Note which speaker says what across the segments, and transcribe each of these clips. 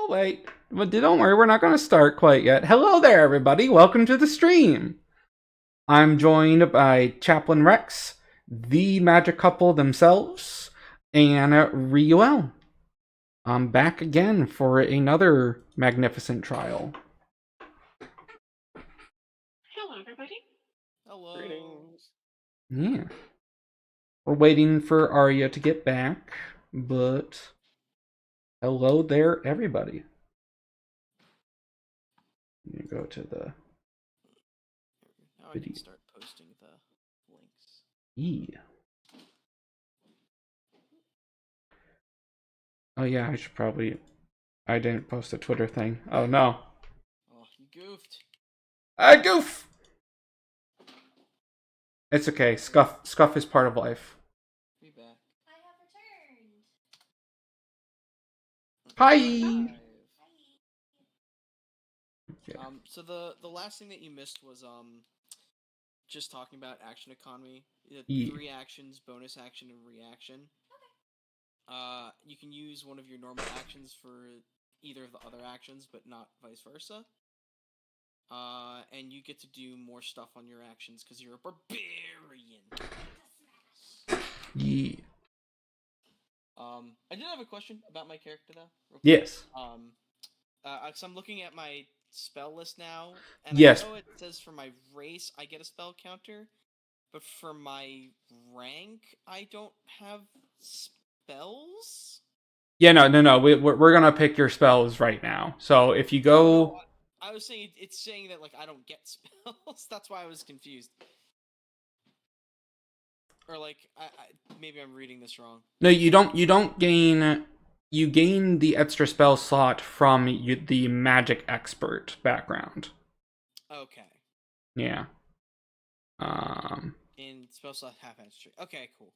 Speaker 1: Oh, wait. But don't worry, we're not going to start quite yet. Hello there, everybody. Welcome to the stream. I'm joined by Chaplain Rex, the magic couple themselves, and Riuel. I'm back again for another magnificent trial.
Speaker 2: Hello, everybody.
Speaker 3: Hello.
Speaker 4: Greetings.
Speaker 1: Yeah. We're waiting for Aria to get back, but hello there, everybody. You go to the
Speaker 3: Now I can start posting the links.
Speaker 1: E. Oh yeah, I should probably. I didn't post a Twitter thing. Oh no.
Speaker 3: Oh, you goofed.
Speaker 1: I goof. It's okay. Scuff is part of life.
Speaker 3: Be back.
Speaker 2: I have returned.
Speaker 1: Hi. Okay.
Speaker 3: So the last thing that you missed was just talking about action economy.
Speaker 1: Yeah.
Speaker 3: 3 actions, bonus action, and reaction. You can use one of your normal actions for either of the other actions, but not vice versa. And you get to do more stuff on your actions because you're a barbarian.
Speaker 1: Yeah.
Speaker 3: I did have a question about my character though. Real quick.
Speaker 1: Yes.
Speaker 3: So I'm looking at my spell list now, and
Speaker 1: Yes.
Speaker 3: I know it says for my race I get a spell counter, but for my rank I don't have spells.
Speaker 1: Yeah. No. We're gonna pick your spells right now. So if you go.
Speaker 3: I was saying it's saying that like I don't get spells. That's why I was confused. Or like maybe I'm reading this wrong.
Speaker 1: No, you don't. You don't gain. You gain the extra spell slot from the magic expert background.
Speaker 3: Okay.
Speaker 1: Yeah.
Speaker 3: In spell slot half entry. Okay, cool.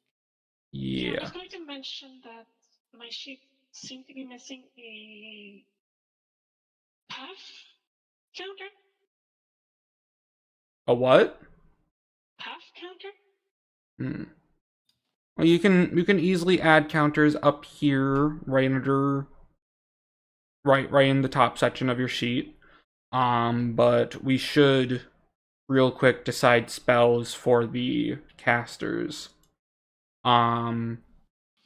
Speaker 1: Yeah.
Speaker 2: I was going to mention that my sheet seemed to be missing a path counter.
Speaker 1: A what?
Speaker 2: Path counter?
Speaker 1: Well, you can easily add counters up here, right under, right in the top section of your sheet. But we should real quick decide spells for the casters. So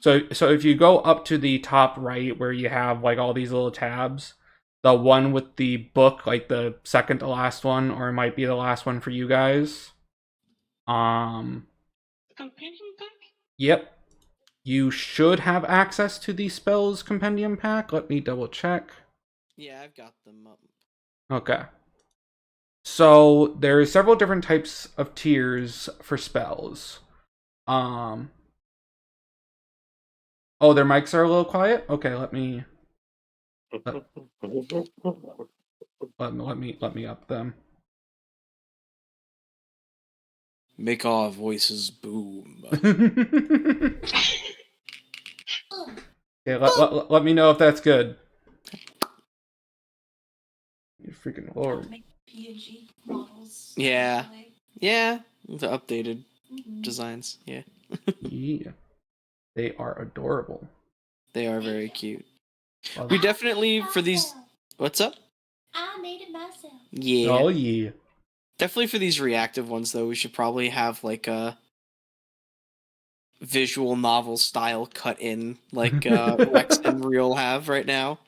Speaker 1: if you go up to the top right where you have like all these little tabs, the one with the book, like the second to last one, or it might be the last one for you guys.
Speaker 2: The companion pack?
Speaker 1: Yep. You should have access to the spells compendium pack. Let me double check.
Speaker 3: Yeah, I've got them up.
Speaker 1: Okay. So there are several different types of tiers for spells. Oh, their mics are a little quiet. Okay, let me up them.
Speaker 3: Make our voices boom.
Speaker 1: Okay, let me know if that's good. You freaking lord.
Speaker 2: PNG models.
Speaker 3: Yeah. Yeah. The updated designs. Yeah.
Speaker 1: Yeah. They are adorable.
Speaker 3: They are very cute. We definitely for these. What's up?
Speaker 2: I made it myself.
Speaker 3: Yeah.
Speaker 1: Oh yeah.
Speaker 3: Definitely for these reactive ones though, we should probably have like a visual novel style cut in, like Rex and Riuel have right now.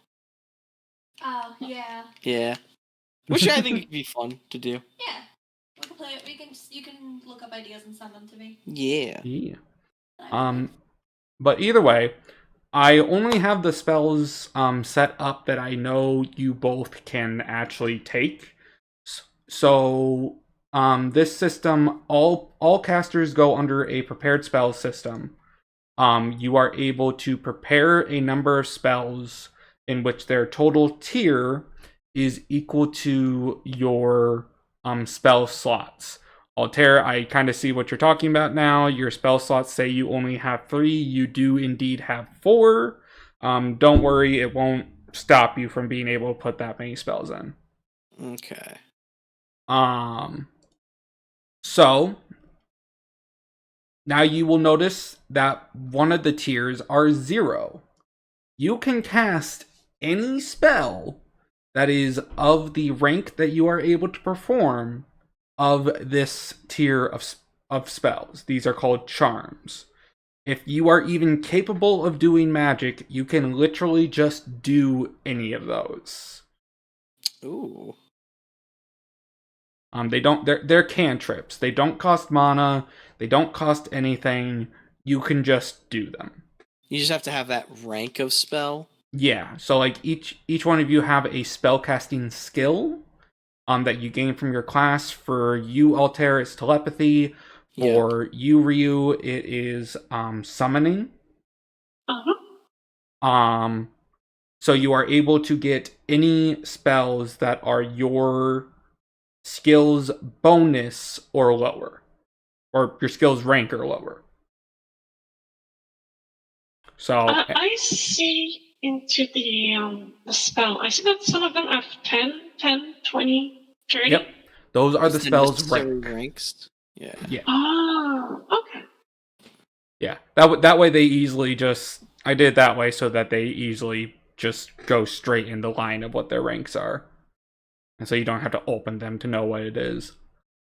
Speaker 2: Oh yeah.
Speaker 3: Yeah. Which I think would be fun to do.
Speaker 2: Yeah. We can play it. You can look up ideas and send them to me.
Speaker 3: Yeah.
Speaker 1: Yeah. But either way, I only have the spells set up that I know you both can actually take. So this system, all casters go under a prepared spells system. You are able to prepare a number of spells in which their total tier is equal to your spell slots. Altair, I kind of see what you're talking about now. Your spell slots say you only have 3. You do indeed have 4. Don't worry, it won't stop you from being able to put that many spells in.
Speaker 3: Okay.
Speaker 1: So now you will notice that one of the tiers are 0. You can cast any spell that is of the rank that you are able to perform of this tier of spells. These are called charms. If you are even capable of doing magic, you can literally just do any of those.
Speaker 3: Ooh.
Speaker 1: They're cantrips. They don't cost mana. They don't cost anything. You can just do them.
Speaker 3: You just have to have that rank of spell.
Speaker 1: Yeah. So like each one of you have a spellcasting skill that you gain from your class. For you, Altair, it's telepathy. For you, Ryu, it is summoning. So you are able to get any spells that are your skills bonus or lower, or your skills rank or lower. So
Speaker 2: I see into the spell. I see that some of them have 10, 20, 30.
Speaker 1: Yep, those are the spells
Speaker 3: ranks. Yeah.
Speaker 2: Oh, okay.
Speaker 1: Yeah, that way they easily just. I did it that way so that they easily just go straight in the line of what their ranks are, and so you don't have to open them to know what it is.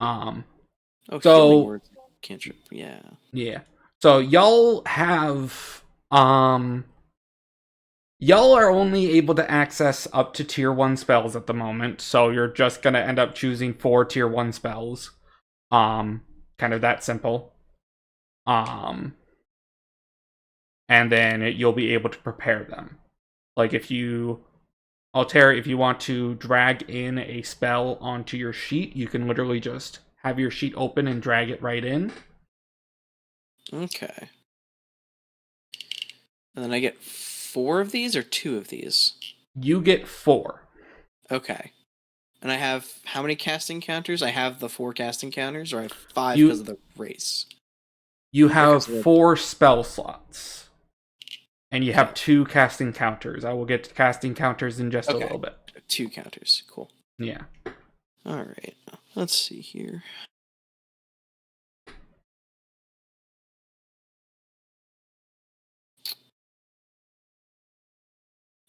Speaker 3: Healing word cantrip. Yeah.
Speaker 1: Yeah. So y'all have y'all are only able to access up to tier 1 spells at the moment, so you're just gonna end up choosing 4 tier 1 spells. Kind of that simple. And then you'll be able to prepare them. Like if you, Altair, if you want to drag in a spell onto your sheet, you can literally just have your sheet open and drag it right in.
Speaker 3: Okay. And then I get 4 of these or 2 of these?
Speaker 1: You get 4.
Speaker 3: Okay. And I have how many casting counters? I have the 4 casting counters, or I have 5 because of the race?
Speaker 1: You have 4 spell slots. And you have 2 casting counters. I will get to casting counters in just a little bit.
Speaker 3: 2 counters. Cool.
Speaker 1: Yeah.
Speaker 3: Alright. Let's see here.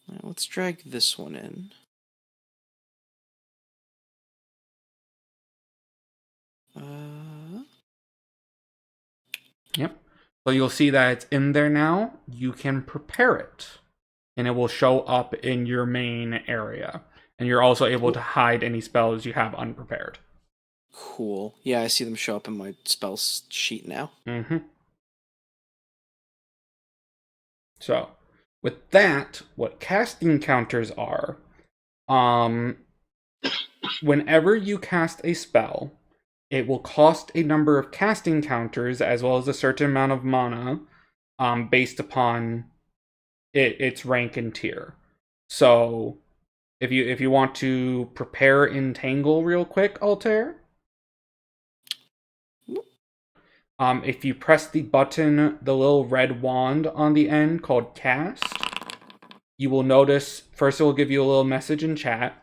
Speaker 3: Right, let's drag this one in.
Speaker 1: Yep. So you'll see that it's in there now. You can prepare it. And it will show up in your main area. And you're also able to hide any spells you have unprepared.
Speaker 3: Cool. Yeah, I see them show up in my spells sheet now.
Speaker 1: Mm-hmm. So, with that, what casting counters are, whenever you cast a spell, it will cost a number of casting counters as well as a certain amount of mana, based upon its rank and tier. So, if you want to prepare Entangle real quick, Altair, if you press the button, the little red wand on the end called Cast, you will notice, first it will give you a little message in chat,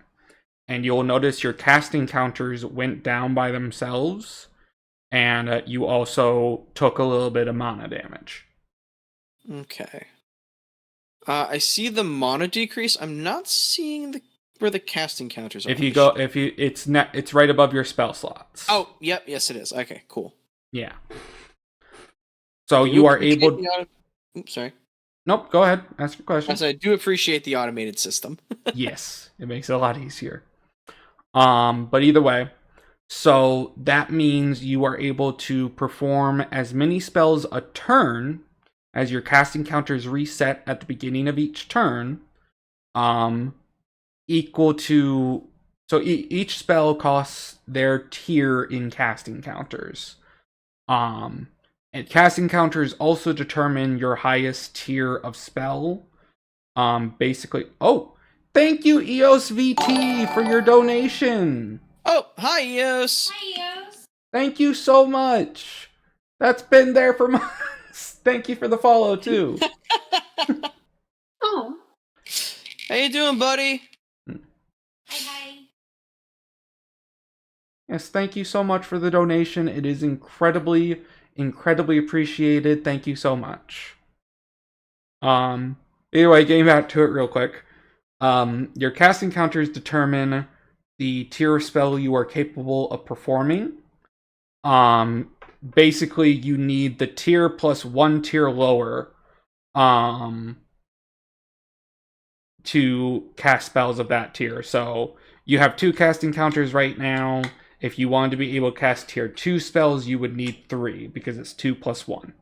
Speaker 1: and you'll notice your casting counters went down by themselves, and you also took a little bit of mana damage.
Speaker 3: Okay. I see the mana decrease. I'm not seeing where the casting counters are.
Speaker 1: It's right above your spell slots.
Speaker 3: Oh, yep, yes it is. Okay, cool.
Speaker 1: Yeah. So you are able.
Speaker 3: Oops, sorry.
Speaker 1: Nope. Go ahead. Ask your question.
Speaker 3: I do appreciate the automated system.
Speaker 1: Yes, it makes it a lot easier. But either way, so that means you are able to perform as many spells a turn as your casting counters reset at the beginning of each turn. Equal to, so each spell costs their tier in casting counters. And casting counters also determine your highest tier of spell. Basically, thank you, EOS VT, for your donation.
Speaker 3: Oh, hi, EOS.
Speaker 4: Hi, EOS.
Speaker 1: Thank you so much. That's been there for months. Thank you for the follow, too.
Speaker 2: Oh.
Speaker 3: How you doing, buddy?
Speaker 4: Hi.
Speaker 1: Yes, thank you so much for the donation. It is incredibly appreciated. Thank you so much. Anyway, getting back to it real quick. Your casting counters determine the tier of spell you are capable of performing. Basically, you need the tier plus 1 tier lower to cast spells of that tier. So you have 2 casting counters right now. If you wanted to be able to cast tier 2 spells, you would need 3 because it's 2 plus 1.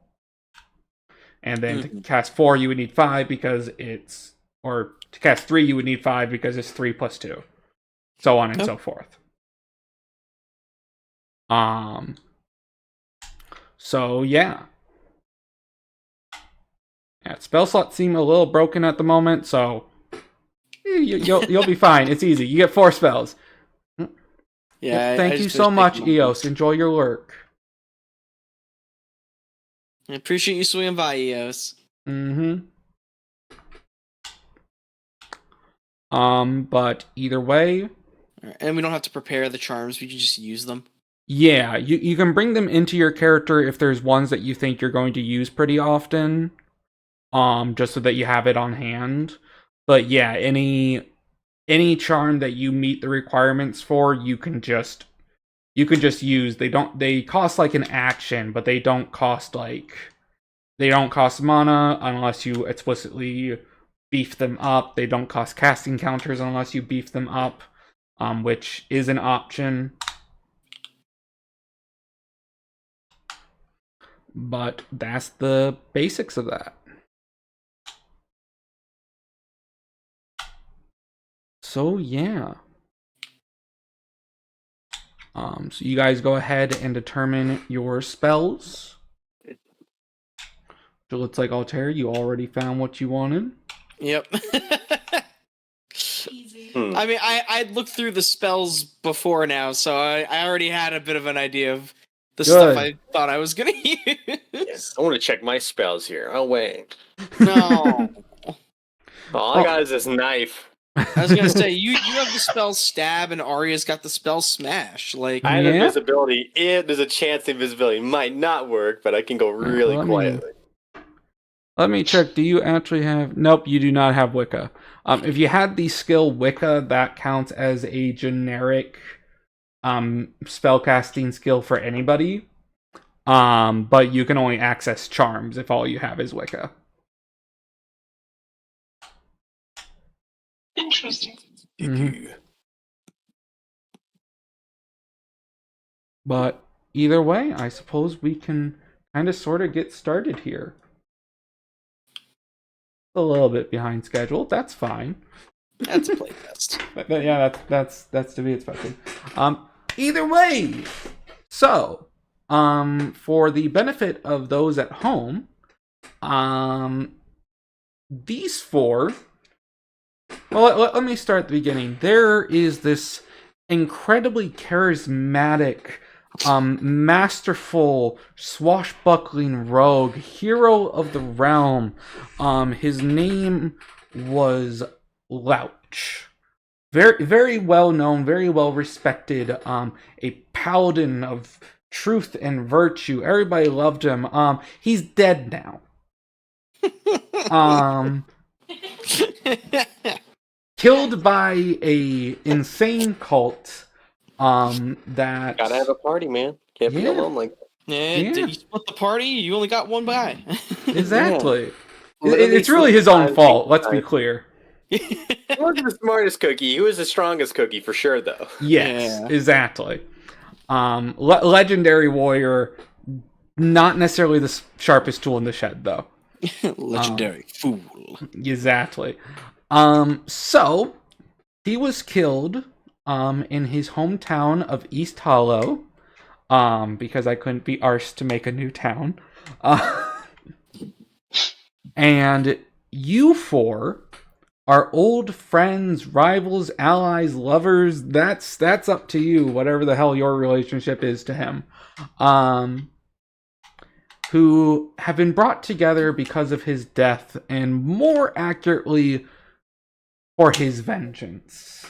Speaker 1: And then to cast 4, you would need 5 because it's... Or to cast 3, you would need 5 because it's 3 plus 2. So on and so forth. So, yeah. Spell slots seem a little broken at the moment, so... You'll be fine. It's easy. You get 4 spells.
Speaker 5: Yeah.
Speaker 1: Thank you so much, Eos. Enjoy your lurk.
Speaker 5: I appreciate you swinging by, Eos.
Speaker 1: But either way...
Speaker 5: And we don't have to prepare the charms, we can just use them.
Speaker 1: Yeah, you can bring them into your character if there's ones that you think you're going to use pretty often. Just so that you have it on hand. But yeah, any charm that you meet the requirements for, you can just use. They cost like an action, but they don't cost mana unless you explicitly beef them up. They don't cost casting counters unless you beef them up, which is an option. But that's the basics of that. So yeah. So you guys go ahead and determine your spells. So it looks like Altair, you already found what you wanted.
Speaker 5: Yep.
Speaker 4: Easy.
Speaker 5: I mean, I'd looked through the spells before now, so I already had a bit of an idea of the stuff I thought I was gonna use.
Speaker 6: Yes, I want to check my spells here. Oh wait.
Speaker 5: No.
Speaker 6: All I got is this knife.
Speaker 5: I was gonna say, you have the spell stab, and Aria's got the spell smash. Like,
Speaker 6: I have invisibility. There's a chance the invisibility might not work, but I can go really quietly.
Speaker 1: Let me check. Do you actually have... Nope, you do not have Wicca. If you had the skill Wicca, that counts as a generic spellcasting skill for anybody. But you can only access charms if all you have is Wicca.
Speaker 2: Interesting.
Speaker 1: But either way, I suppose we can kind of sort of get started here. A little bit behind schedule. That's fine.
Speaker 5: that's a playtest.
Speaker 1: Yeah, that's to be expected. Either way, so for the benefit of those at home, these 4. Well, let me start at the beginning. There is this incredibly charismatic, masterful, swashbuckling rogue, hero of the realm. His name was Louch. Very, very well known, very well respected. A paladin of truth and virtue. Everybody loved him. He's dead now. Killed by a insane cult. That
Speaker 6: Gotta have a party, man. Can't be alone like that.
Speaker 5: Yeah. Did you split the party? You only got one guy.
Speaker 1: Exactly. It's really his own fault. Let's be clear.
Speaker 6: He wasn't the smartest cookie. He was the strongest cookie for sure, though.
Speaker 1: Yes, exactly. Legendary warrior, not necessarily the sharpest tool in the shed, though.
Speaker 5: Legendary fool.
Speaker 1: Exactly. So he was killed in his hometown of East Hollow, because I couldn't be arsed to make a new town. And you 4 are old friends, rivals, allies, lovers. That's up to you, whatever the hell your relationship is to him. Who have been brought together because of his death, and more accurately, for his vengeance.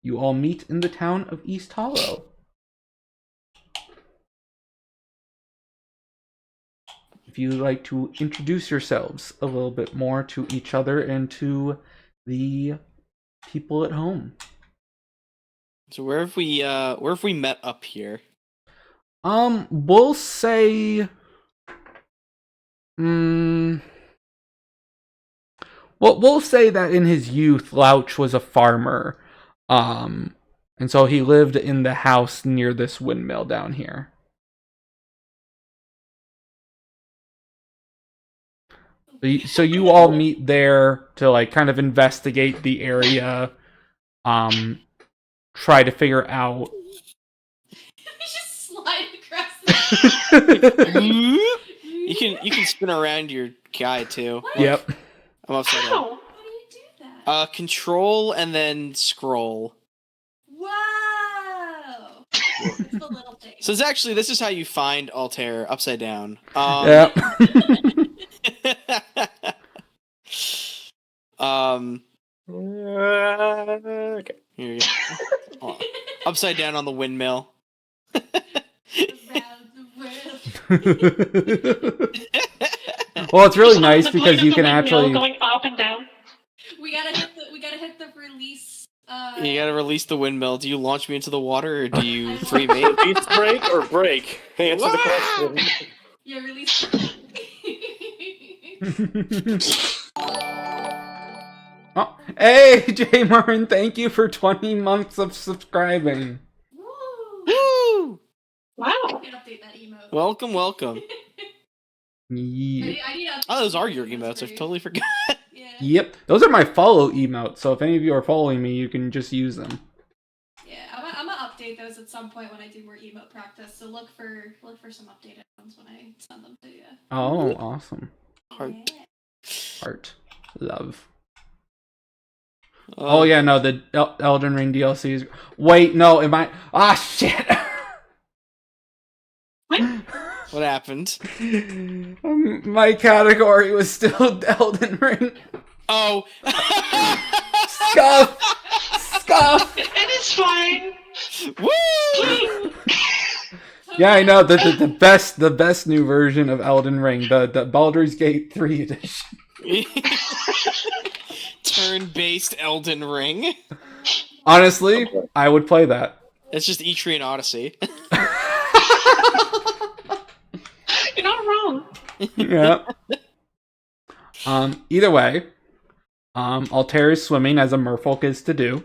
Speaker 1: You all meet in the town of East Hollow. if you'd like to introduce yourselves a little bit more to each other and to the people at home.
Speaker 5: So where have we met up here?
Speaker 1: We'll say, well, we'll say that in his youth, Louch was a farmer, and so he lived in the house near this windmill down here. So you all meet there to like kind of investigate the area, try to figure out.
Speaker 4: We just slide across the.
Speaker 5: You can spin around your guy too.
Speaker 4: What?
Speaker 1: Yep.
Speaker 5: I'm upside down.
Speaker 2: Ow.
Speaker 4: How do you do that?
Speaker 5: Control and then scroll.
Speaker 4: Whoa! It's the little thing.
Speaker 5: So this is how you find Altair upside down.
Speaker 1: Yep.
Speaker 6: Okay.
Speaker 5: Here you go. Upside down on the windmill.
Speaker 4: Around the world.
Speaker 1: Well, it's really nice
Speaker 2: The
Speaker 1: because you
Speaker 2: blade
Speaker 1: can
Speaker 2: of the windmill
Speaker 1: actually.
Speaker 2: going up and down.
Speaker 4: We gotta hit the release.
Speaker 5: You gotta release the windmill. Do you launch me into the water or do you free me?
Speaker 6: Beats break or break? Answer the question.
Speaker 4: Yeah, release.
Speaker 1: Oh, hey, J. Martin, thank you for 20 months of subscribing.
Speaker 4: Woo!
Speaker 5: Woo!
Speaker 2: Wow.
Speaker 4: I can update that emote.
Speaker 5: Welcome.
Speaker 1: Yeah.
Speaker 4: I need to update
Speaker 5: Oh, those are
Speaker 4: that
Speaker 5: your
Speaker 4: emote,
Speaker 5: emotes. I
Speaker 4: sorry.
Speaker 5: totally forgot.
Speaker 4: Yeah.
Speaker 1: Yep, those are my follow emotes, so if any of you are following me, you can just use them.
Speaker 4: Yeah, I'm gonna update those at some point when I do more emote practice. So look for some updated ones when I send them to you.
Speaker 1: Oh, awesome.
Speaker 5: Heart.
Speaker 4: Yeah.
Speaker 1: Heart. Love. Oh, yeah, no, the Elden Ring DLC is... Wait, no, am I... Ah, shit!
Speaker 5: What happened?
Speaker 1: My category was still Elden Ring.
Speaker 5: Oh.
Speaker 1: Scuff! Scuff!
Speaker 2: It is fine.
Speaker 5: Woo!
Speaker 1: Yeah, I know, the best new version of Elden Ring, the Baldur's Gate 3 edition.
Speaker 5: Turn-based Elden Ring.
Speaker 1: Honestly, I would play that.
Speaker 5: It's just Etrian Odyssey.
Speaker 2: You're not wrong.
Speaker 1: Yeah. Either way, Altair is swimming as a merfolk is to do.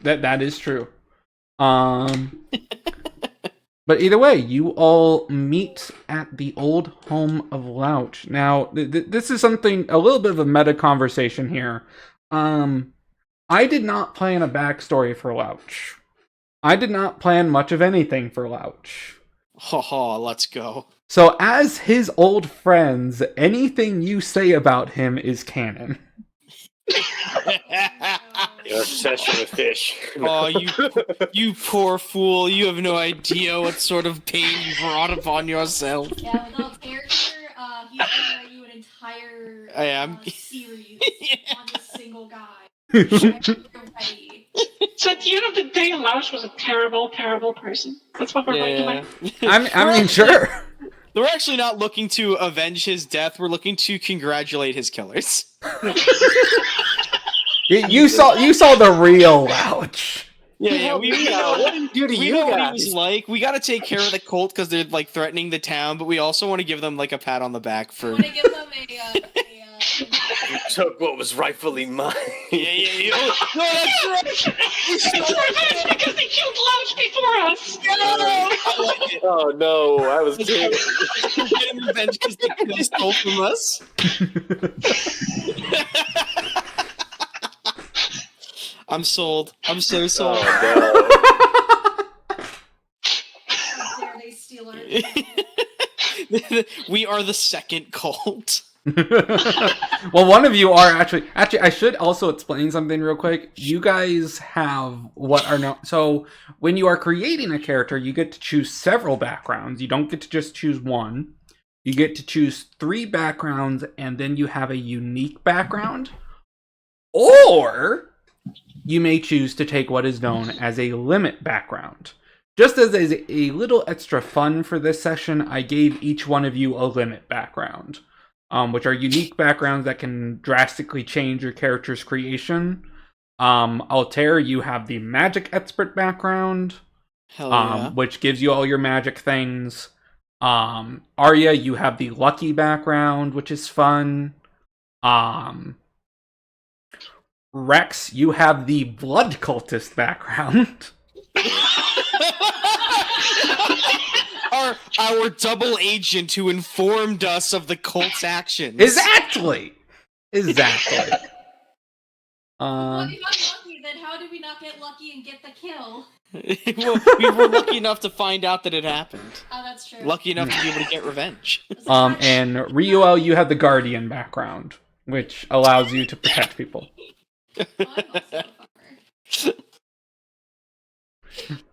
Speaker 1: That is true. But either way, you all meet at the old home of Louch. Now, this is something, a little bit of a meta conversation here. I did not plan a backstory for Louch. I did not plan much of anything for Louch.
Speaker 5: Haha, let's go.
Speaker 1: So, as his old friends, anything you say about him is canon.
Speaker 6: Your obsession with fish.
Speaker 5: Oh, you poor fool. You have no idea what sort of pain you brought upon yourself.
Speaker 4: Yeah, without character, he's gonna write you an entire
Speaker 5: I am.
Speaker 4: series on this single guy.
Speaker 2: So at the end of the day, Lausch was a terrible, terrible person. That's what we're going to
Speaker 5: Yeah.
Speaker 1: I mean, sure.
Speaker 5: We're actually not looking to avenge his death. We're looking to congratulate his killers.
Speaker 1: You saw the real Louch.
Speaker 5: Yeah,
Speaker 6: What did he do to
Speaker 5: we
Speaker 6: you
Speaker 5: know what he
Speaker 6: guys?
Speaker 5: was like. We gotta take care of the cult because they're like threatening the town, but we also want to give them like a pat on the back
Speaker 4: I
Speaker 5: for.
Speaker 4: want to give them
Speaker 6: You took what was rightfully mine.
Speaker 5: Yeah. Oh, no, that's right.
Speaker 2: It's revenge because they killed Lausch before us.
Speaker 6: Oh no, I was kidding.
Speaker 5: We're getting revenge because they stole from us. I'm sold. I'm so sold.
Speaker 6: Oh
Speaker 4: How dare they steal our
Speaker 5: We are the second cult.
Speaker 1: Well, one of you are actually I should also explain something real quick. You guys have what are not so when you are creating a character, you get to choose several backgrounds. You don't get to just choose one. You get to choose 3 backgrounds, and then you have a unique background. Or you may choose to take what is known as a limit background. just as a little extra fun for this session, I gave each one of you a limit background, which are unique backgrounds that can drastically change your character's creation. Altair, you have the magic expert background, which gives you all your magic things. Aria, you have the lucky background, which is fun. Rex, you have the blood cultist background.
Speaker 5: our double agent who informed us of the cult's actions.
Speaker 1: Exactly.
Speaker 4: Well, if I'm lucky, then how did we not get lucky and get the kill?
Speaker 5: Well, we were lucky enough to find out that it happened.
Speaker 4: Oh, that's true.
Speaker 5: Lucky enough to be able to get revenge.
Speaker 1: And Riuel, you have the guardian background, which allows you to protect people.
Speaker 4: Well, I'm also a fucker.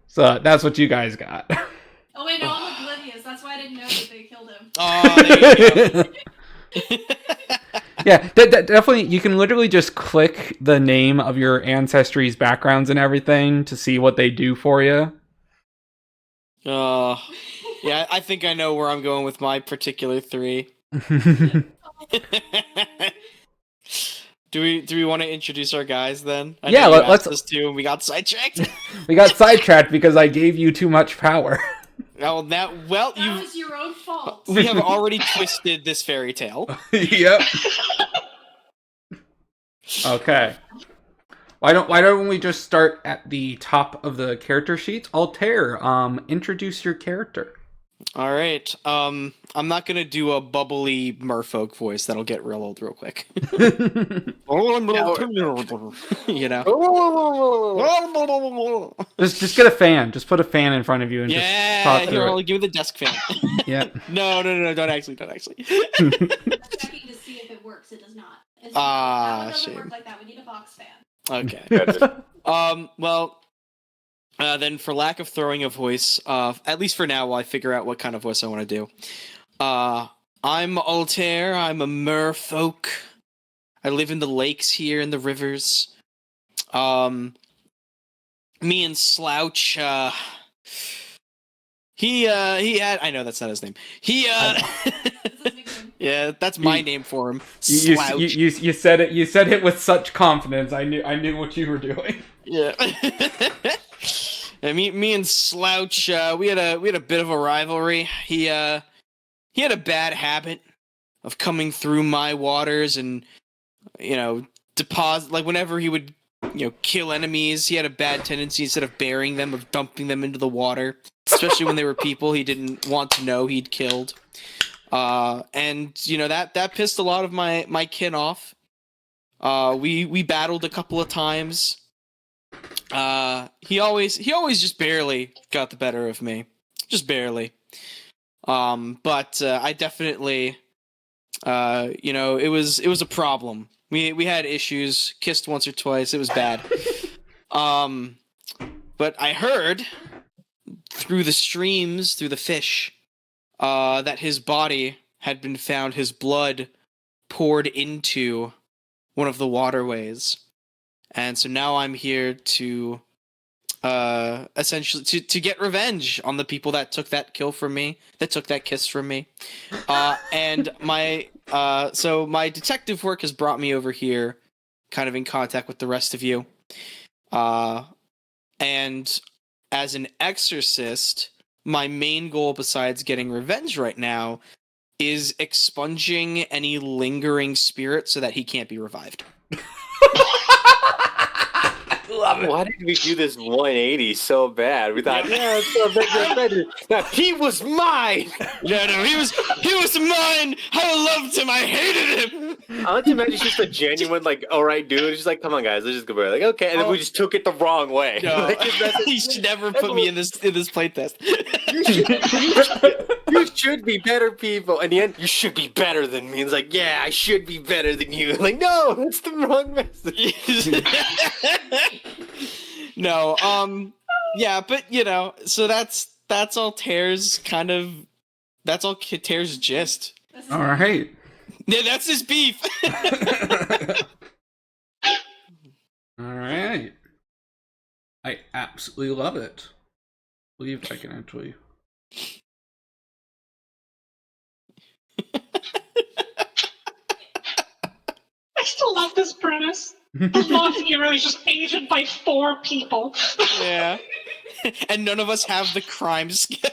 Speaker 1: So that's what you guys got.
Speaker 4: Oh wait, no, I'm oblivious. That's why I didn't know that they killed him.
Speaker 5: Oh, there you go.
Speaker 1: Yeah, definitely. You can literally just click the name of your ancestry's backgrounds and everything to see what they do for you.
Speaker 5: Yeah, I think I know where I'm going with my particular 3. Do we want to introduce our guys then?
Speaker 1: Yeah, let's.
Speaker 5: Us to, and we got sidetracked.
Speaker 1: We got sidetracked because I gave you too much power.
Speaker 5: Oh, that
Speaker 4: was your own fault.
Speaker 5: We have already twisted this fairy tale.
Speaker 1: Yep. Okay. Why don't we just start at the top of the character sheets? Altair, introduce your character.
Speaker 5: All right. I'm not gonna do a bubbly merfolk voice. That'll get real old real quick. You know.
Speaker 1: Just get a fan. Just put a fan in front of you and just talk
Speaker 5: here,
Speaker 1: through
Speaker 5: I'll
Speaker 1: it.
Speaker 5: give me the desk fan.
Speaker 1: Yeah.
Speaker 5: No, don't actually.
Speaker 4: I'm checking to see if it works. It does not. That one doesn't work like that. We need a box fan.
Speaker 5: Okay. Well, then for lack of throwing a voice, at least for now, while I figure out what kind of voice I want to do. I'm Altair. I'm a merfolk. I live in the lakes here and the rivers. Me and Slouch, he had, I know that's not his name. Yeah, that's my name for him. Slouch.
Speaker 1: You said it. You said it with such confidence. I knew what you were doing.
Speaker 5: Yeah. And me and Slouch, we had a bit of a rivalry. He had a bad habit of coming through my waters and, deposit, like whenever he would, kill enemies, he had a bad tendency, instead of burying them, of dumping them into the water, especially when they were people he didn't want to know he'd killed. And that pissed a lot of my kin off. We battled a couple of times. He always just barely got the better of me, just barely. But I definitely, it was a problem. We had issues. Kissed once or twice. It was bad. But I heard through the streams, through the fish, that his body had been found, his blood poured into one of the waterways. And so now I'm here to essentially to get revenge on the people that took that kill from me, that took that kiss from me. And my detective work has brought me over here, kind of in contact with the rest of you. And as an exorcist, my main goal, besides getting revenge right now, is expunging any lingering spirit so that he can't be revived.
Speaker 1: Love it.
Speaker 6: Why did we do this 180 so bad? We thought, yeah, it's so better. Now, he was mine!
Speaker 5: No, he was mine! I loved him, I hated him!
Speaker 6: I like to imagine he's just a genuine, alright dude. He's just like, come on guys, let's just go back. Like, okay, and then we just took it the wrong way.
Speaker 5: No, he should never put me in this playtest.
Speaker 6: You should be better people. In the end, you should be better than me. It's like, yeah, I should be better than you. Like, no, that's the wrong message.
Speaker 5: No, yeah, but so that's all Altair's that's all Altair's gist.
Speaker 1: All right.
Speaker 5: Yeah, that's his beef.
Speaker 1: All right. I absolutely love it. believe I can actually.
Speaker 2: I still love this premise. The mafia is just aided by 4 people.
Speaker 5: Yeah. And none of us have the crime skill.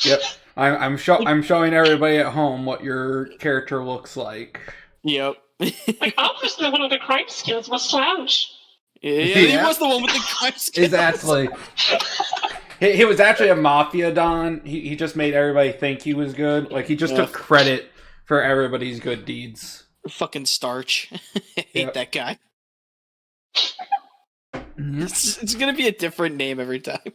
Speaker 1: Yep. I'm showing everybody at home what your character looks like.
Speaker 5: Yep.
Speaker 2: Like, obviously one of the crime skills was slouch.
Speaker 5: Yeah, he was the one with the crime skills.
Speaker 1: Exactly. He was actually a mafia don. He just made everybody think he was good. Like, he just took credit for everybody's good deeds.
Speaker 5: Fucking Starch. I hate that guy. It's gonna be a different name every time.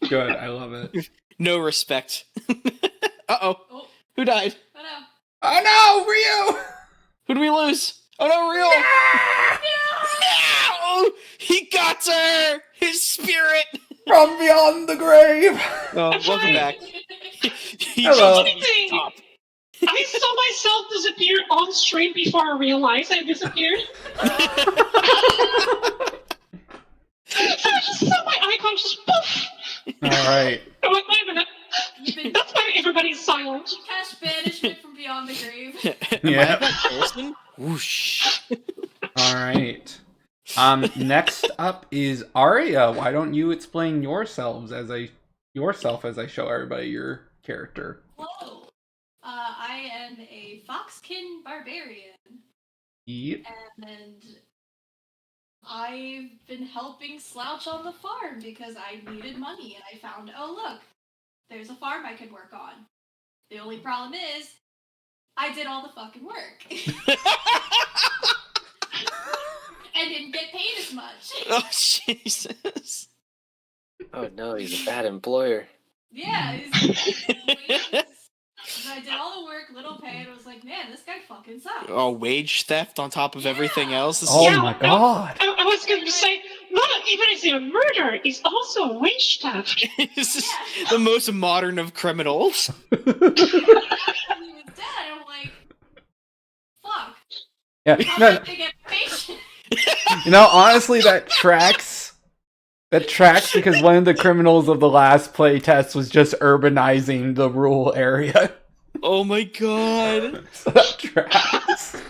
Speaker 1: Good, I love it.
Speaker 5: No respect. Uh-oh.
Speaker 4: Oh,
Speaker 5: Who died?
Speaker 4: oh no.
Speaker 1: Oh no, Ryu!
Speaker 5: Who did we lose? Oh no, Riuel! No! He got her! His spirit!
Speaker 1: From beyond the grave!
Speaker 5: Oh, welcome back.
Speaker 1: Hello.
Speaker 2: I saw myself disappear on stream before I realized I disappeared. So I just saw my icon just poof.
Speaker 1: Alright.
Speaker 2: I'm like, wait a minute. That's why everybody's silent.
Speaker 4: Cash banishment from beyond the grave.
Speaker 5: Am I that person? Whoosh.
Speaker 1: Alright. Next up is Aria. Why don't you explain yourself as I show everybody your character?
Speaker 4: Hello. I am a Foxkin barbarian.
Speaker 1: Yep.
Speaker 4: And I've been helping Slouch on the farm because I needed money and I found, oh look, there's a farm I could work on. The only problem is, I did all the fucking work. And didn't get paid as much.
Speaker 5: Oh, Jesus.
Speaker 6: Oh no, he's a bad employer.
Speaker 4: Yeah, I did all the work, little pay, and I was like, man, this guy fucking sucks.
Speaker 5: Oh, wage theft on top of everything else? This
Speaker 1: Oh
Speaker 5: is...
Speaker 1: my god.
Speaker 2: I was going to say, not even is he a murderer, he's also a wage theft.
Speaker 5: This is the most modern of criminals.
Speaker 4: He was dead, I'm like, fuck.
Speaker 1: Yeah.
Speaker 4: How
Speaker 1: No,
Speaker 4: did I get patient?
Speaker 1: you know, honestly, that tracks. That tracks because one of the criminals of the last playtest was just urbanizing the rural area.
Speaker 5: Oh my god.
Speaker 1: So that tracks.
Speaker 4: I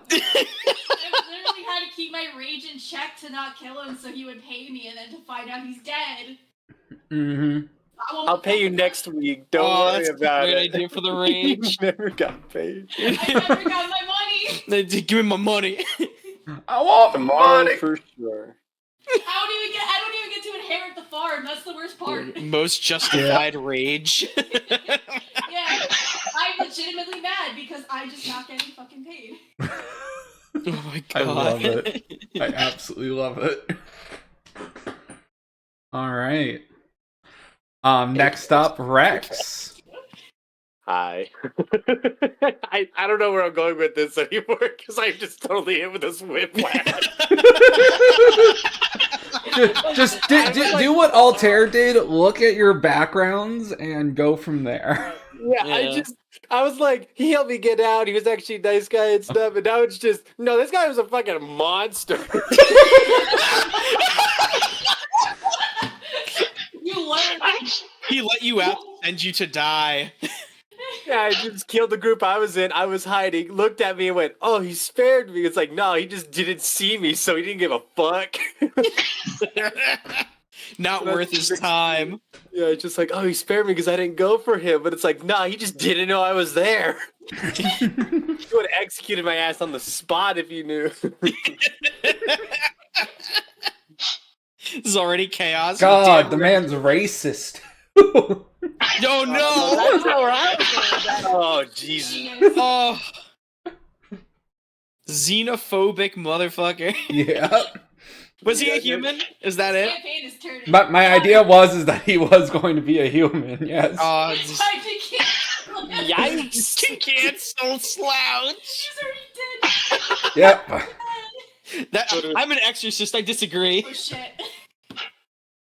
Speaker 4: literally had to keep my rage in check to not kill him so he would pay me, and then to find out he's dead.
Speaker 1: Mm-hmm.
Speaker 6: I'll pay you next week. Don't worry
Speaker 5: that's
Speaker 6: about
Speaker 5: a great
Speaker 6: it.
Speaker 5: idea for the rage.
Speaker 6: You never got paid.
Speaker 4: I never got my money.
Speaker 5: Give me my money.
Speaker 1: I want
Speaker 6: Tomorrow
Speaker 1: money.
Speaker 6: for sure.
Speaker 4: I don't even get to inherit the farm. That's the worst part.
Speaker 5: Most justified rage.
Speaker 4: Yeah, I'm legitimately mad because I'm just not getting fucking paid.
Speaker 5: Oh my god.
Speaker 1: I love it. I absolutely love it. All right. Next up, Rex.
Speaker 6: Hi. I don't know where I'm going with this anymore because I'm just totally in with this whiplash.
Speaker 1: Just do what Altair did. Look at your backgrounds and go from there.
Speaker 6: Yeah, I was like, he helped me get out. He was actually a nice guy and stuff. And now it's just, no, this guy was a fucking monster.
Speaker 4: You learned.
Speaker 5: He let you out to send you to die.
Speaker 6: Yeah, I just killed the group I was in. I was hiding, looked at me and went, oh, he spared me. It's like, no, he just didn't see me, so he didn't give a fuck.
Speaker 5: Not worth his time.
Speaker 6: Yeah, it's just like, oh, he spared me because I didn't go for him. But it's like, nah, he just didn't know I was there. He would have executed my ass on the spot if you knew.
Speaker 5: This is already chaos.
Speaker 1: God, the man's racist.
Speaker 5: Oh no!
Speaker 6: That's not where I was going with that. Oh, Jesus.
Speaker 5: Oh. Xenophobic motherfucker.
Speaker 1: Yeah.
Speaker 5: Was he a human? Is that it?
Speaker 4: Campaign is turning.
Speaker 1: But my idea was that he was going to be a human. Yes.
Speaker 4: I think
Speaker 6: Yikes.
Speaker 5: Cancel slouch.
Speaker 4: he's already dead.
Speaker 1: Yep.
Speaker 5: I'm an exorcist. I disagree.
Speaker 4: Oh shit.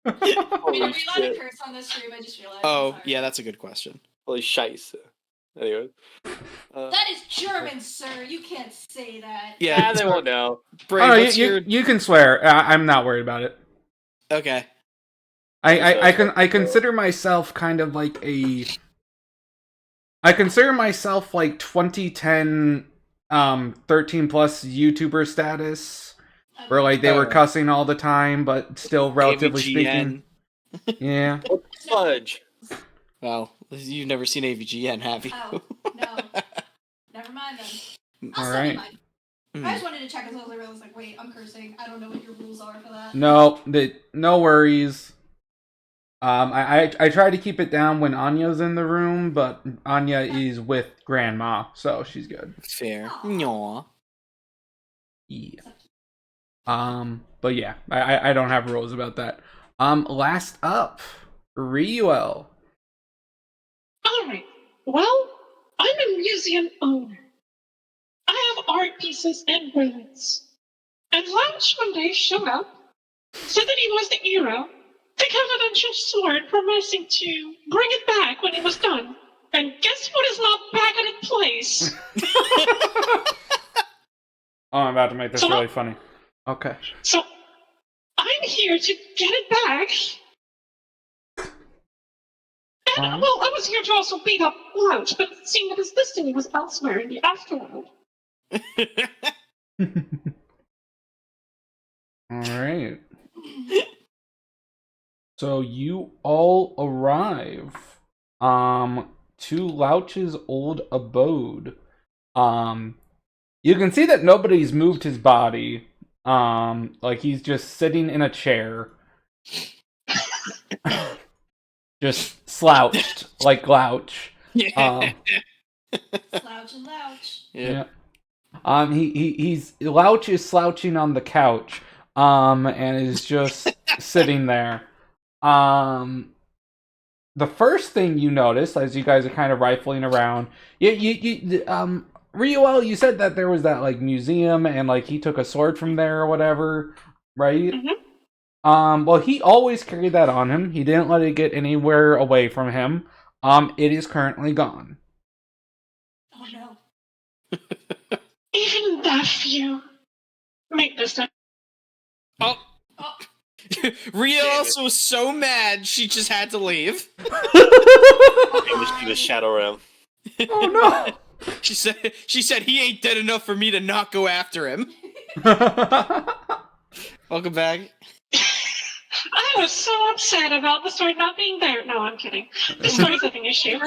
Speaker 6: Holy
Speaker 4: Wait, are we allowed to
Speaker 6: shit.
Speaker 4: curse on this stream? I just realized.
Speaker 5: Oh,
Speaker 4: Sorry.
Speaker 5: yeah, that's a good question.
Speaker 6: Holy shice. Anyway.
Speaker 4: That is German, sir. You can't say that.
Speaker 5: Yeah,
Speaker 6: they won't know.
Speaker 5: Brave,
Speaker 1: Oh, no,
Speaker 5: what's your...
Speaker 1: you can swear. I'm not worried about it.
Speaker 5: Okay.
Speaker 1: I consider myself kind of like I consider myself like 2010 13 plus YouTuber status, where like they were cussing all the time but still relatively speaking. Yeah.
Speaker 6: Fudge.
Speaker 5: Well, you've never seen AVGN, have you?
Speaker 4: Oh, no. Never mind then.
Speaker 1: All
Speaker 4: I'll
Speaker 1: right.
Speaker 4: send you mine. I just wanted to check because I realized, like, wait, I'm cursing. I don't know what your rules are for that.
Speaker 1: No worries. I try to keep it down when Anya's in the room, but Anya is with Grandma, so she's good.
Speaker 5: Fair.
Speaker 4: Aw.
Speaker 5: Aw.
Speaker 1: Yeah. But yeah, I don't have rules about that. Last up, Riuel.
Speaker 2: Alright, well, I'm a museum owner. I have art pieces and relics. And Lounge one day showed up, said that he was the hero, took out an ancient sword promising to bring it back when it was done. And guess what is not back in its place?
Speaker 1: Oh, I'm about to make this really funny. Okay.
Speaker 2: So, I'm here to get it back. And, well, I was here to also beat up Lounge, but seeing that his destiny was elsewhere in the afterworld.
Speaker 1: Alright. So you all arrive to Louch's old abode. You can see that nobody's moved his body. Like he's just sitting in a chair. Just slouched like Louch.
Speaker 4: Slouch and louch.
Speaker 1: Yeah. He's Louch is slouching on the couch, and is just sitting there. The first thing you notice as you guys are kind of rifling around, Riuel, you said that there was that like museum and like he took a sword from there or whatever, right?
Speaker 2: Mm-hmm.
Speaker 1: Well, he always carried that on him. He didn't let it get anywhere away from him. It is currently gone.
Speaker 4: Oh no.
Speaker 2: Even that few make this up.
Speaker 5: Oh.
Speaker 4: Oh.
Speaker 5: Ria also was so mad she just had to leave.
Speaker 6: In the Shadow Realm.
Speaker 1: Oh no!
Speaker 5: She said he ain't dead enough for me to not go after him. Welcome back.
Speaker 2: I was so upset about the sword not being there. No, I'm kidding. The sword is an issue.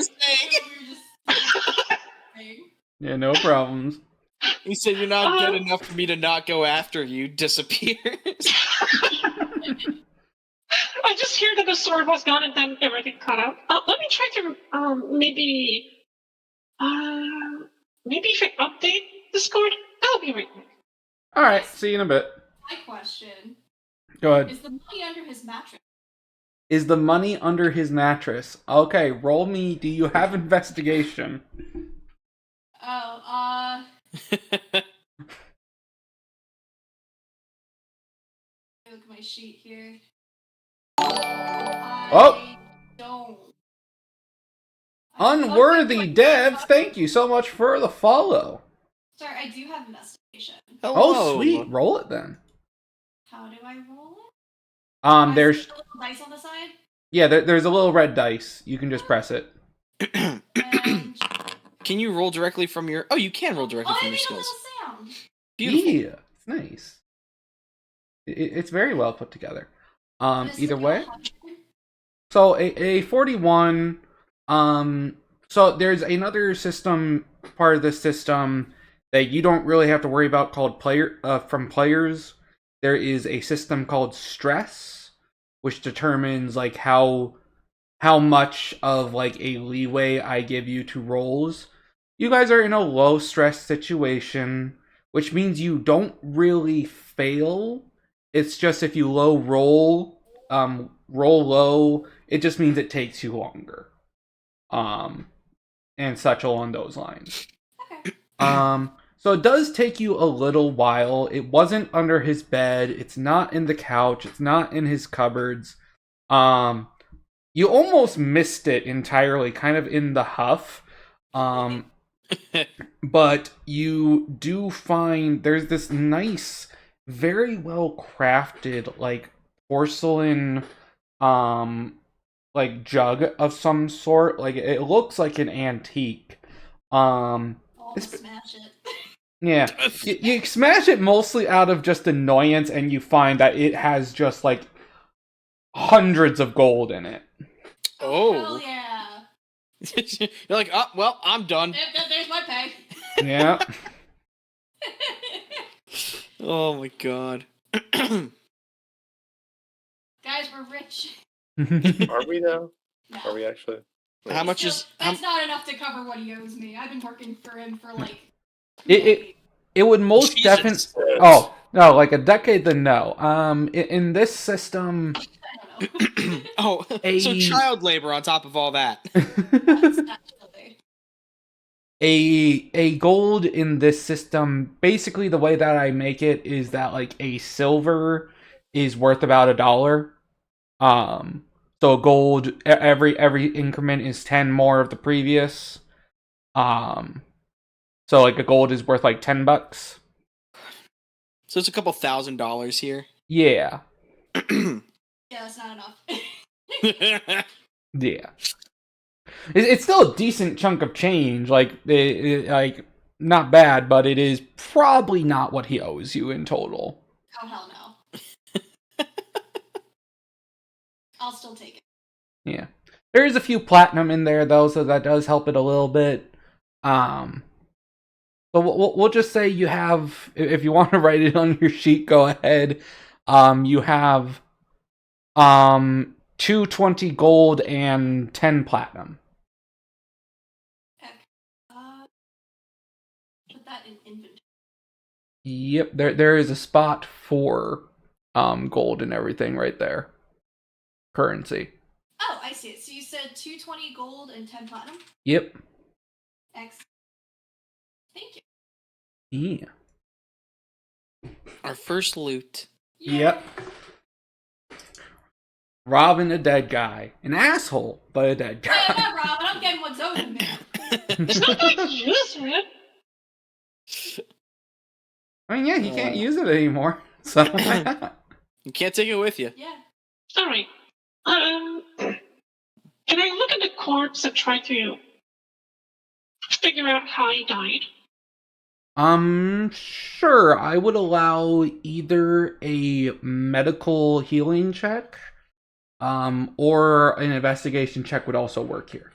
Speaker 1: Yeah, no problems.
Speaker 5: He said you're not dead enough for me to not go after you. Disappears.
Speaker 2: I just hear that the sword was gone and then everything cut out. Let me try to maybe if I update Discord, I'll be right back.
Speaker 1: Alright, see you in a bit.
Speaker 4: My question.
Speaker 1: Go ahead.
Speaker 4: Is the money under his mattress?
Speaker 1: Is the money under his mattress? Okay, roll me. Do you have investigation?
Speaker 4: Oh, look at my sheet here. I don't.
Speaker 1: Unworthy Dev, thank you so much for the follow.
Speaker 4: Sorry, I do have investigation.
Speaker 5: Hello.
Speaker 1: Oh, sweet. Roll it then.
Speaker 4: How do I roll it?
Speaker 1: There's
Speaker 4: a little dice on the side.
Speaker 1: yeah, there's a little red dice. You can just press it.
Speaker 4: And...
Speaker 5: Can you roll directly from your? Oh, you can roll directly from your skills.
Speaker 4: A little sound.
Speaker 5: Beautiful.
Speaker 1: Yeah, it's nice. It's very well put together.
Speaker 4: Is
Speaker 1: Either
Speaker 4: it
Speaker 1: way.
Speaker 4: 100?
Speaker 1: So a 41. So there's another system, part of the system that you don't really have to worry about called from players. There is a system called stress, which determines like how much of like a leeway I give you to rolls. You guys are in a low stress situation, which means you don't really fail. It's just if you roll low, it just means it takes you longer. And such along those lines.
Speaker 4: Okay.
Speaker 1: So it does take you a little while. It wasn't under his bed. It's not in the couch. It's not in his cupboards. You almost missed it entirely, kind of in the huff. But you do find there's this nice, very well crafted, like porcelain like jug of some sort. Like it looks like an antique.
Speaker 4: Almost smash it.
Speaker 1: Yeah, you smash it mostly out of just annoyance, and you find that it has just like hundreds of gold in it.
Speaker 5: Oh.
Speaker 4: Hell yeah.
Speaker 5: You're like, oh, well, I'm done.
Speaker 4: There's my pay.
Speaker 1: Yeah.
Speaker 5: Oh my god.
Speaker 4: Guys, we're rich.
Speaker 6: Are we though?
Speaker 4: No.
Speaker 6: Are we actually?
Speaker 5: How much
Speaker 4: Still,
Speaker 5: is...
Speaker 4: That's not enough to cover what he owes me. I've been working for him for like...
Speaker 1: It would most definitely. Oh no, like a decade. Then no. In this system,
Speaker 4: I don't know.
Speaker 5: Oh, so child labor on top of all that.
Speaker 4: Actually.
Speaker 1: a gold in this system, basically the way that I make it is that like a silver is worth about $1. So gold every increment is 10 more of the previous. So like a gold is worth like $10.
Speaker 5: So it's a couple $1,000 here.
Speaker 1: Yeah.
Speaker 4: Yeah, that's not enough.
Speaker 1: Yeah. It's still a decent chunk of change. Like, like not bad, but it is probably not what he owes you in total.
Speaker 4: Oh, hell no. I'll still take it.
Speaker 1: Yeah. There is a few platinum in there, though, so that does help it a little bit. So we'll just say you have, if you want to write it on your sheet, go ahead. You have 220 gold and 10 platinum.
Speaker 4: Put that in inventory.
Speaker 1: Yep, there is a spot for gold and everything right there. Currency.
Speaker 4: Oh, I see it. So you said 220 gold and 10 platinum?
Speaker 1: Yep.
Speaker 4: Excellent. Thank you.
Speaker 1: Yeah.
Speaker 5: Our first loot.
Speaker 1: Yep. Robbing a dead guy. An asshole, but a dead
Speaker 4: Hey,
Speaker 1: guy.
Speaker 4: I'm not robbing. I'm getting what's owed to me.
Speaker 2: It's not like you use it.
Speaker 1: I mean, yeah, he can't use it anymore. So why not?
Speaker 5: You can't take it with you.
Speaker 4: Yeah.
Speaker 2: All right. Can I look at the corpse and try to figure out how he died?
Speaker 1: Sure. I would allow either a medical healing check, or an investigation check would also work here.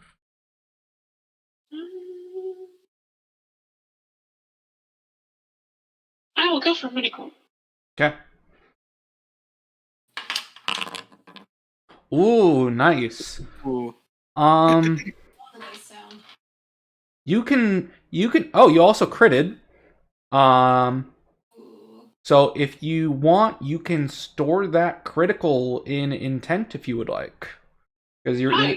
Speaker 2: I will go for medical.
Speaker 1: Okay. Ooh, nice.
Speaker 5: Ooh.
Speaker 4: Love the nice sound.
Speaker 1: You can. Oh, you also critted.
Speaker 4: Ooh.
Speaker 1: So if you want, you can store that critical in intent if you would like, because
Speaker 2: Yeah.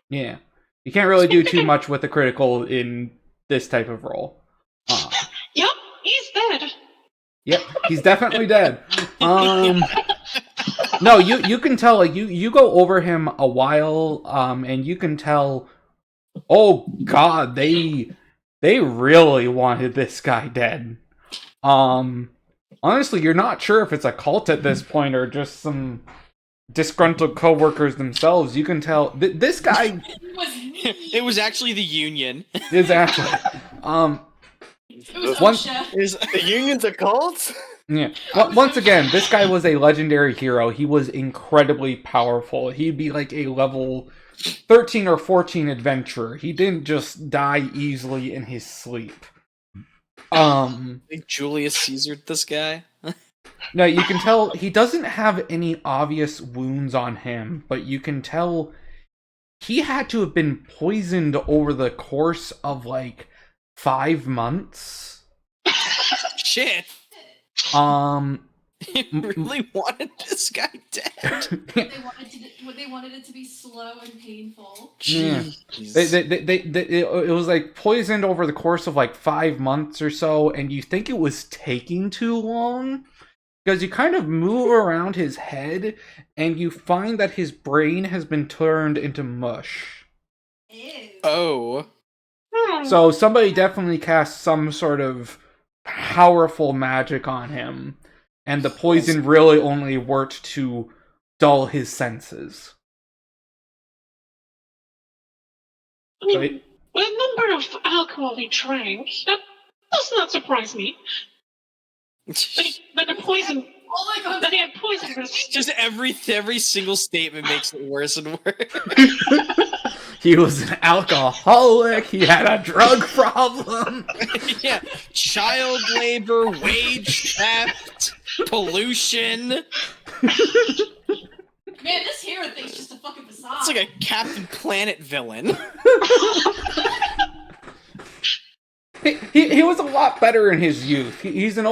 Speaker 1: yeah, you can't really do too much with the critical in this type of role.
Speaker 2: Yep, he's dead.
Speaker 1: Yep, he's definitely dead. No, you can tell, like you go over him a while, and you can tell. Oh God, they really wanted this guy dead. Honestly, you're not sure if it's a cult at this point or just some disgruntled coworkers themselves. You can tell this guy
Speaker 5: It was actually the Union.
Speaker 1: is actually
Speaker 4: It was
Speaker 1: Once-
Speaker 4: OSHA.
Speaker 6: Is the union's a cult?
Speaker 1: yeah. Once again, this guy was a legendary hero. He was incredibly powerful. He'd be like a level 13 or 14 adventurer. He didn't just die easily in his sleep.
Speaker 5: I think Julius Caesared this guy.
Speaker 1: No, you can tell he doesn't have any obvious wounds on him, but you can tell he had to have been poisoned over the course of like 5 months.
Speaker 5: Shit. They really wanted this guy dead.
Speaker 4: They wanted it to be slow and painful.
Speaker 1: Yeah.
Speaker 5: Jeez.
Speaker 1: It was like poisoned over the course of like 5 months or so, and you think it was taking too long because you kind of move around his head and you find that his brain has been turned into mush.
Speaker 4: Ew.
Speaker 5: Oh.
Speaker 1: So somebody definitely cast some sort of powerful magic on him, and the poison really only worked to dull his senses.
Speaker 2: I mean, the number of alcohol he drank, that does not surprise me. That the poison,
Speaker 4: Oh my god!
Speaker 2: that he had poisonous.
Speaker 5: Just every single statement makes it worse and worse.
Speaker 1: He was an alcoholic. He had a drug problem.
Speaker 5: Yeah, child labor, wage theft, pollution.
Speaker 4: Man, this hero thing's just a fucking facade.
Speaker 5: It's like a Captain Planet villain.
Speaker 1: He was a lot better in his youth. He was an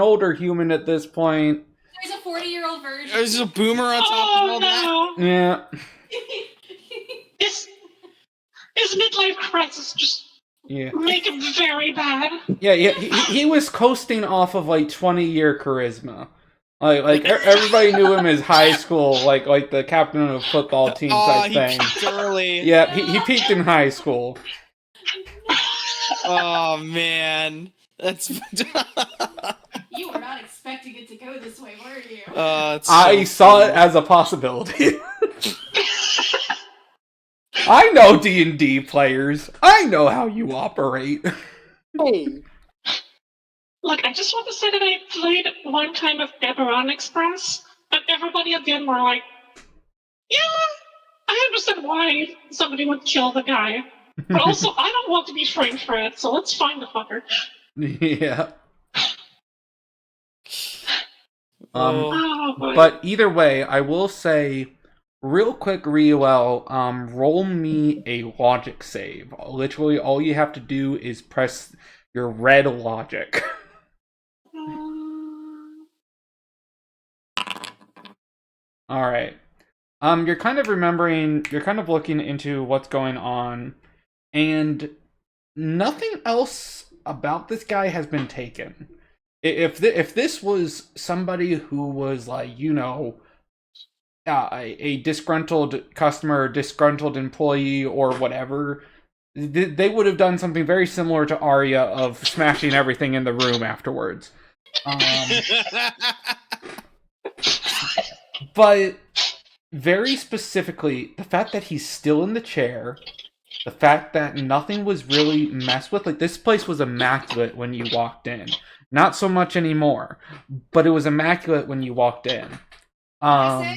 Speaker 1: older human at this point.
Speaker 4: There's a 40-year-old version.
Speaker 5: There's a boomer on top of all that.
Speaker 2: No.
Speaker 1: Yeah.
Speaker 2: His midlife crisis just make him very bad.
Speaker 1: Yeah. He was coasting off of like 20-year charisma. Like everybody knew him as high school, like the captain of a football team type thing.
Speaker 5: Surely.
Speaker 1: Yeah, he peaked in high school.
Speaker 5: Oh man, that's.
Speaker 4: You were not expecting it to go this way, were you?
Speaker 1: I saw it as a possibility. I know D&D players. I know how you operate.
Speaker 2: Hey. Look, I just want to say that I played one time of Eberron Express, and everybody again were like, yeah, I understand why somebody would kill the guy. But also, I don't want to be framed for it, so let's find the fucker.
Speaker 1: Yeah.
Speaker 2: Oh, boy.
Speaker 1: But either way, I will say, real quick, Riuel, roll me a logic save. Literally, all you have to do is press your red logic. Alright. You're kind of looking into what's going on, and nothing else about this guy has been taken. If this was somebody who was like, a disgruntled customer, disgruntled employee, or whatever, they would have done something very similar to Aria of smashing everything in the room afterwards. But very specifically, the fact that he's still in the chair, the fact that nothing was really messed with, like this place was immaculate when you walked in. Not so much anymore, but it was immaculate when you walked in.
Speaker 4: Huh?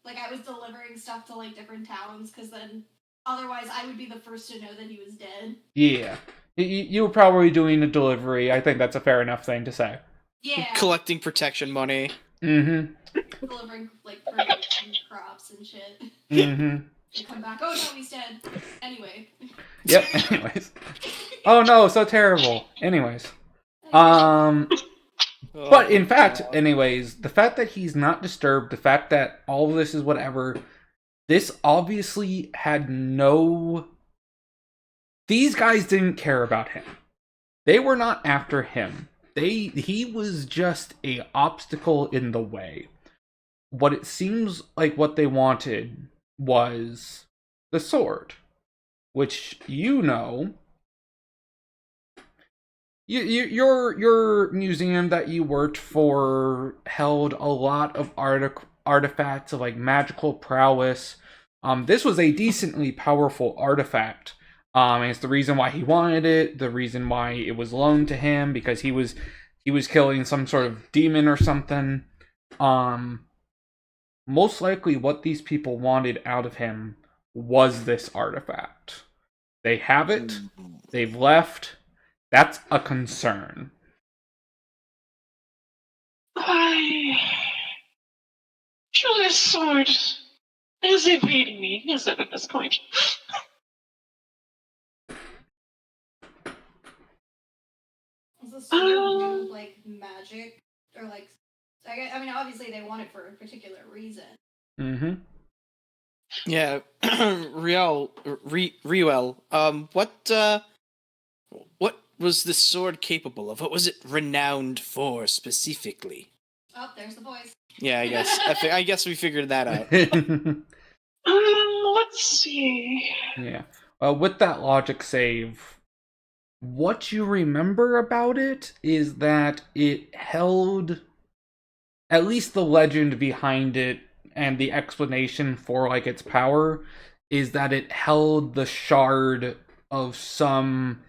Speaker 4: Like I was delivering stuff to like different towns, because then otherwise I would be the first to know that he was dead.
Speaker 1: Yeah. You were probably doing a delivery. I think that's a fair enough thing to say.
Speaker 4: Yeah.
Speaker 5: Collecting protection money.
Speaker 1: Mm-hmm.
Speaker 4: Delivering like produce and crops and shit.
Speaker 1: Mm-hmm.
Speaker 4: You come back, oh no, he's dead. Anyway.
Speaker 1: Yep, anyways. Oh no, so terrible. Anyways. But in fact, anyways, the fact that he's not disturbed, the fact that all of this is whatever, this obviously had no... These guys didn't care about him. They were not after him. He was just a obstacle in the way. What it seems like what they wanted was the sword, which your museum that you worked for held a lot of artifacts of like magical prowess. This was a decently powerful artifact. And it's the reason why he wanted it, the reason why it was loaned to him, because he was killing some sort of demon or something. Most likely what these people wanted out of him was this artifact. They have it, they've left. That's a concern.
Speaker 2: Sure, this sword is evading me, is it, at this point?
Speaker 4: Is the sword like magic? Or like, I mean, obviously they want it for a particular reason.
Speaker 1: Mm-hmm.
Speaker 5: Yeah, Riuel, what was this sword capable of? What was it renowned for specifically?
Speaker 4: Oh, there's the voice.
Speaker 5: Yeah, I guess. I guess we figured that out.
Speaker 2: Let's see.
Speaker 1: Yeah. With that logic save, what you remember about it is that it held at least the legend behind it and the explanation for like its power is that it held the shard of some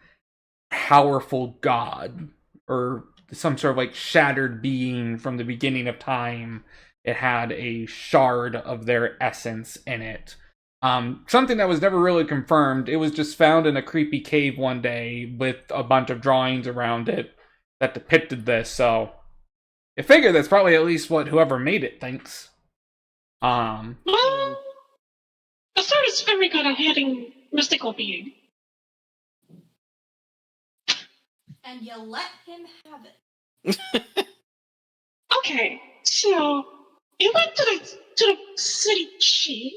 Speaker 1: powerful god or some sort of like shattered being from the beginning of time. It had a shard of their essence in it. Something that was never really confirmed. It was just found in a creepy cave one day with a bunch of drawings around it that depicted this. So I figure that's probably at least what whoever made it thinks.
Speaker 2: Well, the sword is very good at hitting mystical being.
Speaker 4: And you let him have it.
Speaker 2: Okay, so you went to the city chief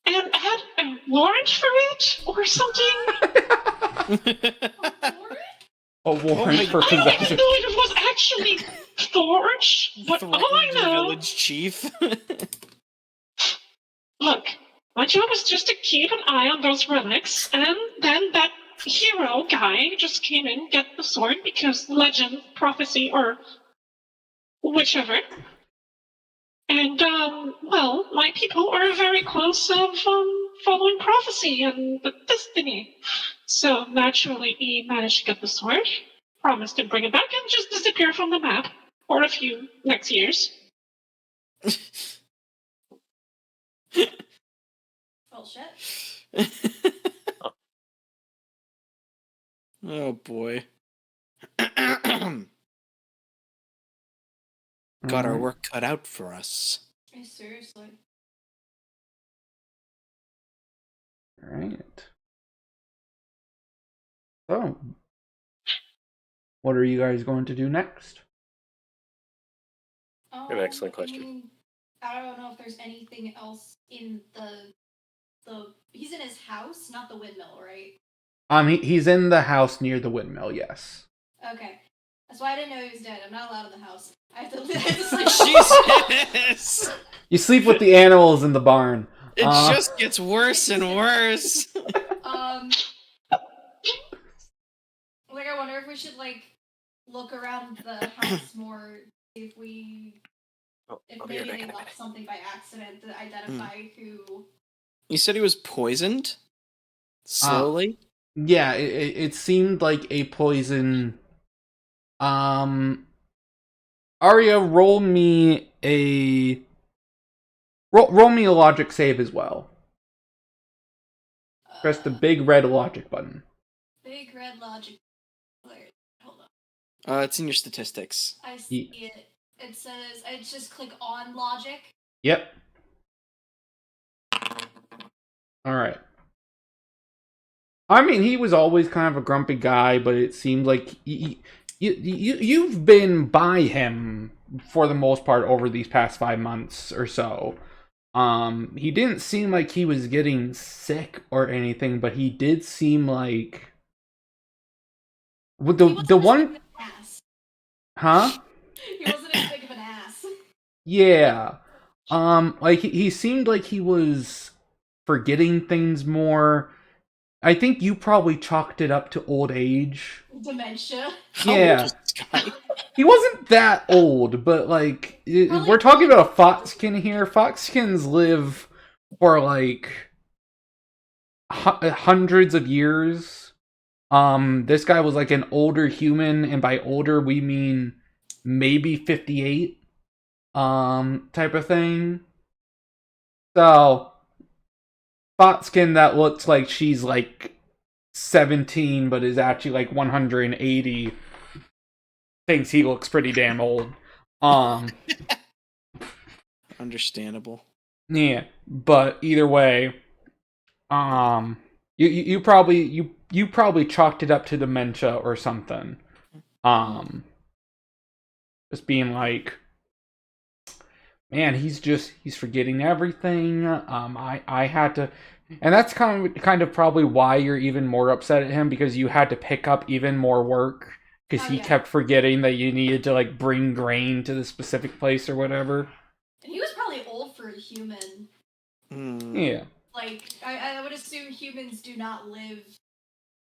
Speaker 2: and had a warrant for it or something?
Speaker 1: A warrant for
Speaker 2: I don't even
Speaker 1: possession.
Speaker 2: know if it was actually forged, but all I
Speaker 5: Threatened the
Speaker 2: know.
Speaker 5: village chief.
Speaker 2: Look, my job is just to keep an eye on those relics, and then that hero guy just came in, get the sword because legend, prophecy, or whichever. And, well, my people are very close of, following prophecy and the destiny. So, naturally, he managed to get the sword, promised to bring it back, and just disappear from the map for a few next years.
Speaker 4: Well, shit.
Speaker 5: Oh boy. Got our work cut out for us.
Speaker 4: Seriously.
Speaker 1: Alright. So, what are you guys going to do next?
Speaker 6: An excellent question.
Speaker 4: I mean, I don't know if there's anything else in the he's in his house, not the windmill, right?
Speaker 1: He's in the house near the windmill, yes.
Speaker 4: Okay. That's why I didn't know he was dead. I'm not allowed in the house. I have to sleep.
Speaker 5: Jesus!
Speaker 1: You sleep with the animals in the barn.
Speaker 5: It just gets worse and worse.
Speaker 4: Like, I wonder if we should, like, look around the house more, see if we... if maybe they left something by accident to identify who...
Speaker 5: You said he was poisoned? Slowly?
Speaker 1: Yeah, it seemed like a poison. Aria, roll me a logic save as well. Press the big red logic button.
Speaker 4: Big red logic. Hold on.
Speaker 5: It's in your statistics.
Speaker 4: I see it. It says I just click on logic.
Speaker 1: Yep. All right. I mean, he was always kind of a grumpy guy, but it seemed like you've been by him for the most part over these past 5 months or so. He didn't seem like he was getting sick or anything, but he did seem like with the one. Huh?
Speaker 4: He wasn't as big of an ass.
Speaker 1: Yeah. Like he seemed like he was forgetting things more. I think you probably chalked it up to old age.
Speaker 4: Dementia.
Speaker 1: Yeah. He wasn't that old, but like we're talking about a foxkin here. Foxkins live for like hundreds of years. This guy was like an older human, and by older we mean maybe 58. Type of thing. So Foxkin that looks like she's like 17 but is actually like 180 thinks he looks pretty damn old.
Speaker 5: Understandable.
Speaker 1: Yeah, but either way, you probably chalked it up to dementia or something. Just being like, man, he's forgetting everything. I had to, and that's kind of probably why you're even more upset at him, because you had to pick up even more work because he kept forgetting that you needed to like bring grain to the specific place or whatever.
Speaker 4: And he was probably old for a human.
Speaker 1: Yeah.
Speaker 4: Like, I would assume humans do not live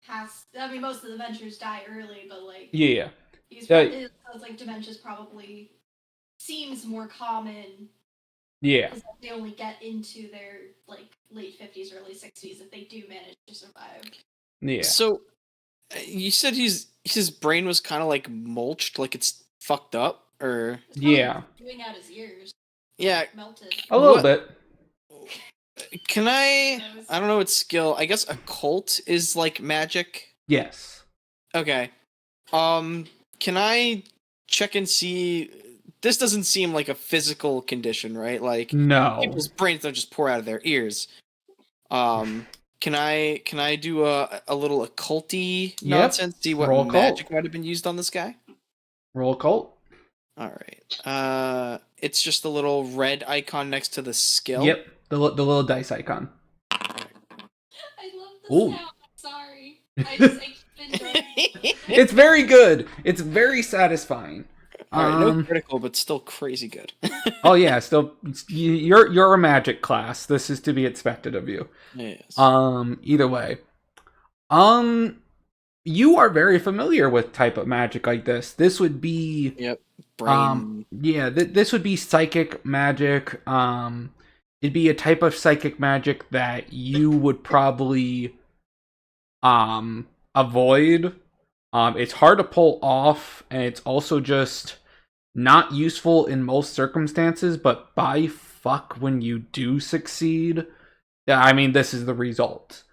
Speaker 4: past... I mean, most of the adventures die early, but, like...
Speaker 1: Yeah.
Speaker 4: He's probably... like, dementia's probably seems more common.
Speaker 1: Yeah.
Speaker 4: Because they only get into their like late 50s, early 60s if they do manage to survive.
Speaker 1: Yeah.
Speaker 5: So, you said his brain was kind of like mulched, like it's fucked up, or
Speaker 4: It's probably
Speaker 1: Yeah.
Speaker 4: doing out his ears.
Speaker 5: yeah.
Speaker 4: Melted.
Speaker 1: A little
Speaker 5: What-
Speaker 1: bit.
Speaker 5: Can I don't know what skill. I guess occult is like magic.
Speaker 1: Yes.
Speaker 5: Okay. Can I check and see? This doesn't seem like a physical condition, right? Like
Speaker 1: No.
Speaker 5: people's brains don't just pour out of their ears. Can I do a little occulty nonsense? See what
Speaker 1: Roll
Speaker 5: magic
Speaker 1: occult.
Speaker 5: might have been used on this guy.
Speaker 1: Roll occult.
Speaker 5: All right. It's just the little red icon next to the skill.
Speaker 1: Yep. The little dice icon.
Speaker 4: I love the
Speaker 1: Ooh.
Speaker 4: sound. I'm sorry. I keep enjoying it.
Speaker 1: It's very good. It's very satisfying.
Speaker 5: All right, no critical, but still crazy good.
Speaker 1: Oh yeah, still you're a magic class. This is to be expected of you.
Speaker 5: Yes.
Speaker 1: Either way. You are very familiar with type of magic like this. This would be
Speaker 5: Yep. Brain.
Speaker 1: yeah, this would be psychic magic. It'd be a type of psychic magic that you would probably avoid. It's hard to pull off, and it's also just not useful in most circumstances, but by fuck when you do succeed, yeah, I mean this is the result.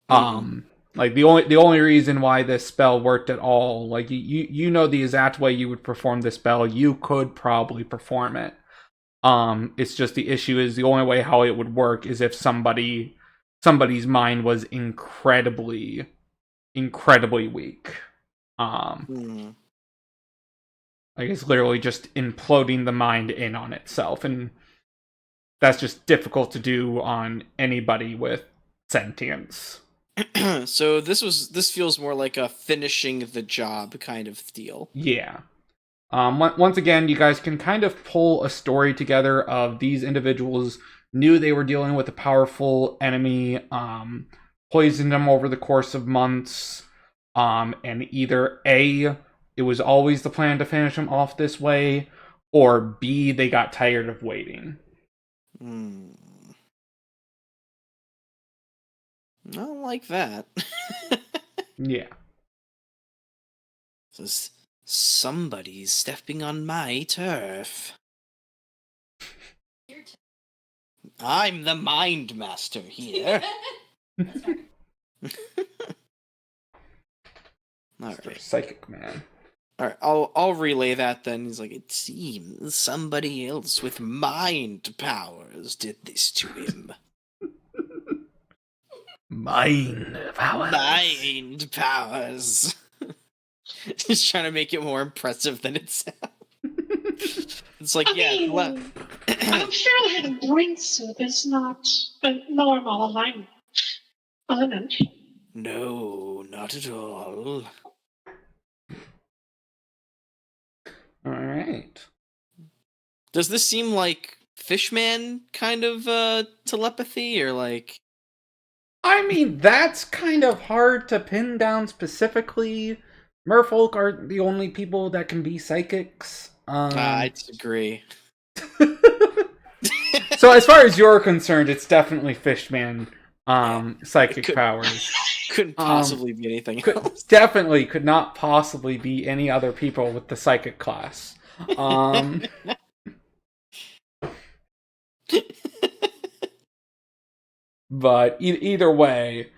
Speaker 1: Like the only reason why this spell worked at all, like you know the exact way you would perform this spell, you could probably perform it. It's just the issue is the only way how it would work is if somebody's mind was incredibly weak. Like it's literally just imploding the mind in on itself, and that's just difficult to do on anybody with sentience.
Speaker 5: So this feels more like a finishing the job kind of deal.
Speaker 1: Yeah. Once again, you guys can kind of pull a story together of these individuals knew they were dealing with a powerful enemy, poisoned them over the course of months, and either A, it was always the plan to finish him off this way, or B, they got tired of waiting.
Speaker 5: I don't like that.
Speaker 1: Yeah.
Speaker 5: So somebody's stepping on my turf.
Speaker 4: Your turn.
Speaker 5: I'm the mind master here.
Speaker 4: That's fair.
Speaker 5: All
Speaker 1: Mr.
Speaker 5: right.
Speaker 1: Psychic Man.
Speaker 5: All right, I'll relay that then. He's like, it seems somebody else with mind powers did this to him.
Speaker 1: Mind powers.
Speaker 5: Mind powers. Just trying to make it more impressive than it sounds. It's like,
Speaker 2: I
Speaker 5: yeah.
Speaker 2: mean, I'm sure that a brain soup is not a normal alignment.
Speaker 5: No, not at all.
Speaker 1: All right.
Speaker 5: Does this seem like Fishman kind of telepathy, or like?
Speaker 1: I mean, that's kind of hard to pin down specifically. Merfolk are the only people that can be psychics.
Speaker 5: I disagree.
Speaker 1: So as far as you're concerned, it's definitely Fishman psychic powers.
Speaker 5: Couldn't possibly be anything else.
Speaker 1: Definitely could not possibly be any other people with the psychic class. But either way,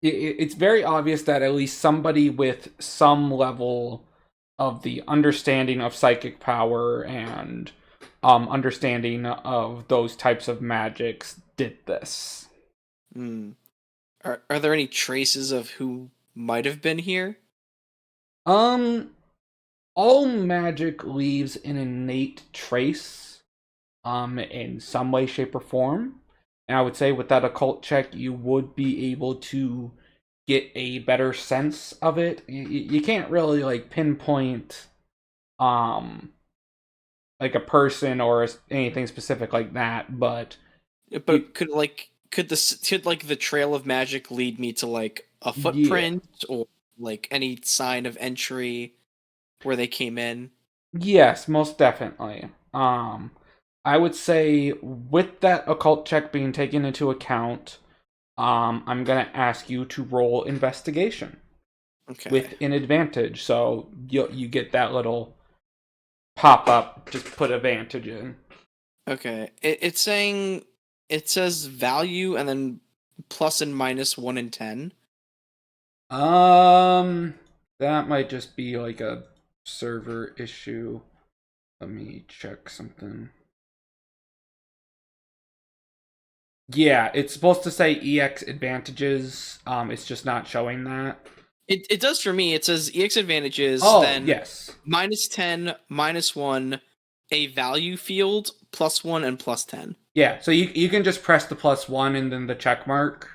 Speaker 1: it's very obvious that at least somebody with some level of the understanding of psychic power and understanding of those types of magics did this.
Speaker 5: Are there any traces of who might have been here?
Speaker 1: All magic leaves an innate trace, in some way, shape, or form. And I would say with that occult check, you would be able to get a better sense of it. You can't really like pinpoint, like a person or anything specific like that, but
Speaker 5: could the trail of magic lead me to like a footprint or like any sign of entry where they came in?
Speaker 1: Yes, most definitely. I would say with that occult check being taken into account, I'm gonna ask you to roll investigation
Speaker 5: Okay.
Speaker 1: with an advantage. So you get that little pop up. Just put advantage in.
Speaker 5: Okay. It's saying it says value and then plus and minus 1 in 10.
Speaker 1: That might just be like a server issue. Let me check something. Yeah, it's supposed to say EX advantages. It's just not showing that.
Speaker 5: It does for me. It says EX advantages,
Speaker 1: Oh,
Speaker 5: then
Speaker 1: yes.
Speaker 5: minus 10, minus 1, a value field, plus 1, and plus 10.
Speaker 1: Yeah, so you can just press the +1 and then the check mark.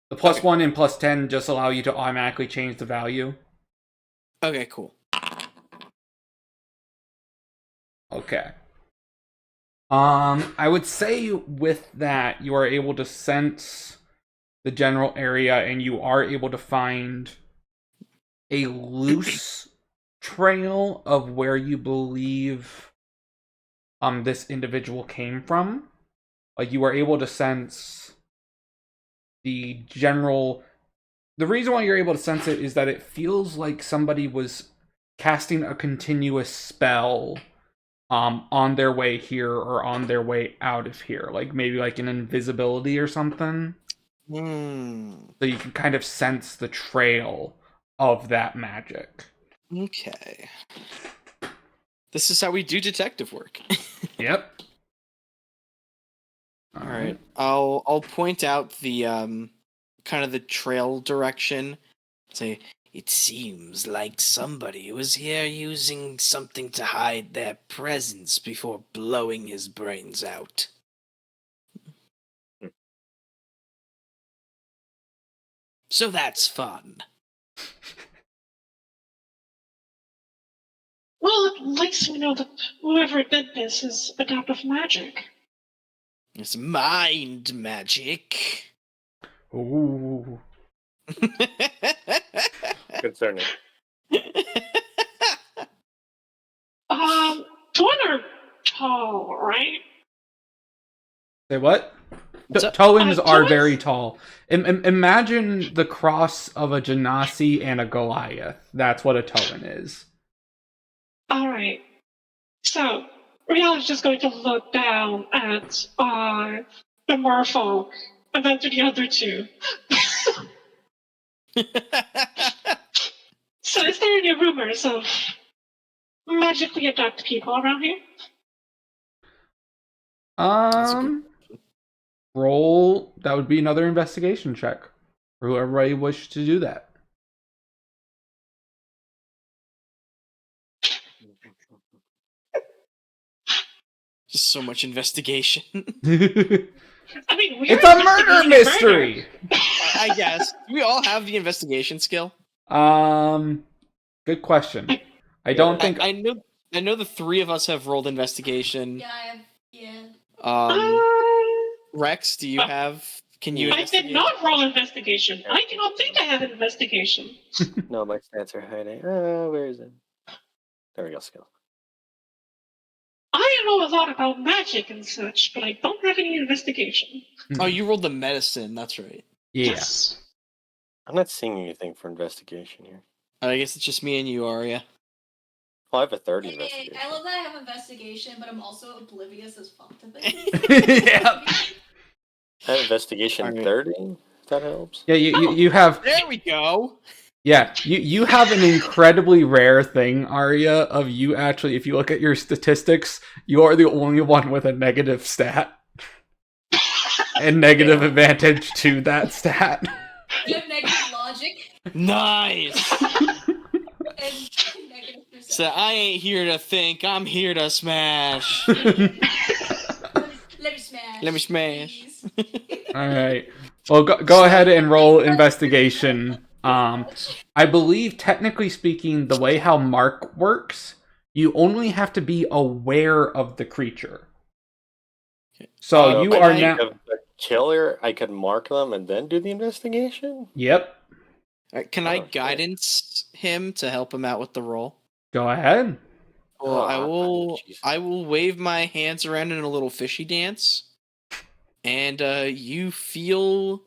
Speaker 1: The +1 and +10 just allow you to automatically change the value.
Speaker 5: Okay, cool.
Speaker 1: Okay. I would say with that, you are able to sense the general area and you are able to find a loose trail of where you believe this individual came from. Like you are able to sense the general. The reason why you're able to sense it is that it feels like somebody was casting a continuous spell on their way here or on their way out of here, like maybe like an invisibility or something. So you can kind of sense the trail of that magic.
Speaker 5: Okay. This is how we do detective work.
Speaker 1: Yep.
Speaker 5: All right. I'll point out the kind of the trail direction. Say, it seems like somebody was here using something to hide their presence before blowing his brains out. So that's fun.
Speaker 2: Well, at least we know that whoever did this is adaptive magic.
Speaker 5: It's mind magic.
Speaker 1: Ooh.
Speaker 6: Concerning.
Speaker 2: Twin are tall, right?
Speaker 1: Say what?
Speaker 5: What's up?
Speaker 1: Toems are
Speaker 2: Toems?
Speaker 1: very tall. Imagine the cross of a Genasi and a Goliath. That's what a Toen is.
Speaker 2: Alright. So, Riuel is just going to look down at the merfolk and then to the other two. So, is there any rumors of magically adept people around here?
Speaker 1: Roll. That would be another investigation check for whoever wishes to do that.
Speaker 5: Just so much investigation.
Speaker 2: I mean, we're
Speaker 1: It's a murder
Speaker 2: investigating
Speaker 1: mystery.
Speaker 5: I guess. Do we all have the investigation skill?
Speaker 1: Good question. I don't think.
Speaker 5: I know the three of us have rolled investigation.
Speaker 4: Yeah, I have. Yeah.
Speaker 5: Rex, do you have? Can you?
Speaker 2: I did not roll investigation. I do not think I have an investigation.
Speaker 6: No, my stats are hiding. Where is it? There we go, skill.
Speaker 2: I know a lot about magic and such, but I don't have any investigation.
Speaker 5: Oh, you rolled the medicine. That's right.
Speaker 1: Yeah.
Speaker 2: Yes.
Speaker 6: I'm not seeing anything for investigation here.
Speaker 5: I guess it's just me and you, Aria.
Speaker 6: Well, I have a 30
Speaker 4: Hey,
Speaker 6: investigation.
Speaker 4: I love that I have investigation, but I'm also oblivious as fuck to things.
Speaker 1: Yeah.
Speaker 6: I have investigation
Speaker 5: Alright.
Speaker 6: 30. If that helps.
Speaker 1: Yeah, you have.
Speaker 5: There we go.
Speaker 1: Yeah, you have an incredibly rare thing, Arya, of you actually, if you look at your statistics, you are the only one with a negative stat. And negative advantage to that stat.
Speaker 4: You have negative logic
Speaker 5: Nice.
Speaker 4: and negative perception.
Speaker 5: So I ain't here to think. I'm here to smash.
Speaker 4: Let me smash.
Speaker 5: Let me smash.
Speaker 4: please.
Speaker 1: Alright. Well, go ahead and roll investigation. I believe, technically speaking, the way how Mark works, you only have to be aware of the creature. So you are now.
Speaker 6: The killer, I could mark them and then do the investigation?
Speaker 1: Yep.
Speaker 5: Alright, can I guidance him to help him out with the roll?
Speaker 1: Go ahead.
Speaker 5: Well,
Speaker 6: jeez.
Speaker 5: I will wave my hands around in a little fishy dance, and you feel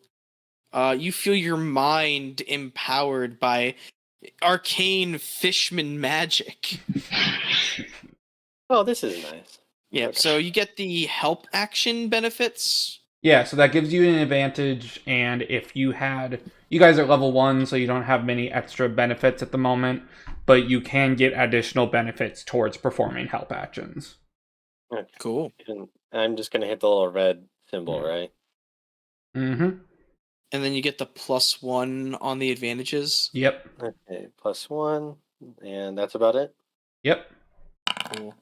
Speaker 5: your mind empowered by arcane fishman magic.
Speaker 6: Oh, this is nice.
Speaker 5: Yeah,
Speaker 6: Okay.
Speaker 5: so you get the help action benefits.
Speaker 1: Yeah, so that gives you an advantage, and if you guys are level 1, so you don't have many extra benefits at the moment, but you can get additional benefits towards performing help actions.
Speaker 6: Okay.
Speaker 5: Cool.
Speaker 6: And I'm just gonna hit the little red symbol, right?
Speaker 1: Mm-hmm.
Speaker 5: And then you get the +1 on the advantages.
Speaker 1: Yep.
Speaker 6: Okay, +1, and that's about it.
Speaker 1: Yep.
Speaker 5: Cool.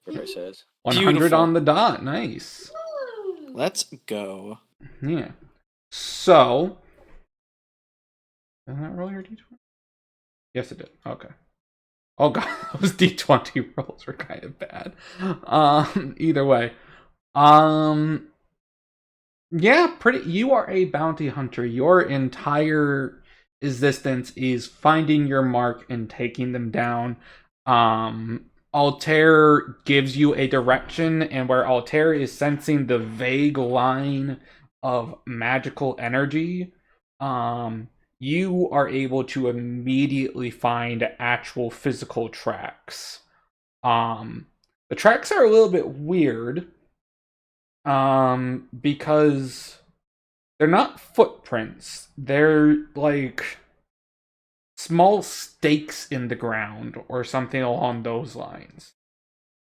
Speaker 6: Whatever it says.
Speaker 1: 100
Speaker 5: Beautiful.
Speaker 1: on the dot. Nice.
Speaker 4: Woo!
Speaker 5: Let's go.
Speaker 1: Yeah. So, did that roll your d20? Yes, it did. Okay. Oh god, those d20 rolls were kind of bad. Either way. Yeah, you are a bounty hunter. Your entire existence is finding your mark and taking them down. Altair gives you a direction, and where Altair is sensing the vague line of magical energy, you are able to immediately find actual physical tracks. The tracks are a little bit weird, because they're not footprints. They're like small stakes in the ground or something along those lines.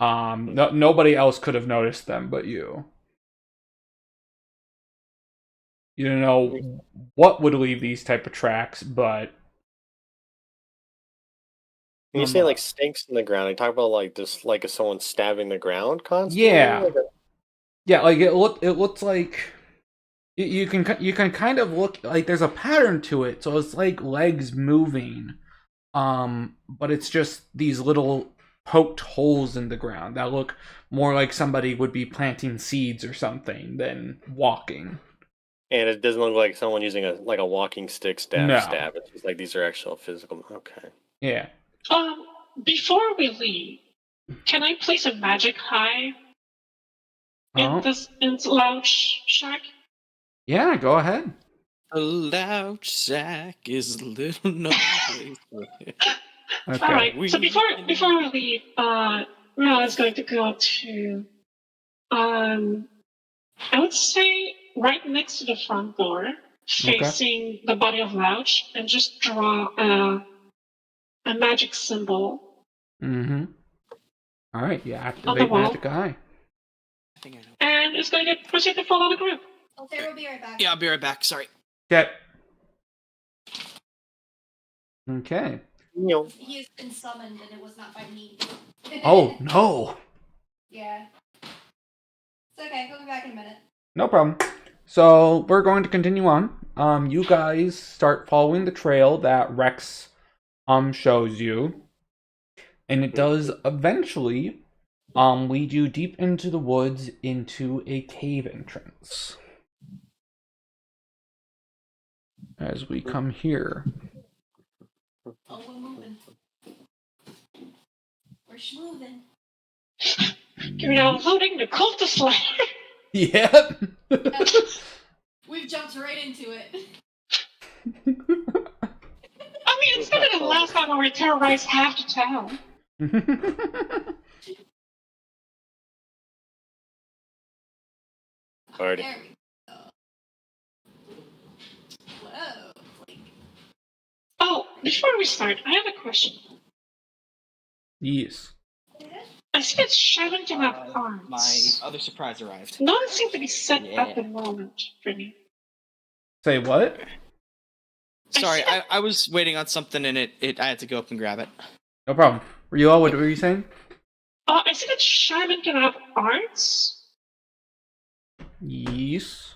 Speaker 1: Nobody else could have noticed them but you. You don't know what would leave these type of tracks, but
Speaker 6: When you say like stinks in the ground, I talk about like this, like if someone's stabbing the ground constantly.
Speaker 1: yeah,
Speaker 6: Like
Speaker 1: yeah, like it looks like you can kind of look like there's a pattern to it, so it's like legs moving, but it's just these little poked holes in the ground that look more like somebody would be planting seeds or something than walking.
Speaker 6: And it doesn't look like someone using a walking stick stab.
Speaker 1: No.
Speaker 6: It's just like these are actual physical. Okay.
Speaker 1: Yeah.
Speaker 2: Before we leave, can I place a magic hive in this lounge shack?
Speaker 1: Yeah, go ahead.
Speaker 5: A loud sack is a little known place.
Speaker 1: Okay.
Speaker 2: All right. So before we leave, Riuel is going to go to, I would say right next to the front door, facing the body of Louch, and just draw a magic symbol.
Speaker 1: Mm-hmm. All right, you activate magic eye.
Speaker 5: I think I know.
Speaker 2: And it's going to proceed to follow the group.
Speaker 4: Altair will be right back.
Speaker 5: Yeah, I'll be right back. Sorry.
Speaker 1: Okay. Okay.
Speaker 4: He has been summoned and it was not by me.
Speaker 1: Oh, no.
Speaker 4: Yeah. It's okay, he'll be back in a minute.
Speaker 1: No problem. So, we're going to continue on. You guys start following the trail that Rex shows you. And it does eventually lead you deep into the woods into a cave entrance. As we come here.
Speaker 4: Oh, we're moving. We're schmooving.
Speaker 2: You're now loading the cultist ladder.
Speaker 1: Yep.
Speaker 4: We've jumped right into it.
Speaker 2: I mean, it's better than last time when we terrorized half the town.
Speaker 6: Alrighty.
Speaker 4: There we go. Whoa.
Speaker 2: Oh, before we start, I have a question.
Speaker 1: Yes.
Speaker 2: I see that Shadow can have arms.
Speaker 5: My other surprise arrived.
Speaker 2: None seem to be set at the moment for me.
Speaker 1: Say what?
Speaker 5: Sorry, I was waiting on something and I had to go up and grab it.
Speaker 1: No problem. Riuel, what were you saying?
Speaker 2: I see that Shaman can have arms.
Speaker 1: Yes.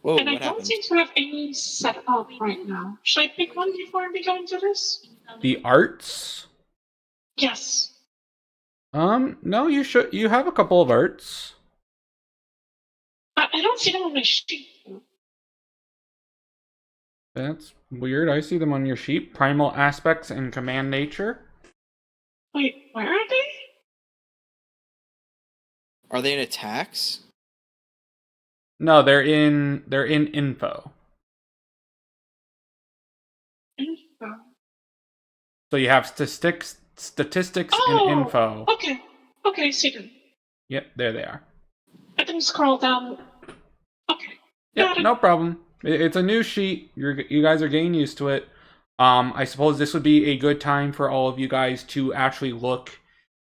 Speaker 5: Whoa,
Speaker 2: And I
Speaker 5: what
Speaker 2: don't
Speaker 5: happened?
Speaker 2: seem to have any set up right now. Should I pick one before we go into this?
Speaker 1: The arts?
Speaker 2: Yes.
Speaker 1: No, you should. You have a couple of arts.
Speaker 2: I don't see them on my sheet.
Speaker 1: That's weird. I see them on your sheet. Primal aspects and command nature.
Speaker 2: Wait, where are they?
Speaker 5: Are they in attacks?
Speaker 1: No, they're in info.
Speaker 2: Info.
Speaker 1: So you have statistics and
Speaker 2: Oh,
Speaker 1: info.
Speaker 2: okay. Okay, see them.
Speaker 1: Yep, there they are.
Speaker 2: I can scroll down. Okay.
Speaker 1: Yep,
Speaker 2: Got it.
Speaker 1: no problem. It's a new sheet. You guys are getting used to it. I suppose this would be a good time for all of you guys to actually look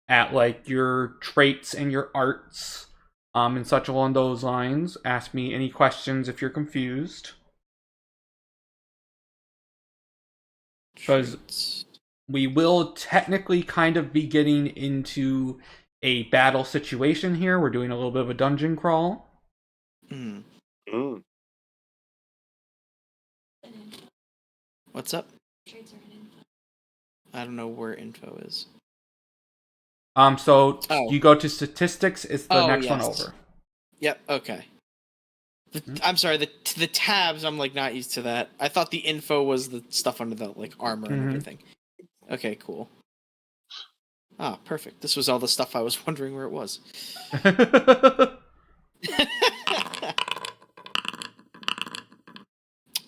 Speaker 1: at like your traits and your arts, and such along those lines. Ask me any questions if you're confused. Because
Speaker 5: Traits.
Speaker 1: we will technically kind of be getting into a battle situation here. We're doing a little bit of a dungeon crawl.
Speaker 5: Hmm.
Speaker 6: Mm.
Speaker 5: What's up?
Speaker 4: Traits are in info.
Speaker 5: I don't know where info is.
Speaker 1: So
Speaker 5: Oh.
Speaker 1: you go to statistics. It's the
Speaker 5: Oh,
Speaker 1: next one
Speaker 5: yes.
Speaker 1: over.
Speaker 5: Yep. Okay. I'm sorry. The tabs. I'm like not used to that. I thought the info was the stuff under the like armor and
Speaker 1: Mhm.
Speaker 5: everything. Okay. Cool. Ah, perfect. This was all the stuff I was wondering where it was.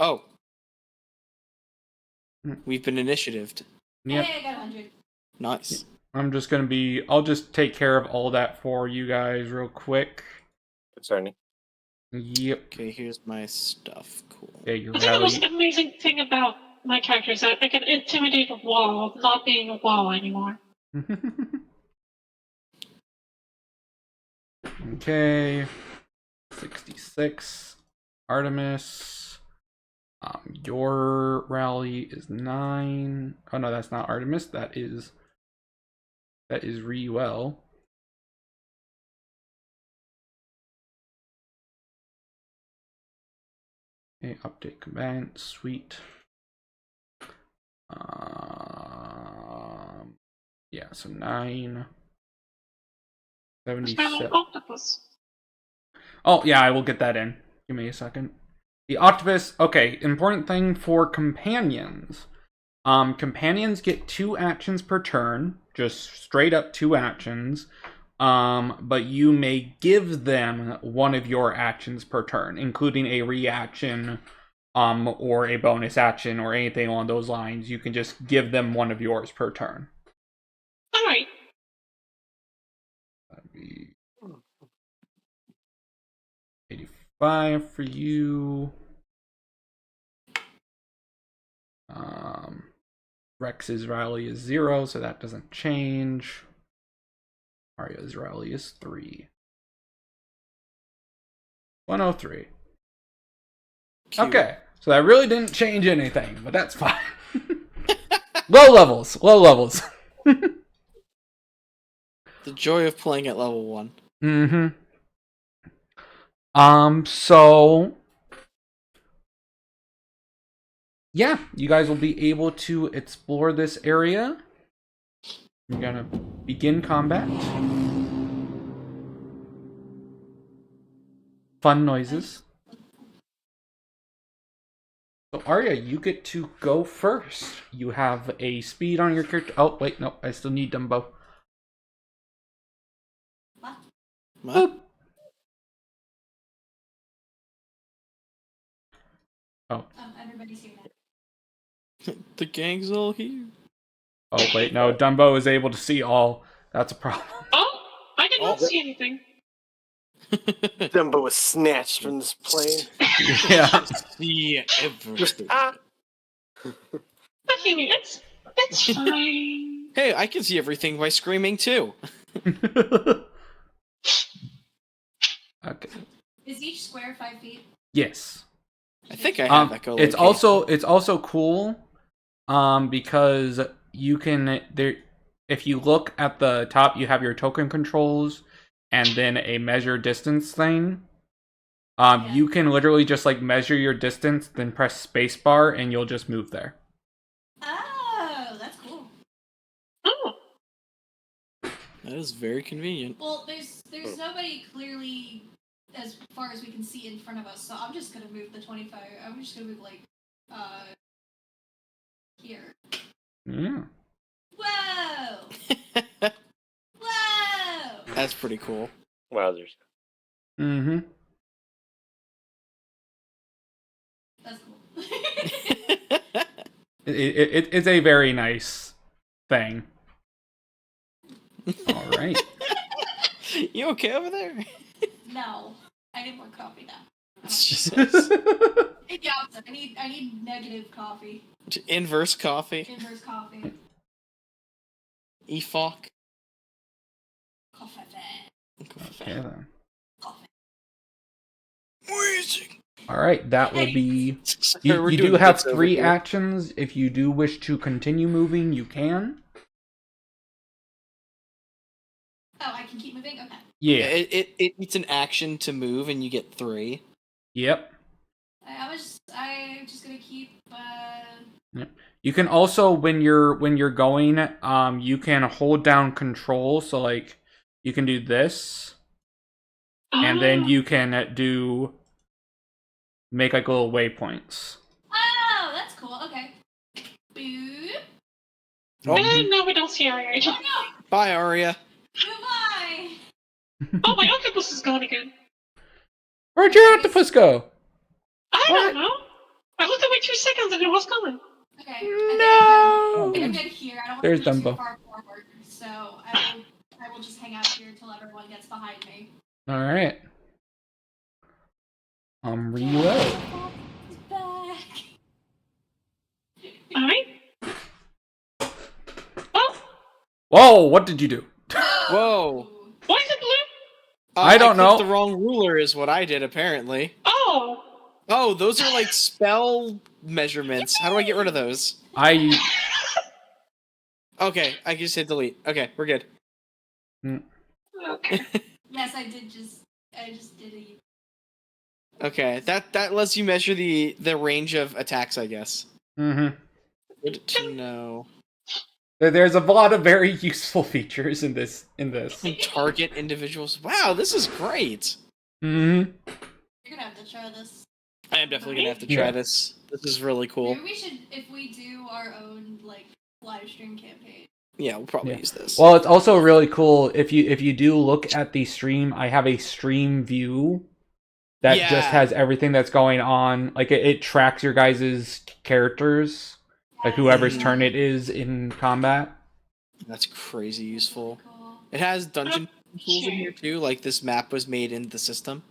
Speaker 5: Oh. We've been initiatived.
Speaker 1: Yep.
Speaker 4: Hey, I got 100.
Speaker 5: Nice.
Speaker 1: I'll just take care of all that for you guys real quick.
Speaker 6: Sorry.
Speaker 1: Yep.
Speaker 5: Okay, here's my stuff. Cool.
Speaker 1: Yeah, your
Speaker 2: I think the most
Speaker 1: rally.
Speaker 2: amazing thing about my character is that I can intimidate a wall, not being a wall anymore.
Speaker 1: Okay. 66. Artemis. Your rally is 9. Oh no, that's not Artemis. That is Riuel. Okay, update command. Sweet. Yeah, so 9.
Speaker 2: It's my little
Speaker 1: 77.
Speaker 2: octopus.
Speaker 1: Oh, yeah, I will get that in. Give me a second. The octopus, okay, important thing for companions. Companions get 2 actions per turn, just straight up 2 actions. But you may give them one of your actions per turn, including a reaction, or a bonus action, or anything along those lines. You can just give them one of yours per turn.
Speaker 2: Alright.
Speaker 1: That'd be 85 for you. Rex's rally is 0, so that doesn't change. Maria's rally is 3. 103.
Speaker 5: Cute.
Speaker 1: Okay, so that really didn't change anything, but that's fine. Low levels.
Speaker 5: The joy of playing at level 1.
Speaker 1: Mm-hmm. So yeah, you guys will be able to explore this area. We're gonna begin combat. Fun noises. So Arya, you get to go first. You have a speed on your character. Oh wait, no, I still need Dumbo.
Speaker 4: What?
Speaker 5: What?
Speaker 1: Boop. Oh.
Speaker 4: Everybody's here now.
Speaker 5: The gang's all here.
Speaker 1: Oh wait, no, Dumbo is able to see all. That's a problem.
Speaker 2: Oh, I did not
Speaker 6: Oh.
Speaker 2: see anything.
Speaker 6: Dumbo was snatched from this plane.
Speaker 1: Yeah.
Speaker 5: See everything.
Speaker 2: Okay, that's fine.
Speaker 5: Hey, I can see everything by screaming too.
Speaker 1: Okay.
Speaker 4: Is each square 5 feet?
Speaker 1: Yes.
Speaker 5: I think I have echolocation.
Speaker 1: It's also cool, because you can there. If you look at the top, you have your token controls, and then a measure distance thing.
Speaker 4: Yeah.
Speaker 1: You can literally just like measure your distance, then press spacebar, and you'll just move there.
Speaker 4: Oh, that's cool.
Speaker 2: Oh,
Speaker 5: That is very convenient.
Speaker 4: Well, there's nobody clearly as far as we can see in front of us, so I'm just gonna move the 25. I'm just gonna move like here.
Speaker 1: Yeah.
Speaker 4: Whoa! Whoa!
Speaker 5: That's pretty cool.
Speaker 6: Wowzers.
Speaker 1: Mm-hmm.
Speaker 4: That's cool.
Speaker 1: It's a very nice thing. All right.
Speaker 5: You okay over there?
Speaker 4: No, I need more coffee now.
Speaker 5: Jesus.
Speaker 4: Yeah, I need negative coffee.
Speaker 5: Inverse coffee.
Speaker 4: Inverse coffee.
Speaker 5: EFOC.
Speaker 4: Coffee.
Speaker 1: Okay then.
Speaker 4: Coffee.
Speaker 5: Amazing.
Speaker 1: All right, that will be.
Speaker 5: We're
Speaker 1: You
Speaker 5: doing
Speaker 1: do have
Speaker 5: bits over
Speaker 1: 3
Speaker 5: here.
Speaker 1: actions. If you do wish to continue moving, you can.
Speaker 4: Oh, I can keep moving? Okay.
Speaker 1: Yeah.
Speaker 5: It's an action to move, and you get 3.
Speaker 1: Yep.
Speaker 4: I'm just gonna keep.
Speaker 1: You can also when you're going, you can hold down control. So like, you can do this, and then you can make like little waypoints.
Speaker 4: Oh, that's cool. Okay. Boop.
Speaker 2: And now we don't see Aria.
Speaker 4: Oh no!
Speaker 5: Bye, Aria.
Speaker 4: Goodbye.
Speaker 2: Oh, my octopus is gone again.
Speaker 1: Where'd your octopus go?
Speaker 2: I
Speaker 1: What?
Speaker 2: don't know. I looked away 2 seconds and it was gone.
Speaker 4: Okay.
Speaker 1: No.
Speaker 4: I think I'm good here. I don't want
Speaker 1: There's
Speaker 4: to move too
Speaker 1: Dumbo.
Speaker 4: far forward, so I will just hang out here until everyone gets behind me.
Speaker 1: All right. Riuel.
Speaker 4: Back.
Speaker 2: Alright. Oh,
Speaker 1: Whoa! What did you do?
Speaker 5: Whoa.
Speaker 2: why is it blue?
Speaker 1: I don't
Speaker 5: clicked
Speaker 1: know.
Speaker 5: the wrong ruler is what I did, apparently.
Speaker 2: Oh.
Speaker 5: Oh, those are like spell measurements. How do I get rid of those? Okay, I can just hit delete. Okay, we're good.
Speaker 2: Okay.
Speaker 4: Yes, I just did it.
Speaker 5: Okay, that lets you measure the range of attacks, I guess.
Speaker 1: Mm-hmm.
Speaker 5: Good to know.
Speaker 1: There's a lot of very useful features in this.
Speaker 5: Target individuals. Wow, this is great.
Speaker 1: Mm-hmm.
Speaker 4: You're gonna have to try this.
Speaker 5: I am definitely gonna have to try
Speaker 1: Yeah.
Speaker 5: this. This is really cool.
Speaker 4: Maybe we should, if we do our own like live stream campaign.
Speaker 5: Yeah, we'll probably
Speaker 1: Yeah.
Speaker 5: use this.
Speaker 1: Well, it's also really cool if you do look at the stream. I have a stream view that
Speaker 5: Yeah.
Speaker 1: just has everything that's going on. Like it tracks your guys' characters, like whoever's turn it is in combat.
Speaker 5: That's crazy useful.
Speaker 4: Cool.
Speaker 5: It has dungeon tools in here too. Like this map was made in the system.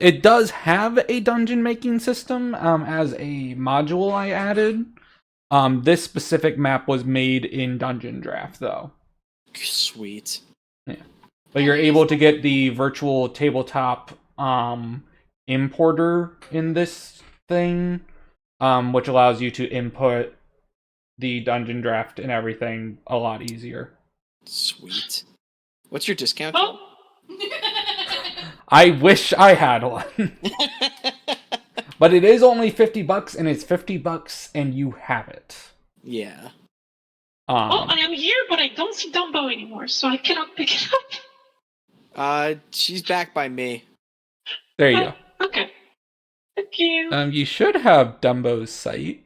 Speaker 1: It does have a dungeon making system as a module I added. This specific map was made in Dungeon Draft though.
Speaker 5: Sweet.
Speaker 1: Yeah. But you're able to get the virtual tabletop importer in this thing, which allows you to input the Dungeon Draft and everything a lot easier.
Speaker 5: Sweet. What's your discount?
Speaker 2: Oh.
Speaker 1: I wish I had one. But it is only $50 and it's $50 and you have it.
Speaker 5: Yeah.
Speaker 2: Oh, I am here, but I don't see Dumbo anymore, so I cannot pick it up.
Speaker 5: She's back by me.
Speaker 1: There you go.
Speaker 2: Okay. Thank you.
Speaker 1: You should have Dumbo's site.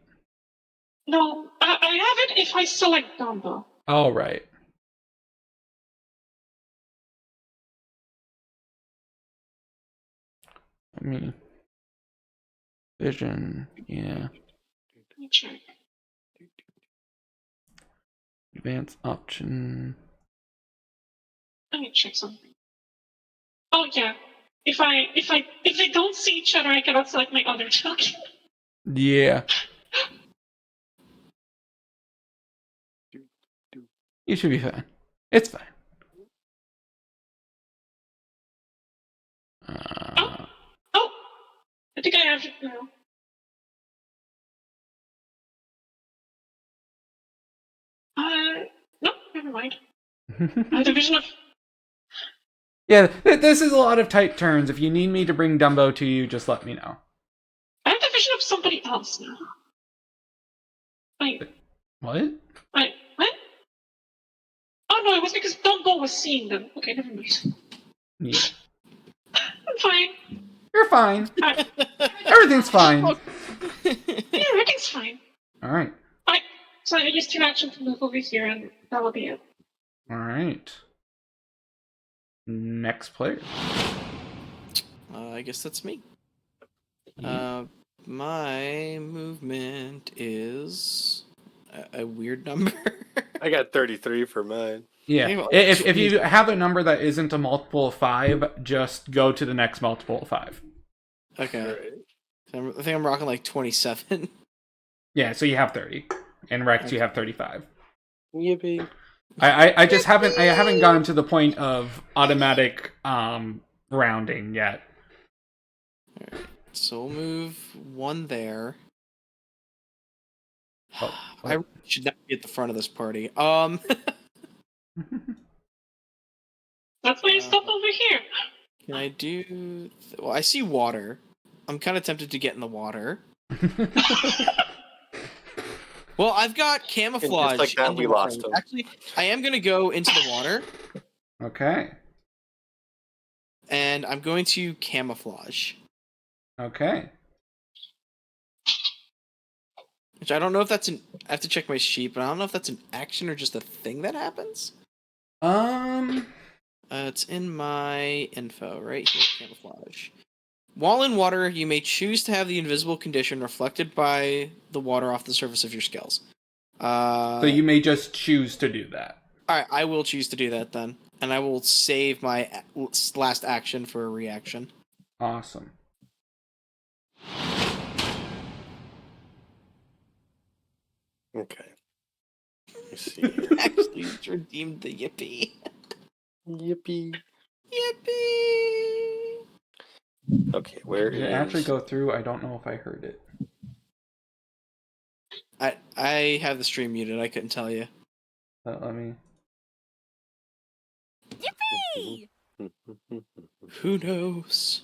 Speaker 2: No, I have it if I select Dumbo.
Speaker 1: All right. I mean, vision, yeah.
Speaker 2: Let me check.
Speaker 1: Advanced option.
Speaker 2: Let me check something. Oh yeah. If they don't see each other, I cannot select my other token.
Speaker 1: Yeah. You should be fine. It's fine.
Speaker 2: Oh, I think I have it now. No, never mind. Division of.
Speaker 1: Yeah, this is a lot of tight turns. If you need me to bring Dumbo to you, just let me know.
Speaker 2: I have division of somebody else now. Wait,
Speaker 1: What?
Speaker 2: what? Oh no, it was because Dumbo was seeing them. Okay, never mind.
Speaker 1: Yeah.
Speaker 2: I'm fine.
Speaker 1: You're fine.
Speaker 2: Alright.
Speaker 1: Everything's fine.
Speaker 2: Yeah, everything's fine.
Speaker 1: Alright.
Speaker 2: Alright, so I use 2 action to move over here, and that'll be it.
Speaker 1: Alright. Next player.
Speaker 5: I guess that's me.
Speaker 1: Yeah.
Speaker 5: My movement is a weird number.
Speaker 6: I got 33 for mine.
Speaker 1: Yeah. If you have a number that isn't a multiple of 5, just go to the next multiple of 5.
Speaker 5: Okay.
Speaker 6: Right.
Speaker 5: I think I'm rocking like 27.
Speaker 1: Yeah, so you have 30. And Rex, you have 35.
Speaker 6: Yippee.
Speaker 1: I just haven't gotten to the point of automatic rounding yet.
Speaker 5: Alright. So we'll move 1 there.
Speaker 1: Oh,
Speaker 5: I should not be at the front of this party.
Speaker 2: Let's play stuff over here.
Speaker 5: Can I do... Well, I see water. I'm kind of tempted to get in the water. Well, I've got camouflage.
Speaker 6: Just like that,
Speaker 5: in the
Speaker 6: we
Speaker 5: water.
Speaker 6: lost him.
Speaker 5: Actually, I am going to go into the water,
Speaker 1: Okay.
Speaker 5: and I'm going to camouflage.
Speaker 1: Okay.
Speaker 5: Which I don't know if that's an... I have to check my sheet, but I don't know if that's an action or just a thing that happens. It's in my info, right here, camouflage. While in water, you may choose to have the invisible condition reflected by the water off the surface of your scales.
Speaker 1: So you may just choose to do that.
Speaker 5: Alright, I will choose to do that then. And I will save my last action for a reaction.
Speaker 1: Awesome.
Speaker 6: Okay. Let me see.
Speaker 5: Actually, it's redeemed the yippee.
Speaker 6: Yippee.
Speaker 5: Yippee!
Speaker 6: Okay, where
Speaker 1: Did it actually go through? I don't know if I heard it.
Speaker 5: I have the stream muted, I couldn't tell you.
Speaker 1: Let me...
Speaker 4: Yippee!
Speaker 5: Who knows?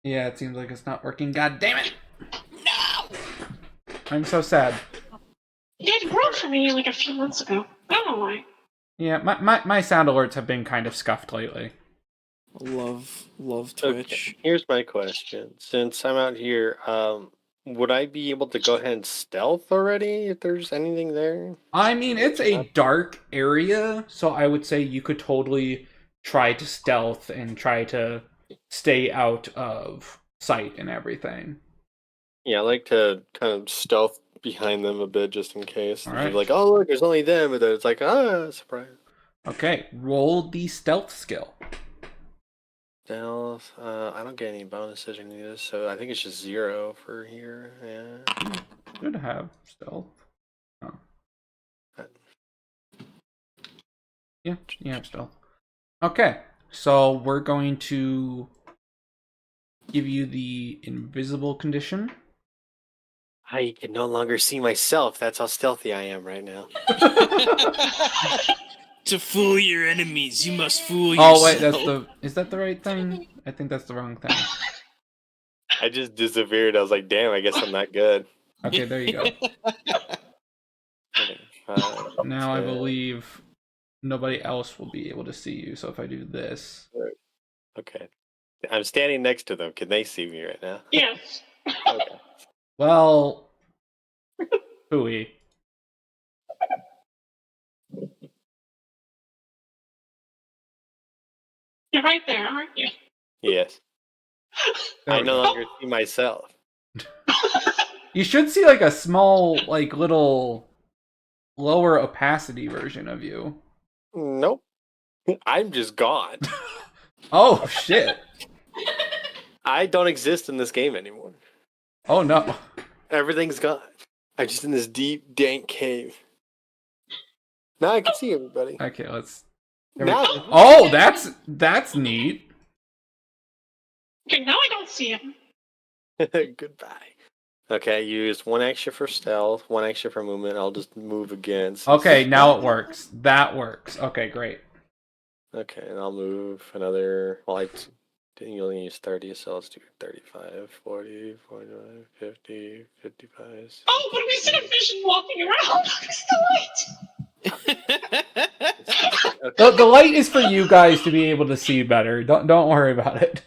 Speaker 1: Yeah, it seems like it's not working. God damn it!
Speaker 5: No!
Speaker 1: I'm so sad.
Speaker 2: It did work for me like a few months ago. I don't know why.
Speaker 1: Yeah, my sound alerts have been kind of scuffed lately.
Speaker 5: Love Twitch.
Speaker 6: Okay, here's my question. Since I'm out here, would I be able to go ahead and stealth already if there's anything there?
Speaker 1: I mean, it's a dark area, so I would say you could totally try to stealth and try to stay out of sight and everything.
Speaker 6: Yeah, I like to kind of stealth behind them a bit just in case.
Speaker 1: All
Speaker 6: They're
Speaker 1: right.
Speaker 6: like, oh look, there's only them, but then it's like, surprise.
Speaker 1: Okay, roll the stealth skill.
Speaker 6: Stealth. I don't get any bonuses or any of this, so I think it's just 0 for here. Yeah.
Speaker 1: Should have stealth. Oh. Yeah, you have stealth. Okay, so we're going to give you the invisible condition.
Speaker 6: I can no longer see myself. That's how stealthy I am right now.
Speaker 5: To fool your enemies, you must fool yourself.
Speaker 1: Oh wait, is that the right thing? I think that's the wrong thing.
Speaker 6: I just disappeared. I was like, damn, I guess I'm not good.
Speaker 1: Okay, there you go.
Speaker 6: Okay,
Speaker 1: Now I believe nobody else will be able to see you, so if I do this...
Speaker 6: Okay. I'm standing next to them. Can they see me right now?
Speaker 2: Yes.
Speaker 6: Okay.
Speaker 1: Well... Hooey.
Speaker 2: You're right there, aren't you?
Speaker 6: Yes.
Speaker 1: There
Speaker 6: I
Speaker 1: we
Speaker 6: no
Speaker 1: go.
Speaker 6: longer see myself.
Speaker 1: You should see like a small, like little lower opacity version of you.
Speaker 6: Nope. I'm just gone.
Speaker 1: Oh shit.
Speaker 6: I don't exist in this game anymore.
Speaker 1: Oh no.
Speaker 6: Everything's gone. I'm just in this deep, dank cave. Now I can see everybody.
Speaker 1: Okay, let's...
Speaker 6: Now,
Speaker 1: Oh, that's neat.
Speaker 2: Okay, now I don't see him.
Speaker 6: goodbye. Okay, you use 1 extra for stealth, 1 extra for movement. I'll just move again.
Speaker 1: Okay, now it works. That works. Okay, great.
Speaker 6: Okay, and I'll move another. Well, you only use 30, so let's do 35, 40, 45, 50, 55.
Speaker 2: Oh, but we see a vision walking around. It's the light.
Speaker 1: The light is for you guys to be able to see better. Don't worry about it.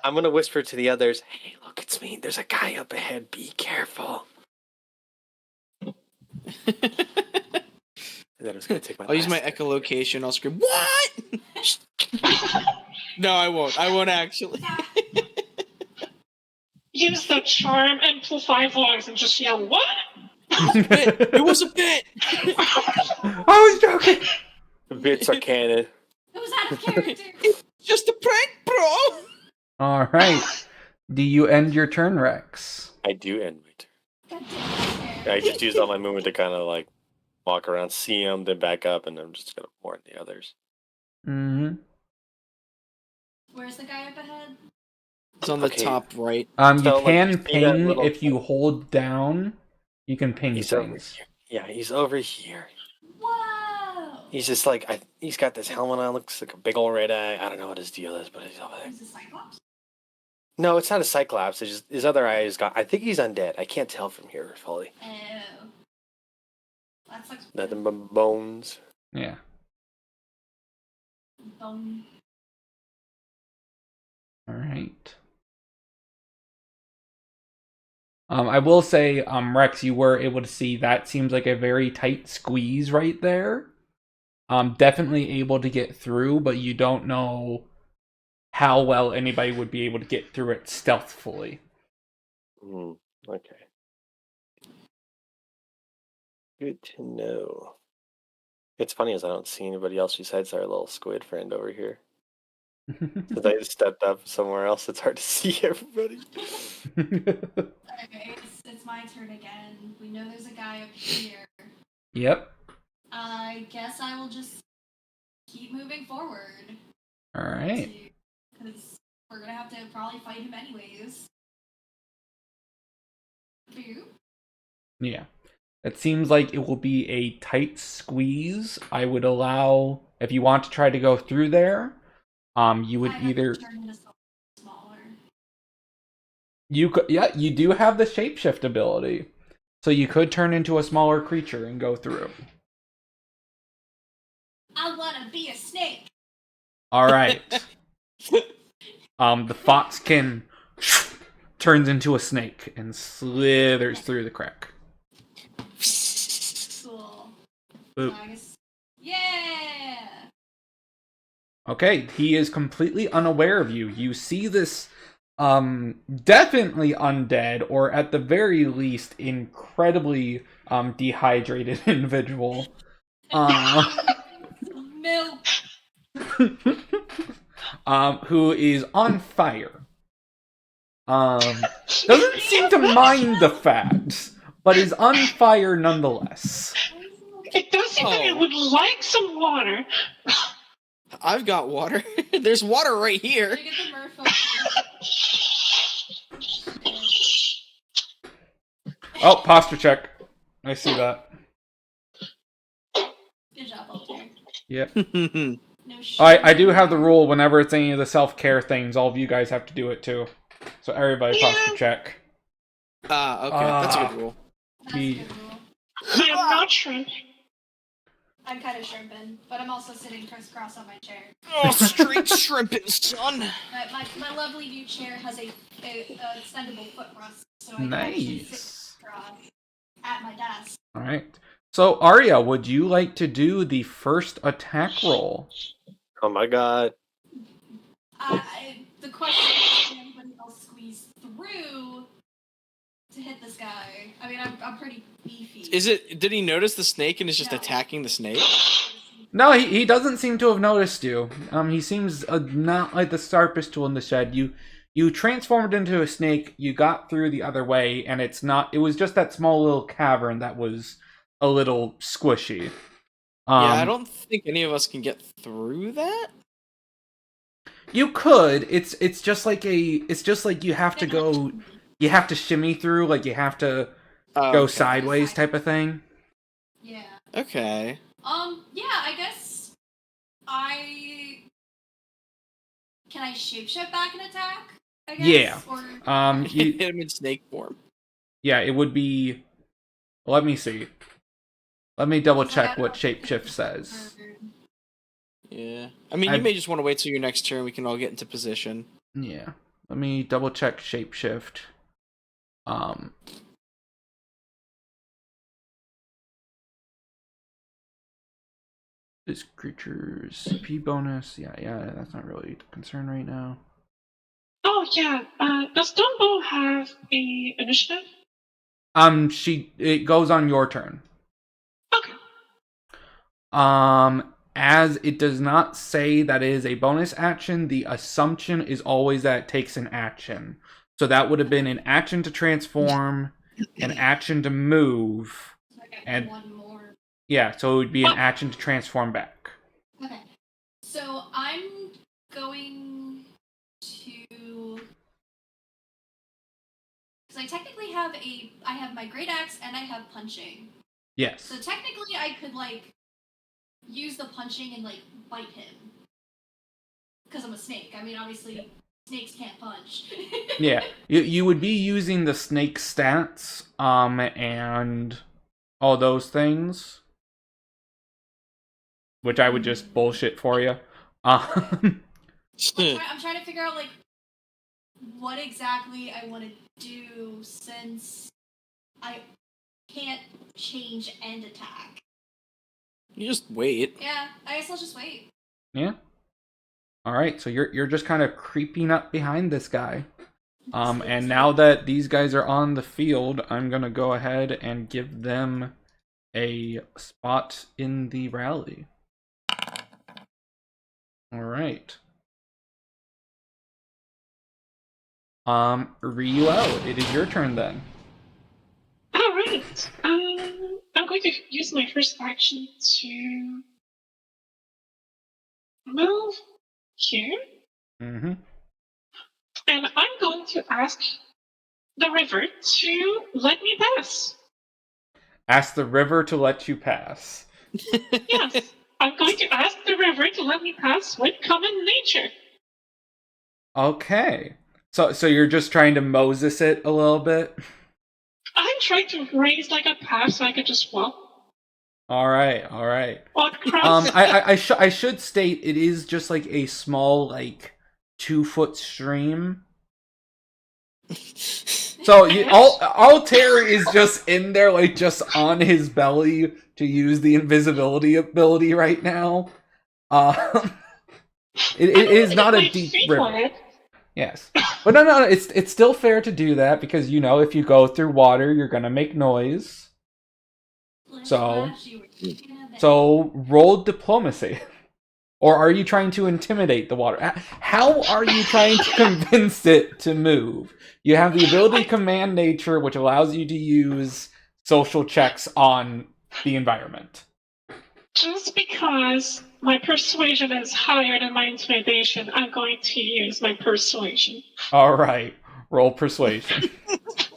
Speaker 6: I'm gonna whisper to the others, hey, look, it's me. There's a guy up ahead. Be careful. And then it's gonna take my.
Speaker 5: I'll use my
Speaker 6: last-
Speaker 5: echolocation. I'll scream, "What?" No, I won't. I won't actually.
Speaker 2: Use the charm amplify voice and just yell, what?
Speaker 5: It was a bit.
Speaker 1: I was joking.
Speaker 6: The bits are canon.
Speaker 4: It was out of character.
Speaker 5: Just a prank, bro.
Speaker 1: All right. Do you end your turn, Rex?
Speaker 6: I do end my turn.
Speaker 4: God damn it.
Speaker 6: I just used all my movement to kind of like walk around, see them, then back up, and I'm just gonna warn the others.
Speaker 1: Mm-hmm.
Speaker 4: Where's the guy up ahead?
Speaker 5: It's on the
Speaker 6: Okay.
Speaker 5: top right.
Speaker 1: You
Speaker 6: So, like,
Speaker 1: can
Speaker 6: you see that
Speaker 1: ping
Speaker 6: little-
Speaker 1: if you hold down. You can ping
Speaker 6: He's over
Speaker 1: things.
Speaker 6: here. Yeah, he's over here.
Speaker 4: Whoa!
Speaker 6: He's just like he's got this helmet on, looks like a big old red eye. I don't know what his deal is, but he's over there.
Speaker 4: Is it Cyclops?
Speaker 6: No, it's not a cyclops. It's just his other eye is gone. I think he's undead. I can't tell from here fully.
Speaker 4: Oh. That sucks.
Speaker 6: Nothing but bones.
Speaker 1: Yeah.
Speaker 4: Bone.
Speaker 1: All right. I will say, Rex, you were able to see that seems like a very tight squeeze right there. Definitely able to get through, but you don't know how well anybody would be able to get through it stealthfully.
Speaker 6: Okay. Good to know. It's funny as I don't see anybody else besides our little squid friend over here. Since I just stepped up somewhere else, it's hard to see everybody.
Speaker 4: Okay, it's my turn again. We know there's a guy up here.
Speaker 1: Yep.
Speaker 4: I guess I will just keep moving forward.
Speaker 1: All right.
Speaker 4: Because we're gonna have to probably fight him anyways. Boo.
Speaker 1: Yeah. It seems like it will be a tight squeeze. I would allow, if you want to try to go through there, you would
Speaker 4: I have
Speaker 1: either...
Speaker 4: to turn into something smaller.
Speaker 1: You could, yeah, you do have the shapeshift ability. So you could turn into a smaller creature and go through.
Speaker 4: I wanna be a snake.
Speaker 1: All right. The foxkin turns into a snake and slithers through the crack.
Speaker 4: Cool.
Speaker 1: Boop.
Speaker 4: So I guess... Yeah!
Speaker 1: Okay, he is completely unaware of you. You see this definitely undead, or at the very least incredibly dehydrated individual.
Speaker 4: Milk!
Speaker 1: Who is on fire. Doesn't seem to mind the fact, but is on fire nonetheless.
Speaker 2: It does seem like it would like some water.
Speaker 5: I've got water. There's water right here.
Speaker 4: Can you get the merfolk?
Speaker 1: Oh, posture check. I see that.
Speaker 4: Good job, Altair.
Speaker 1: Yep.
Speaker 4: No shit.
Speaker 1: I do have the rule whenever it's any of the self-care things, all of you guys have to do it too. So everybody posture check.
Speaker 5: Okay. That's a good rule.
Speaker 4: That's a good rule.
Speaker 2: I am not shrimping.
Speaker 4: I'm kind of shrimping, but I'm also sitting crisscross on my chair.
Speaker 5: Oh, straight shrimping, son.
Speaker 4: My lovely new chair has a extendable footrest, so I can actually sit
Speaker 1: Nice.
Speaker 4: crisscross at my desk.
Speaker 1: Alright. So, Aria, would you like to do the first attack roll?
Speaker 6: Oh my god.
Speaker 4: The question is, can anybody else squeeze through to hit this guy? I mean, I'm pretty beefy.
Speaker 5: Did he notice the snake and is just
Speaker 4: No.
Speaker 5: attacking the snake?
Speaker 1: No, he doesn't seem to have noticed you. He seems not like the sharpest tool in the shed. You transformed into a snake, you got through the other way, and it was just that small little cavern that was a little squishy.
Speaker 5: Yeah, I don't think any of us can get through that.
Speaker 1: You could. It's just like you have to go. You have to shimmy through, like you have to go
Speaker 5: Okay.
Speaker 1: sideways type of thing.
Speaker 4: Yeah.
Speaker 5: Okay.
Speaker 4: Yeah, I guess can I shapeshift back and attack? I guess?
Speaker 1: Yeah.
Speaker 4: Or...
Speaker 1: You,
Speaker 5: Hit him in snake form.
Speaker 1: yeah, it would be. Let me see. Let me double check what shapeshift says.
Speaker 5: Yeah. I mean, you may just want to wait till your next turn. We can all get into position.
Speaker 1: Yeah. Let me double check shapeshift. This creature's CP bonus. Yeah, that's not really the concern right now.
Speaker 2: Oh yeah. Does Dumbo have a initiative?
Speaker 1: It goes on your turn.
Speaker 2: Okay.
Speaker 1: As it does not say that it is a bonus action, the assumption is always that it takes an action. So that would have been an action to transform, an action to move, and
Speaker 4: one more.
Speaker 1: Yeah, so it would be an action to transform back.
Speaker 4: Okay. So I'm going to, because I technically have I have my great axe and I have punching.
Speaker 1: Yes.
Speaker 4: So technically I could use the punching and bite him. Because I'm a snake. I mean, obviously snakes can't punch.
Speaker 1: Yeah, you would be using the snake stats, and all those things, which I would just bullshit for you.
Speaker 4: I'm trying to figure out what exactly I want to do since I can't change end attack.
Speaker 5: You just wait.
Speaker 4: Yeah, I guess I'll just wait.
Speaker 1: Yeah. All right, so you're just kind of creeping up behind this guy. And now that these guys are on the field, I'm gonna go ahead and give them a spot in the rally. All right. Riuel, it is your turn then.
Speaker 2: All right. I'm going to use my first action to move here.
Speaker 1: Mm-hmm.
Speaker 2: And I'm going to ask the river to let me pass.
Speaker 1: Ask the river to let you pass.
Speaker 2: Yes, I'm going to ask the river to let me pass with common nature.
Speaker 1: Okay. So you're just trying to Moses it a little bit?
Speaker 2: I'm trying to raise a path so I could just walk.
Speaker 1: All right.
Speaker 2: Walk across.
Speaker 1: I should state it is just a small 2-foot stream. So Altair is just in there just on his belly to use the invisibility ability right now. It is not a deep river. Yes, but no, it's still fair to do that because if you go through water, you're gonna make noise. So roll diplomacy. Or are you trying to intimidate the water? How are you trying to convince it to move? You have the ability command nature, which allows you to use social checks on the environment.
Speaker 2: Just because my persuasion is higher than my intimidation, I'm going to use my persuasion.
Speaker 1: All right, roll persuasion.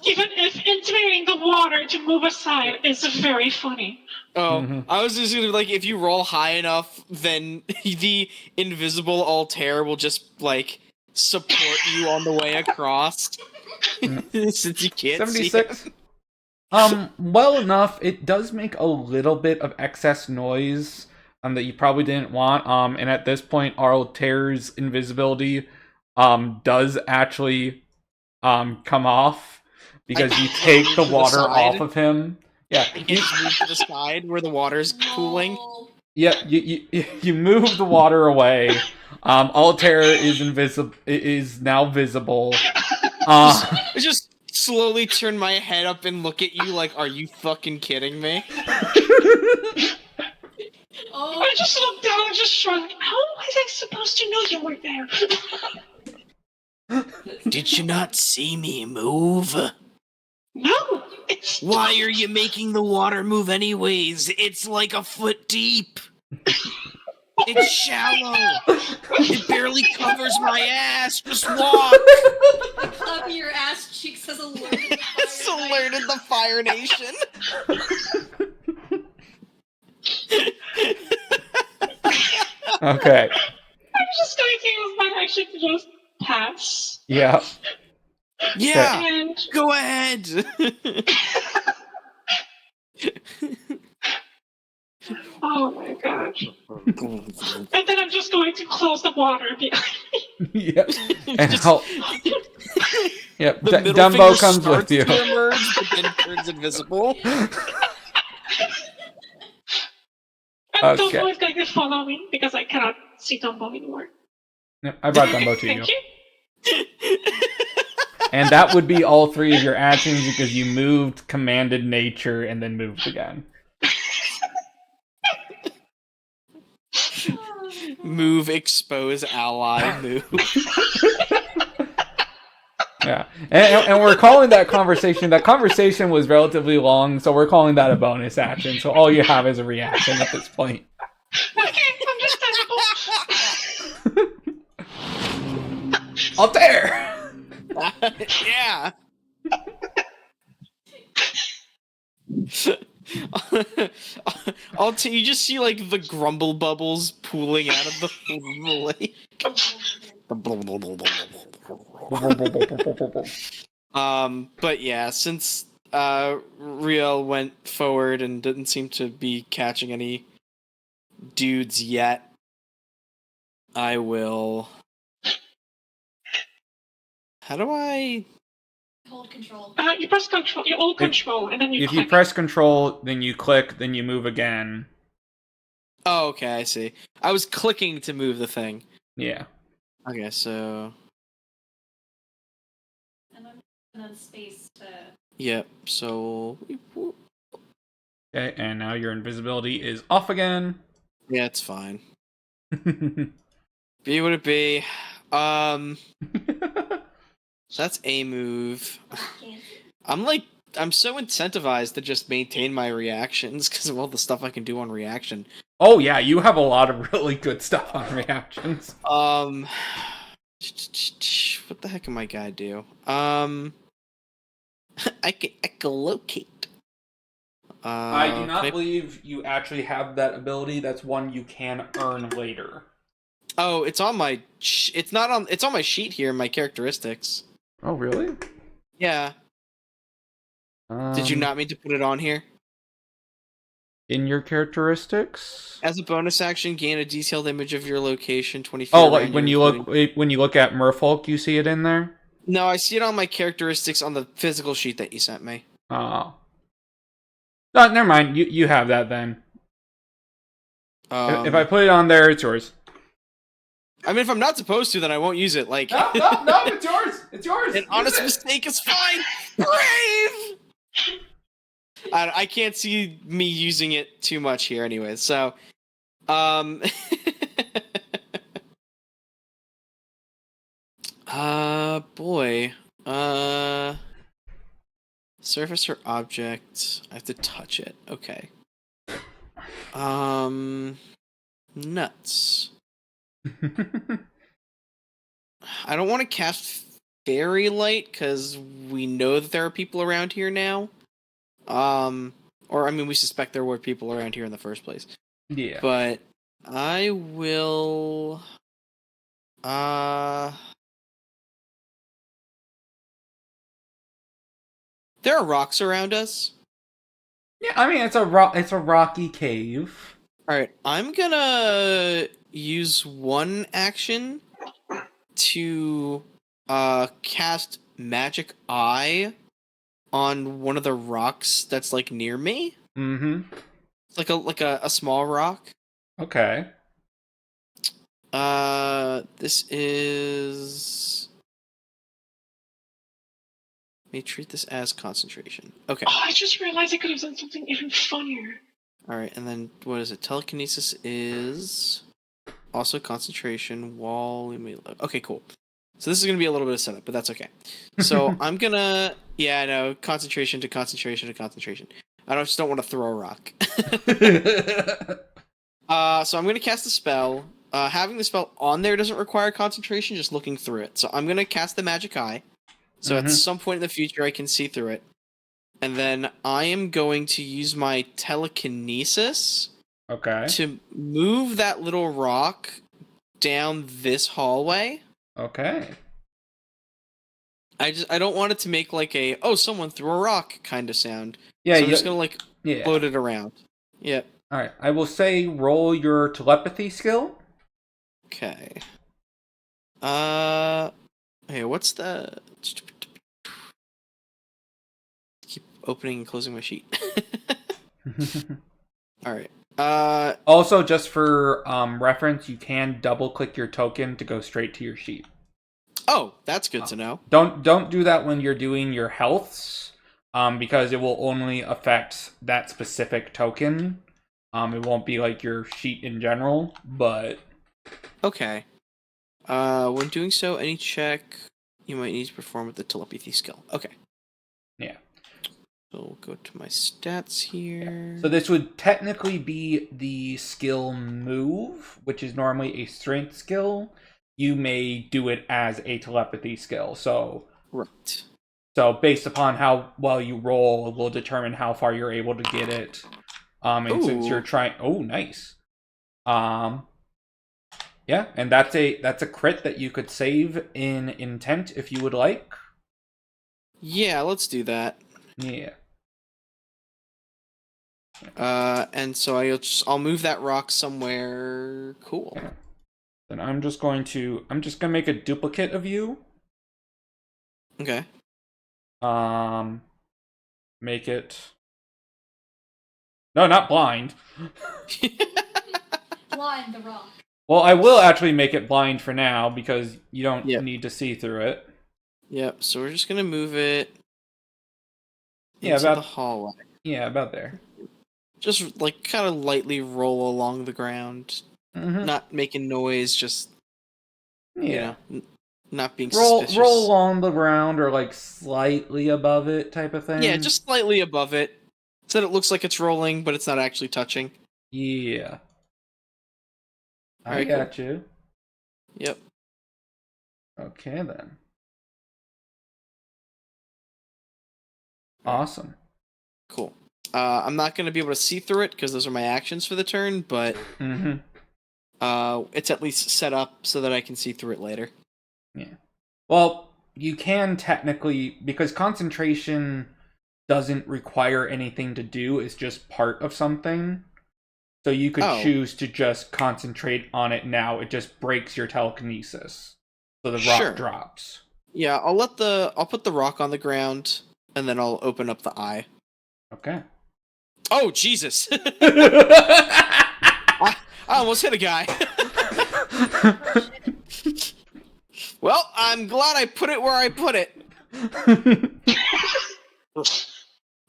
Speaker 2: Even if intimidating the water to move aside is very funny.
Speaker 5: Oh, I was just gonna if you roll high enough, then the invisible Altair will just support you on the way across. Since you can't
Speaker 1: 76.
Speaker 5: see
Speaker 1: Well enough. It does make a little bit of excess noise that you probably didn't want. And at this point, Altair's invisibility does actually come off because you take the water off of him. Yeah,
Speaker 5: you move to the side where the water's cooling.
Speaker 1: Yeah, you move the water away. Altair is now visible.
Speaker 5: I just slowly turn my head up and look at you are you fucking kidding me?
Speaker 2: I just looked down and just shrugged. How was I supposed to know you were there?
Speaker 5: Did you not see me move?
Speaker 2: No.
Speaker 5: Why are you making the water move anyways? It's a foot deep. It's shallow. It barely covers my ass. Just walk.
Speaker 4: Up your ass cheeks has alerted the fire.
Speaker 5: It's alerted the Fire Nation.
Speaker 1: Okay.
Speaker 2: I'm just going to use my action to just pass.
Speaker 1: Yeah.
Speaker 5: Yeah.
Speaker 2: And
Speaker 5: go ahead.
Speaker 2: oh my gosh. And then I'm just going to close the water behind me.
Speaker 1: Yep. And yep.
Speaker 5: The middle
Speaker 1: Dumbo
Speaker 5: finger
Speaker 1: comes with
Speaker 5: starts
Speaker 1: you.
Speaker 5: to emerge, but then turns invisible.
Speaker 2: And
Speaker 1: Okay.
Speaker 2: Dumbo is going to follow me because I cannot see Dumbo anymore.
Speaker 1: I brought Dumbo to you.
Speaker 2: Thank you.
Speaker 1: And that would be all 3 of your actions because you moved, commanded nature, and then moved again.
Speaker 5: Move, expose, ally, move.
Speaker 1: Yeah. And we're calling that conversation. That conversation was relatively long, so we're calling that a bonus action. So all you have is a reaction at this point.
Speaker 2: Okay, understandable.
Speaker 1: Altair!
Speaker 5: Yeah. You just see like the grumble bubbles pooling out of the lake. But yeah, since Riel went forward and didn't seem to be catching any dudes yet, I will. How do I?
Speaker 4: Hold control.
Speaker 2: You press control. You hold control, and then you
Speaker 1: If
Speaker 2: click.
Speaker 1: you press control, then you click, then you move again.
Speaker 5: Oh, okay, I see. I was clicking to move the thing.
Speaker 1: Yeah.
Speaker 5: Okay, so.
Speaker 4: And then another space to.
Speaker 5: Yep, so.
Speaker 1: Okay, and now your invisibility is off again.
Speaker 5: Yeah, it's fine. Be what it be. So that's a move. I'm so incentivized to just maintain my reactions because of all the stuff I can do on reaction.
Speaker 1: Oh yeah, you have a lot of really good stuff on reactions.
Speaker 5: What the heck can my guy do? I can echolocate.
Speaker 1: I do not believe you actually have that ability. That's one you can earn later.
Speaker 5: Oh, it's on my. It's not on. It's on my sheet here. My characteristics.
Speaker 1: Oh really?
Speaker 5: Yeah. Did you not mean to put it on here?
Speaker 1: In your characteristics?
Speaker 5: As a bonus action, gain a detailed image of your location 20 feet.
Speaker 1: Oh, like when you look at Merfolk, you see it in there?
Speaker 5: No, I see it on my characteristics on the physical sheet that you sent me.
Speaker 1: Oh. No, never mind. You have that then. If I put it on there, it's yours.
Speaker 5: I mean, if I'm not supposed to, then I won't use it. Like,
Speaker 1: No, it's yours. It's yours.
Speaker 5: An honest mistake is fine. Brave. I can't see me using it too much here, anyways. So, boy, surface or object. I have to touch it. Okay. Nuts. I don't want to cast Fairy Light because we know that there are people around here now. Or I mean, we suspect there were people around here in the first place.
Speaker 1: Yeah.
Speaker 5: But I will. There are rocks around us.
Speaker 1: Yeah, I mean it's a rocky cave.
Speaker 5: All right, I'm gonna use one action to cast Magic Eye on one of the rocks that's like near me.
Speaker 1: Mm-hmm.
Speaker 5: It's like a small rock.
Speaker 1: Okay.
Speaker 5: This is. Let me treat this as concentration. Okay.
Speaker 2: Oh, I just realized I could have done something even funnier.
Speaker 5: All right, and then what is it? Telekinesis is also concentration. Wall. Okay, cool. So this is gonna be a little bit of setup, but that's okay. So I'm gonna, yeah, I know, concentration to concentration to concentration. Just don't want to throw a rock. So I'm gonna cast a spell. Having the spell on there doesn't require concentration, just looking through it. So I'm gonna cast the Magic Eye. So at some point in the future, I can see through it. And then I am going to use my telekinesis to move that little rock down this hallway.
Speaker 1: Okay.
Speaker 5: I don't want it to make like a someone threw a rock kind of sound.
Speaker 1: Yeah,
Speaker 5: so I'm just gonna float it around. Yep.
Speaker 1: All right. I will say roll your telepathy skill.
Speaker 5: Okay. Hey, what's the? Keep opening and closing my sheet. All right.
Speaker 1: Also, just for reference, you can double-click your token to go straight to your sheet.
Speaker 5: Oh, that's good to know.
Speaker 1: Don't do that when you're doing your healths, because it will only affect that specific token. It won't be like your sheet in general, but...
Speaker 5: Okay. When doing so, any check you might need to perform with the telepathy skill. Okay.
Speaker 1: Yeah.
Speaker 5: So we'll go to my stats here.
Speaker 1: So this would technically be the skill move, which is normally a strength skill. You may do it as a telepathy skill. So
Speaker 5: Right.
Speaker 1: So based upon how well you roll, will determine how far you're able to get it. And since you're trying, nice. Yeah, and that's a crit that you could save in intent if you would like.
Speaker 5: Yeah, let's do that.
Speaker 1: Yeah.
Speaker 5: And so I'll move that rock somewhere cool.
Speaker 1: Yeah. Then I'm just gonna make a duplicate of you.
Speaker 5: Okay.
Speaker 1: Make it. No, not blind.
Speaker 4: Blind the rock.
Speaker 1: Well, I will actually make it blind for now because you don't need to see through it.
Speaker 5: Yep. So we're just gonna move it.
Speaker 1: Yeah,
Speaker 5: into the hallway.
Speaker 1: Yeah, about there.
Speaker 5: Just like kind of lightly roll along the ground, not making noise. Just not being suspicious.
Speaker 1: Roll along the ground or like slightly above it, type of thing.
Speaker 5: Yeah, just slightly above it, so that it looks like it's rolling, but it's not actually touching.
Speaker 1: Yeah. I
Speaker 5: Right,
Speaker 1: got you.
Speaker 5: Yep.
Speaker 1: Okay then. Awesome.
Speaker 5: Cool. I'm not going to be able to see through it because those are my actions for the turn, but it's at least set up so that I can see through it later.
Speaker 1: Yeah. Well, you can technically, because concentration doesn't require anything to do, it's just part of something. So you could choose to just concentrate on it now. It just breaks your telekinesis. So the rock drops.
Speaker 5: Yeah, I'll put the rock on the ground, and then I'll open up the eye.
Speaker 1: Okay.
Speaker 5: Oh, Jesus! I almost hit a guy. Well, I'm glad I put it where I put it.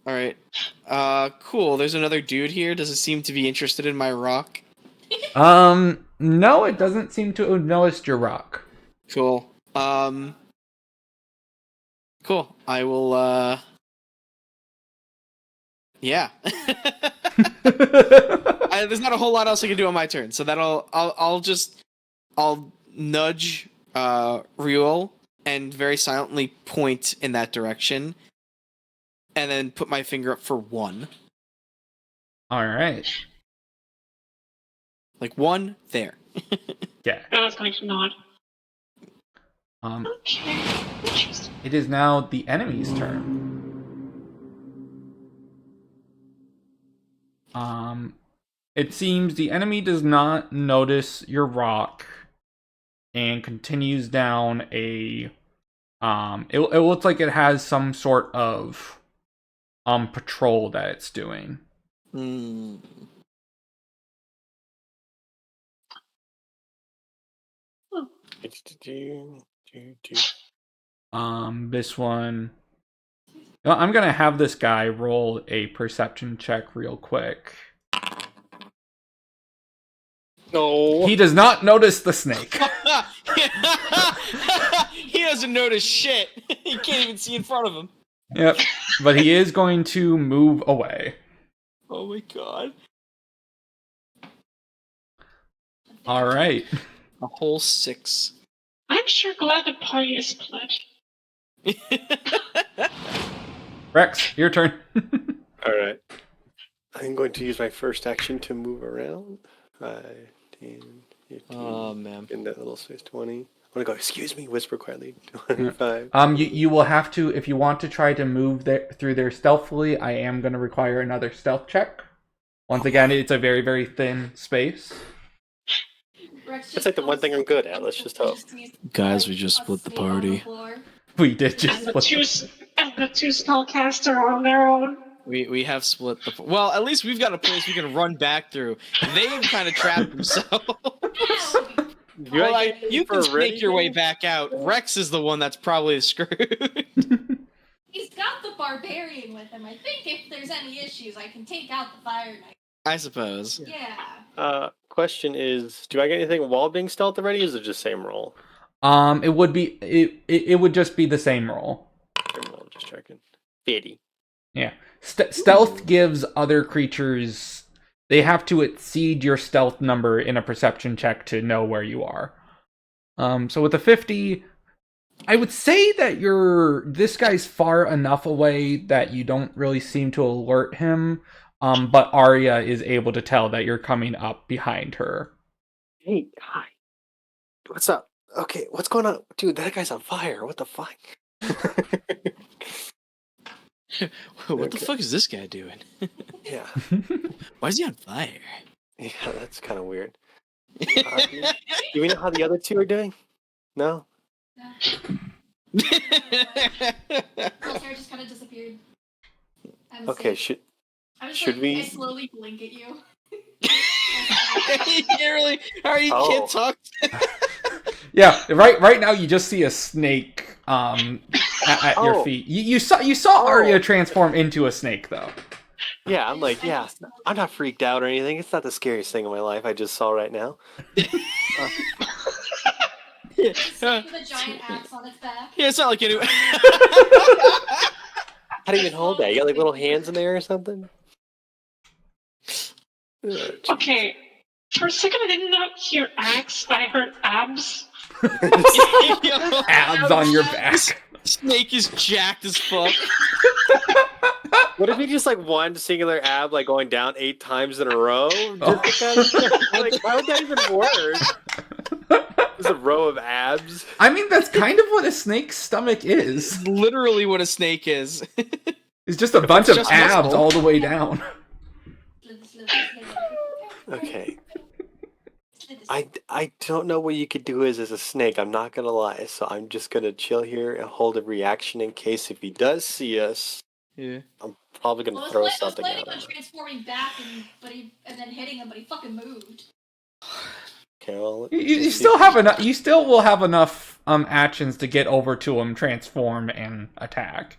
Speaker 5: Alright. Cool. There's another dude here. Does it seem to be interested in my rock?
Speaker 1: No, it doesn't seem to have noticed your rock.
Speaker 5: Cool. Cool. I will, yeah. There's not a whole lot else I can do on my turn, so I'll nudge, Riuel and very silently point in that direction, and then put my finger up for 1.
Speaker 1: Alright.
Speaker 5: Like 1, there.
Speaker 1: Yeah.
Speaker 2: I was going to nod.
Speaker 1: Okay. It is now the enemy's turn. It seems the enemy does not notice your rock and continues down a it looks like it has some sort of patrol that it's doing. This one, I'm gonna have this guy roll a perception check real quick.
Speaker 6: No.
Speaker 1: He does not notice the snake.
Speaker 5: He doesn't notice shit. He can't even see in front of him.
Speaker 1: Yep. But he is going to move away.
Speaker 5: Oh my god.
Speaker 1: Alright.
Speaker 5: A whole 6.
Speaker 2: I'm sure glad the party is split.
Speaker 1: Rex, your turn.
Speaker 6: Alright. I'm going to use my first action to move around. 5, 10, 15.
Speaker 5: Oh, man.
Speaker 6: In that little space, 20. I'm going to go, excuse me, whisper quietly. 25.
Speaker 1: You will have to, if you want to try to move through there stealthily, I am going to require another stealth check. Once again, it's a very, very thin space.
Speaker 6: That's like the one thing I'm good at. Let's just hope.
Speaker 5: Guys, we just split the party.
Speaker 1: We did just split.
Speaker 2: And the two spellcaster are on their own.
Speaker 5: We have split the. Well, at least we've got a place we can run back through. They've kind of trapped themselves.
Speaker 6: Do I
Speaker 5: Like,
Speaker 6: get
Speaker 5: you
Speaker 6: for
Speaker 5: can snake your way
Speaker 6: anything?
Speaker 5: back out. Rex is the one that's probably screwed.
Speaker 4: He's got the barbarian with him. I think if there's any issues, I can take out the fire knight.
Speaker 5: I suppose.
Speaker 4: Yeah.
Speaker 6: Question is, do I get anything while being stealth already? Or is it just same roll?
Speaker 1: It would be it would just be the same roll.
Speaker 6: Same roll, just checking. 50.
Speaker 1: Yeah. Stealth gives other creatures, they have to exceed your stealth number in a perception check to know where you are. So with a 50, I would say that this guy's far enough away that you don't really seem to alert him. But Aria is able to tell that you're coming up behind her.
Speaker 6: Hey, hi. What's up? Okay, what's going on? Dude, that guy's on fire. What the fuck?
Speaker 5: What the fuck is this guy doing?
Speaker 6: Yeah.
Speaker 5: Why is he on fire?
Speaker 6: Yeah, that's kind of weird. Do we know how the other two are doing? No?
Speaker 4: Altair just kind of disappeared.
Speaker 6: Okay, should we...
Speaker 4: I slowly blink at you.
Speaker 5: You can't really. You can't talk.
Speaker 1: Yeah, right now you just see a snake at your feet. You saw Aria transform into a snake though.
Speaker 6: Yeah, I'm like, yeah, I'm not freaked out or anything. It's not the scariest thing in my life I just saw right now.
Speaker 4: With a giant axe on its back.
Speaker 5: Yeah, it's not like anyway.
Speaker 6: How do you even hold that? You got like little hands in there or something?
Speaker 2: Okay. For a second, I did not hear axe. I heard abs.
Speaker 1: Abs on your back.
Speaker 5: Snake is jacked as fuck.
Speaker 6: What if he just like one singular ab like going down 8 times in a row? Just like, how would that even work? Just a row of abs.
Speaker 1: I mean, that's kind of what a snake's stomach is.
Speaker 5: Literally what a snake is.
Speaker 1: It's just a bunch of
Speaker 5: just
Speaker 1: abs
Speaker 5: muscle.
Speaker 1: all the way down.
Speaker 6: Okay. I don't know what you could do as a snake, I'm not gonna lie. So I'm just gonna chill here and hold a reaction in case if he does see us.
Speaker 5: Yeah.
Speaker 6: I'm probably gonna
Speaker 4: Well, I
Speaker 6: throw
Speaker 4: was
Speaker 6: something
Speaker 4: planning
Speaker 6: at
Speaker 4: on
Speaker 6: him.
Speaker 4: transforming back and then hitting him, but he fucking moved.
Speaker 6: Okay, well,
Speaker 1: You still have enough. You still will have enough actions to get over to him, transform, and attack.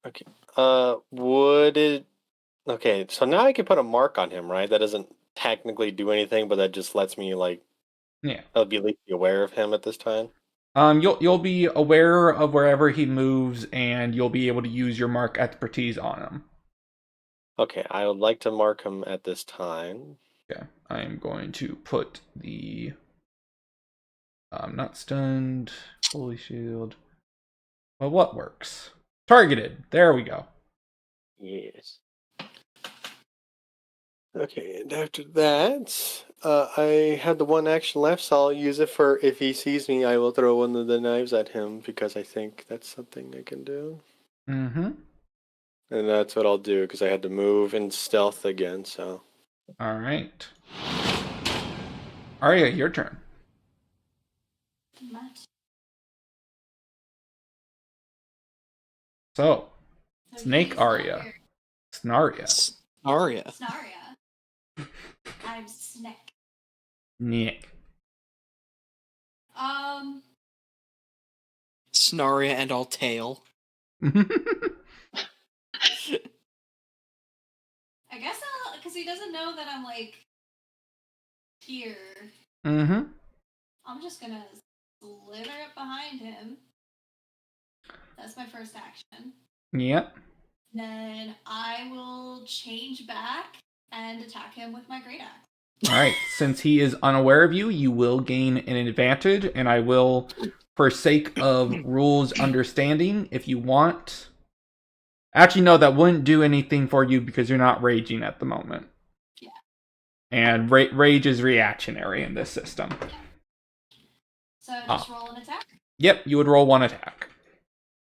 Speaker 6: Okay. Would it? Okay, so now I can put a mark on him, right? That doesn't technically do anything, but that just lets me like.
Speaker 1: Yeah.
Speaker 6: I'll be at least aware of him at this time.
Speaker 1: You'll be aware of wherever he moves, and you'll be able to use your mark expertise on him.
Speaker 6: Okay, I would like to mark him at this time.
Speaker 1: Okay, I am going to put the not stunned, holy shield. Well, what works? Targeted. There we go.
Speaker 6: Yes. Okay, and after that, I have the one action left, so I'll use it for if he sees me, I will throw one of the knives at him because I think that's something I can do.
Speaker 1: Mm-hmm.
Speaker 6: And that's what I'll do because I had to move in stealth again, so.
Speaker 1: All right. Aria, your turn. So, Snake Aria. Snaria.
Speaker 5: Aria.
Speaker 4: Snaria. I'm Snake.
Speaker 1: Nick.
Speaker 5: Snaria and Altair.
Speaker 4: I guess because he doesn't know that I'm like here.
Speaker 1: Mm-hmm.
Speaker 4: I'm just gonna slither up behind him. That's my first action.
Speaker 1: Yep.
Speaker 4: Then I will change back and attack him with my great axe.
Speaker 1: Alright, since he is unaware of you, you will gain an advantage, and I will, for sake of rules understanding, if you want... Actually, no, that wouldn't do anything for you because you're not raging at the moment.
Speaker 4: Yeah.
Speaker 1: And rage is reactionary in this system.
Speaker 4: Yeah. So just roll an attack?
Speaker 1: Yep, you would roll one attack.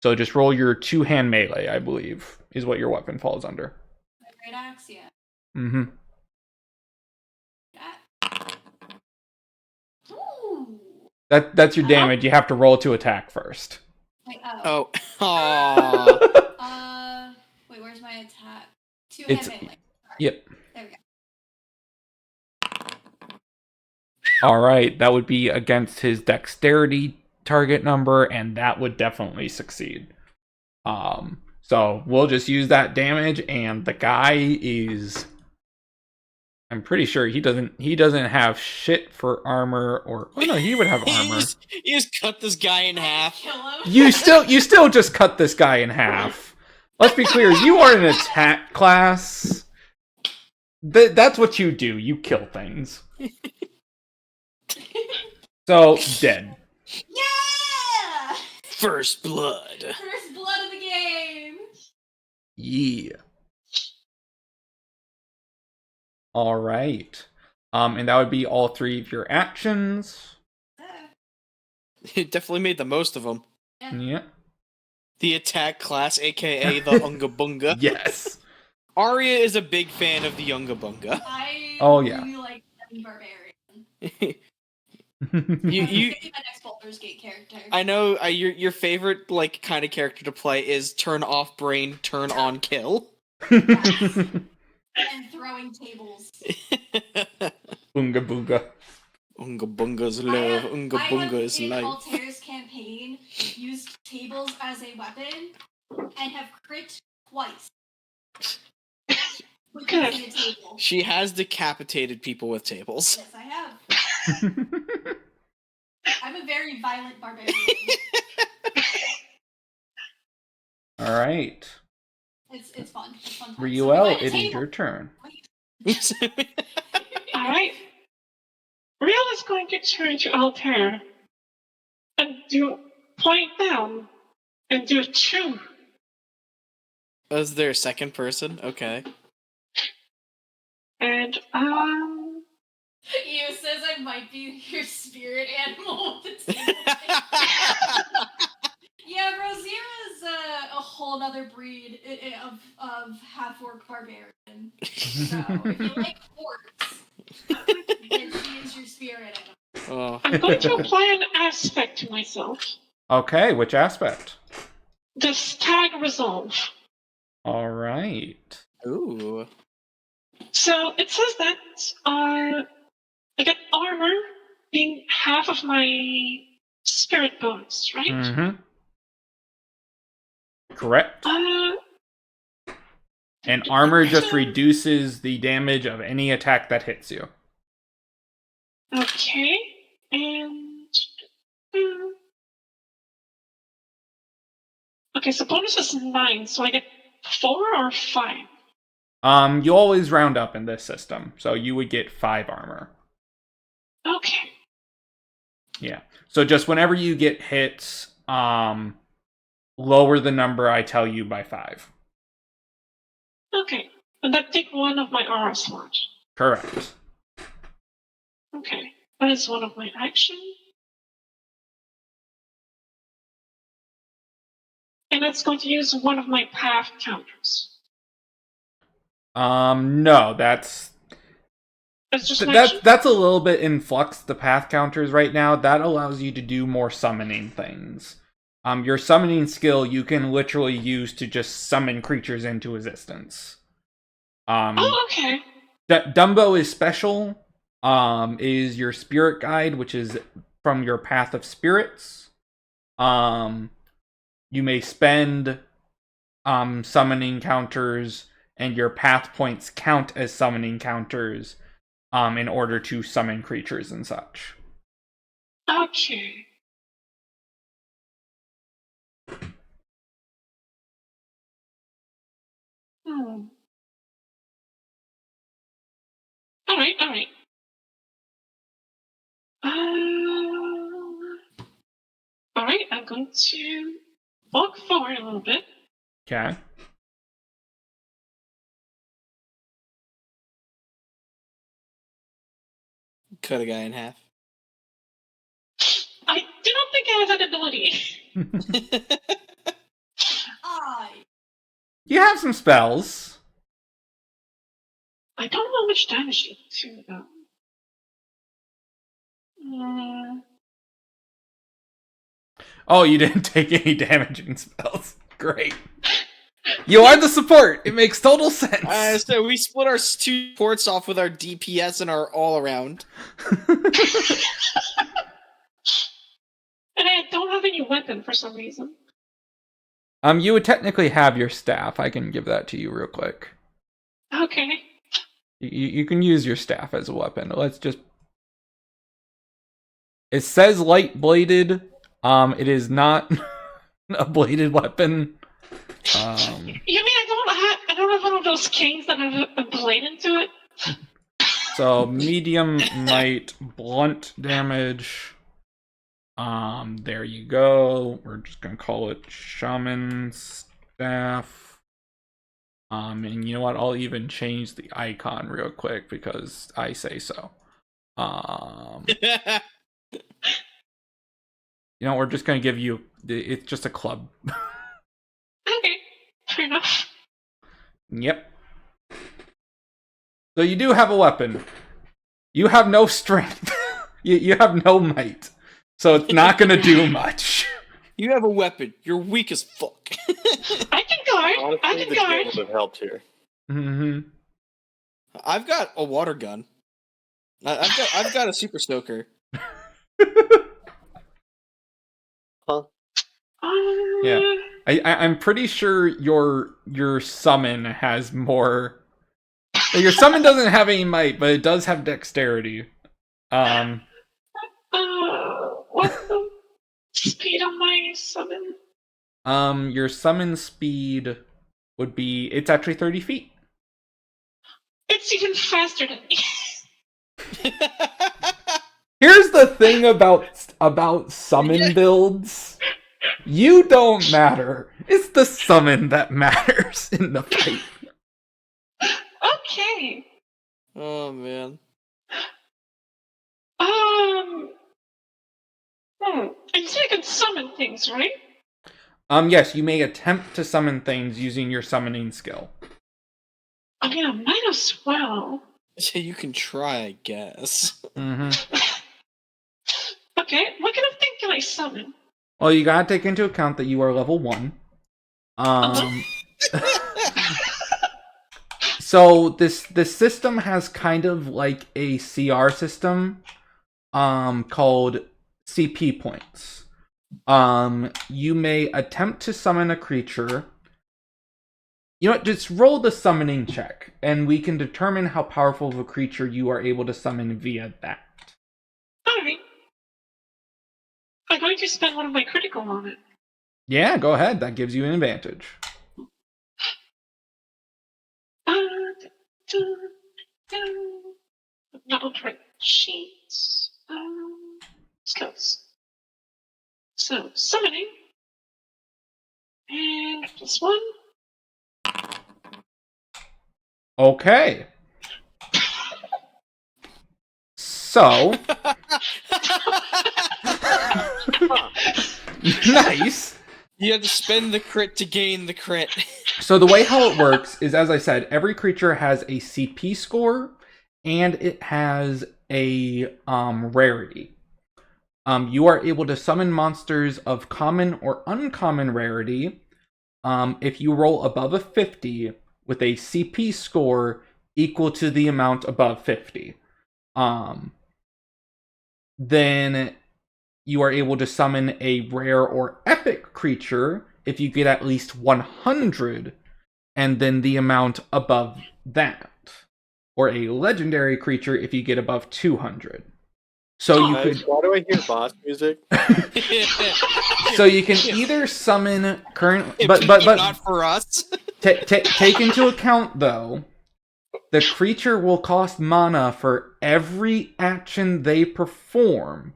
Speaker 1: So just roll your 2-hand melee, I believe, is what your weapon falls under.
Speaker 4: My great axe, yeah.
Speaker 1: Mm-hmm.
Speaker 4: Ooh.
Speaker 1: That's your damage. You have to roll to attack first.
Speaker 4: Wait,
Speaker 5: Oh. Aww.
Speaker 4: Wait, where's my attack?
Speaker 1: It's-
Speaker 4: Two-hand melee. Sorry.
Speaker 1: Yep.
Speaker 4: There we go.
Speaker 1: All right, that would be against his dexterity target number, and that would definitely succeed. So we'll just use that damage, and the guy is, I'm pretty sure he doesn't have shit for armor, or oh no, he would have armor.
Speaker 5: You just cut this guy in half.
Speaker 4: Kill him.
Speaker 1: You still just cut this guy in half. Let's be clear, you are an attack class. That's what you do. You kill things. So, dead.
Speaker 4: Yeah!
Speaker 5: First blood.
Speaker 4: First blood of the game.
Speaker 1: Yeah. All right. And that would be all 3 of your actions.
Speaker 5: It definitely made the most of them.
Speaker 1: Yeah.
Speaker 5: The attack class, aka the Unga Bunga.
Speaker 1: Yes.
Speaker 5: Aria is a big fan of the Unga Bunga.
Speaker 4: I
Speaker 1: yeah.
Speaker 4: really like Barbarian.
Speaker 5: You
Speaker 4: my next Baldur's Gate character.
Speaker 5: I know your favorite like kind of character to play is turn off brain, turn on kill.
Speaker 4: Yes. And throwing tables.
Speaker 1: Boonga boonga.
Speaker 5: Unga Bunga's love, Unga Bunga is
Speaker 4: in
Speaker 5: life.
Speaker 4: Altair's campaign, used tables as a weapon and have crit twice. With using a table.
Speaker 5: She has decapitated people with tables.
Speaker 4: Yes, I have. I'm a very violent barbarian.
Speaker 1: All right.
Speaker 4: It's fun. It's fun.
Speaker 1: Riuel,
Speaker 4: So
Speaker 1: it is your turn.
Speaker 2: Alright. Riel is going to turn to Altair and point down and do 2.
Speaker 5: Was there a second person? Okay.
Speaker 2: And
Speaker 4: You says I might be your spirit animal with the table. Yeah, Rosira's a whole other breed of half-orc barbarian. So, if you like orcs, then she is your spirit animal.
Speaker 5: Oh.
Speaker 2: I'm going to apply an aspect to myself.
Speaker 1: Okay, which aspect?
Speaker 2: The Stag Resolve.
Speaker 1: All right.
Speaker 5: Ooh.
Speaker 2: So it says that I get armor being half of my spirit bonus, right?
Speaker 1: Mm-hmm. Correct. And armor just reduces the damage of any attack that hits you.
Speaker 2: Okay, and okay, so bonus is 9, so I get 4 or 5.
Speaker 1: You always round up in this system, so you would get 5 armor.
Speaker 2: Okay.
Speaker 1: Yeah. So just whenever you get hits, lower the number I tell you by 5.
Speaker 2: Okay, and that take 1 of my aura slots.
Speaker 1: Correct.
Speaker 2: Okay, that is one of my actions. And that's going to use one of my path counters.
Speaker 1: No, that's
Speaker 2: That's just my
Speaker 1: that's a little bit in flux, the path counters right now. That allows you to do more summoning things. Your summoning skill you can literally use to just summon creatures into existence.
Speaker 2: Oh, okay.
Speaker 1: Dumbo is special. Is your spirit guide, which is from your path of spirits. You may spend summoning counters, and your path points count as summoning counters in order to summon creatures and such.
Speaker 2: Okay. Alright, alright. Alright, I'm going to walk forward a little bit.
Speaker 1: Okay.
Speaker 5: Cut a guy in half.
Speaker 2: I do not think I have that ability.
Speaker 1: You have some spells.
Speaker 2: I don't know how much damage you do, though.
Speaker 1: Oh, you didn't take any damaging spells. Great. You are the support. It makes total sense.
Speaker 5: So we split our 2 supports off with our DPS and our all around.
Speaker 2: And I don't have any weapon for some reason.
Speaker 1: You would technically have your staff. I can give that to you real quick.
Speaker 2: Okay.
Speaker 1: You can use your staff as a weapon. Let's just... It says light bladed. It is not a bladed weapon.
Speaker 2: You mean I don't have one of those canes that have a blade into it?
Speaker 1: So medium might, blunt damage. There you go. We're just gonna call it Shaman Staff. And you know what? I'll even change the icon real quick because I say so. You know, we're just gonna give you. It's just a club.
Speaker 2: Okay, fair enough.
Speaker 1: Yep. So you do have a weapon. You have no strength. you have no might. So it's not gonna do much.
Speaker 5: You have a weapon. You're weak as fuck.
Speaker 2: I can guard.
Speaker 6: Honestly,
Speaker 2: I can
Speaker 6: the
Speaker 2: guard.
Speaker 6: game would have helped here.
Speaker 1: Mm-hmm.
Speaker 5: I've got a water gun. I've got a super soaker.
Speaker 6: Huh?
Speaker 1: Yeah. I'm pretty sure your summon has more. Your summon doesn't have any might, but it does have dexterity.
Speaker 2: What's the speed of my summon?
Speaker 1: Your summon speed would be. It's actually 30 feet.
Speaker 2: It's even faster than me.
Speaker 1: Here's the thing about summon builds. You don't matter. It's the summon that matters in the fight.
Speaker 2: Okay.
Speaker 5: Oh man.
Speaker 2: And so I can summon things, right?
Speaker 1: Yes, you may attempt to summon things using your summoning skill.
Speaker 2: I mean, I might as well.
Speaker 5: Yeah, you can try, I guess.
Speaker 1: Mm-hmm.
Speaker 2: Okay, what kind of thing can I summon?
Speaker 1: Well, you gotta take into account that you are level 1. So this system has kind of like a CR system called CP points. You may attempt to summon a creature. You know what, just roll the summoning check, and we can determine how powerful of a creature you are able to summon via that.
Speaker 2: Alright. I'm going to spend one of my critical on it.
Speaker 1: Yeah, go ahead. That gives you an advantage.
Speaker 2: Not on the right sheets. Skills. So, summoning. And +1.
Speaker 1: Okay. So. Nice.
Speaker 5: You have to spend the crit to gain the crit.
Speaker 1: So the way how it works is, as I said, every creature has a CP score, and it has a rarity. You are able to summon monsters of common or uncommon rarity if you roll above a 50 with a CP score equal to the amount above 50. Then you are able to summon a rare or epic creature if you get at least 100, and then the amount above that. Or a legendary creature if you get above 200. So you could.
Speaker 6: Why do I hear boss music?
Speaker 1: So you can either summon current, but
Speaker 5: not for us.
Speaker 1: Take into account though, the creature will cost mana for every action they perform,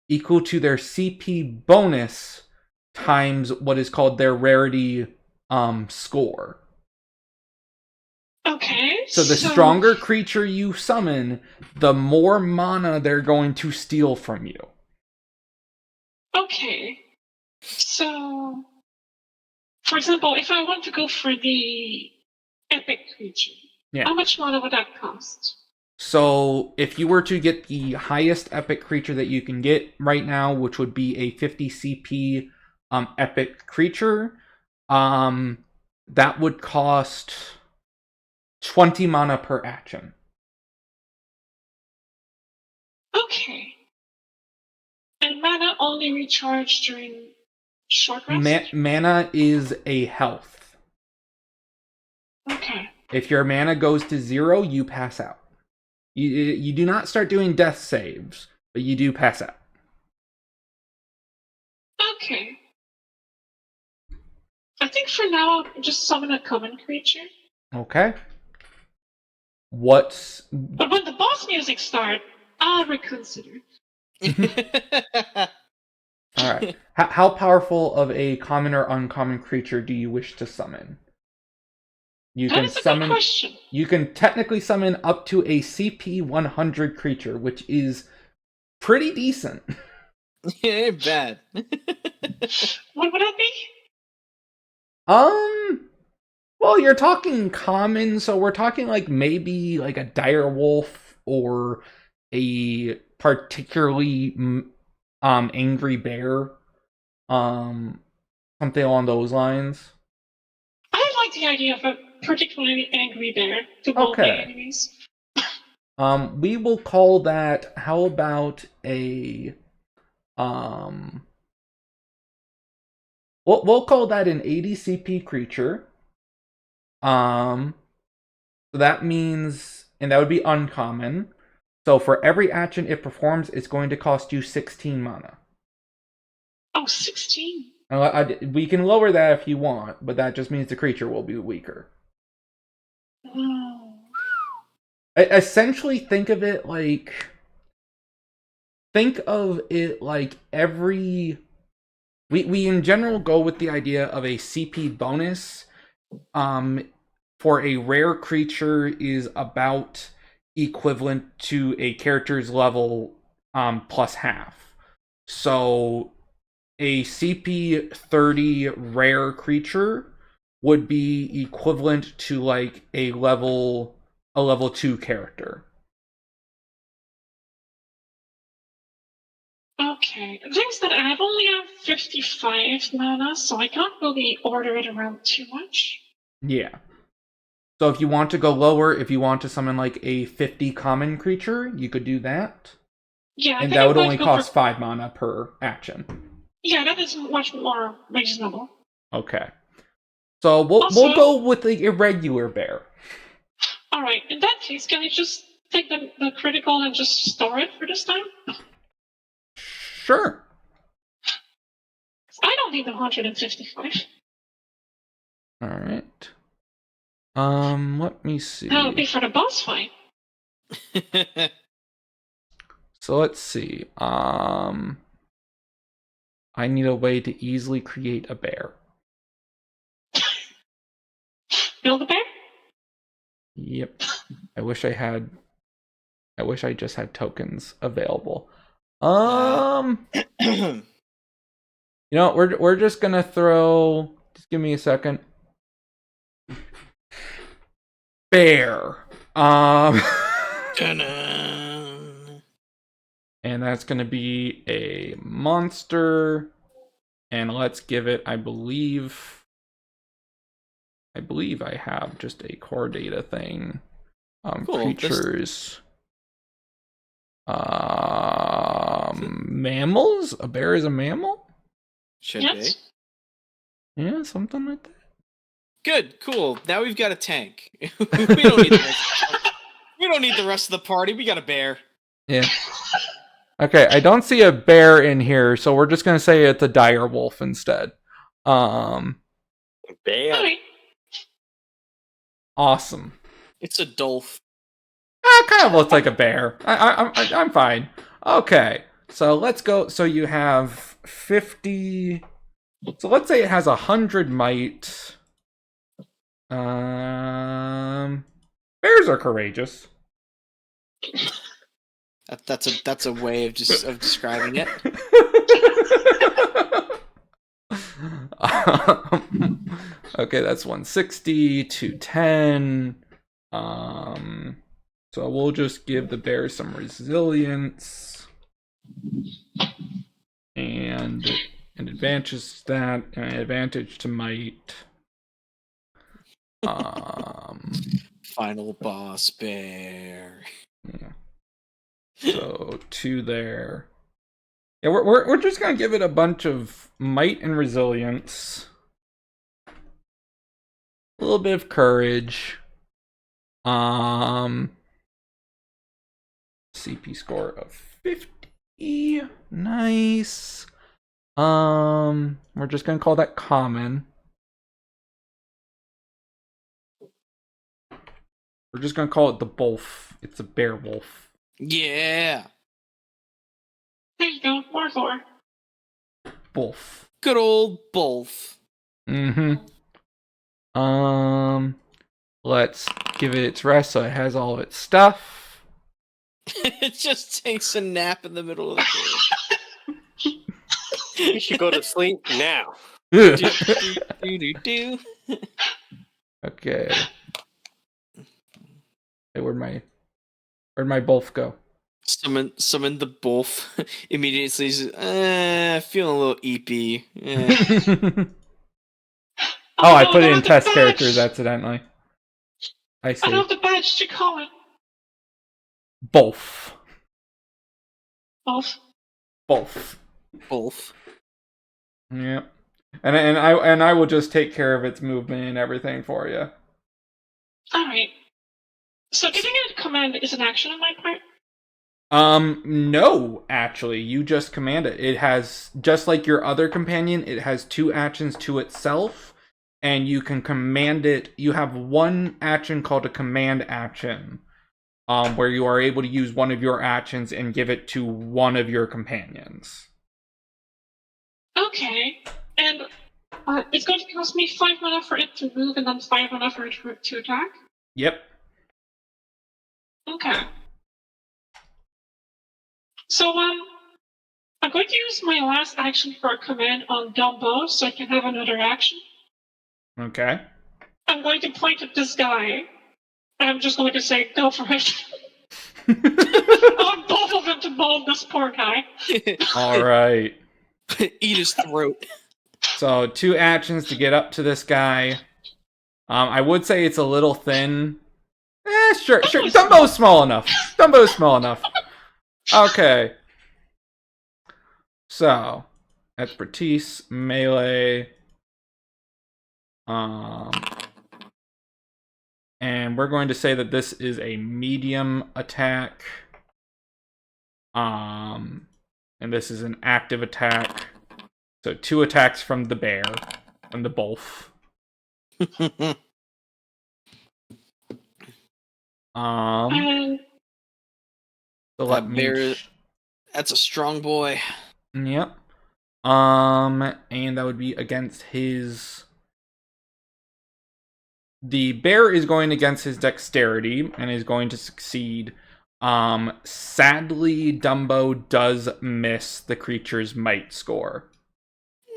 Speaker 1: equal to their CP bonus times what is called their rarity score.
Speaker 2: Okay.
Speaker 1: So the stronger creature you summon, the more mana they're going to steal from you.
Speaker 2: Okay. So, for example, if I want to go for the epic creature, how much mana would that cost?
Speaker 1: So if you were to get the highest epic creature that you can get right now, which would be a 50 CP epic creature, that would cost 20 mana per action.
Speaker 2: Okay. And mana only recharge during short rest?
Speaker 1: Mana is a health.
Speaker 2: Okay.
Speaker 1: If your mana goes to 0, you pass out. You do not start doing death saves, but you do pass out.
Speaker 2: Okay. I think for now I'll just summon a common creature.
Speaker 1: Okay.
Speaker 2: But when the boss music starts, I'll reconsider.
Speaker 1: Alright. How powerful of a common or uncommon creature do you wish to summon? You
Speaker 2: That
Speaker 1: can
Speaker 2: is a
Speaker 1: summon.
Speaker 2: good question.
Speaker 1: You can technically summon up to a CP 100 creature, which is pretty decent.
Speaker 5: It ain't bad.
Speaker 2: What would that be?
Speaker 1: Well, you're talking common, so we're talking like maybe like a dire wolf or a particularly angry bear, something along those lines.
Speaker 2: I like the idea of a particularly angry bear to blow away enemies.
Speaker 1: We will call that. How about a We'll call that an 80 CP creature. So that means, and that would be uncommon. So for every action it performs, it's going to cost you 16 mana.
Speaker 2: Oh, 16?
Speaker 1: We can lower that if you want, but that just means the creature will be weaker.
Speaker 2: Oh.
Speaker 1: Essentially, think of it like every... We in general go with the idea of a CP bonus. For a rare creature is about equivalent to a character's level plus half. So a CP 30 rare creature would be equivalent to like a level 2 character.
Speaker 2: Okay. The thing is that I only have 55 mana, so I can't really order it around too much.
Speaker 1: Yeah. So if you want to go lower, if you want to summon like a 50 common creature, you could do that.
Speaker 2: Yeah,
Speaker 1: and that would only cost 5 mana per action.
Speaker 2: Yeah, that is much more reasonable.
Speaker 1: Okay. So we'll go with the irregular bear.
Speaker 2: Alright, in that case, can I just take the critical and just store it for this time?
Speaker 1: Sure.
Speaker 2: I don't need the 155.
Speaker 1: Alright. Let me see.
Speaker 2: That would be for the boss fight.
Speaker 1: So let's see. I need a way to easily create a bear.
Speaker 2: Build a bear?
Speaker 1: Yep. I wish I just had tokens available. You know, we're just gonna throw. Just give me a second. Bear. And that's gonna be a monster. And let's give it. I believe I have just a core data thing. Cool. Creatures. Mammals? A bear is a mammal?
Speaker 5: Should be.
Speaker 1: Yeah, something like that.
Speaker 5: Good, cool. Now we've got a tank. We don't need the rest of the party. We got a bear.
Speaker 1: Yeah. Okay, I don't see a bear in here, so we're just gonna say it's a dire wolf instead.
Speaker 6: Bear.
Speaker 1: Awesome.
Speaker 5: It's a dolph.
Speaker 1: It kind of looks like a bear. I'm fine. Okay, so let's go. So you have 50. So let's say it has 100 might. Bears are courageous.
Speaker 5: That's a way of describing it.
Speaker 1: Okay, that's 160, 210. So we'll just give the bear some resilience and an advantage to that, and an advantage to might.
Speaker 5: Final boss bear.
Speaker 1: Yeah. So 2 there. Yeah, we're just gonna give it a bunch of might and resilience, a little bit of courage, CP score of 50, nice. We're just gonna call that common. We're just gonna call it the wolf. It's a bear wolf.
Speaker 5: Yeah.
Speaker 2: There you go, more lore.
Speaker 1: Wolf.
Speaker 5: Good old Bolf.
Speaker 1: Let's give it its rest so it has all of its stuff.
Speaker 5: It just takes a nap in the middle of the day.
Speaker 6: You should go to sleep now.
Speaker 5: Do.
Speaker 1: Okay. Hey, where'd my wolf go?
Speaker 5: Summon the Bolf. Immediately says, feeling a little eepy.
Speaker 1: Oh, I put it in test characters accidentally. I
Speaker 2: I
Speaker 1: see.
Speaker 2: don't have the badge to call it.
Speaker 1: Wolf.
Speaker 2: Wolf.
Speaker 5: Bolf.
Speaker 1: Yeah. And I will just take care of its movement and everything for you.
Speaker 2: Alright. So giving it a command is an action on my part?
Speaker 1: No, actually. You just command it. It has, just like your other companion, it has 2 actions to itself, and you can command it. You have one action called a command action, where you are able to use one of your actions and give it to one of your companions.
Speaker 2: Okay. And it's going to cost me 5 mana for it to move and then 5 mana for it to attack?
Speaker 1: Yep.
Speaker 2: Okay. So, I'm going to use my last action for a command on Dumbo so I can have another action.
Speaker 1: Okay.
Speaker 2: I'm going to point at this guy. I'm just going to say, go for it. I want both of them to maul this poor guy.
Speaker 1: All right.
Speaker 5: Eat his throat.
Speaker 1: So 2 actions to get up to this guy. I would say it's a little thin. Sure. Dumbo's small enough. Okay. So, expertise, melee. And we're going to say that this is a medium attack. And this is an active attack. So 2 attacks from the bear, from the wolf. So let me.
Speaker 5: That's a strong boy.
Speaker 1: Yep. And that would be against his. The bear is going against his dexterity and is going to succeed. Sadly, Dumbo does miss the creature's might score.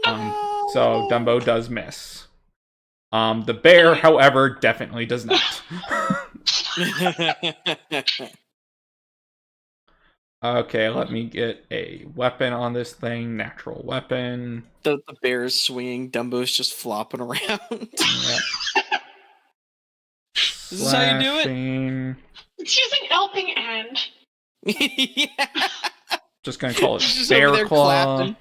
Speaker 1: So Dumbo does miss. The bear, however, definitely does not. Okay, let me get a weapon on this thing. Natural weapon.
Speaker 5: The bear's swinging. Dumbo's just flopping around.
Speaker 1: Yep.
Speaker 5: This is how you do it?
Speaker 2: It's using helping hand.
Speaker 5: Yeah.
Speaker 1: Just gonna call it
Speaker 5: Just
Speaker 1: Bear
Speaker 5: over there
Speaker 1: Claw.
Speaker 5: clapping.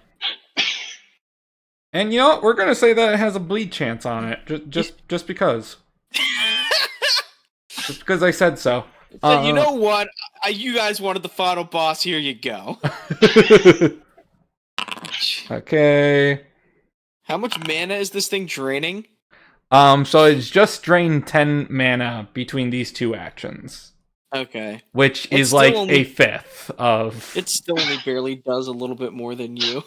Speaker 1: And you know what? We're gonna say that it has a bleed chance on it. Just because. Just because I said so.
Speaker 5: So you know what? You guys wanted the final boss. Here you go.
Speaker 1: Okay.
Speaker 5: How much mana is this thing draining?
Speaker 1: So it's just drained 10 mana between these 2 actions.
Speaker 5: Okay.
Speaker 1: Which
Speaker 5: It's
Speaker 1: is like
Speaker 5: still only-
Speaker 1: a fifth of.
Speaker 5: It still only barely does a little bit more than you.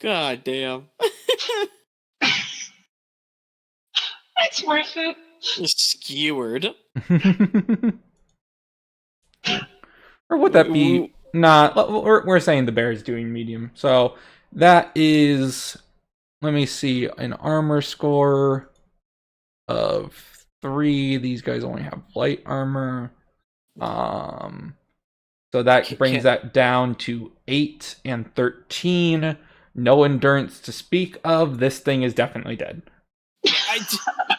Speaker 5: God damn.
Speaker 2: It's worth it.
Speaker 5: Skewered.
Speaker 1: Or would that be? Nah, we're saying the bear is doing medium. So that is. Let me see. An armor score of 3. These guys only have light armor. So that brings that down to 8 and 13. no endurance to speak of. This thing is definitely dead.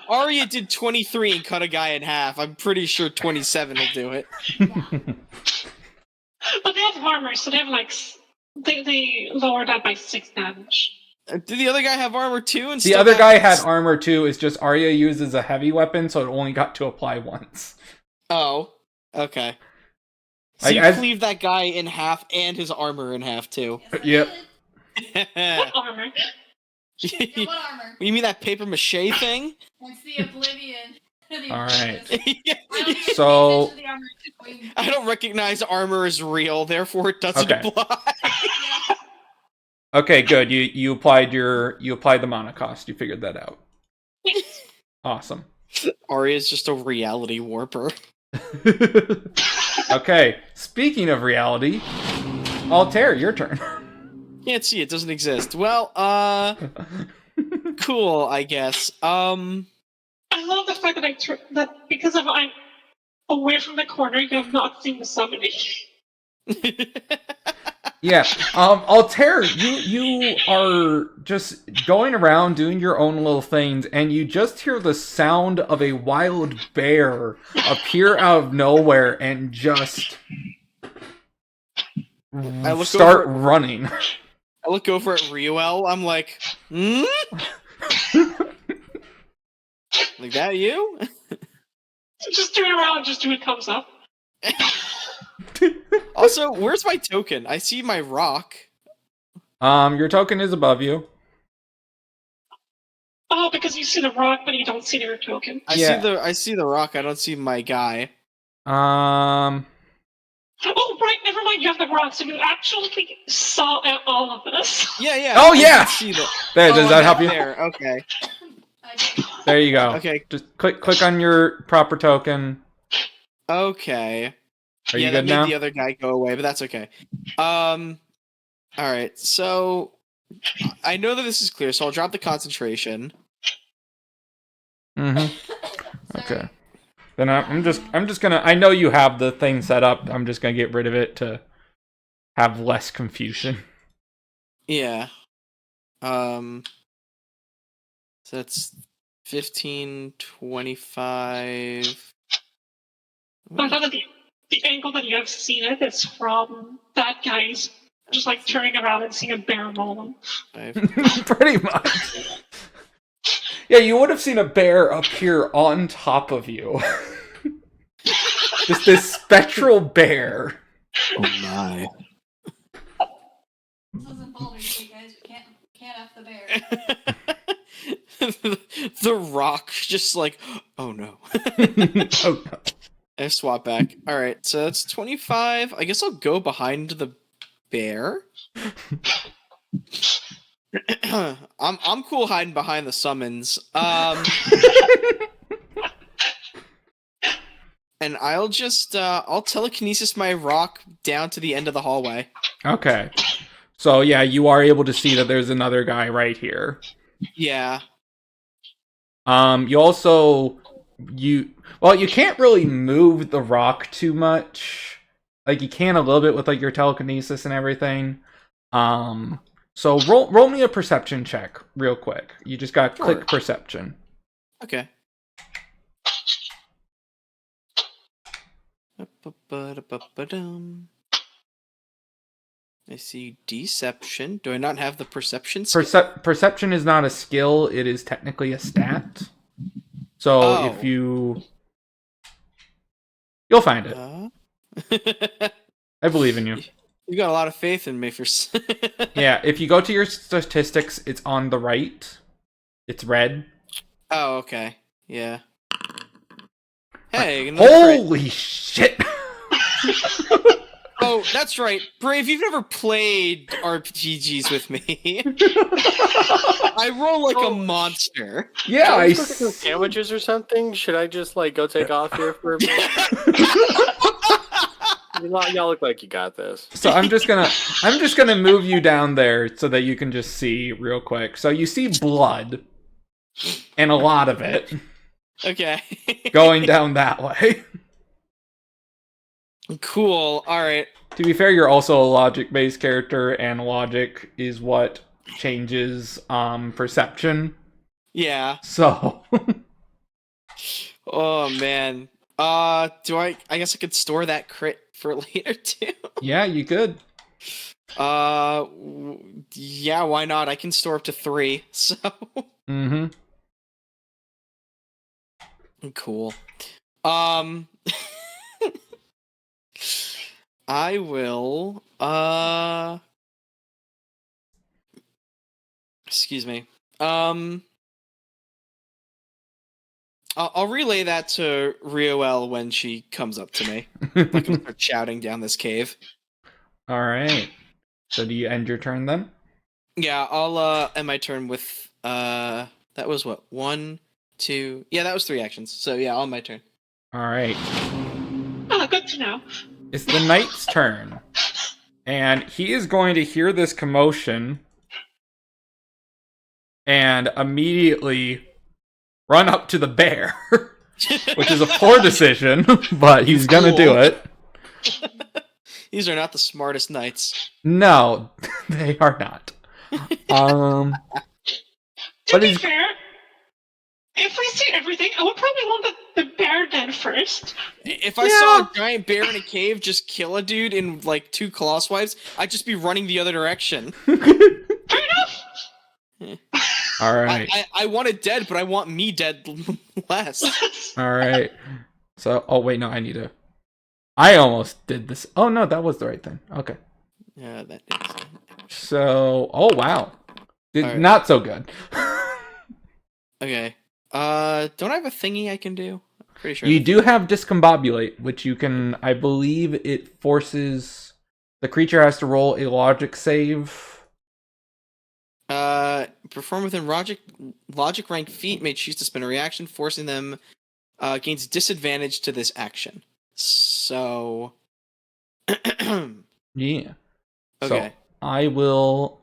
Speaker 5: Aria did 23 and cut a guy in half. I'm pretty sure 27 will do it.
Speaker 2: But they have armor, so they have like they lowered that by 6 damage.
Speaker 5: Did the other guy have armor too? And
Speaker 1: The other guy had armor too. It's just Arya uses a heavy weapon, so it only got to apply once.
Speaker 5: Oh, okay. So
Speaker 1: Like,
Speaker 5: you
Speaker 1: as-
Speaker 5: cleaved that guy in half and his armor in half too.
Speaker 1: Yep.
Speaker 2: What armor?
Speaker 4: Yeah, what armor?
Speaker 5: You mean that paper mache thing?
Speaker 4: That's the Oblivion.
Speaker 1: All right.
Speaker 5: Yeah.
Speaker 4: I don't even
Speaker 5: So
Speaker 4: pay attention to the armor. Going-
Speaker 5: I don't recognize armor as real, therefore it doesn't
Speaker 1: Okay.
Speaker 5: apply.
Speaker 4: Yeah.
Speaker 1: Okay, good. You applied the mana cost. You figured that out. Awesome.
Speaker 5: Arya's just a reality warper.
Speaker 1: Okay, speaking of reality, Altair, your turn.
Speaker 5: Can't see it, doesn't exist. Well, cool, I guess.
Speaker 2: I love the fact that that because I'm away from the corner, you have not seen the summoning.
Speaker 1: Yeah. Altair, you are just going around doing your own little things, and you just hear the sound of a wild bear appear out of nowhere and just start running.
Speaker 5: I look over at Riuel, I'm like, hmm? Like that you?
Speaker 2: Just turn around just when it comes up.
Speaker 5: Also, where's my token? I see my rock.
Speaker 1: Your token is above you.
Speaker 2: Oh, because you see the rock, but you don't see your token.
Speaker 5: I see the rock, I don't see my guy.
Speaker 2: Oh, right, never mind, you have the rock, so you actually saw all of this.
Speaker 5: Yeah.
Speaker 1: Oh,
Speaker 5: I
Speaker 1: yeah!
Speaker 5: can see that.
Speaker 1: There, does that help you?
Speaker 5: There, okay.
Speaker 1: There you go.
Speaker 5: Okay.
Speaker 1: Just click on your proper token.
Speaker 5: Okay.
Speaker 1: Are you
Speaker 5: that
Speaker 1: good
Speaker 5: made
Speaker 1: now?
Speaker 5: the other guy go away, but that's okay. Alright, so I know that this is clear, so I'll drop the concentration.
Speaker 1: Mm-hmm. Okay. Then I'm just gonna. I know you have the thing set up. I'm just gonna get rid of it to have less confusion.
Speaker 5: Yeah. So that's 15, 25.
Speaker 2: I thought that the angle that you have seen it is from that guy's just like turning around and seeing a bear maul him.
Speaker 1: Pretty much. Yeah, you would have seen a bear appear on top of you. Just this spectral bear.
Speaker 5: Oh my.
Speaker 4: This was involving you guys. We can't F the bear.
Speaker 5: The rock just like, oh no.
Speaker 1: Oh, no.
Speaker 5: I swap back. Alright, so that's 25. I guess I'll go behind the bear. I'm cool hiding behind the summons. And I'll just I'll telekinesis my rock down to the end of the hallway.
Speaker 1: Okay. So yeah, you are able to see that there's another guy right here.
Speaker 5: Yeah.
Speaker 1: You also you can't really move the rock too much. Like you can a little bit with like your telekinesis and everything. So roll me a perception check real quick. You just got to click perception.
Speaker 5: Okay. I see deception. Do I not have the perception skill?
Speaker 1: Perception is not a skill, it is technically a stat. So if you'll find it. I believe in you.
Speaker 5: You got a lot of faith in me for
Speaker 1: Yeah, if you go to your statistics, it's on the right. It's red.
Speaker 5: Oh, okay. Yeah. Hey, another crit.
Speaker 1: Holy shit!
Speaker 5: Oh, that's right. Brave, you've never played RPGs with me. I roll like a monster.
Speaker 1: Yeah,
Speaker 6: I supposed to do sandwiches or something? Should I just like go take off here for a minute? Y'all look like you got this.
Speaker 1: So I'm just gonna move you down there so that you can just see real quick. So you see blood, and a lot of it.
Speaker 5: Okay.
Speaker 1: Going down that way.
Speaker 5: Cool. All right.
Speaker 1: To be fair, you're also a logic-based character, and logic is what changes perception.
Speaker 5: Yeah.
Speaker 1: So
Speaker 5: Oh man. Do I guess I could store that crit for later too.
Speaker 1: yeah, you could.
Speaker 5: Yeah, why not? I can store up to 3, so
Speaker 1: Mm-hmm.
Speaker 5: cool. I will excuse me. I'll relay that to Riuel when she comes up to me. I can start shouting down this cave.
Speaker 1: All right. So do you end your turn then?
Speaker 5: Yeah, I'll end my turn with that was what? 1, 2. Yeah, that was 3 actions. So yeah, on my turn.
Speaker 1: All right.
Speaker 2: Oh, good to know.
Speaker 1: It's the knight's turn. And he is going to hear this commotion and immediately run up to the bear, which is a poor decision, but he's going to do it.
Speaker 5: These are not the smartest knights.
Speaker 1: No, they are not.
Speaker 2: To
Speaker 1: But
Speaker 2: be
Speaker 1: he's
Speaker 2: fair, if we see everything, I would probably want the bear dead first.
Speaker 5: If I saw a giant bear in a cave just kill a dude in like 2 claw swipes, I'd just be running the other direction.
Speaker 2: Fair enough.
Speaker 1: all right.
Speaker 5: I want it dead, but I want me dead less.
Speaker 1: All right. So, oh wait, no, I almost did this. Oh no, that was the right thing. Okay.
Speaker 5: Yeah, that is.
Speaker 1: So, oh wow,
Speaker 5: All right.
Speaker 1: not so good.
Speaker 5: Okay. Don't I have a thingy I can do? I'm pretty sure.
Speaker 1: You do have discombobulate, which you can. I believe it forces the creature has to roll a logic save.
Speaker 5: Perform within logic rank feat may choose to spend a reaction, forcing them gains disadvantage to this action. So
Speaker 1: Yeah.
Speaker 5: okay.
Speaker 1: So I will.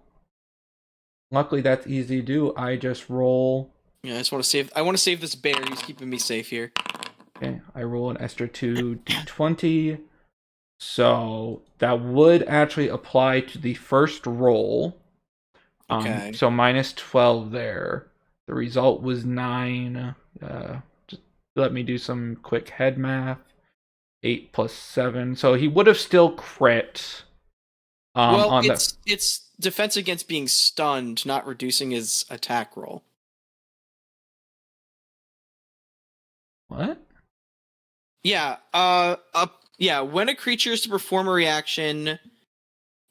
Speaker 1: Luckily, that's easy to do. I just roll.
Speaker 5: Yeah, I just want to save. I want to save this bear. He's keeping me safe here.
Speaker 1: Okay, I roll an extra 2d20. So that would actually apply to the first roll.
Speaker 5: Okay.
Speaker 1: So minus 12 there. The result was 9. Just let me do some quick head math. 8 plus 7. So he would have still crit.
Speaker 5: Well,
Speaker 1: on
Speaker 5: it's defense against being stunned, not reducing his attack roll.
Speaker 1: What?
Speaker 5: Yeah. Yeah. When a creature is to perform a reaction,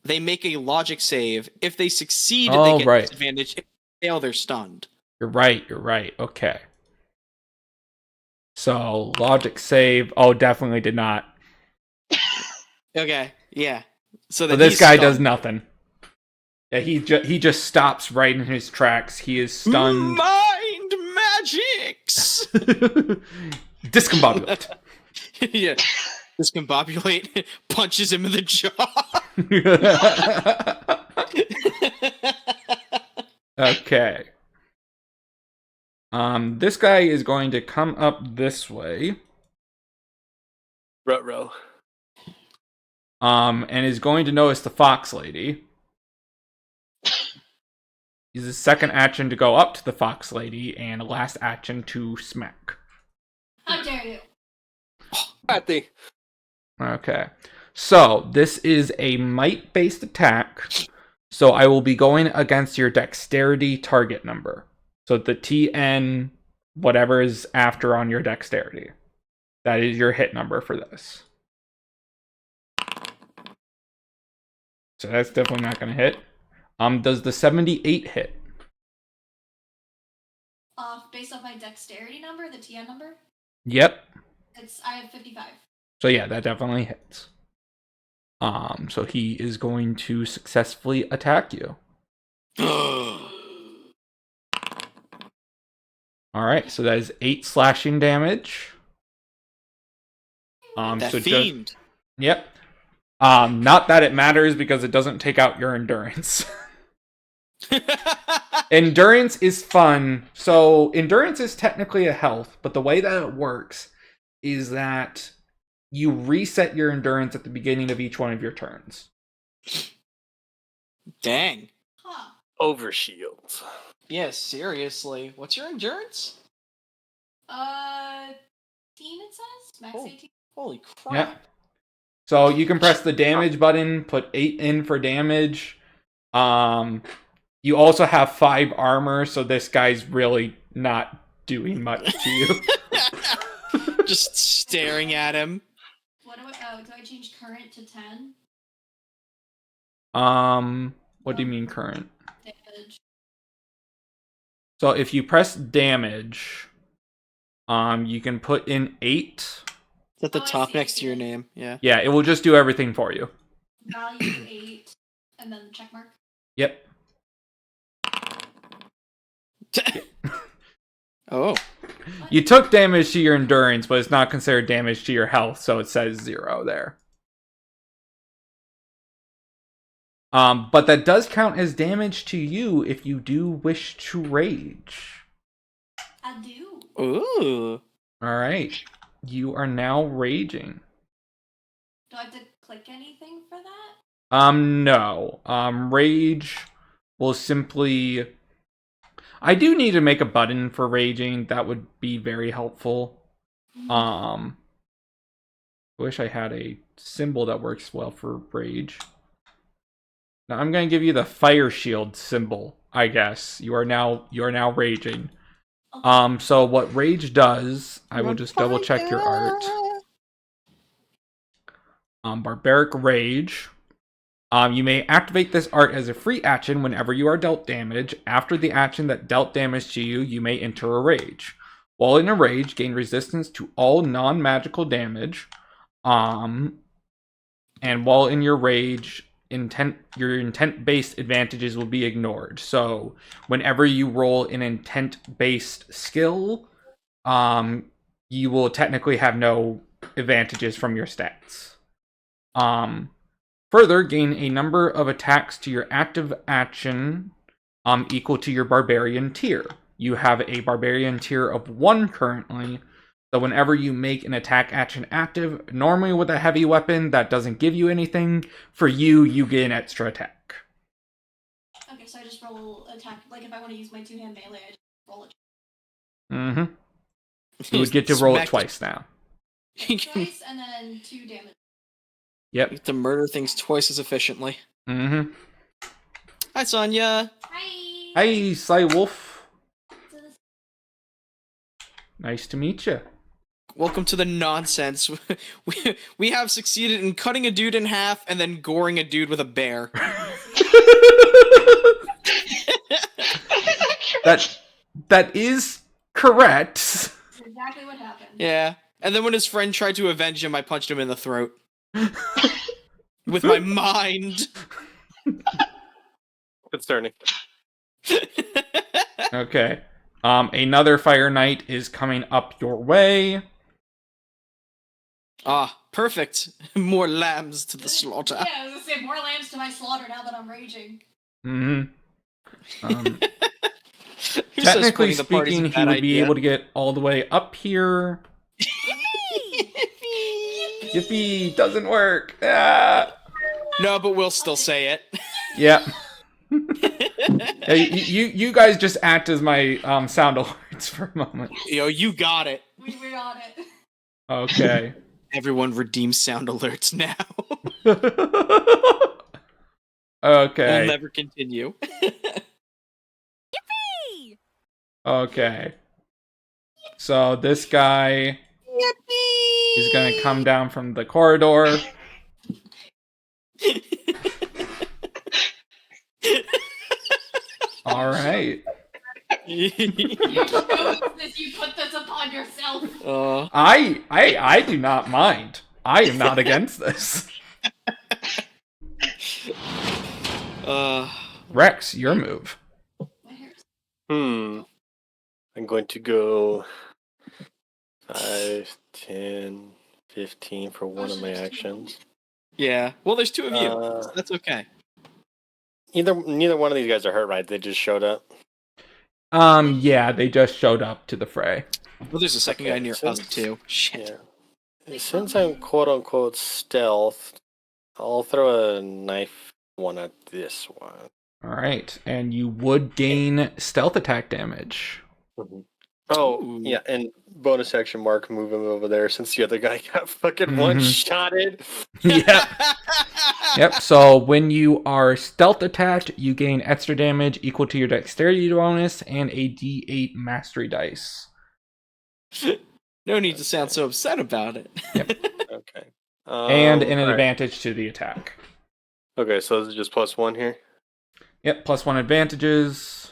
Speaker 5: they make a logic save. If they succeed, they get disadvantage. If they fail, they're stunned.
Speaker 1: You're right. Okay. So, logic save. Oh, definitely did not.
Speaker 5: Okay, yeah. So
Speaker 1: this guy does nothing. Yeah, he just stops right in his tracks. He is stunned.
Speaker 5: Mind magics!
Speaker 1: Discombobulate.
Speaker 5: Yeah. Discombobulate punches him in the jaw.
Speaker 1: Okay. This guy is going to come up this way.
Speaker 6: Ruh-roh.
Speaker 1: And is going to notice the fox lady. Use his second action to go up to the fox lady, and a last action to smack.
Speaker 4: How dare you?
Speaker 6: Patty.
Speaker 1: Okay. So, this is a might-based attack. So, I will be going against your dexterity target number. So, the TN, whatever is after on your dexterity. That is your hit number for this. So, that's definitely not going to hit. Does the 78 hit?
Speaker 4: Based off my dexterity number, the TN number?
Speaker 1: Yep.
Speaker 4: I have 55.
Speaker 1: So yeah, that definitely hits. So he is going to successfully attack you. Alright, so that is 8 slashing damage.
Speaker 5: That
Speaker 1: so
Speaker 5: fiend.
Speaker 1: Yep. Not that it matters because it doesn't take out your endurance. Endurance is fun. So endurance is technically a health, but the way that it works is that you reset your endurance at the beginning of each one of your turns.
Speaker 5: Dang.
Speaker 4: Huh.
Speaker 6: Overshields.
Speaker 5: Yeah, seriously. What's your endurance?
Speaker 4: 18 it says? Max
Speaker 5: Oh.
Speaker 4: 18.
Speaker 5: Holy crap.
Speaker 1: Yep. So you can press the damage button, put 8 in for damage. You also have 5 armor, so this guy's really not doing much to you.
Speaker 5: Just staring at him.
Speaker 4: What do I change current to 10?
Speaker 1: What do you mean current?
Speaker 4: Damage.
Speaker 1: So if you press damage, you can put in 8.
Speaker 5: It's at the
Speaker 4: I
Speaker 5: top
Speaker 4: see,
Speaker 5: next to your name. Yeah.
Speaker 1: Yeah, it will just do everything for you.
Speaker 4: Value 8, and then check mark.
Speaker 1: Yep.
Speaker 5: Oh.
Speaker 1: You took damage to your endurance, but it's not considered damage to your health, so it says 0 there. But that does count as damage to you if you do wish to rage.
Speaker 4: I do.
Speaker 5: Ooh.
Speaker 1: Alright. You are now raging.
Speaker 4: Do I have to click anything for that?
Speaker 1: No. Rage will simply... I do need to make a button for raging. That would be very helpful. I wish I had a symbol that works well for rage. Now I'm going to give you the fire shield symbol, I guess. You are now raging. So what rage does, I will just double check your art. Barbaric Rage. You may activate this art as a free action whenever you are dealt damage. After the action that dealt damage to you, you may enter a rage. While in a rage, gain resistance to all non-magical damage. And while in your rage, your intent-based advantages will be ignored. So whenever you roll an intent-based skill, you will technically have no advantages from your stats. Further, gain a number of attacks to your active action equal to your barbarian tier. You have a barbarian tier of 1 currently, so whenever you make an attack action active, normally with a heavy weapon, that doesn't give you anything. For you, you get an extra attack.
Speaker 4: Okay, so I just roll attack. Like if I want to use my 2-hand melee, I just roll it.
Speaker 1: Mm-hmm. You would get to roll it twice now.
Speaker 4: Twice, and then 2 damage.
Speaker 1: Yep.
Speaker 5: You have to murder things twice as efficiently.
Speaker 1: Mm-hmm.
Speaker 5: Hi, Sonya.
Speaker 4: Hi!
Speaker 1: Hey, Sly Wolf. Nice to meet you.
Speaker 5: Welcome to the nonsense. We have succeeded in cutting a dude in half and then goring a dude with a bear.
Speaker 1: That is correct.
Speaker 4: That's exactly what happened.
Speaker 5: Yeah. And then when his friend tried to avenge him, I punched him in the throat. With my mind.
Speaker 6: Concerning.
Speaker 1: Okay. Another Fire Knight is coming up your way.
Speaker 5: Ah, perfect. More lambs to the slaughter.
Speaker 4: Yeah, I was gonna say more lambs to my slaughter now that I'm raging.
Speaker 1: Mm-hmm.
Speaker 5: Who says
Speaker 1: Technically
Speaker 5: splitting the party's a
Speaker 1: speaking, he
Speaker 5: bad
Speaker 1: would be
Speaker 5: idea?
Speaker 1: able to get all the way up here. Yippee! Doesn't work. Ah!
Speaker 5: No, but we'll still say it.
Speaker 1: Yep. Hey, you guys just act as my sound alerts for a moment.
Speaker 5: Yo, you got it.
Speaker 4: We're on it.
Speaker 1: Okay.
Speaker 5: Everyone redeems sound alerts now.
Speaker 1: Okay.
Speaker 5: We'll never continue.
Speaker 1: Okay. So this guy is gonna come down from the corridor. All right.
Speaker 4: You chose this. You put this upon yourself.
Speaker 1: I do not mind. I am not against this. Rex, your move.
Speaker 6: I'm going to go 5, 10, 15 for one of my actions.
Speaker 5: Yeah. Well, there's 2 of you.
Speaker 6: Uh,
Speaker 5: That's okay.
Speaker 6: Neither one of these guys are hurt, right? They just showed up.
Speaker 1: Yeah, they just showed up to the fray.
Speaker 5: Well, there's a second guy near us, too. Shit.
Speaker 6: Yeah. Since I'm quote-unquote stealth, I'll throw a knife one at this one.
Speaker 1: Alright, and you would gain stealth attack damage.
Speaker 6: Mm-hmm. Oh, yeah, and bonus action mark, move him over there since the other guy got fucking one-shotted.
Speaker 1: Yep. Yep, so when you are stealth attacked, you gain extra damage equal to your dexterity bonus and a d8 mastery dice.
Speaker 5: No need to sound so upset about it.
Speaker 1: Yep.
Speaker 6: Okay.
Speaker 1: And an
Speaker 6: alright.
Speaker 1: advantage to the attack.
Speaker 6: Okay, so this is just +1 here?
Speaker 1: Yep, +1 advantages.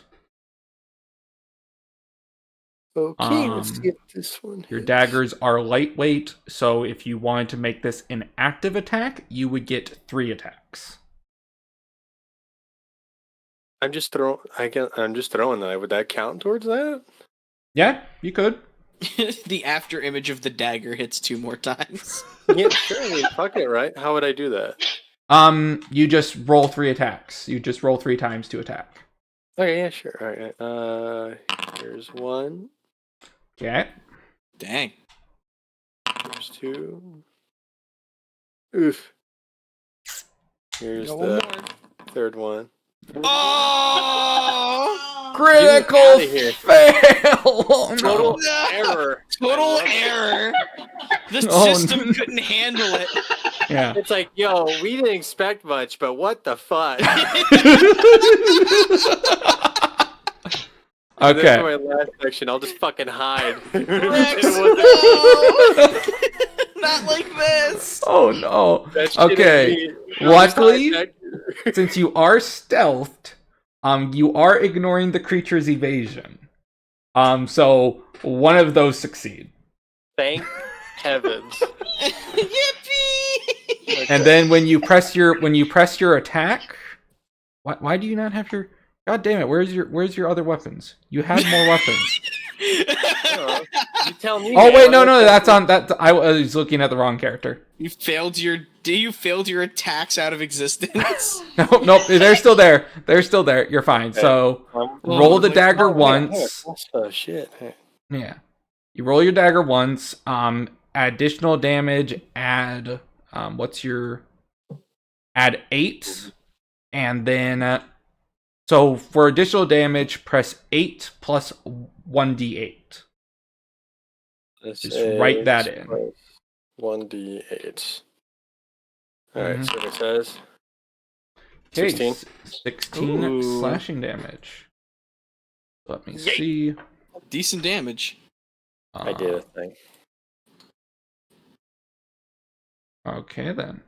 Speaker 6: Okay, let's get this one.
Speaker 1: Your daggers are lightweight, so if you wanted to make this an active attack, you would get 3 attacks.
Speaker 6: I'm just throwing that. Would that count towards that?
Speaker 1: Yeah, you could.
Speaker 5: The after image of the dagger hits 2 more times.
Speaker 6: Yeah, sure. I mean, fuck it, right? How would I do that?
Speaker 1: You just roll 3 attacks. You just roll 3 times to attack.
Speaker 6: Okay, yeah, sure. Alright. Here's 1.
Speaker 1: Okay.
Speaker 5: Dang.
Speaker 6: Here's 2. Oof. Here's
Speaker 5: Got
Speaker 6: the
Speaker 5: one more.
Speaker 6: third one.
Speaker 5: Oh!
Speaker 1: Critical
Speaker 6: outta here.
Speaker 1: fail! Oh,
Speaker 6: Total
Speaker 5: No.
Speaker 6: error.
Speaker 5: Total error. The
Speaker 1: Oh,
Speaker 5: system
Speaker 1: no.
Speaker 5: couldn't handle it.
Speaker 1: Yeah.
Speaker 6: It's like, yo, we didn't expect much, but what the fuck? And then
Speaker 1: Okay.
Speaker 6: for my last section, I'll just fucking hide.
Speaker 5: Rex, no! Not like this.
Speaker 1: Oh no.
Speaker 6: That shit
Speaker 1: Okay.
Speaker 6: is me.
Speaker 1: Luckily,
Speaker 6: I'm just
Speaker 1: since you are stealthed, you are ignoring the creature's evasion. So one of those succeed.
Speaker 6: Thank heavens.
Speaker 5: Yippee!
Speaker 1: And then when you press your attack, why do you not have your? God damn it! Where's your other weapons? You had more weapons.
Speaker 6: You tell me.
Speaker 1: Oh wait,
Speaker 6: man.
Speaker 1: no, that's on that. I was looking at the wrong character.
Speaker 5: You failed your attacks out of existence.
Speaker 1: Nope, they're still there. They're still there. You're fine. So roll the dagger once.
Speaker 6: Oh shit.
Speaker 1: Yeah, you roll your dagger once. Additional damage. Add add 8, and then so for additional damage, press 8 plus 1d8. Just write that in.
Speaker 6: 1d8. Alright, so it says
Speaker 1: Okay,
Speaker 6: 16.
Speaker 1: 16
Speaker 5: Ooh.
Speaker 1: slashing damage. Let me see.
Speaker 5: Decent damage.
Speaker 6: I did a thing.
Speaker 1: Okay, then.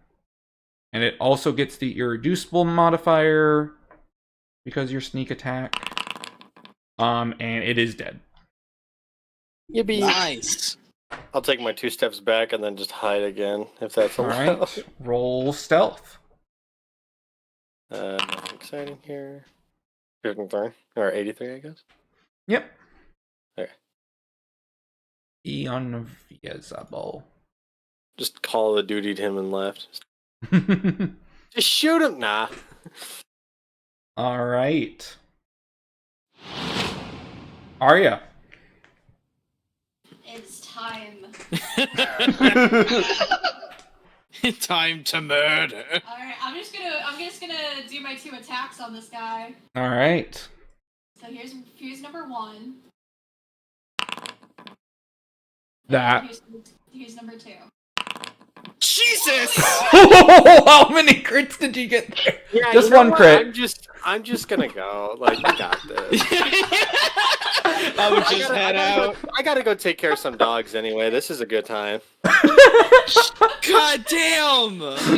Speaker 1: And it also gets the irreducible modifier because your sneak attack. And it is dead.
Speaker 6: Yippee.
Speaker 5: Nice.
Speaker 6: I'll take my 2 steps back and then just hide again, if that's allowed.
Speaker 1: Alright, roll stealth.
Speaker 6: Nothing exciting here. 53, or 83, I guess.
Speaker 1: Yep.
Speaker 6: Okay.
Speaker 1: Invisible.
Speaker 6: Just call of duty to him and left. Just shoot him. Nah.
Speaker 1: Alright. Aria.
Speaker 4: It's time.
Speaker 5: Time to murder.
Speaker 4: Alright, I'm just gonna do my 2 attacks on this guy.
Speaker 1: Alright.
Speaker 4: So here's number 1.
Speaker 1: That.
Speaker 4: Here's number 2.
Speaker 5: Jesus!
Speaker 1: How many crits did you get there?
Speaker 6: Yeah,
Speaker 1: Just
Speaker 6: you know
Speaker 1: one
Speaker 6: what?
Speaker 1: crit.
Speaker 6: I'm just gonna go. Like, you got this.
Speaker 5: I would just head out.
Speaker 6: I gotta go take care of some dogs anyway. This is a good time.
Speaker 5: God damn!
Speaker 4: Let's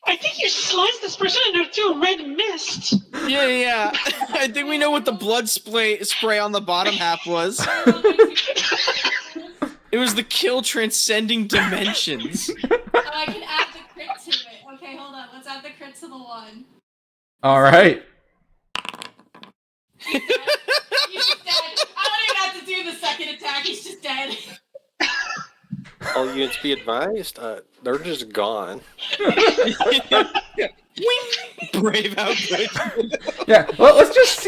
Speaker 2: I think you sliced this person into a red mist.
Speaker 5: Yeah. I think we know what the blood spray on the bottom half was. It was the kill transcending dimensions.
Speaker 4: I can add the crit to it. Okay, hold on. Let's add the crit to the 1.
Speaker 1: Alright.
Speaker 4: He's dead. I don't even have to do the second attack. He's just dead.
Speaker 6: All units be advised, they're just gone.
Speaker 5: Brave how good.
Speaker 1: Yeah, well, let's just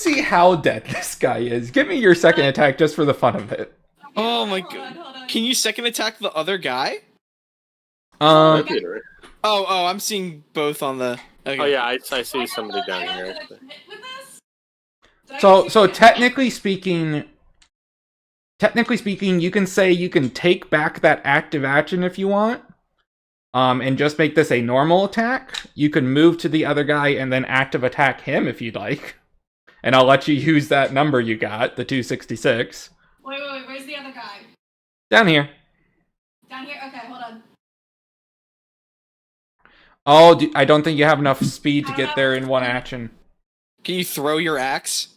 Speaker 1: see how dead this guy is. Give me your second attack just for the fun of it.
Speaker 5: Oh my
Speaker 4: Hold
Speaker 5: god.
Speaker 4: on.
Speaker 5: Can you second attack the other guy?
Speaker 1: Um,
Speaker 5: Oh, I'm seeing both on the. Okay.
Speaker 6: Oh yeah, I see somebody down
Speaker 4: I
Speaker 6: here.
Speaker 4: have
Speaker 6: Actually.
Speaker 4: to with this? Did I
Speaker 1: So
Speaker 4: get
Speaker 1: so
Speaker 4: you?
Speaker 1: technically speaking, you can say you can take back that active action if you want. And just make this a normal attack. You can move to the other guy and then active attack him if you'd like. And I'll let you use that number you got, the 266.
Speaker 4: Wait, where's the other guy?
Speaker 1: Down here.
Speaker 4: Down here? Okay, hold on.
Speaker 1: Oh, I don't think you have enough speed to get there in one action.
Speaker 5: Can you throw your axe?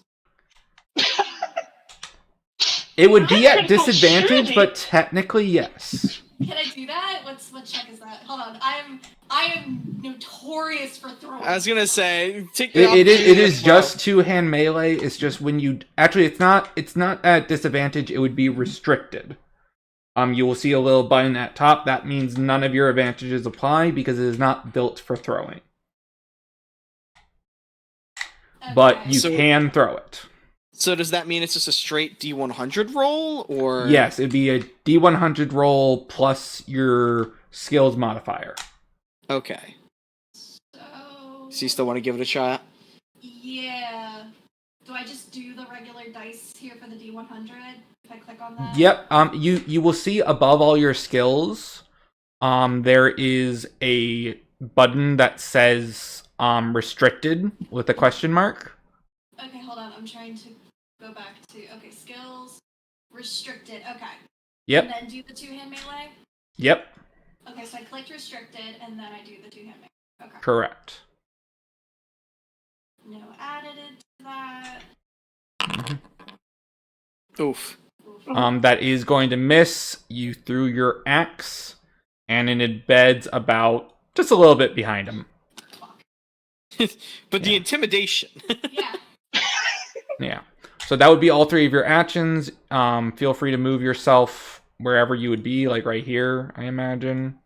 Speaker 1: It would be at
Speaker 2: Critical
Speaker 1: disadvantage,
Speaker 2: surely.
Speaker 1: but technically yes.
Speaker 4: Can I do that? What check is that? Hold on. I am notorious for throwing.
Speaker 5: I was gonna say, take the
Speaker 1: It
Speaker 5: opportunity
Speaker 1: is
Speaker 5: to throw.
Speaker 1: just two-hand melee. It's just when you actually, it's not at disadvantage. It would be restricted. You will see a little button at top. That means none of your advantages apply because it is not built for throwing.
Speaker 4: Okay.
Speaker 1: But you
Speaker 5: So-
Speaker 1: can throw it.
Speaker 5: So does that mean it's just a straight D100 roll, or
Speaker 1: Yes, it'd be a D100 roll plus your skills modifier.
Speaker 5: Okay.
Speaker 4: So
Speaker 5: So you still want to give it a shot?
Speaker 4: yeah. Do I just do the regular dice here for the D100? If I click on that?
Speaker 1: Yep. You will see above all your skills, there is a button that says restricted with a question mark.
Speaker 4: Okay, hold on. I'm trying to go back to skills restricted. Okay.
Speaker 1: Yep.
Speaker 4: And then do the two-hand melee.
Speaker 1: Yep.
Speaker 4: Okay, so I clicked restricted and then I do the two-hand melee. Okay.
Speaker 1: Correct.
Speaker 4: No added to that.
Speaker 5: Oof.
Speaker 1: That is going to miss. You threw your axe, and it embeds about just a little bit behind him.
Speaker 5: But the intimidation.
Speaker 4: Yeah.
Speaker 1: Yeah. So that would be all three of your actions. Feel free to move yourself wherever you would be, like right here, I imagine.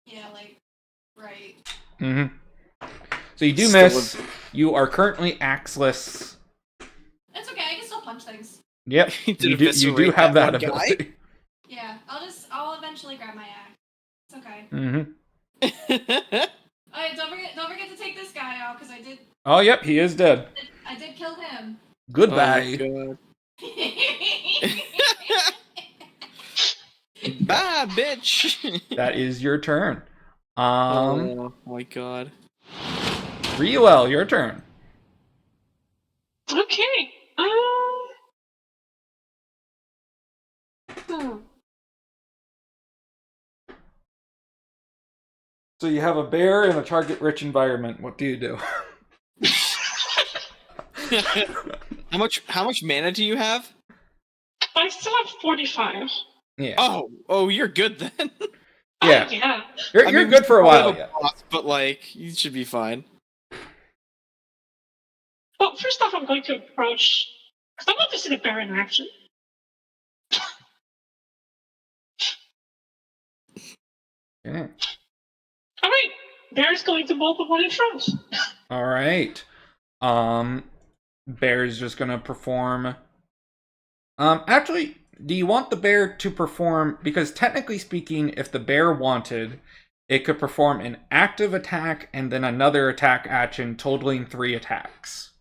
Speaker 4: Yeah, like right.
Speaker 1: Mm-hmm. So you do
Speaker 5: Still
Speaker 1: miss. You are currently axeless.
Speaker 4: It's okay. I can still punch things.
Speaker 1: Yep.
Speaker 5: Did
Speaker 1: You do
Speaker 5: eviscerate
Speaker 1: have that
Speaker 5: one guy?
Speaker 1: ability.
Speaker 4: Yeah. I'll eventually grab my axe. It's okay.
Speaker 1: Mm-hmm.
Speaker 4: Alright, don't forget to take this guy out because I
Speaker 1: Oh, yep. He is dead.
Speaker 4: did kill him.
Speaker 1: Goodbye.
Speaker 5: Oh God. Bye, bitch.
Speaker 1: That is your turn.
Speaker 5: Oh my God.
Speaker 1: Riuel, your turn.
Speaker 2: Okay.
Speaker 1: So you have a bear in a target-rich environment. What do you do?
Speaker 5: How much mana do you have?
Speaker 2: I still have 45.
Speaker 1: Yeah.
Speaker 5: Oh, you're good then.
Speaker 1: Yeah.
Speaker 2: Oh, yeah.
Speaker 1: You're
Speaker 5: I mean,
Speaker 1: good for a
Speaker 5: we
Speaker 1: while,
Speaker 5: have
Speaker 1: yeah.
Speaker 5: boss, but like, you should be fine.
Speaker 2: Well, first off, I'm going to approach, because I want to see the bear in action.
Speaker 1: Okay.
Speaker 2: All right, bear's going to bolt the one in front.
Speaker 1: All right. Bear's just gonna perform. Actually, do you want the bear to perform? Because technically speaking, if the bear wanted, it could perform an active attack and then another attack action, totaling 3 attacks.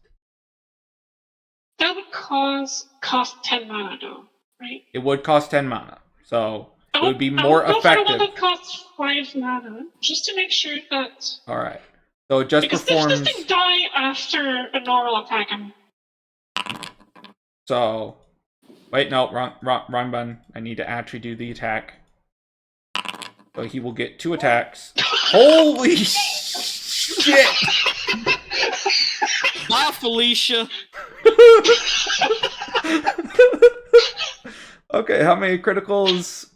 Speaker 2: That would cost 10 mana, though, right?
Speaker 1: It would cost 10 mana, so it would be
Speaker 2: I
Speaker 1: more
Speaker 2: would go for the one
Speaker 1: effective.
Speaker 2: that costs 5 mana, just to make sure that.
Speaker 1: All right. So it just
Speaker 2: Because
Speaker 1: performs.
Speaker 2: if this thing die after a normal attack,
Speaker 1: So, wait, no, wrong button. I need to actually do the attack. So he will get 2 attacks. Holy shit!
Speaker 5: Bye, Felicia.
Speaker 1: Okay, how many criticals?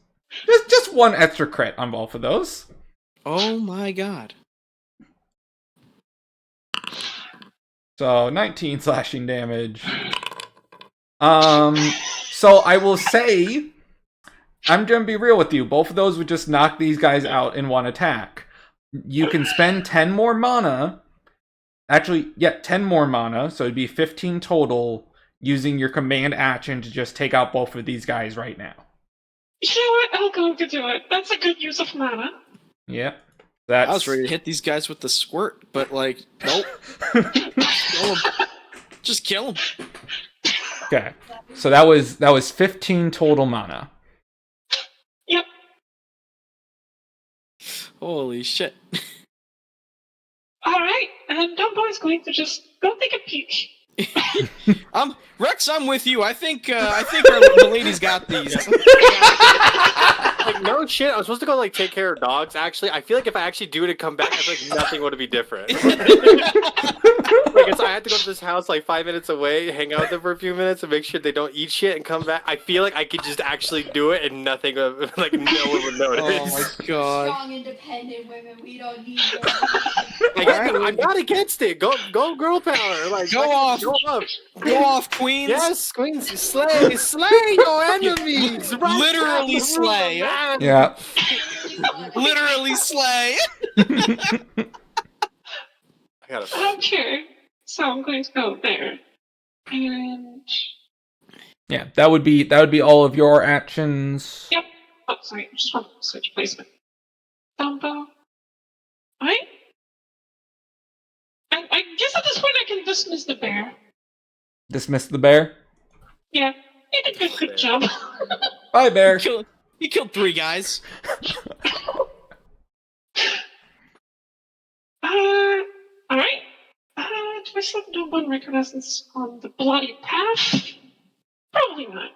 Speaker 1: Just 1 extra crit on both of those.
Speaker 5: Oh my God.
Speaker 1: So 19 slashing damage. So I will say, I'm gonna be real with you. Both of those would just knock these guys out in 1 attack. You can spend 10 more mana. Actually, yeah, 10 more mana, so it'd be 15 total, using your command action to just take out both of these guys right now.
Speaker 2: you know what? I'll go to do it. That's a good use of mana.
Speaker 1: Yep. That's...
Speaker 5: I was ready to hit these guys with the squirt, but like, nope. Kill 'em. Just kill them.
Speaker 1: Okay, so that was 15 total mana.
Speaker 2: Yep.
Speaker 5: Holy shit.
Speaker 2: All right, and Dumbo's going to just go take a peek.
Speaker 5: Rex, I'm with you. I think the ladies got these.
Speaker 6: Like, no shit, I was supposed to go, like, take care of dogs, actually. I feel like if I actually do it and come back, I feel like nothing would be different. Like, I had to go to this house, like, 5 minutes away, hang out with them for a few minutes, and make sure they don't eat shit, and come back. I feel like I could just actually do it, and nothing would, like, no one would notice.
Speaker 5: Oh my god.
Speaker 4: Strong, independent women. We don't need them.
Speaker 6: I'm not against it. Go girl power. Like,
Speaker 5: Go off.
Speaker 6: Go up.
Speaker 5: Go off, queens.
Speaker 6: Yes, queens, slay your enemies.
Speaker 5: Literally slay.
Speaker 1: Yeah.
Speaker 5: Literally slay.
Speaker 6: I gotta.
Speaker 2: Okay, so I'm going to go there, and
Speaker 1: Yeah, that would be all of your actions.
Speaker 2: yep. Oh, sorry, I just want to switch placement. Dumbo. Right? I guess at this point I can dismiss the bear.
Speaker 1: Dismiss the bear.
Speaker 2: Yeah, he did a good job.
Speaker 1: Bye, bear.
Speaker 5: He killed 3 guys.
Speaker 2: Alright. Do I still do one reconnaissance on the bloody path? Probably not.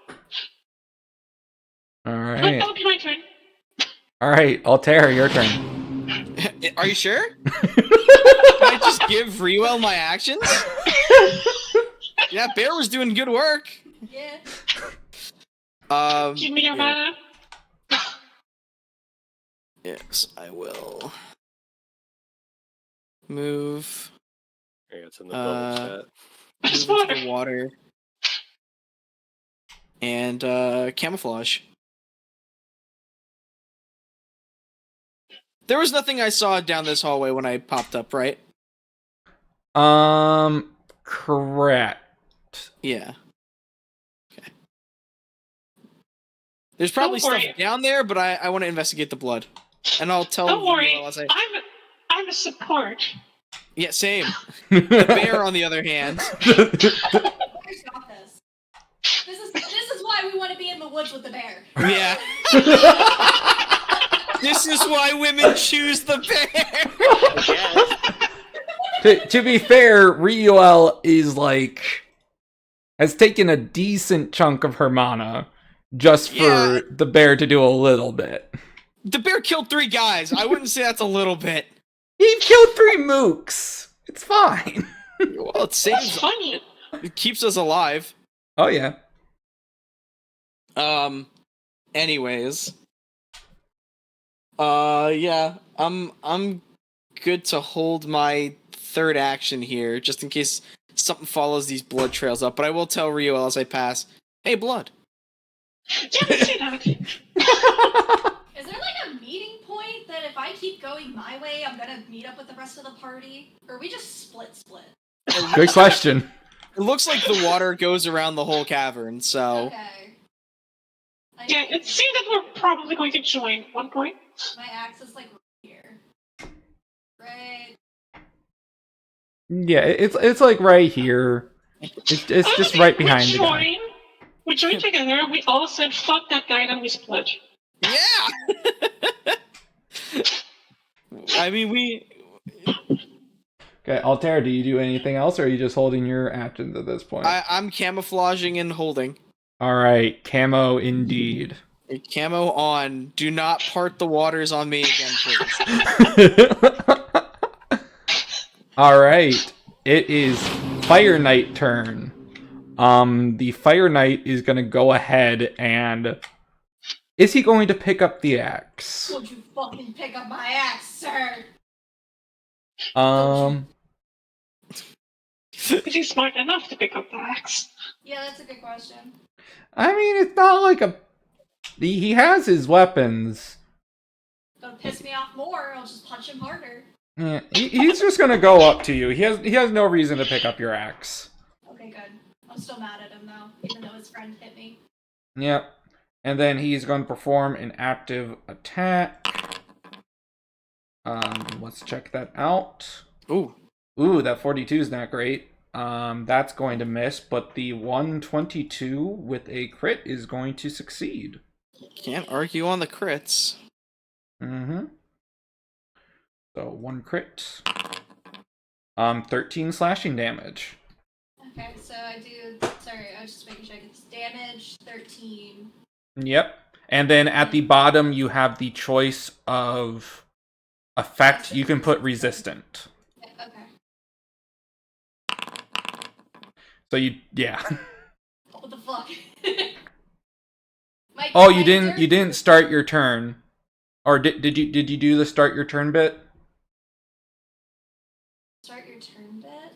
Speaker 1: All
Speaker 2: But
Speaker 1: right.
Speaker 2: that'll be my turn.
Speaker 1: All right, Altair, your turn.
Speaker 5: Are you sure? Can I just give Riuel my actions? Yeah, Bear was doing good work.
Speaker 4: Yeah.
Speaker 2: Give me your mana.
Speaker 5: Yes, I will. Move.
Speaker 6: It's in the bubble chat.
Speaker 2: Just
Speaker 5: Move
Speaker 2: water.
Speaker 5: into the water. And camouflage. There was nothing I saw down this hallway when I popped up, right?
Speaker 1: Correct.
Speaker 5: Yeah. Okay. There's probably
Speaker 2: Don't
Speaker 5: stuff
Speaker 2: worry.
Speaker 5: down there, but I want to investigate the blood. And I'll tell
Speaker 2: Don't worry.
Speaker 5: Riuel as I...
Speaker 2: I'm a support.
Speaker 5: Yeah, same. The bear, on the other hand.
Speaker 4: I got this. This is why we want to be in the woods with the bear.
Speaker 5: Yeah. This is why women choose the bear.
Speaker 1: To be fair, Riuel is has taken a decent chunk of her mana just for the bear to do a little bit.
Speaker 5: The bear killed 3 guys. I wouldn't say that's a little bit.
Speaker 1: He killed 3 mooks. It's fine.
Speaker 5: Well, it
Speaker 2: That's
Speaker 5: saves.
Speaker 2: funny.
Speaker 5: It keeps us alive.
Speaker 1: Oh yeah.
Speaker 5: Anyways. Yeah. I'm good to hold my 3rd action here, just in case something follows these blood trails up. But I will tell Riuel as I pass, hey, blood.
Speaker 2: Yeah, I see that.
Speaker 4: Is there like a meeting point that if I keep going my way, I'm gonna meet up with the rest of the party? Or we just split?
Speaker 1: Good question.
Speaker 5: It looks like the water goes around the whole cavern, so...
Speaker 4: Okay.
Speaker 2: Yeah, it seems that we're probably going to join at one point.
Speaker 4: My axe is like right here. Right.
Speaker 1: Yeah, it's like right here. It's just right behind the guy.
Speaker 2: We joined together, we all said fuck that guy, and we split.
Speaker 5: Yeah! I mean, we...
Speaker 1: Okay, Altair, do you do anything else, or are you just holding your actions at this point?
Speaker 5: I'm camouflaging and holding.
Speaker 1: Alright, camo indeed.
Speaker 5: Camo on. Do not part the waters on me again, please.
Speaker 1: Alright, it is Fire Knight turn. The Fire Knight is gonna go ahead and... Is he going to pick up the axe?
Speaker 4: Would you fucking pick up my axe, sir?
Speaker 2: Is he smart enough to pick up the axe?
Speaker 4: Yeah, that's a good question.
Speaker 1: I mean, it's not like a... He has his weapons.
Speaker 4: Don't piss me off more, I'll just punch him harder.
Speaker 1: Yeah, he's just gonna go up to you. He has no reason to pick up your axe.
Speaker 4: Okay, good. I'm still mad at him though, even though his friend hit me.
Speaker 1: Yep. And then he's going to perform an active attack. Let's check that out.
Speaker 5: Ooh.
Speaker 1: Ooh, that 42 is not great. That's going to miss, but the 122 with a crit is going to succeed.
Speaker 5: Can't argue on the crits.
Speaker 1: Mm-hmm. So 1 crit. 13 slashing damage.
Speaker 4: Okay, so I do. Sorry, I was just making sure I get this damage. 13.
Speaker 1: Yep. And then at the bottom, you have the choice of effect. You can put resistant.
Speaker 4: Yeah, okay.
Speaker 1: So yeah.
Speaker 4: What the fuck?
Speaker 1: Oh, you didn't start your turn, or did you do the start your turn bit?
Speaker 4: Start your turn bit.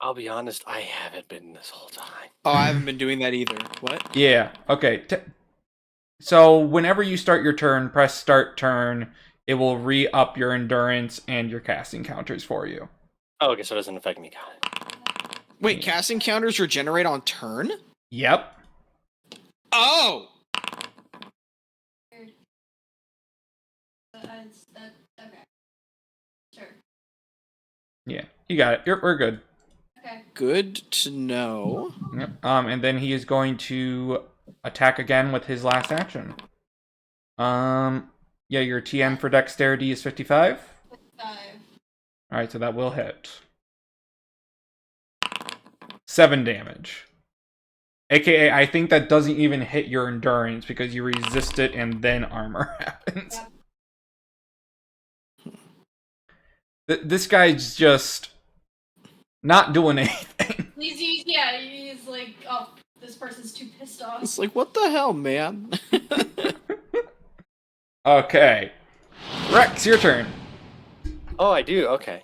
Speaker 6: I'll be honest, I haven't been this whole time.
Speaker 5: Oh, I haven't been doing that either. What?
Speaker 1: Yeah. Okay. So whenever you start your turn, press start turn. It will re-up your endurance and your casting counters for you.
Speaker 6: Oh, okay, so it doesn't affect me. Got it.
Speaker 5: Wait, casting counters regenerate on turn?
Speaker 1: Yep.
Speaker 5: Oh!
Speaker 4: Weird. Okay. Sure.
Speaker 1: Yeah, you got it. We're good.
Speaker 4: Okay.
Speaker 5: Good to know.
Speaker 1: Yep. And then he is going to attack again with his last action. Yeah, your TN for dexterity is 55.
Speaker 4: 5.
Speaker 1: Alright, so that will hit. 7 damage. AKA, I think that doesn't even hit your endurance because you resist it and then armor happens.
Speaker 4: Yep.
Speaker 1: This guy's just not doing anything.
Speaker 4: He's like, oh, this person's too pissed off.
Speaker 5: It's like, what the hell, man?
Speaker 1: Okay. Rex, your turn.
Speaker 6: Oh, I do. Okay.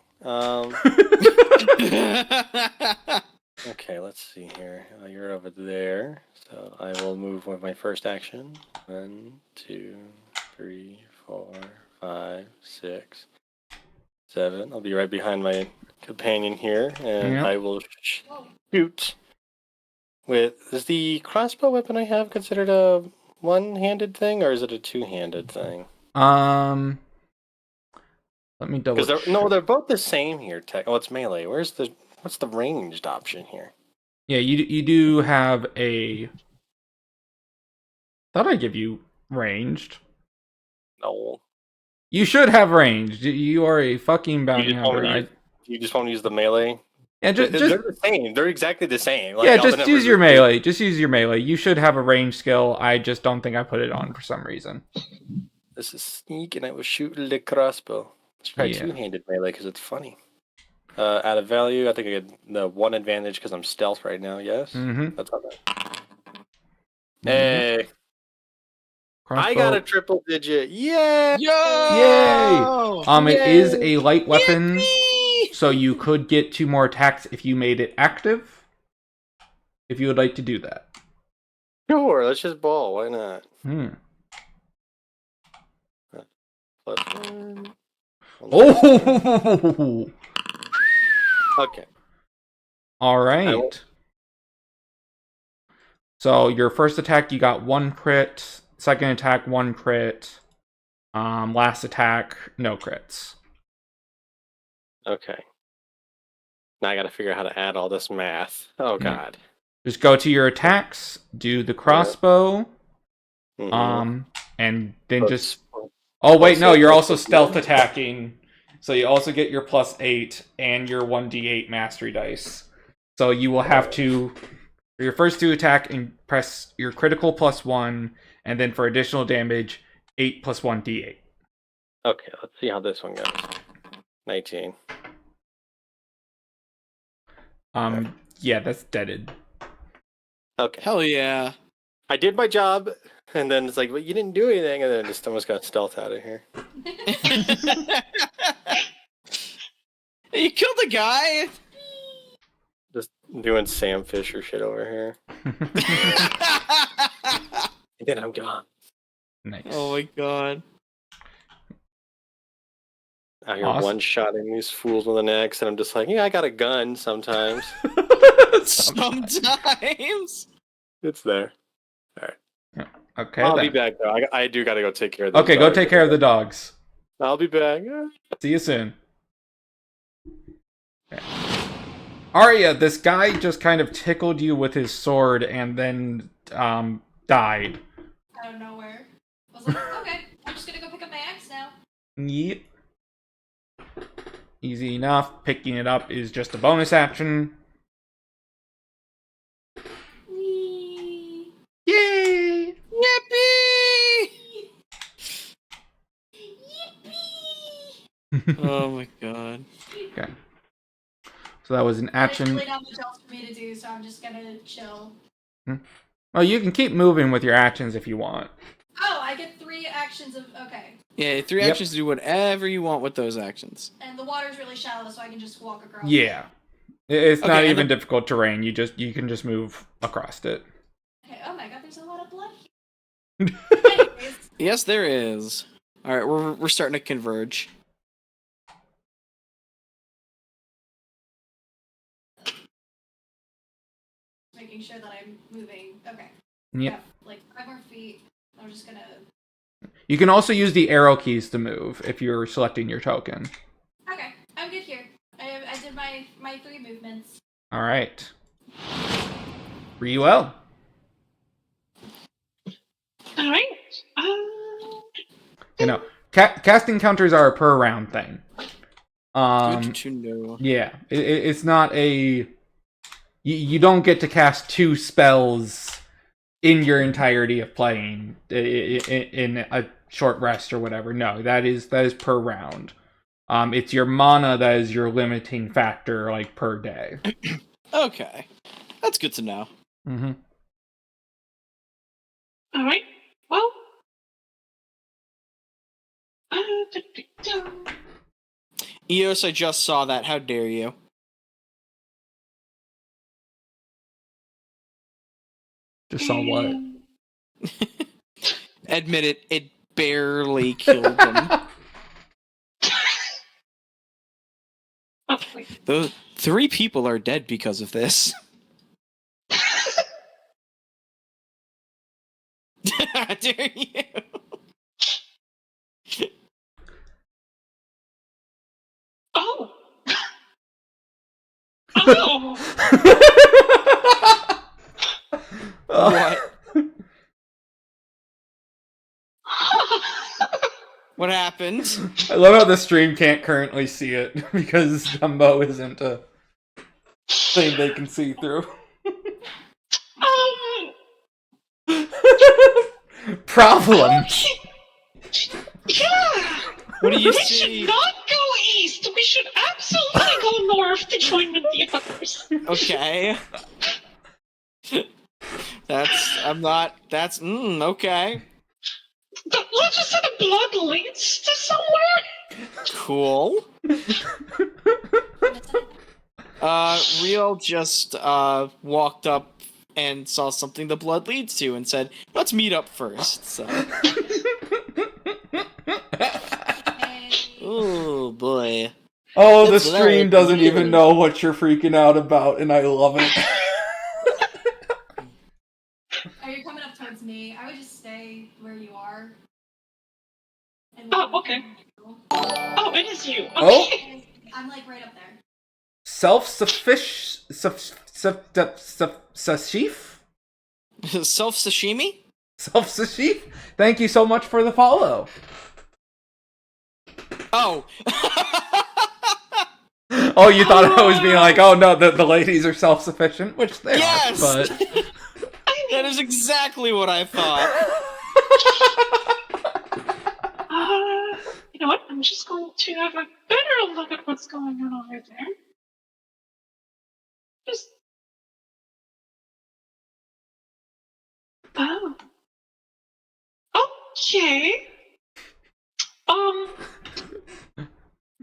Speaker 6: Okay, let's see here. You're over there, so I will move with my first action. 1, 2, 3, 4, 5, 6, 7. I'll be right behind my companion here, and
Speaker 1: Yep.
Speaker 6: I will shoot with. Is the crossbow weapon I have considered a one-handed thing, or is it a two-handed thing?
Speaker 1: Let me double check.
Speaker 6: No, they're both the same here. Oh, it's melee. What's the ranged option here?
Speaker 1: Yeah, you do have a... Thought I'd give you ranged.
Speaker 6: No.
Speaker 1: You should have ranged. You are a fucking bounty hunter.
Speaker 6: You just want to use the melee?
Speaker 1: Yeah,
Speaker 6: They're the same. They're exactly the same. Like,
Speaker 1: yeah, just use your melee. Just use your melee. You should have a range skill. I just don't think I put it on for some reason.
Speaker 6: This is sneak, and I will shoot the crossbow. Let's try
Speaker 1: Yeah.
Speaker 6: two-handed melee because it's funny. Out of value, I think I get the one advantage because I'm stealth right now. Yes, that's all right. Hey,
Speaker 1: Crossbow.
Speaker 6: I got a triple digit. Yeah!
Speaker 5: Yo!
Speaker 1: Yay! It is a light weapon,
Speaker 5: Yippee!
Speaker 1: so you could get 2 more attacks if you made it active. If you would like to do that.
Speaker 6: Sure, let's just ball. Why not? +1.
Speaker 1: Oh!
Speaker 6: Okay.
Speaker 1: All right. So your first attack, you got 1 crit. Second attack, 1 crit. Last attack, no crits.
Speaker 6: Okay. Now I got to figure out how to add all this math. Oh God.
Speaker 1: Just go to your attacks, do the crossbow,
Speaker 6: Mhm.
Speaker 1: and then just...
Speaker 6: Plus-
Speaker 1: Oh wait, no, you're also
Speaker 6: plus-
Speaker 1: stealth attacking. So you also get your +8 and your 1d8 mastery dice. So you will have to, for your first 2 attack, and press your critical +1, and then for additional damage, 8 + 1d8.
Speaker 6: Okay, let's see how this one goes. 19.
Speaker 1: Yeah, that's deaded.
Speaker 6: Okay.
Speaker 5: Hell yeah.
Speaker 6: I did my job, and then it's like, well, you didn't do anything, and then just almost got stealth out of here.
Speaker 5: You killed a guy!
Speaker 6: Just doing Sam Fisher shit over here. And then I'm gone.
Speaker 1: Nice.
Speaker 5: Oh my god.
Speaker 6: Out here
Speaker 1: Awesome.
Speaker 6: one-shotting these fools with an axe, and I'm just like, yeah, I got a gun sometimes.
Speaker 5: Sometimes.
Speaker 6: It's there. All right.
Speaker 1: Okay,
Speaker 6: I'll
Speaker 1: then.
Speaker 6: be back, though. I do got to go take care of this.
Speaker 1: Okay, go take care of the dogs.
Speaker 6: I'll be back.
Speaker 1: See you soon. Okay. Aria, this guy just kind of tickled you with his sword and then died.
Speaker 4: Out of nowhere. I was like, okay, I'm just gonna go pick up my axe now.
Speaker 1: Yep. Easy enough. Picking it up is just a bonus action.
Speaker 4: Whee!
Speaker 1: Yay!
Speaker 5: Yippee!
Speaker 4: Yippee!
Speaker 5: Oh my god.
Speaker 1: Okay. So that was an
Speaker 4: There's
Speaker 1: action.
Speaker 4: really not much else for me to do, so I'm just gonna chill.
Speaker 1: Oh, you can keep moving with your actions if you want.
Speaker 4: Oh, I get 3 actions of okay.
Speaker 5: Yeah, 3
Speaker 1: Yep.
Speaker 5: actions to do whatever you want with those actions.
Speaker 4: And the water's really shallow, so I can just walk across.
Speaker 1: Yeah. It's
Speaker 5: Okay,
Speaker 1: not
Speaker 5: and
Speaker 1: even difficult terrain. You can just move across it.
Speaker 4: Okay, oh my god, there's a lot of blood here. Anyways,
Speaker 5: Yes, there is. All right, we're starting to converge.
Speaker 4: making sure that I'm moving. Okay.
Speaker 1: Yep.
Speaker 4: Yeah, like 5 more feet. I'm just gonna.
Speaker 1: You can also use the arrow keys to move if you're selecting your token.
Speaker 4: Okay, I'm good here. I did my 3 movements.
Speaker 1: All right. Riuel.
Speaker 2: All right.
Speaker 1: You know, casting counters are a per round thing.
Speaker 5: Good to know.
Speaker 1: Yeah, it's not a. You don't get to cast 2 spells in your entirety of playing in a short rest or whatever. No, that is per round. It's your mana that is your limiting factor, like per day.
Speaker 5: Okay, that's good to know.
Speaker 1: Mm-hmm.
Speaker 2: All right. Well.
Speaker 5: Eos, I just saw that. How dare you?
Speaker 1: Just saw what?
Speaker 5: Admit it. It barely killed him.
Speaker 2: Oh, wait.
Speaker 5: Those 3 people are dead because of this. How dare you?
Speaker 2: Oh. Oh.
Speaker 5: What? What happened?
Speaker 1: I love how the stream can't currently see it because Dumbo isn't a thing they can see through. Problems.
Speaker 2: Yeah.
Speaker 5: What do you
Speaker 2: We
Speaker 5: see?
Speaker 2: should not go east. We should absolutely go north to join with the others.
Speaker 5: Okay. Okay.
Speaker 2: But let's just say the blood leads to somewhere.
Speaker 5: Cool. Riel just walked up and saw something the blood leads to and said, let's meet up first. So. Oh boy.
Speaker 1: Oh, the
Speaker 5: That's
Speaker 1: stream
Speaker 5: loud.
Speaker 1: doesn't even know what you're freaking out about, and I love it.
Speaker 4: Are you coming up towards me? I would just stay where you are. And
Speaker 2: Oh, okay. Oh, it is you. Okay.
Speaker 1: Oh.
Speaker 4: I'm like right up there.
Speaker 1: Self-sufficient.
Speaker 5: Self-sashimi?
Speaker 1: Self-sashif? Thank you so much for the follow.
Speaker 5: Oh.
Speaker 1: Oh, you thought I was being like, oh no, the ladies are self-sufficient, which they
Speaker 5: Yes!
Speaker 1: are, but...
Speaker 5: That is exactly what I thought.
Speaker 2: You know what? I'm just going to have a better look at what's going on over there. Just. Oh. Okay.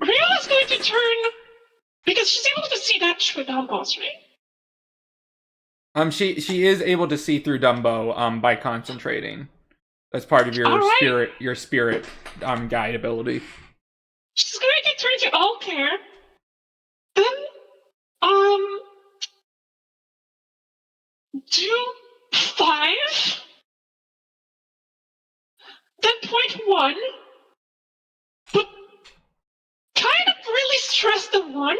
Speaker 2: Riuel is going to turn because she's able to see that through the boss, right?
Speaker 1: She is able to see through Dumbo by concentrating. That's part of your
Speaker 2: right.
Speaker 1: spirit guide ability.
Speaker 2: She's going to turn to Altair. Then do 5. Then point 1. Put the one?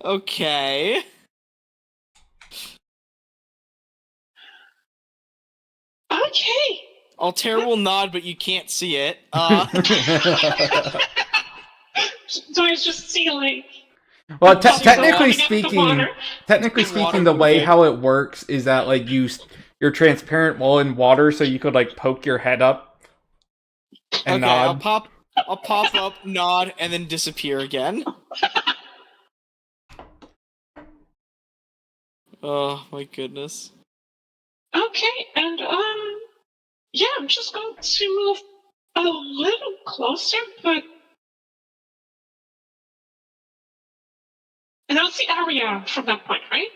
Speaker 5: Okay.
Speaker 2: Okay.
Speaker 5: Altair will nod, but you can't see it.
Speaker 2: So I just see, like...
Speaker 1: Well,
Speaker 5: You see
Speaker 1: technically
Speaker 2: the
Speaker 1: speaking,
Speaker 5: Water
Speaker 1: the way
Speaker 5: moving.
Speaker 1: how it works is that like you're transparent while in water, so you could like poke your head up and
Speaker 5: Okay,
Speaker 1: nod.
Speaker 5: I'll pop up, nod, and then disappear again. Oh my goodness.
Speaker 2: Okay, and, yeah, I'm just going to move a little closer, but... And I'll see Aria from that point, right?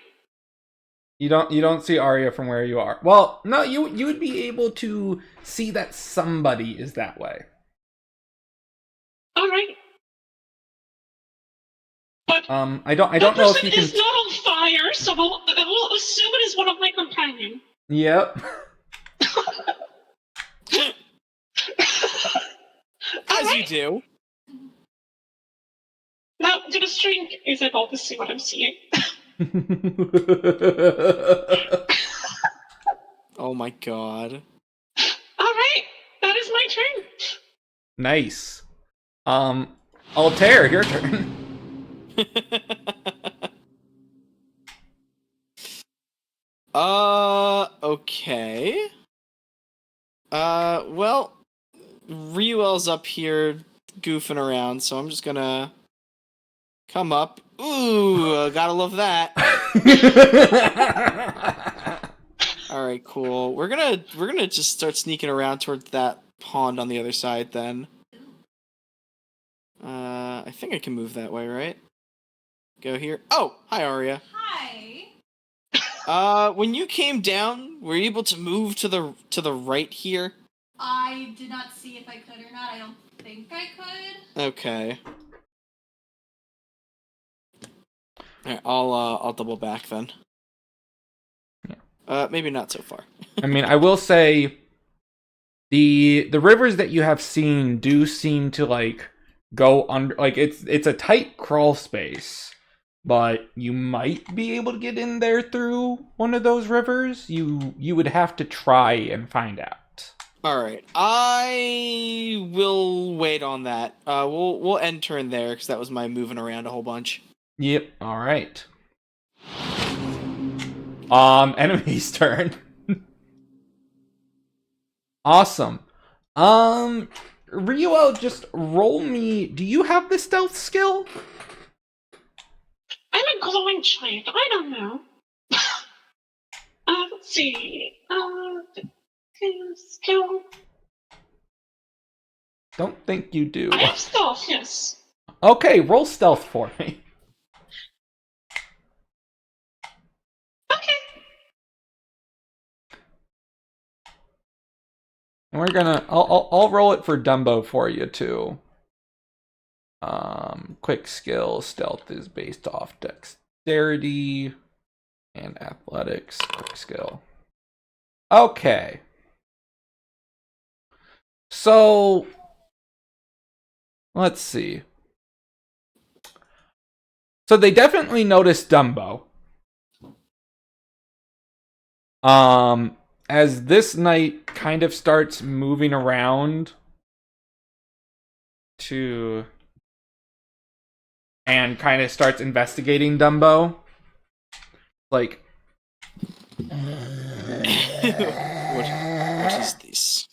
Speaker 1: You don't see Arya from where you are. Well, no, you would be able to see that somebody is that way.
Speaker 2: Alright. But
Speaker 1: I don't
Speaker 2: that
Speaker 1: know if
Speaker 2: person
Speaker 1: you can.
Speaker 2: is not on fire, so we'll assume it is one of my companions.
Speaker 1: Yep.
Speaker 5: As you do.
Speaker 2: Now, the stream is able to see what I'm seeing.
Speaker 5: Oh my god.
Speaker 2: Alright, that is my turn.
Speaker 1: Nice. Altair, your turn.
Speaker 5: Okay. Well, Riuel's up here goofing around, so I'm just gonna come up. Ooh, gotta love that. Alright, cool. We're gonna just start sneaking around towards that pond on the other side then. I think I can move that way, right? Go here. Oh, hi Aria.
Speaker 4: Hi.
Speaker 5: When you came down, were you able to move to the right here?
Speaker 4: I did not see if I could or not. I don't think I could.
Speaker 5: Okay. Alright, I'll double back then.
Speaker 1: Yeah.
Speaker 5: Maybe not so far.
Speaker 1: I mean, I will say the rivers that you have seen do seem to like go under, like it's a tight crawl space, but you might be able to get in there through one of those rivers. You would have to try and find out.
Speaker 5: Alright, I will wait on that. We'll end turn there, because that was my moving around a whole bunch.
Speaker 1: Yep, alright. Enemy's turn. Awesome. Riuel, just roll me. Do you have the stealth skill?
Speaker 2: I'm a glowing giant. I don't know. Let's see. Skill.
Speaker 1: Don't think you do.
Speaker 2: I have stealth, yes.
Speaker 1: Okay, roll stealth for me.
Speaker 2: Okay.
Speaker 1: And we're gonna. I'll roll it for Dumbo for you too. Quick skill stealth is based off dexterity and athletics. Quick skill. Okay. So let's see. So they definitely noticed Dumbo. As this knight kind of starts moving around and kind of starts investigating Dumbo. Like,
Speaker 5: What is this?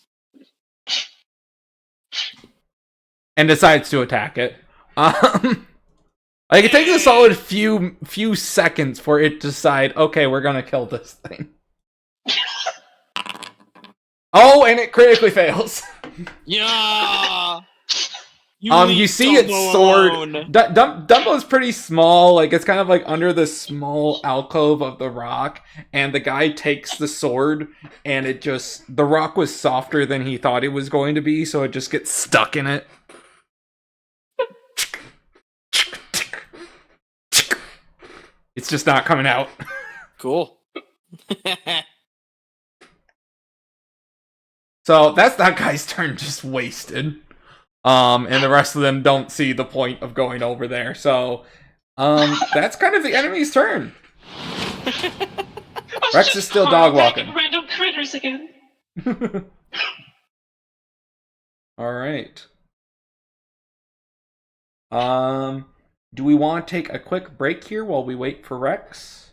Speaker 1: and decides to attack it. Like it takes a solid few seconds for it to decide, okay, we're gonna kill this thing. Oh, and it critically fails.
Speaker 5: Yeah.
Speaker 1: You see its sword. Dumbo's pretty small, like it's kind of like under the small alcove of the rock, and the guy takes the sword, and the rock was softer than he thought it was going to be, so it just gets stuck in it. It's just not coming out.
Speaker 5: Cool.
Speaker 1: So that's that guy's turn just wasted. And the rest of them don't see the point of going over there. So, that's kind of the enemy's turn. Rex is still dog walking.
Speaker 2: Random critters again.
Speaker 1: All right. Do we want to take a quick break here while we wait for Rex?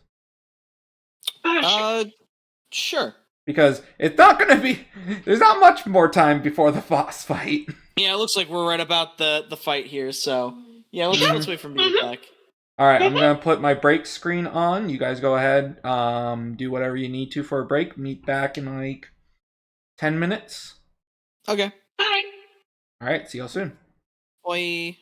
Speaker 5: Sure.
Speaker 1: Because it's not going to be... There's not much more time before the boss fight.
Speaker 5: Yeah, it looks like we're right about the fight here, so... Yeah, let's wait for me to be back.
Speaker 1: Alright, I'm going to put my break screen on. You guys go ahead. Do whatever you need to for a break. Meet back in like 10 minutes.
Speaker 5: Okay.
Speaker 2: Alright.
Speaker 1: Alright, see y'all soon.
Speaker 5: Bye.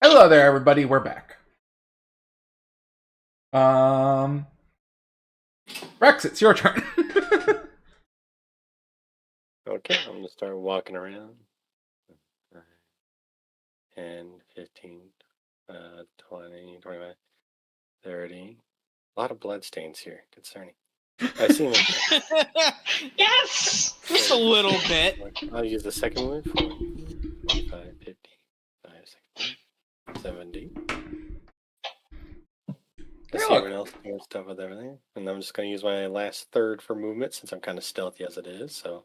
Speaker 1: Hello there, everybody. We're back. Rex, it's your turn.
Speaker 6: Okay, I'm gonna start walking around. 10, 15, 20, 25, 30. A lot of bloodstains here. Concerning. I see them.
Speaker 2: Yes!
Speaker 5: Just a little bit.
Speaker 6: I'll use the second move. 40, 45, 50, 60, 70. Let's see everyone else doing stuff with everything. And I'm just going to use my last third for movement since I'm kind of stealthy as it is. So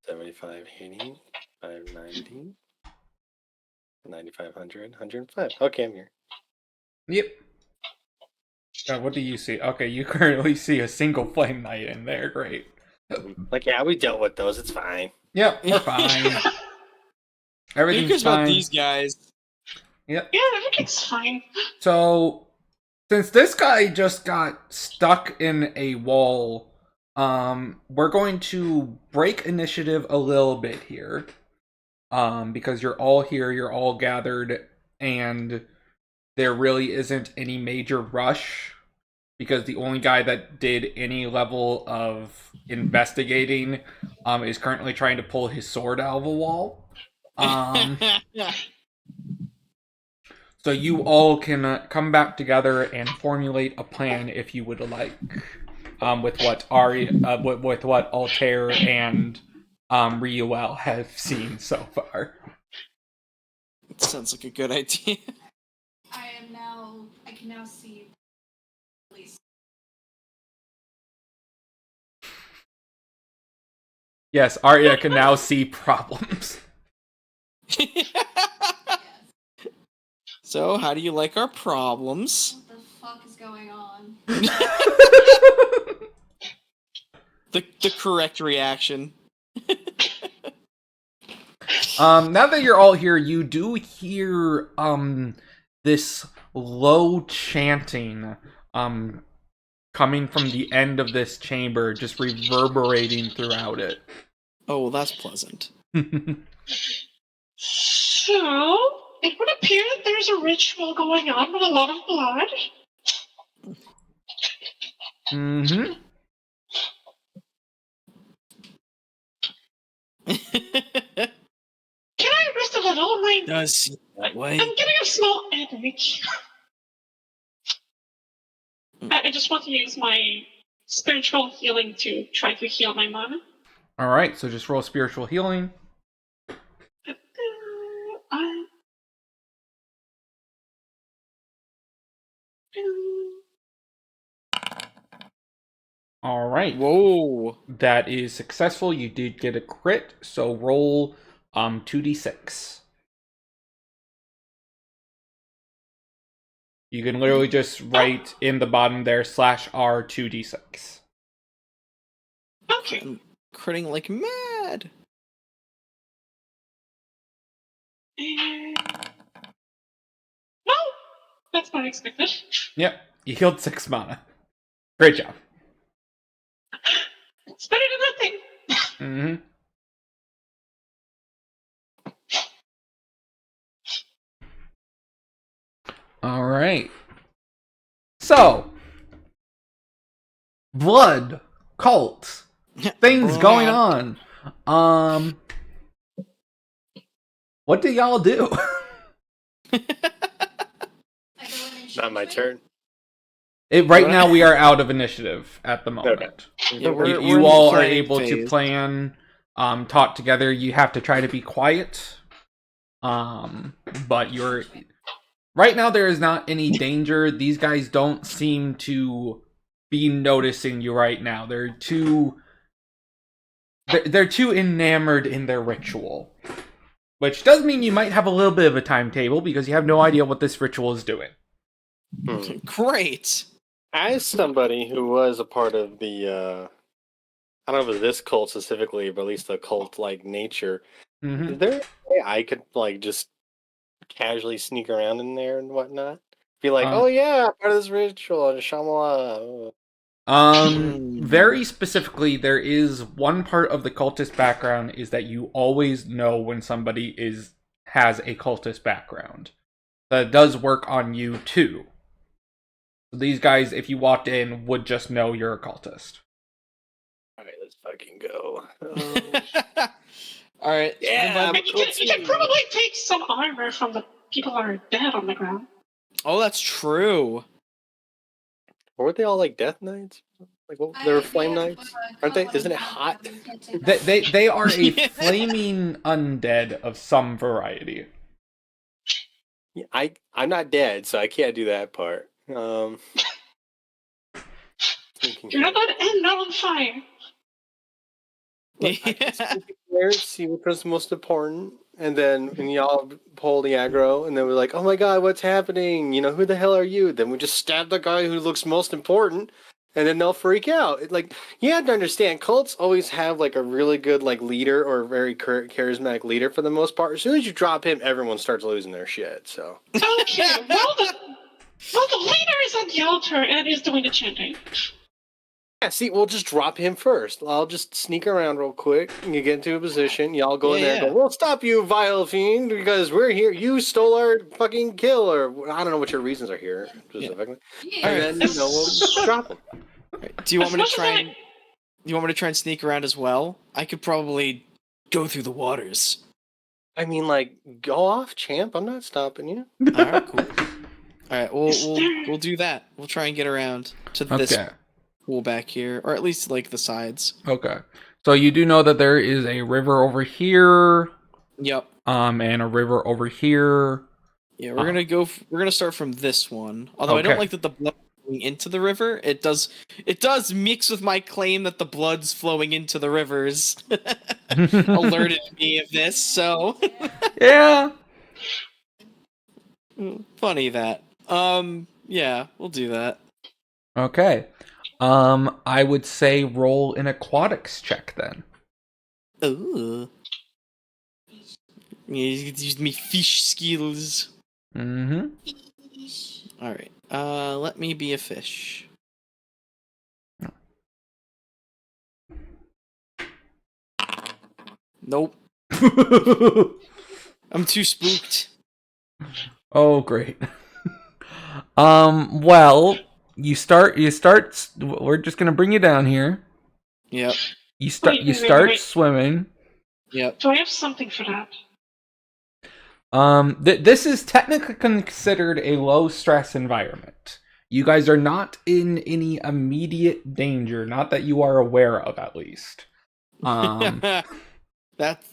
Speaker 6: 75, 80, 590, 9500, 105. Okay, I'm here.
Speaker 1: Yep. What do you see? Okay, you currently see a single flame knight in there. Great.
Speaker 6: Like, yeah, we dealt with those. It's fine.
Speaker 1: Yep, we're fine.
Speaker 5: Who
Speaker 1: Everything's
Speaker 5: cares
Speaker 1: fine.
Speaker 5: about these guys?
Speaker 1: Yep.
Speaker 2: Yeah, everything's fine.
Speaker 1: So, since this guy just got stuck in a wall, we're going to break initiative a little bit here. Because you're all here, you're all gathered, and there really isn't any major rush. Because the only guy that did any level of investigating is currently trying to pull his sword out of a wall. So you all can come back together and formulate a plan if you would like, with what with what Altair and Riuel have seen so far.
Speaker 5: Sounds like a good idea.
Speaker 4: I can now see at least.
Speaker 1: Yes, Aria can now see problems.
Speaker 4: Yes.
Speaker 5: So, how do you like our problems?
Speaker 4: What the fuck is going on?
Speaker 5: The correct reaction.
Speaker 1: Now that you're all here, you do hear this low chanting coming from the end of this chamber, just reverberating throughout it.
Speaker 5: Oh, well, that's pleasant.
Speaker 2: So, it would appear that there's a ritual going on with a lot of blood.
Speaker 1: Mm-hmm.
Speaker 2: Can I rest a little?
Speaker 5: Does seem that way.
Speaker 2: I'm getting a small headache. I just want to use my spiritual healing to try to heal my mana.
Speaker 1: Alright, so just roll spiritual healing. Alright.
Speaker 5: Whoa.
Speaker 1: That is successful. You did get a crit, so roll 2d6. You can literally just write in the bottom there /R 2d6.
Speaker 2: Okay.
Speaker 5: I'm critting like mad.
Speaker 2: Well, that's not expected.
Speaker 1: Yep, you healed 6 mana. Great job.
Speaker 2: It's better than nothing.
Speaker 1: Mm-hmm. Alright. So, blood, cult, things going on. What do y'all do?
Speaker 6: Not my turn.
Speaker 1: Right now, we are out of initiative at the moment.
Speaker 5: Yeah, we're
Speaker 1: You
Speaker 5: in
Speaker 1: all
Speaker 5: the
Speaker 1: are
Speaker 5: planning
Speaker 1: able to
Speaker 5: phase.
Speaker 1: plan, talk together. You have to try to be quiet. But you're... Right now, there is not any danger. These guys don't seem to be noticing you right now. They're too enamored in their ritual. Which does mean you might have a little bit of a timetable, because you have no idea what this ritual is doing.
Speaker 5: Great.
Speaker 6: As somebody who was a part of the, I don't know if it's this cult specifically, but at least the cult-like nature,
Speaker 1: Mm-hmm.
Speaker 6: is there a way I could, like, just casually sneak around in there and whatnot? Be like, oh yeah, part of this ritual, and Shamala.
Speaker 1: Very specifically, there is one part of the cultist background is that you always know when somebody has a cultist background. that does work on you too. So these guys, if you walked in, would just know you're a cultist.
Speaker 6: All right, let's fucking go.
Speaker 5: All right.
Speaker 6: Yeah,
Speaker 2: And you can probably take some armor from the people that are dead on the ground.
Speaker 5: Oh, that's true.
Speaker 6: weren't they all like death knights? Like what? They were flame knights, aren't they? Isn't it hot?
Speaker 1: They are a flaming undead of some variety.
Speaker 6: Yeah, I'm not dead, so I can't do that part.
Speaker 2: You're not going to end on fire.
Speaker 6: Look, I can speak there, see which was most important, and then when y'all pull the aggro, and then we're like, "Oh my god, what's happening? You know, who the hell are you?" Then we just stab the guy who looks most important, and then they'll freak out. Like you have to understand, cults always have like a really good like leader or very charismatic leader for the most part. As soon as you drop him, everyone starts losing their shit. So
Speaker 2: Okay, well the leader is on the altar and is doing the chanting.
Speaker 6: yeah, see, we'll just drop him first. I'll just sneak around real quick, and you get into a position. Y'all go in there and go, "We'll stop you, vile fiend, because we're here. You stole our fucking kill," or I don't know what your reasons are here specifically.
Speaker 4: Yeah.
Speaker 6: And then we'll just drop him.
Speaker 5: Do you want me to try and? Do you want me to try and sneak around as well? I could probably go through the waters.
Speaker 6: I mean, like, go off, champ. I'm not stopping you.
Speaker 5: All right, cool. All right, we'll do that. We'll try and get around to this pool back here, or at least like the sides.
Speaker 1: Okay. So you do know that there is a river over here.
Speaker 5: Yep.
Speaker 1: And a river over here.
Speaker 5: Yeah, we're gonna start from this one. Although I don't like that the blood going into the river. It does mix with my claim that the blood's flowing into the rivers. Alerted me of this, so
Speaker 1: yeah.
Speaker 5: Funny that. Yeah, we'll do that.
Speaker 1: Okay. I would say roll an aquatics check then.
Speaker 5: Ooh. Yeah, you could use me fish skills.
Speaker 1: Mm-hmm.
Speaker 5: Alright. Let me be a fish. Nope. I'm too spooked.
Speaker 1: Oh, great. Well, you start, we're just gonna bring you down here.
Speaker 5: Yep.
Speaker 1: You start swimming.
Speaker 5: Yep.
Speaker 2: Do I have something for that?
Speaker 1: This is technically considered a low-stress environment. You guys are not in any immediate danger, not that you are aware of, at least.
Speaker 5: That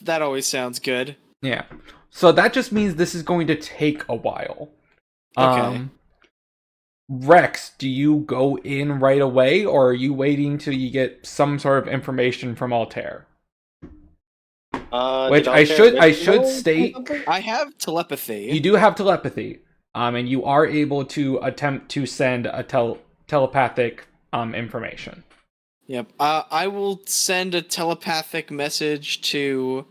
Speaker 5: always sounds good.
Speaker 1: Yeah. So that just means this is going to take a while.
Speaker 5: Okay.
Speaker 1: Rex, do you go in right away, or are you waiting till you get some sort of information from Altair? Which I should state,
Speaker 5: I have telepathy.
Speaker 1: you do have telepathy, and you are able to attempt to send a telepathic information.
Speaker 5: Yep. I will send a telepathic message to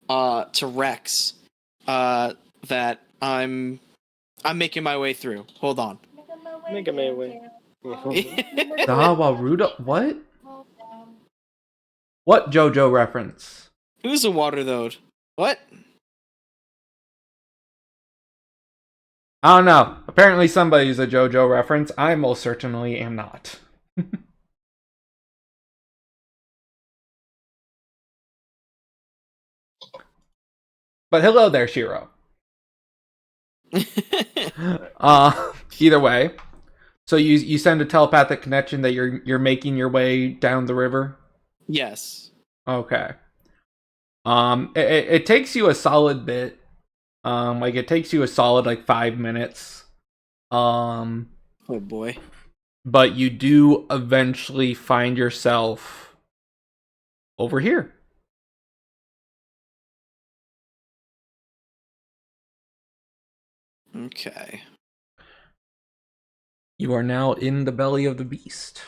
Speaker 5: Rex, that I'm making my way through. Hold on.
Speaker 6: Make my way.
Speaker 1: Dawa Ruda, what? What JoJo reference?
Speaker 5: Who's a water though? What?
Speaker 1: I don't know. Apparently somebody's a JoJo reference. I most certainly am not. But hello there, Shiro. Either way. So you send a telepathic connection that you're making your way down the river?
Speaker 5: Yes.
Speaker 1: Okay. It takes you a solid bit. It takes you a solid 5 minutes.
Speaker 5: Oh boy.
Speaker 1: But you do eventually find yourself over here.
Speaker 5: Okay.
Speaker 1: You are now in the belly of the beast.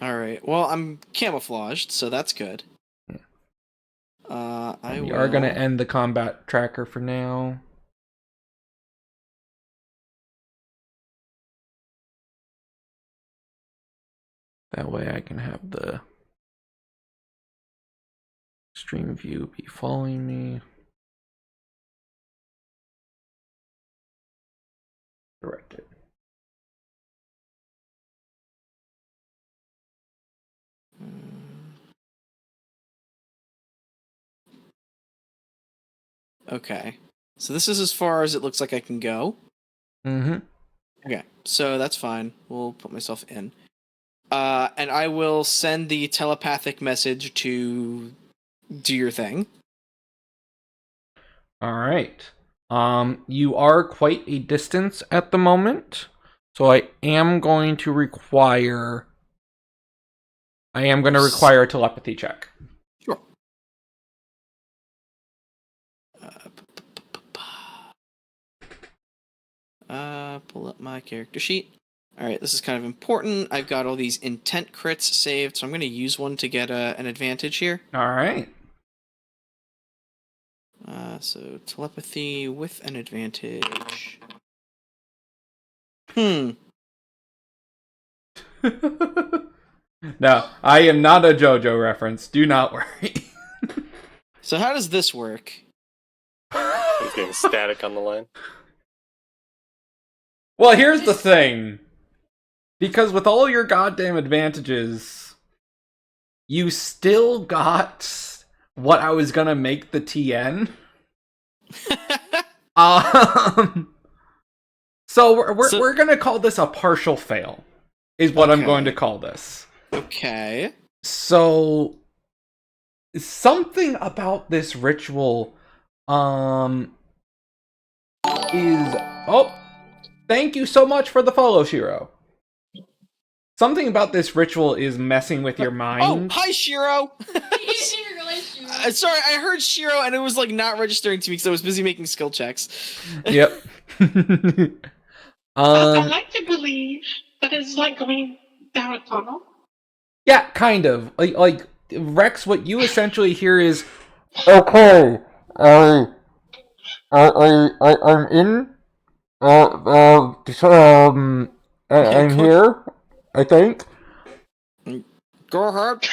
Speaker 5: Alright. Well, I'm camouflaged, so that's good.
Speaker 1: Yeah.
Speaker 5: We
Speaker 1: are going to end the combat tracker for now. That way I can have the stream view be following me. Directed.
Speaker 5: Okay. So this is as far as it looks like I can go.
Speaker 1: Mm-hmm.
Speaker 5: Okay, so that's fine. We'll put myself in. And I will send the telepathic message to do your thing.
Speaker 1: All right. You are quite a distance at the moment, so I am going to require a telepathy check.
Speaker 5: Sure. Pull up my character sheet. Alright, this is kind of important. I've got all these intent crits saved, so I'm going to use one to get an advantage here.
Speaker 1: All right.
Speaker 5: So telepathy with an advantage.
Speaker 1: No, I am not a JoJo reference. Do not worry.
Speaker 5: So how does this work?
Speaker 6: He's getting static on the line.
Speaker 1: Well, here's the thing. Because with all your goddamn advantages, you still got what I was gonna make the TN. So we're gonna call this a partial fail, is what I'm going to call this.
Speaker 5: Okay.
Speaker 1: So something about this ritual is thank you so much for the follow, Shiro. Something about this ritual is messing with your mind.
Speaker 5: Oh, hi, Shiro! Sorry, I heard Shiro and it was like not registering to me because I was busy making skill checks.
Speaker 1: Yep.
Speaker 2: I like to believe that it's like going down a tunnel.
Speaker 1: Yeah, kind of. Like Rex, what you essentially hear is, okay, I'm in. I'm here. I think.
Speaker 5: Go ahead.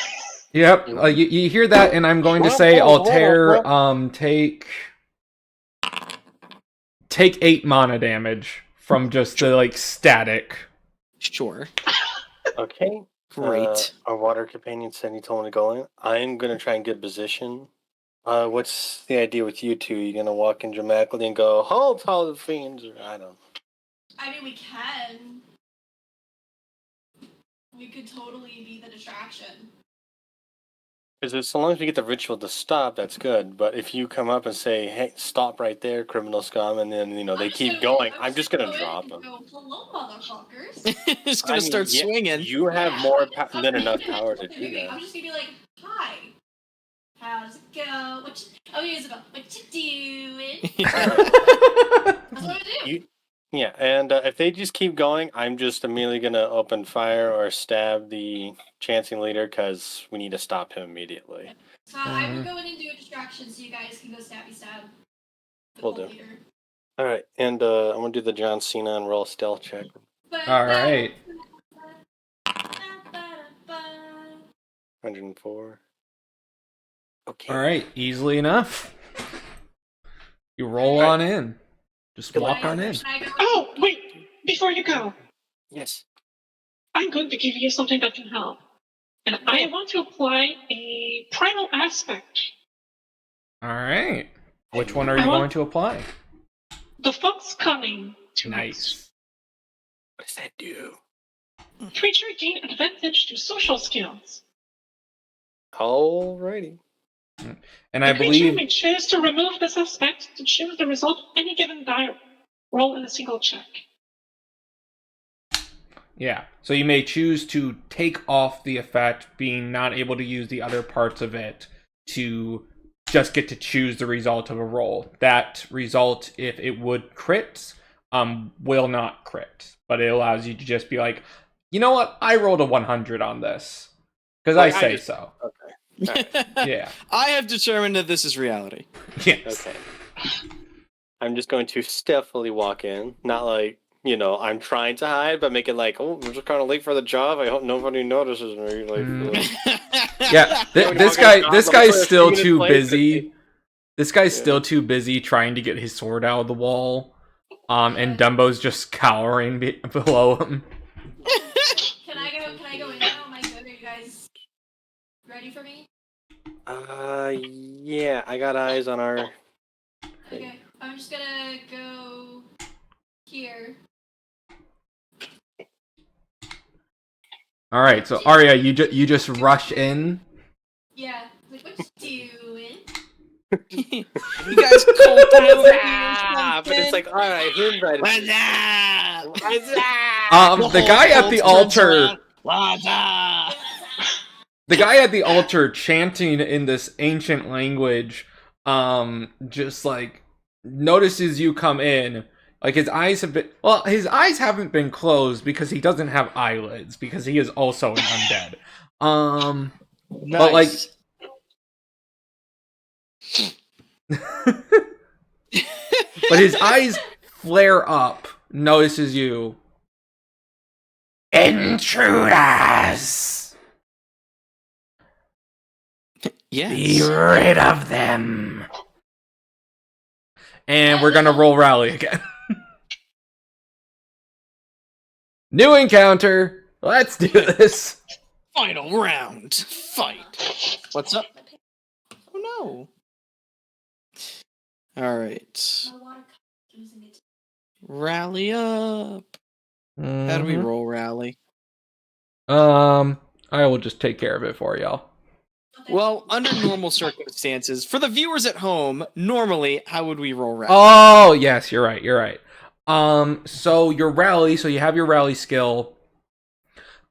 Speaker 1: Yep. You hear that, and I'm going to say, Altair, take 8 mana damage from just the like static.
Speaker 5: Sure.
Speaker 6: Okay.
Speaker 5: Great.
Speaker 6: Our water companion said he told me to go in. I'm gonna try and get position. What's the idea with you two? You gonna walk in dramatically and go, "Halt, all the fiends," or I don't.
Speaker 4: I mean, we can. We could totally be the distraction.
Speaker 6: Because as long as we get the ritual to stop, that's good. But if you come up and say, "Hey, stop right there, criminal scum," and then they keep going, I'm just gonna drop them.
Speaker 4: Go, hello, motherfuckers.
Speaker 5: Just gonna start swinging.
Speaker 6: You have more than enough power to do that.
Speaker 4: I'm just gonna be like, hi. How's it go? What you doing? That's what I do.
Speaker 6: Yeah, and if they just keep going, I'm just immediately going to open fire or stab the chancing leader because we need to stop him immediately.
Speaker 4: So I will go in and do a distraction so you guys can go stabby stab.
Speaker 6: We'll do. Leader. All right, and I'm going to do the John Cena and roll a stealth check.
Speaker 1: All right.
Speaker 6: 104. Okay.
Speaker 1: All right, easily enough. You roll on in. Just walk on in.
Speaker 2: Oh, wait! Before you go.
Speaker 6: Yes.
Speaker 2: I'm going to give you something that can help. And I want to apply a primal aspect.
Speaker 1: All right. Which one are you going to apply?
Speaker 2: The fox coming to
Speaker 1: Nice.
Speaker 6: What does that do?
Speaker 2: Creature gain advantage to social skills.
Speaker 6: Alrighty.
Speaker 1: And I
Speaker 2: the creature
Speaker 1: believe
Speaker 2: may choose to remove this aspect to choose the result of any given die roll in a single check.
Speaker 1: Yeah. So you may choose to take off the effect, being not able to use the other parts of it to just get to choose the result of a roll. That result, if it would crit, will not crit. But it allows you to just be like, you know what? I rolled a 100 on this. Because I say so.
Speaker 6: Okay.
Speaker 1: Right. Yeah.
Speaker 5: I have determined that this is reality.
Speaker 1: Yes.
Speaker 6: Okay. I'm just going to stealthily walk in. Not like, I'm trying to hide, but make it like, oh, I'm just kind of late for the job. I hope nobody notices me. Like,
Speaker 1: yeah, this guy's still too busy. This guy's still too busy trying to get his sword out of the wall. And Dumbo's just cowering below him.
Speaker 4: Can I go in now? Am I good? Are you guys ready for me?
Speaker 6: Yeah, I got eyes on our.
Speaker 4: Okay, I'm just gonna go here.
Speaker 1: All right, so Aria, you just rush in.
Speaker 4: Yeah, like what you doing?
Speaker 5: You guys cold
Speaker 6: But it's like, all right, who invited?
Speaker 5: What's up?
Speaker 1: The guy at the altar.
Speaker 5: What's up?
Speaker 1: The guy at the altar chanting in this ancient language, just like notices you come in. Like his eyes haven't been closed because he doesn't have eyelids because he is also an undead.
Speaker 5: Nice.
Speaker 1: But like, but his eyes flare up, notices you. Intruders!
Speaker 5: Yes.
Speaker 1: Be rid of them. And we're gonna roll rally again. New encounter. Let's do this.
Speaker 5: Final round. Fight. What's up? Oh no. All right.
Speaker 4: My water cup using it.
Speaker 5: Rally up. How do we roll rally?
Speaker 1: I will just take care of it for y'all.
Speaker 5: Well, under normal circumstances, for the viewers at home, normally, how would we roll rally?
Speaker 1: Oh, yes, you're right. So your rally, so you have your rally skill.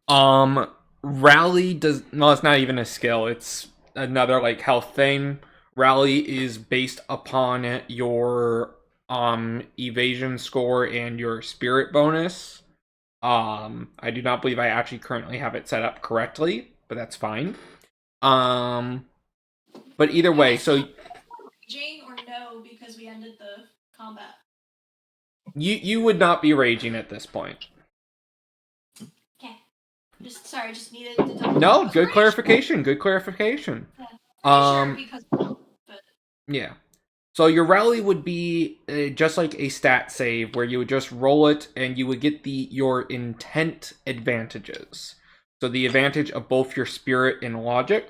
Speaker 1: Rally does, no, it's not even a skill. It's another like health thing. Rally is based upon your evasion score and your spirit bonus. I do not believe I actually currently have it set up correctly, but that's fine. But either way, so
Speaker 4: Raging or no because we ended the combat.
Speaker 1: you would not be raging at this point.
Speaker 4: Okay. Just needed to double.
Speaker 1: No, good clarification. Good clarification.
Speaker 4: Sure, because but
Speaker 1: Yeah. So your rally would be just like a stat save where you would just roll it and you would get your intent advantages. So the advantage of both your spirit and logic.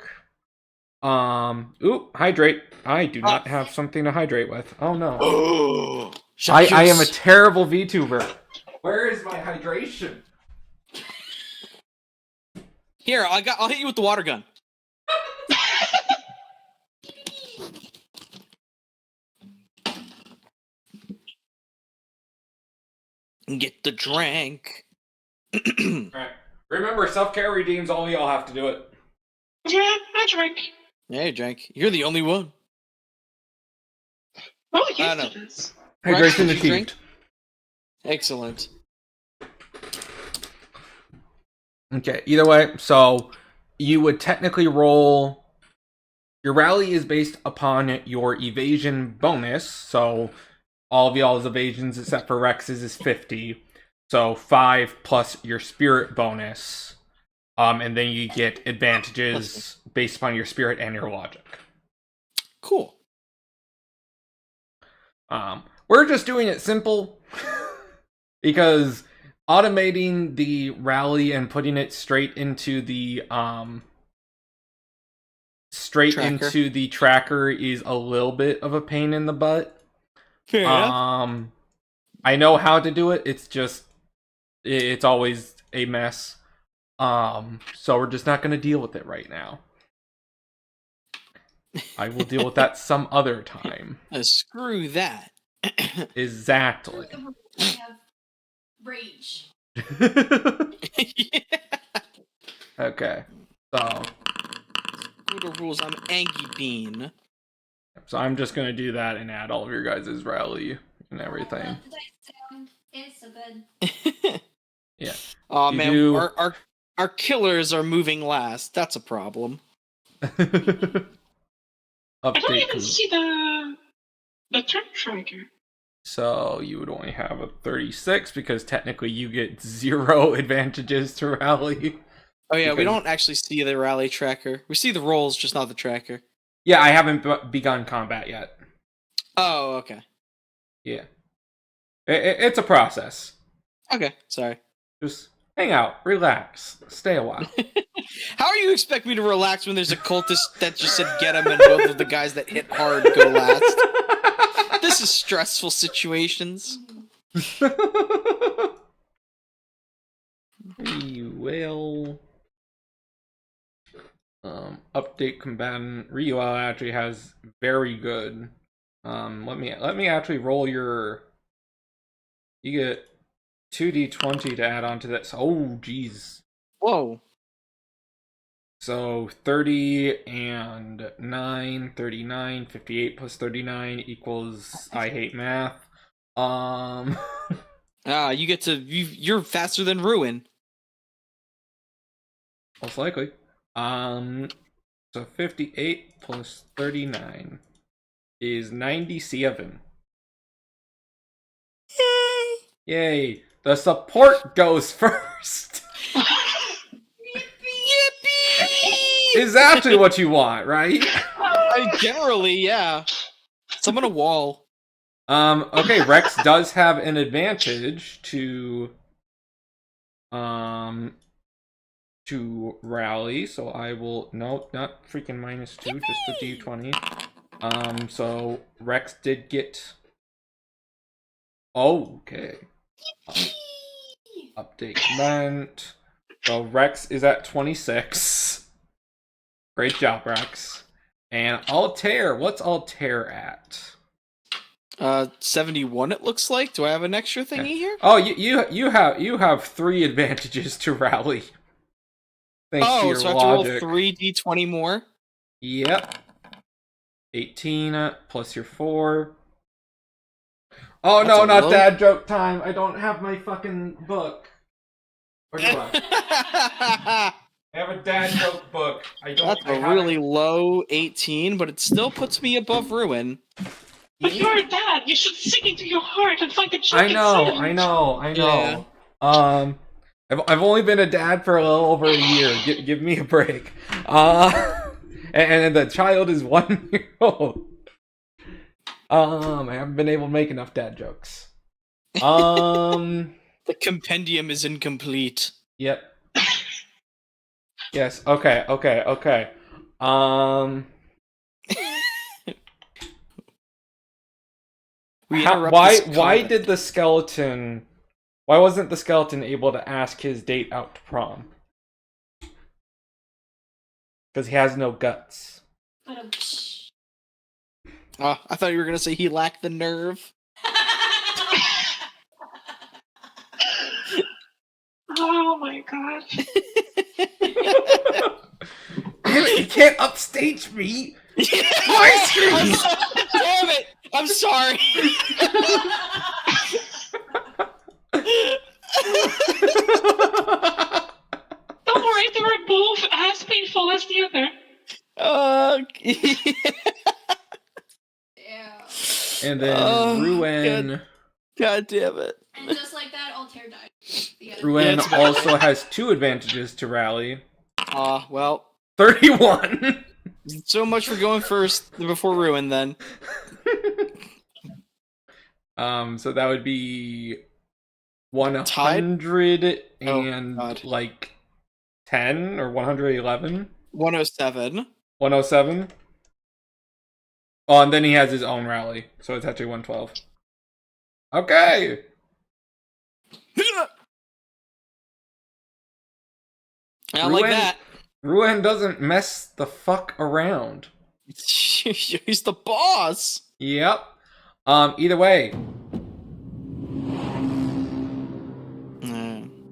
Speaker 1: Hydrate. I do not have something to hydrate with. Oh no.
Speaker 5: Oh,
Speaker 1: I am a terrible VTuber. Where is my hydration?
Speaker 5: Here, I'll hit you with the water gun. Get the drink.
Speaker 1: Alright. Remember, self-care redeems all y'all have to do it.
Speaker 2: Yeah, I drink.
Speaker 5: Yeah, you drank. You're the only one.
Speaker 2: Oh,
Speaker 5: I
Speaker 2: yes,
Speaker 5: know.
Speaker 2: it is.
Speaker 1: Hydration
Speaker 5: Did you
Speaker 1: achieved.
Speaker 5: drink? Excellent.
Speaker 1: Okay, either way, so you would technically roll. Your rally is based upon your evasion bonus, so all of y'all's evasions except for Rex's is 50. So 5 plus your spirit bonus. And then you get advantages based upon your spirit and your logic.
Speaker 5: Cool.
Speaker 1: We're just doing it simple because automating the rally and putting it straight into the tracker is a little bit of a pain in the butt.
Speaker 5: Fair enough.
Speaker 1: I know how to do it. It's just it's always a mess. So we're just not going to deal with it right now. I will deal with that some other time.
Speaker 5: Screw that.
Speaker 1: Exactly.
Speaker 4: I have rage.
Speaker 1: Okay. So
Speaker 5: Screw the rules. I'm Angie Bean.
Speaker 1: So I'm just gonna do that and add all of your guys' rally and everything.
Speaker 4: The dice sound is so good.
Speaker 1: Yeah.
Speaker 5: Oh
Speaker 1: You
Speaker 5: man,
Speaker 1: do-
Speaker 5: our killers are moving last. That's a problem.
Speaker 2: I don't
Speaker 1: Update.
Speaker 2: even see the turn tracker.
Speaker 1: So you would only have a 36 because technically you get 0 advantages to rally.
Speaker 5: Oh yeah, we
Speaker 1: Because-
Speaker 5: don't actually see the rally tracker. We see the rolls, just not the tracker.
Speaker 1: Yeah, I haven't begun combat yet.
Speaker 5: Oh, okay.
Speaker 1: Yeah. It's a process.
Speaker 5: Okay, sorry.
Speaker 1: Just hang out, relax, stay a while.
Speaker 5: How do you expect me to relax when there's a cultist that just said get him and both of the guys that hit hard go last? This is stressful situations.
Speaker 1: Riuel. Update combatant. Riuel actually has very good. Let me actually roll your. You get 2d20 to add on to this. Oh, jeez.
Speaker 5: Whoa.
Speaker 1: So 30 and 9, 39, 58 plus 39 equals I hate math.
Speaker 5: You get to you're faster than Ruin.
Speaker 1: Most likely. So 58 plus 39 is 97. Yay! The support goes first!
Speaker 5: Yippee!
Speaker 1: Is actually what you want, right?
Speaker 5: Generally, yeah. Summon a wall.
Speaker 1: Okay, Rex does have an advantage to rally, so I will no, not freaking -2, just a d20. So Rex did get okay. Update command. So Rex is at 26. Great job, Rex. And Altair, what's Altair at?
Speaker 5: 71 it looks like. Do I have an extra thingy here?
Speaker 1: Oh, you have 3 advantages to rally. Thanks to your
Speaker 5: so I have
Speaker 1: logic.
Speaker 5: to roll 3d20 more?
Speaker 1: Yep. 18 plus your 4. Oh,
Speaker 5: That's
Speaker 1: no,
Speaker 5: a
Speaker 1: not
Speaker 5: low-
Speaker 1: dad joke time. I don't have my fucking book. Or do I? I have a dad joke book. I don't.
Speaker 5: That's a really low 18, but it still puts me above Ruin.
Speaker 2: But you're a dad. You should sing into your heart and find the joke
Speaker 1: I know.
Speaker 5: Yeah.
Speaker 1: I've only been a dad for a little over a year. Give me a break. And the child is 1 year old. I haven't been able to make enough dad jokes.
Speaker 5: The compendium is incomplete.
Speaker 1: Yep. Yes. Okay. Why did the skeleton? Why wasn't the skeleton able to ask his date out to prom? Because he has no guts.
Speaker 5: Oh, I thought you were gonna say he lacked the nerve.
Speaker 2: Oh my god.
Speaker 1: Damn it, you can't upstage me! My screen!
Speaker 5: Damn it! I'm sorry.
Speaker 2: Don't worry, they were both as painful as the other.
Speaker 4: Yeah.
Speaker 1: And then Ruin.
Speaker 5: God damn it.
Speaker 4: And just like that, Altair died.
Speaker 1: Ruin also has 2 advantages to rally.
Speaker 5: Well.
Speaker 1: 31!
Speaker 5: So much for going first before Ruin, then.
Speaker 1: So that would be 100 and like 10 or 111?
Speaker 5: 107.
Speaker 1: 107? Oh, and then he has his own rally, so it's actually 112. Okay!
Speaker 5: I like that.
Speaker 1: Ruin doesn't mess the fuck around.
Speaker 5: He's the boss.
Speaker 1: Yep. Either way.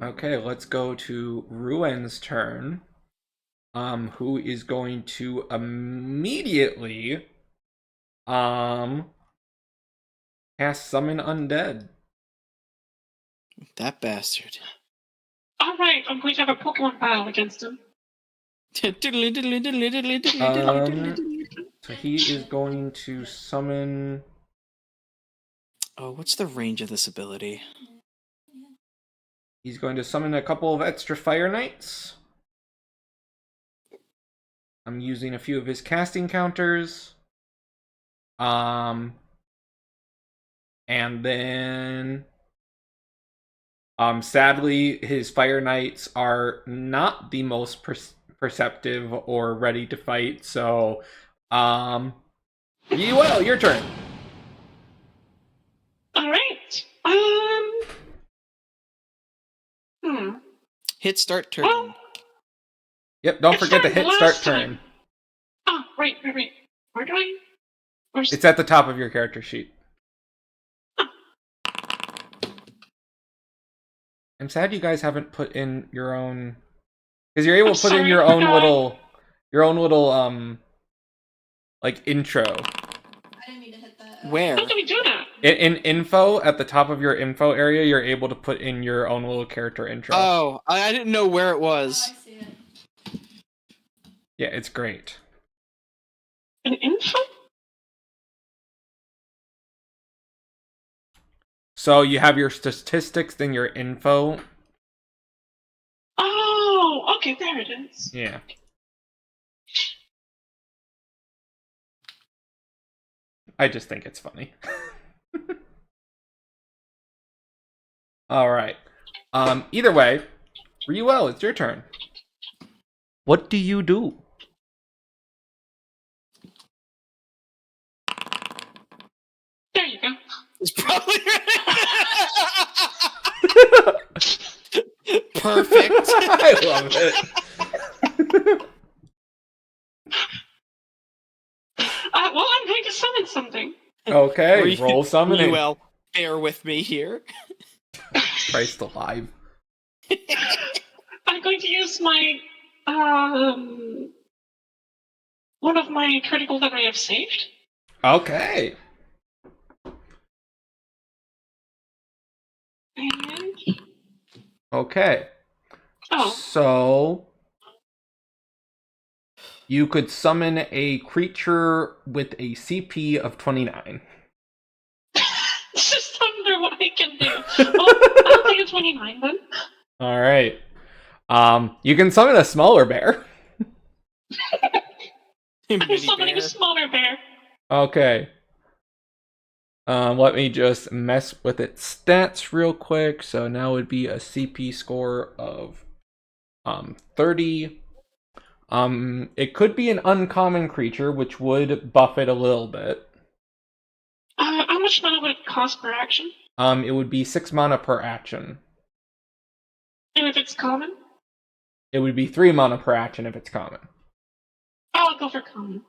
Speaker 1: Okay, let's go to Ruin's turn. Who is going to immediately cast Summon Undead.
Speaker 5: That bastard.
Speaker 2: Alright, I'm going to have a Pokemon battle against him.
Speaker 1: So he is going to summon.
Speaker 5: Oh, what's the range of this ability?
Speaker 1: He's going to summon a couple of extra Fire Knights. I'm using a few of his casting counters. And And then sadly, his Fire Knights are not the most perceptive or ready to fight, so Riuel, your turn.
Speaker 2: Alright.
Speaker 5: Hit start turn.
Speaker 2: Well,
Speaker 1: Yep, don't
Speaker 2: It's
Speaker 1: forget to
Speaker 2: not the
Speaker 1: hit start
Speaker 2: last time.
Speaker 1: turn.
Speaker 2: oh, right. Where do I? Where's
Speaker 1: It's at the top of your character sheet. I'm sad you guys haven't put in your own, because you're able to put in
Speaker 2: sorry,
Speaker 1: your
Speaker 2: I
Speaker 1: own
Speaker 2: forgot.
Speaker 1: little like intro.
Speaker 4: I didn't mean to hit that.
Speaker 5: Where?
Speaker 2: How do we do that?
Speaker 1: In info, at the top of your info area, you're able to put in your own little character intro.
Speaker 5: Oh, I didn't know where it
Speaker 4: Oh,
Speaker 5: was.
Speaker 4: I see it.
Speaker 1: Yeah, it's great.
Speaker 2: An info?
Speaker 1: So you have your statistics, then your info.
Speaker 2: Oh, okay, there it is.
Speaker 1: Yeah. I just think it's funny. All right. Either way, Riuel, it's your turn. What do you do?
Speaker 2: There you go.
Speaker 5: It's probably perfect.
Speaker 1: I love it.
Speaker 2: Well, I'm going to summon something.
Speaker 1: Okay, roll summoning.
Speaker 5: Well, bear with me here.
Speaker 1: Christ alive.
Speaker 2: I'm going to use my one of my critical that I have saved.
Speaker 1: Okay.
Speaker 2: And
Speaker 1: Okay.
Speaker 2: oh,
Speaker 1: So you could summon a creature with a CP of 29.
Speaker 2: just wonder what I can do. Well, I'll take a 29 then.
Speaker 1: All right. You can summon a smaller bear.
Speaker 2: I'm
Speaker 5: Mini
Speaker 2: summoning
Speaker 5: bear.
Speaker 2: a smaller bear.
Speaker 1: Okay. Let me just mess with its stats real quick. So now it would be a CP score of 30. It could be an uncommon creature, which would buff it a little bit.
Speaker 2: How much mana would it cost per action?
Speaker 1: It would be 6 mana per action.
Speaker 2: And if it's common?
Speaker 1: It would be 3 mana per action if it's common.
Speaker 2: I'll go for common.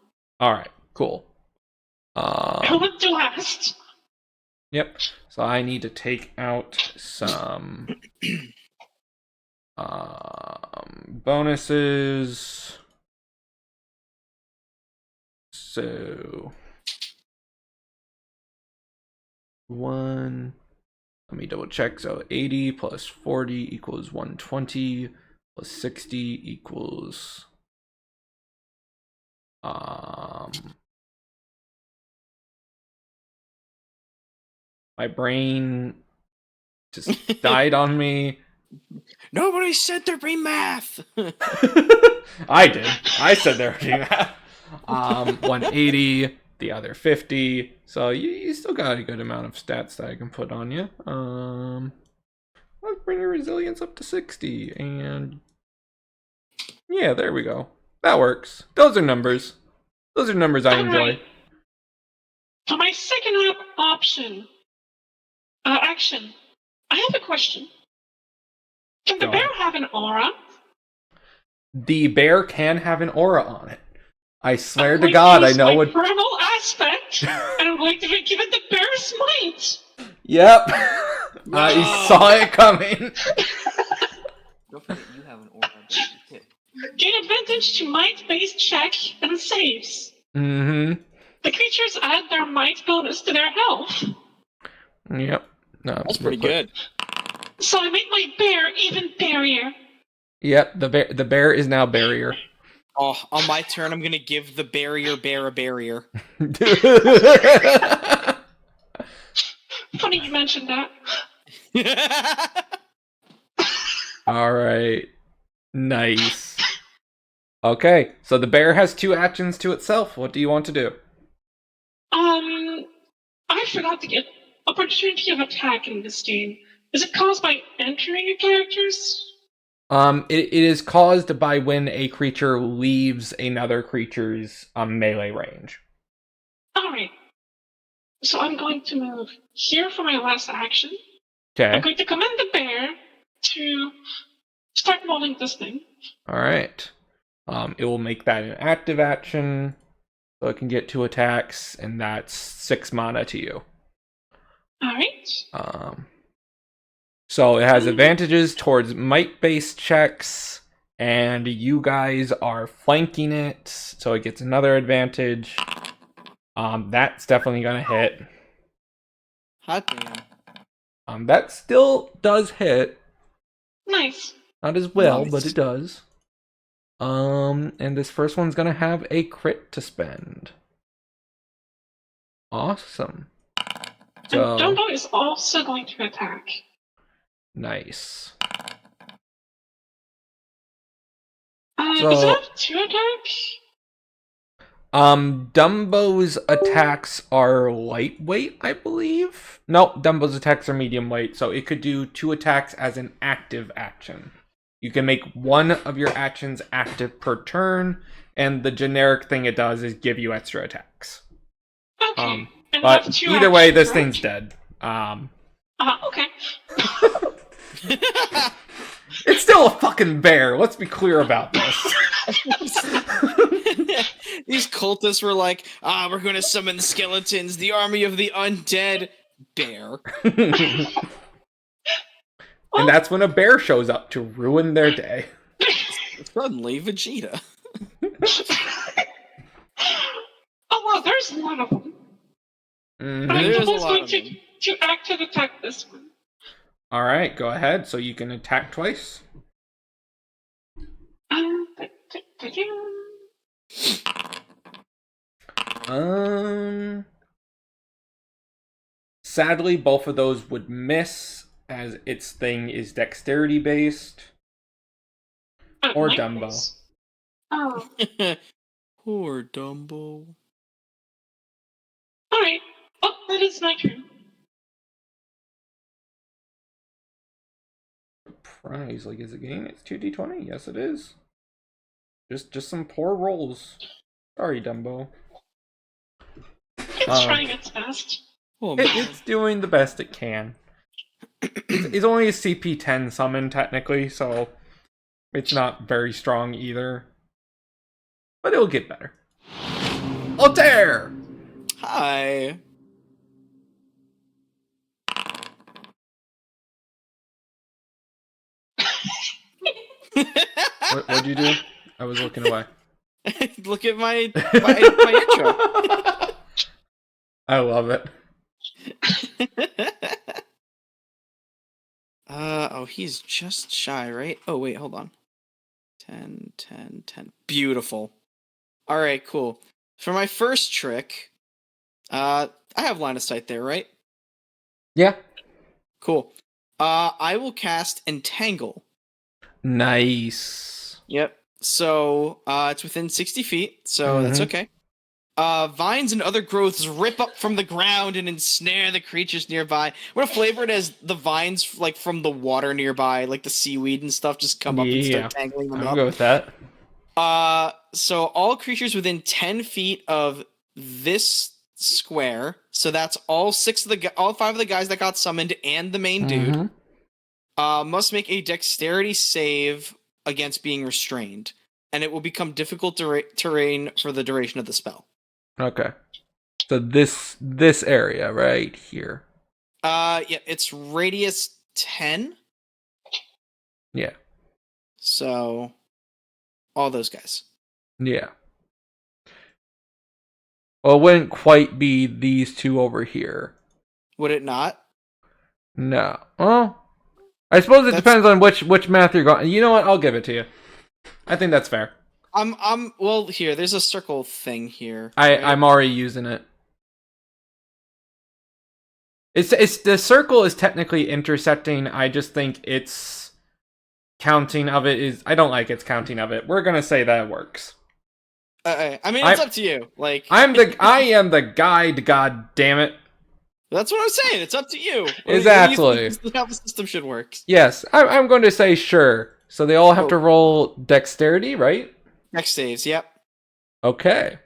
Speaker 1: Alright, cool.
Speaker 2: Who would do last?
Speaker 1: Yep. So I need to take out some bonuses. So let me double check. So 80 plus 40 equals 120 plus 60 equals my brain just died on me.
Speaker 5: Nobody said there'd be math.
Speaker 1: I did. I said there would be math. 180, the other 50. So you still got a good amount of stats that I can put on you. Let's bring your resilience up to 60. And yeah, there we go. That works. Those are numbers. Those are numbers I enjoy.
Speaker 2: Alright. For my second action, I have a question. Can the
Speaker 1: Go
Speaker 2: bear
Speaker 1: ahead.
Speaker 2: have an aura?
Speaker 1: The bear can have an aura on it. I swear
Speaker 2: I'm
Speaker 1: to
Speaker 2: going
Speaker 1: God, I
Speaker 2: use
Speaker 1: know
Speaker 2: my
Speaker 1: what.
Speaker 2: primal aspect, and I'm going to be given the bear's might.
Speaker 1: Yep. I saw it coming.
Speaker 7: Don't forget you have an aura ability too.
Speaker 2: Gain advantage to might-based check and saves.
Speaker 1: Mm-hmm.
Speaker 2: The creatures add their might bonus to their health.
Speaker 1: Yep. No,
Speaker 5: That's pretty good.
Speaker 2: So I make my bear even barrier.
Speaker 1: Yep. The bear is now barrier.
Speaker 5: Oh, on my turn, I'm gonna give the barrier bear a barrier.
Speaker 2: Funny you mentioned that.
Speaker 1: All right. Nice. Okay, so the bear has 2 actions to itself. What do you want to do?
Speaker 2: I forgot to get opportunity of attack in this game, is it caused by entering a character's?
Speaker 1: It is caused by when a creature leaves another creature's melee range.
Speaker 2: Alright. So I'm going to move here for my last action.
Speaker 1: Okay.
Speaker 2: I'm going to command the bear to start mauling this thing.
Speaker 1: Alright. It will make that an active action, so it can get 2 attacks, and that's 6 mana to you.
Speaker 2: Alright.
Speaker 1: So it has advantages towards might-based checks, and you guys are flanking it, so it gets another advantage. That's definitely gonna hit.
Speaker 5: Hot damn.
Speaker 1: That still does hit.
Speaker 2: Nice.
Speaker 1: Not as well,
Speaker 5: Nice.
Speaker 1: but it does. And this first one's gonna have a crit to spend. Awesome. So,
Speaker 2: And Dumbo is also going to attack.
Speaker 1: nice.
Speaker 2: Does
Speaker 1: So-
Speaker 2: it have 2 attacks?
Speaker 1: Dumbo's attacks are lightweight, I believe. No, Dumbo's attacks are medium weight, so it could do 2 attacks as an active action. You can make one of your actions active per turn, and the generic thing it does is give you extra attacks.
Speaker 2: Okay. And
Speaker 1: But
Speaker 2: that's 2
Speaker 1: either way,
Speaker 2: actions,
Speaker 1: this
Speaker 2: right?
Speaker 1: thing's dead.
Speaker 2: Okay.
Speaker 1: It's still a fucking bear. Let's be clear about this.
Speaker 5: These cultists were like, we're gonna summon skeletons, the army of the undead. Bear.
Speaker 1: And that's when a bear shows up to ruin their day.
Speaker 5: Suddenly, Vegeta.
Speaker 2: Oh, wow, there's a lot of them.
Speaker 1: Mhm.
Speaker 2: But I'm
Speaker 5: There's a
Speaker 2: supposed
Speaker 5: lot
Speaker 2: going
Speaker 5: of
Speaker 2: to,
Speaker 5: them.
Speaker 2: to active attack this one.
Speaker 1: Alright, go ahead. So you can attack twice. Sadly, both of those would miss, as its thing is dexterity based. Or
Speaker 2: Like
Speaker 1: Dumbo.
Speaker 2: this. Oh,
Speaker 5: Poor Dumbo.
Speaker 2: alright. Oh, that is my turn.
Speaker 1: Prize, like, is it game? It's 2d20. Yes, it is. Just some poor rolls. Sorry, Dumbo.
Speaker 2: It's trying its best.
Speaker 5: Oh, man.
Speaker 1: It's doing the best it can. It's only a CP10 summon, technically, so it's not very strong either. But it'll get better. Altair!
Speaker 5: Hi.
Speaker 1: What'd you do? I was looking away.
Speaker 5: Look at my intro.
Speaker 1: I love it.
Speaker 5: Oh, he's just shy, right? Oh, wait, hold on. 10, 10, 10. Beautiful. All right, cool. For my first trick, I have line of sight there, right?
Speaker 1: Yeah.
Speaker 5: Cool. I will cast Entangle.
Speaker 1: Nice.
Speaker 5: Yep. So, it's within 60 feet, so that's
Speaker 1: Mhm.
Speaker 5: okay. Vines and other growths rip up from the ground and ensnare the creatures nearby. I'm gonna flavor it as the vines, like, from the water nearby, like the seaweed and stuff, just come up and
Speaker 1: Yeah.
Speaker 5: start tangling them
Speaker 1: I'll
Speaker 5: up.
Speaker 1: go with that.
Speaker 5: So all creatures within 10 feet of this square, so that's all 5 of the guys that got summoned and the main dude,
Speaker 1: Mhm.
Speaker 5: must make a dexterity save against being restrained, and it will become difficult terrain for the duration of the spell.
Speaker 1: Okay. So this area right here.
Speaker 5: Yeah, it's radius 10.
Speaker 1: Yeah.
Speaker 5: So all those guys.
Speaker 1: Yeah. Well, it wouldn't quite be these two over here.
Speaker 5: Would it not?
Speaker 1: No. Well, I suppose it depends on which math you're going. You know what? I'll give it to you. I think that's fair.
Speaker 5: Well, here, there's a circle thing here.
Speaker 1: I'm already using it. It's the circle is technically intersecting. I just think its counting of it is. I don't like its counting of it. We're gonna say that works.
Speaker 5: I mean, it's up to you. Like,
Speaker 1: I am the guide. God damn it.
Speaker 5: That's what I'm saying. It's up to you.
Speaker 1: Exactly.
Speaker 5: What do you think how the system should work?
Speaker 1: Yes, I'm going to say sure. So they all have to roll dexterity, right?
Speaker 5: Next saves. Yep.
Speaker 1: Okay.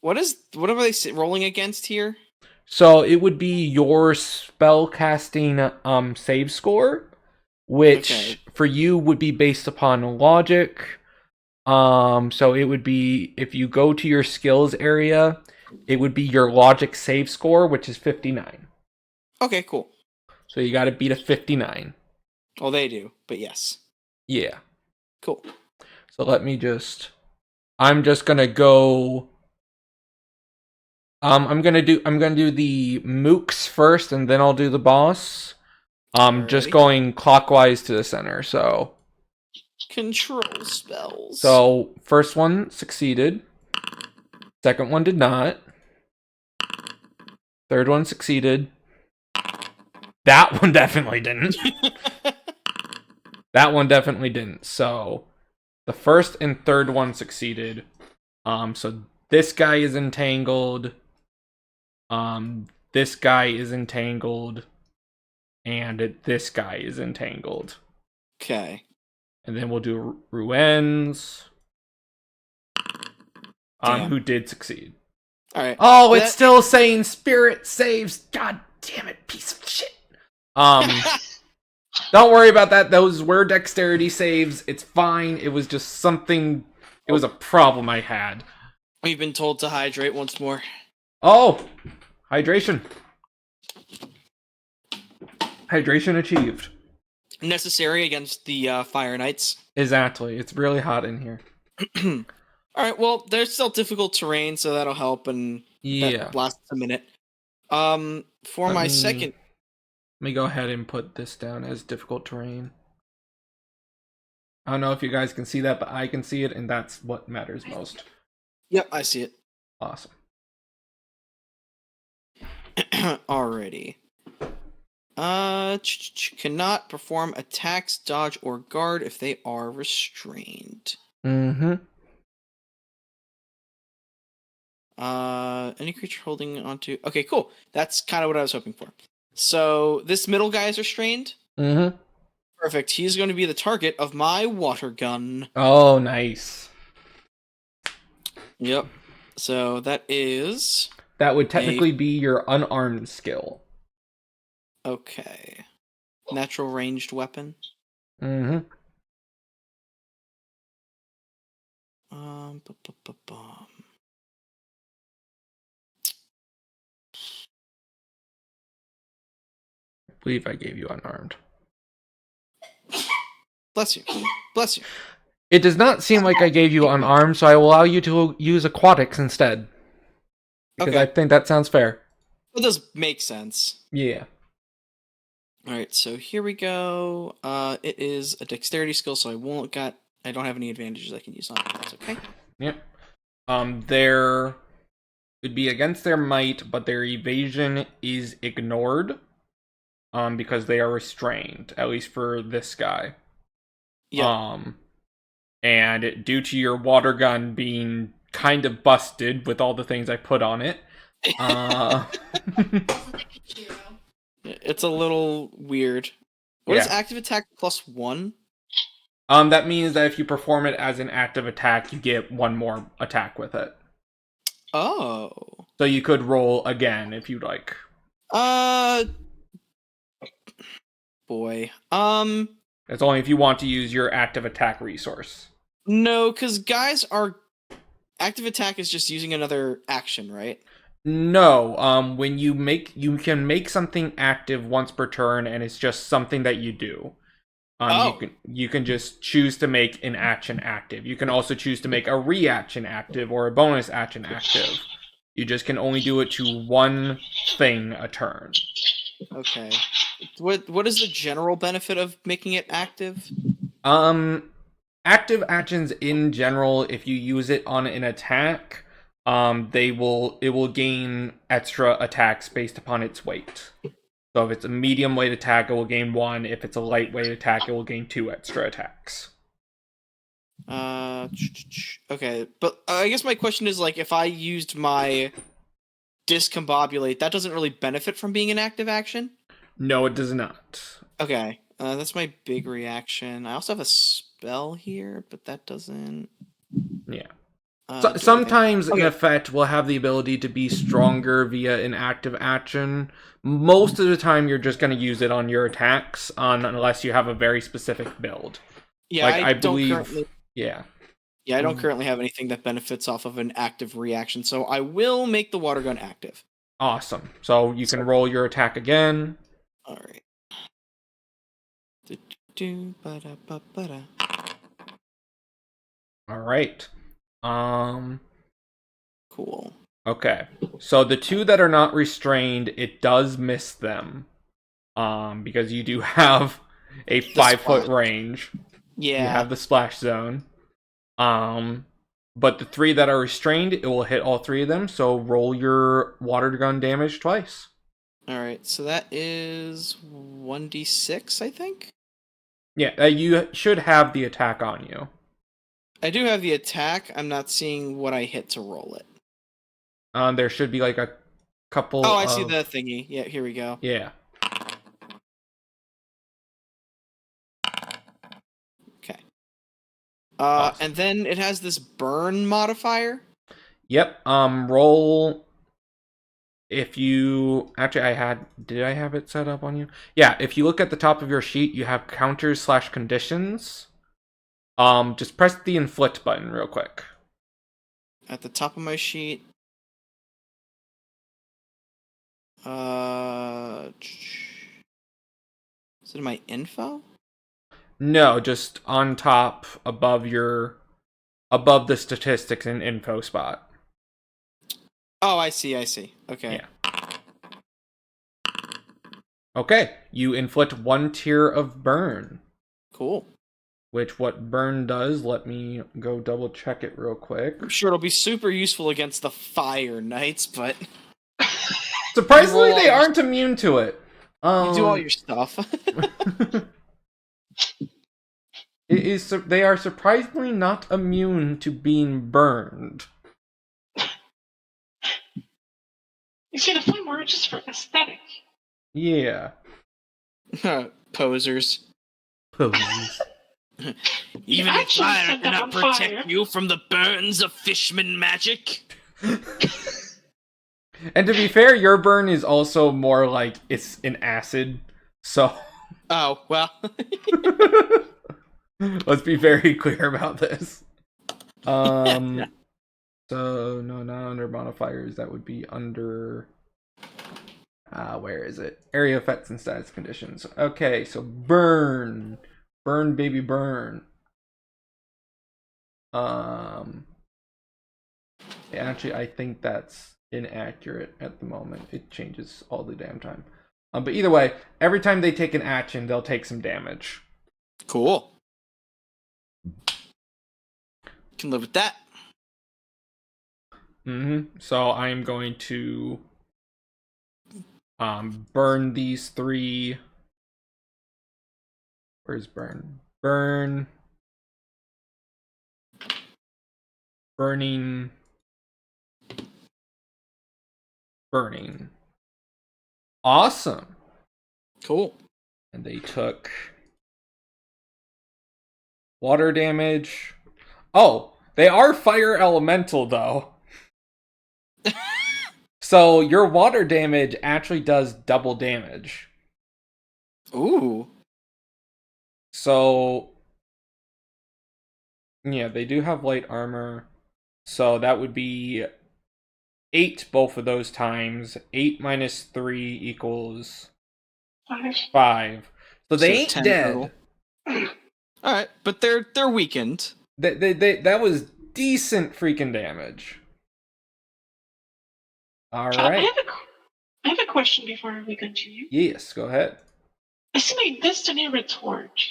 Speaker 5: What are they rolling against here?
Speaker 1: So it would be your spell casting save score, which for you would be based upon logic. So it would be, if you go to your skills area, it would be your logic save score, which is 59.
Speaker 5: Okay, cool.
Speaker 1: So you got to beat a 59.
Speaker 5: Well, they do, but yes.
Speaker 1: Yeah.
Speaker 5: Cool.
Speaker 1: So I'm just gonna go. I'm gonna do the mooks first, and then I'll do the boss. Just going clockwise to the center. So
Speaker 5: control spells.
Speaker 1: So first one succeeded. Second one did not. Third one succeeded. That one definitely didn't. That one definitely didn't. So the first and third one succeeded. So this guy is entangled. This guy is entangled. And this guy is entangled.
Speaker 5: Okay.
Speaker 1: And then we'll do Ruen's. Who did succeed.
Speaker 5: Alright.
Speaker 1: Oh, it's still saying spirit saves. God damn it, piece of shit. Don't worry about that. Those were dexterity saves. It's fine. It was just something. It was a problem I had.
Speaker 5: We've been told to hydrate once more.
Speaker 1: Oh, hydration. Hydration achieved.
Speaker 5: Necessary against the Fire Knights.
Speaker 1: Exactly. It's really hot in here.
Speaker 5: Alright, well, there's still difficult terrain, so that'll help, and that lasts a minute. For my second...
Speaker 1: Let me go ahead and put this down as difficult terrain. I don't know if you guys can see that, but I can see it, and that's what matters most.
Speaker 5: Yep, I see it.
Speaker 1: Awesome.
Speaker 5: Alrighty. Cannot perform attacks, dodge, or guard if they are restrained.
Speaker 1: Mm-hmm.
Speaker 5: Any creature holding onto... Okay, cool. That's kind of what I was hoping for. So, this middle guy is restrained?
Speaker 1: Mm-hmm.
Speaker 5: Perfect. He's going to be the target of my water gun.
Speaker 1: Oh, nice.
Speaker 5: Yep. So, that is...
Speaker 1: That would technically be your unarmed skill.
Speaker 5: Okay. Natural ranged weapon?
Speaker 1: Mm-hmm. I believe I gave you unarmed.
Speaker 5: Bless you. Bless you.
Speaker 1: It does not seem like I gave you unarmed, so I will allow you to use aquatics instead. Because I think that sounds fair.
Speaker 5: It does make sense.
Speaker 1: Yeah.
Speaker 5: Alright, so here we go. It is a dexterity skill, so I don't have any advantages I can use on it. That's okay.
Speaker 1: Yep. Their would be against their might, but their evasion is ignored. Because they are restrained, at least for this guy.
Speaker 5: Yeah.
Speaker 1: And due to your water gun being kind of busted with all the things I put on it,
Speaker 5: it's a little weird. What is active attack +1?
Speaker 1: That means that if you perform it as an active attack, you get one more attack with it.
Speaker 5: Oh.
Speaker 1: So you could roll again if you'd like.
Speaker 5: Boy.
Speaker 1: That's only if you want to use your active attack resource.
Speaker 5: No, because guys are... Active attack is just using another action, right?
Speaker 1: No, when you can make something active once per turn, and it's just something that you do. You can just choose to make an action active. You can also choose to make a reaction active or a bonus action active. You just can only do it to one thing a turn.
Speaker 5: Okay. What is the general benefit of making it active?
Speaker 1: Active actions in general, if you use it on an attack, it will gain extra attacks based upon its weight. So if it's a medium weight attack, it will gain 1. If it's a lightweight attack, it will gain 2 extra attacks.
Speaker 5: Okay, but I guess my question is, like, if I used my discombobulate, that doesn't really benefit from being an active action?
Speaker 1: No, it does not.
Speaker 5: Okay, that's my big reaction. I also have a spell here, but that doesn't...
Speaker 1: Yeah.
Speaker 5: do
Speaker 1: So,
Speaker 5: anything.
Speaker 1: sometimes an
Speaker 5: Okay.
Speaker 1: effect will have the ability to be stronger via an active action. Most of the time, you're just going to use it on your attacks, unless you have a very specific build.
Speaker 5: Yeah,
Speaker 1: Like, I
Speaker 5: don't
Speaker 1: believe...
Speaker 5: currently...
Speaker 1: Yeah.
Speaker 5: Yeah, I don't currently have anything that benefits off of an active reaction, so I will make the water gun active.
Speaker 1: Awesome. So you can roll your attack again.
Speaker 5: Alright.
Speaker 1: Alright.
Speaker 5: Cool.
Speaker 1: Okay. So the two that are not restrained, it does miss them. Because you do have a 5-foot range.
Speaker 5: Yeah.
Speaker 1: You have the splash zone. But the 3 that are restrained, it will hit all 3 of them, so roll your water gun damage twice.
Speaker 5: Alright, so that is 1d6, I think?
Speaker 1: Yeah, you should have the attack on you.
Speaker 5: I do have the attack, I'm not seeing what I hit to roll it.
Speaker 1: There should be like a couple
Speaker 5: Oh, I see the thingy. Yeah, here we go.
Speaker 1: Yeah.
Speaker 5: Okay.
Speaker 1: Awesome.
Speaker 5: And then it has this burn modifier.
Speaker 1: Yep, roll... If you... Actually, did I have it set up on you? Yeah, if you look at the top of your sheet, you have counters/conditions. Just press the inflict button real quick.
Speaker 5: At the top of my sheet. Is it in my info?
Speaker 1: No, just on top, above the statistics and info spot.
Speaker 5: Oh, I see. Okay.
Speaker 1: Yeah. Okay, you inflict 1 tier of burn.
Speaker 5: Cool.
Speaker 1: Which what burn does, let me go double check it real quick.
Speaker 5: I'm sure it'll be super useful against the fire knights, but...
Speaker 1: Surprisingly, they aren't immune to it.
Speaker 5: You do all your stuff.
Speaker 1: They are surprisingly not immune to being burned.
Speaker 2: You see, the flame were just for aesthetic.
Speaker 1: Yeah.
Speaker 5: Posers.
Speaker 1: Poses.
Speaker 5: Even if fire cannot protect you from the burns of fishman magic.
Speaker 1: And to be fair, your burn is also more like it's an acid, so...
Speaker 5: Oh, well.
Speaker 1: Let's be very clear about this. So, no, not under modifiers. That would be under... where is it? Area effects and status conditions. Okay, so burn. Burn, baby, burn. Actually, I think that's inaccurate at the moment. It changes all the damn time. But either way, every time they take an action, they'll take some damage.
Speaker 5: Cool. Can live with that.
Speaker 1: So I'm going to burn these 3. Where's burn? Burn. Burning. Burning. Awesome.
Speaker 5: Cool.
Speaker 1: And they took water damage. Oh, they are fire elemental though. So your water damage actually does double damage.
Speaker 5: Ooh.
Speaker 1: So yeah, they do have light armor. So that would be 8 both of those times. 8 minus 3 equals 5. So they ain't dead.
Speaker 5: Alright, but they're weakened.
Speaker 1: That was decent freaking damage. Alright.
Speaker 2: I have a question before we continue.
Speaker 1: Yes, go ahead.
Speaker 2: I see my destiny retort.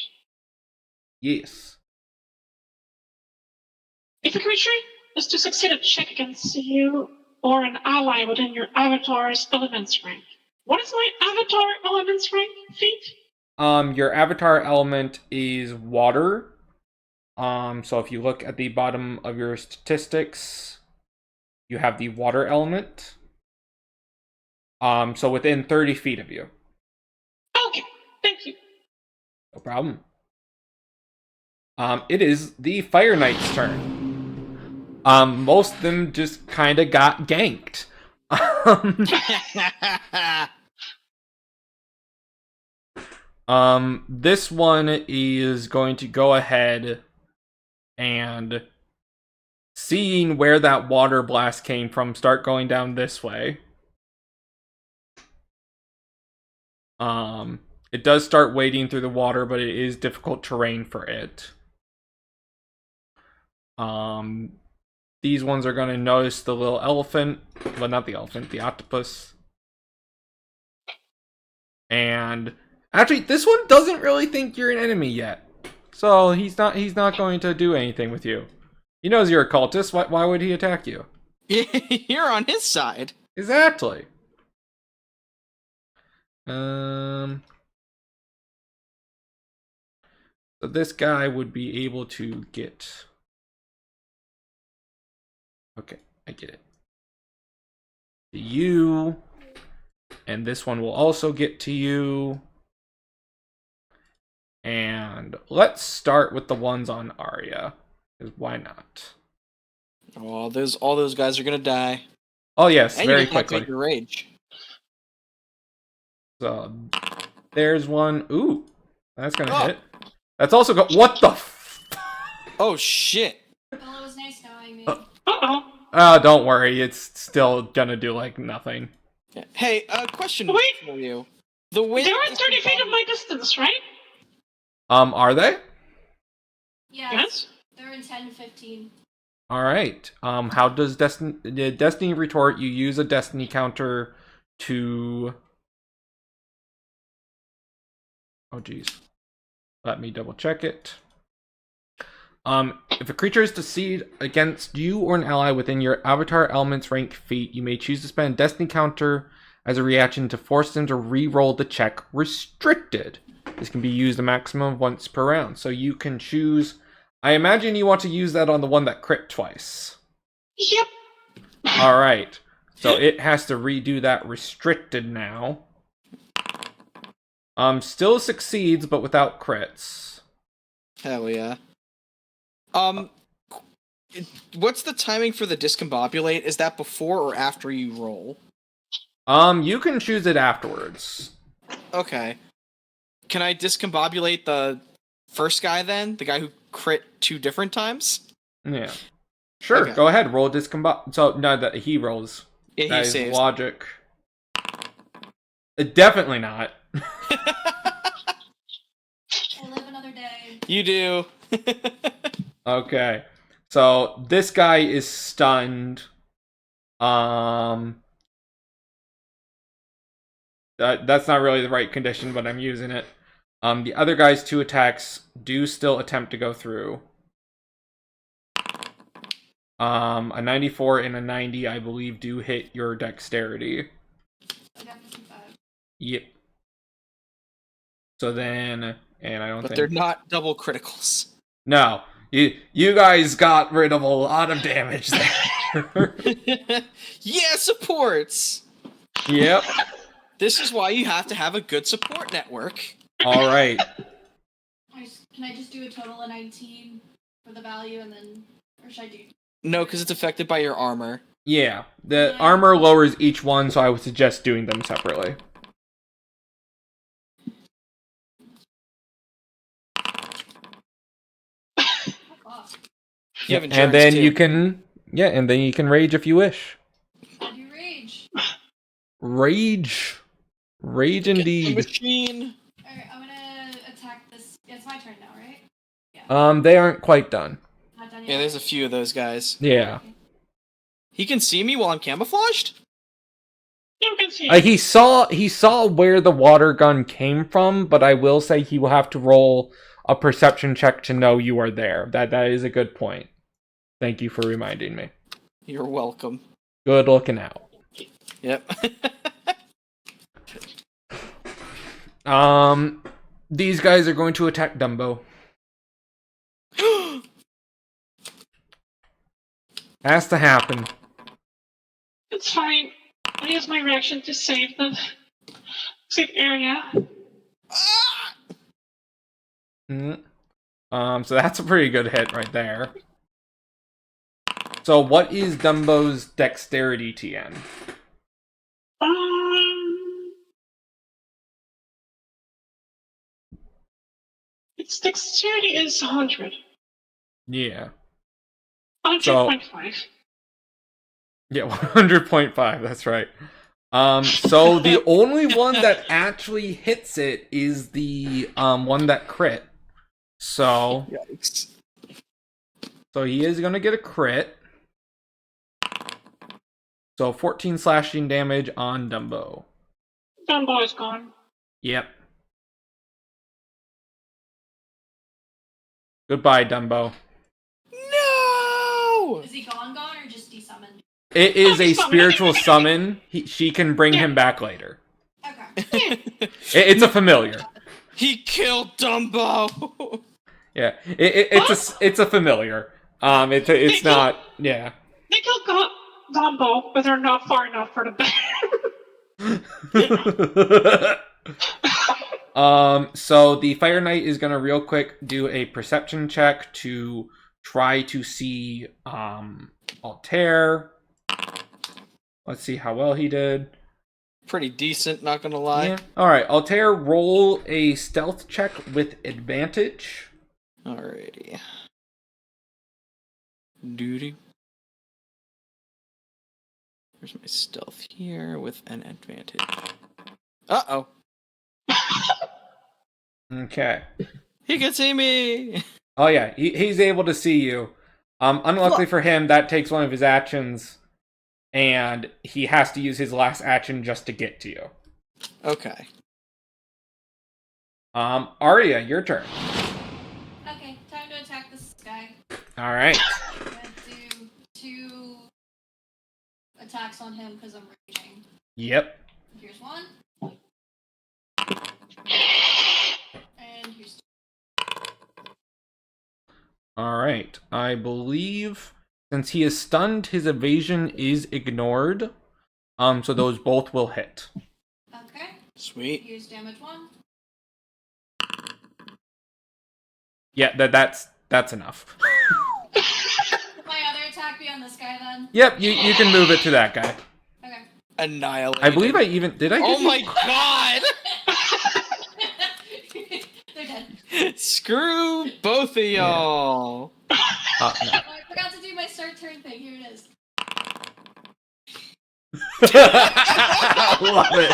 Speaker 1: Yes.
Speaker 2: If a creature is to succeed a check against you or an ally within your avatar's elements rank, what is my avatar elements rank feat?
Speaker 1: Your avatar element is water. So if you look at the bottom of your statistics, you have the water element. So within 30 feet of you.
Speaker 2: Okay, thank you.
Speaker 1: No problem. It is the Fire Knight's turn. Most of them just kind of got ganked. This one is going to go ahead and, seeing where that water blast came from, start going down this way. It does start wading through the water, but it is difficult terrain for it. These ones are going to notice the little elephant. Well, not the elephant, the octopus. And actually, this one doesn't really think you're an enemy yet. So he's not going to do anything with you. He knows you're a cultist. Why would he attack you?
Speaker 5: You're on his side.
Speaker 1: Exactly. So this guy would be able to get... Okay, I get it. You, and this one will also get to you. And let's start with the ones on Aria, because why not?
Speaker 5: Oh, all those guys are gonna die.
Speaker 1: Oh yes,
Speaker 5: And
Speaker 1: very
Speaker 5: you
Speaker 1: quickly.
Speaker 5: activate your rage.
Speaker 1: So there's one. Ooh, that's gonna hit. That's also what the?
Speaker 5: Oh shit!
Speaker 4: Well, it was nice knowing me.
Speaker 2: Uh-oh.
Speaker 1: Don't worry, it's still gonna do like nothing.
Speaker 5: Hey, question
Speaker 2: Wait.
Speaker 5: for you. The wind.
Speaker 2: They're at 30 feet of my distance, right?
Speaker 1: Are they?
Speaker 2: Yes.
Speaker 4: They're in 10 to 15.
Speaker 1: All right. How does Destiny retort? You use a Destiny counter to. Oh geez. Let me double check it. If a creature is to succeed against you or an ally within your avatar element's rank feat, you may choose to spend a Destiny counter as a reaction to force them to re-roll the check restricted. This can be used a maximum of once per round. So you can choose... I imagine you want to use that on the one that crit twice.
Speaker 2: Yep.
Speaker 1: Alright. So it has to redo that restricted now. Still succeeds, but without crits.
Speaker 5: Hell yeah. What's the timing for the discombobulate? Is that before or after you roll?
Speaker 1: You can choose it afterwards.
Speaker 5: Okay. Can I discombobulate the first guy then? The guy who crit 2 different times?
Speaker 1: Yeah. Sure,
Speaker 5: Okay.
Speaker 1: go ahead, roll discombobulate. So, no, that he rolls.
Speaker 5: Yeah,
Speaker 1: That
Speaker 5: he
Speaker 1: is
Speaker 5: saves.
Speaker 1: logic. Definitely not.
Speaker 4: I live another day.
Speaker 5: You do.
Speaker 1: Okay. So, this guy is stunned. That's not really the right condition, but I'm using it. The other guy's 2 attacks do still attempt to go through. A 94 and a 90, I believe, do hit your dexterity.
Speaker 4: I got 55.
Speaker 1: Yep. So then, and I don't
Speaker 5: But
Speaker 1: think...
Speaker 5: they're not double criticals.
Speaker 1: No. You guys got rid of a lot of damage there.
Speaker 5: Yeah, supports!
Speaker 1: Yep.
Speaker 5: This is why you have to have a good support network.
Speaker 1: Alright.
Speaker 4: Can I just do a total of 19 for the value and then... Or should I do...
Speaker 5: No, because it's affected by your armor.
Speaker 1: Yeah. The armor lowers each one, so I would suggest doing them separately.
Speaker 4: Fuck.
Speaker 5: You have
Speaker 1: And
Speaker 5: endurance,
Speaker 1: then
Speaker 5: too.
Speaker 1: you can... Yeah, and then you can rage if you wish.
Speaker 4: I do rage.
Speaker 1: Rage. Rage
Speaker 5: Get the
Speaker 1: indeed.
Speaker 5: machine.
Speaker 4: Alright, I'm gonna attack this... It's my turn now, right?
Speaker 1: They aren't quite done.
Speaker 4: Not done yet.
Speaker 5: Yeah, there's a few of those guys.
Speaker 1: Yeah.
Speaker 5: He can see me while I'm camouflaged?
Speaker 2: You can see.
Speaker 1: He saw where the water gun came from, but I will say he will have to roll a perception check to know you are there. That is a good point. Thank you for reminding me.
Speaker 5: You're welcome.
Speaker 1: Good looking out.
Speaker 5: Yep.
Speaker 1: These guys are going to attack Dumbo. Has to happen.
Speaker 2: It's fine. I use my reaction to save the area.
Speaker 1: So that's a pretty good hit right there. So what is Dumbo's dexterity TN?
Speaker 2: Its dexterity is 100.
Speaker 1: Yeah.
Speaker 2: 100.5.
Speaker 1: Yeah, 100.5, that's right. So the only one that actually hits it is the one that crit. So
Speaker 5: Yikes.
Speaker 1: So he is gonna get a crit. So 14 slashing damage on Dumbo.
Speaker 2: Dumbo is gone.
Speaker 1: Yep. Goodbye, Dumbo.
Speaker 5: No!
Speaker 4: Is he gone or just desummoned?
Speaker 1: It is a spiritual summon. She can bring him back later.
Speaker 4: Okay.
Speaker 1: It's a familiar.
Speaker 5: He killed Dumbo!
Speaker 1: Yeah, it's a familiar. It's not. Yeah.
Speaker 2: They killed Dumbo, but they're not far enough for the bear.
Speaker 1: So the Fire Knight is gonna real quick do a perception check to try to see Altair. Let's see how well he did.
Speaker 5: Pretty decent, not gonna lie.
Speaker 1: Yeah. Alright, Altair, roll a stealth check with advantage.
Speaker 5: Alrighty. Duty. There's my stealth here with an advantage. Uh-oh.
Speaker 1: Okay.
Speaker 5: He can see me!
Speaker 1: Oh yeah, he's able to see you. Unluckily for him, that takes one of his actions, and he has to use his last action just to get to you.
Speaker 5: Okay.
Speaker 1: Aria, your turn.
Speaker 4: Okay, time to attack this guy.
Speaker 1: Alright.
Speaker 4: I'm gonna do 2 attacks on him because I'm raging.
Speaker 1: Yep.
Speaker 4: Here's 1. And here's 2.
Speaker 1: Alright. I believe since he is stunned, his evasion is ignored. So those both will hit.
Speaker 4: Okay.
Speaker 5: Sweet.
Speaker 4: Here's damage 1.
Speaker 1: Yeah, that's enough.
Speaker 4: My other attack be on this guy then?
Speaker 1: Yep, you can move it to that guy.
Speaker 4: Okay.
Speaker 5: Annihilated.
Speaker 1: I believe did I
Speaker 5: Oh
Speaker 1: give
Speaker 5: my
Speaker 1: you...
Speaker 5: god!
Speaker 4: They're dead.
Speaker 5: Screw both of y'all!
Speaker 1: No.
Speaker 4: Oh, I forgot to do my start turn thing. Here it is.
Speaker 1: Love it.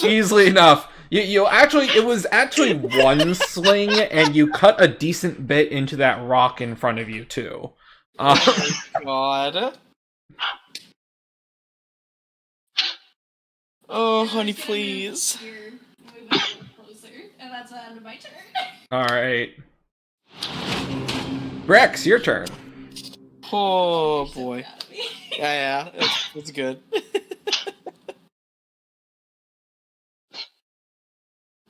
Speaker 1: Easily enough. You actually, it was actually one sling, and you cut a decent bit into that rock in front of you too.
Speaker 5: Oh my god. Oh, honey,
Speaker 4: I'm just gonna
Speaker 5: please.
Speaker 4: move a little closer, and that's the end of my turn.
Speaker 1: All right, Rex, your turn.
Speaker 5: Oh boy. Yeah, it's good.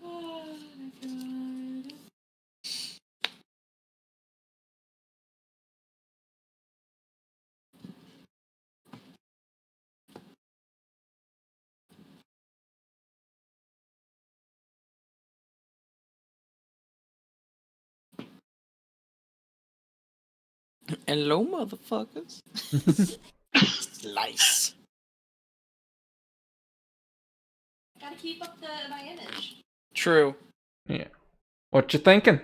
Speaker 4: Oh my god.
Speaker 5: Hello, motherfuckers. Slice.
Speaker 4: Gotta keep up my image.
Speaker 5: True.
Speaker 1: Yeah. What you thinking?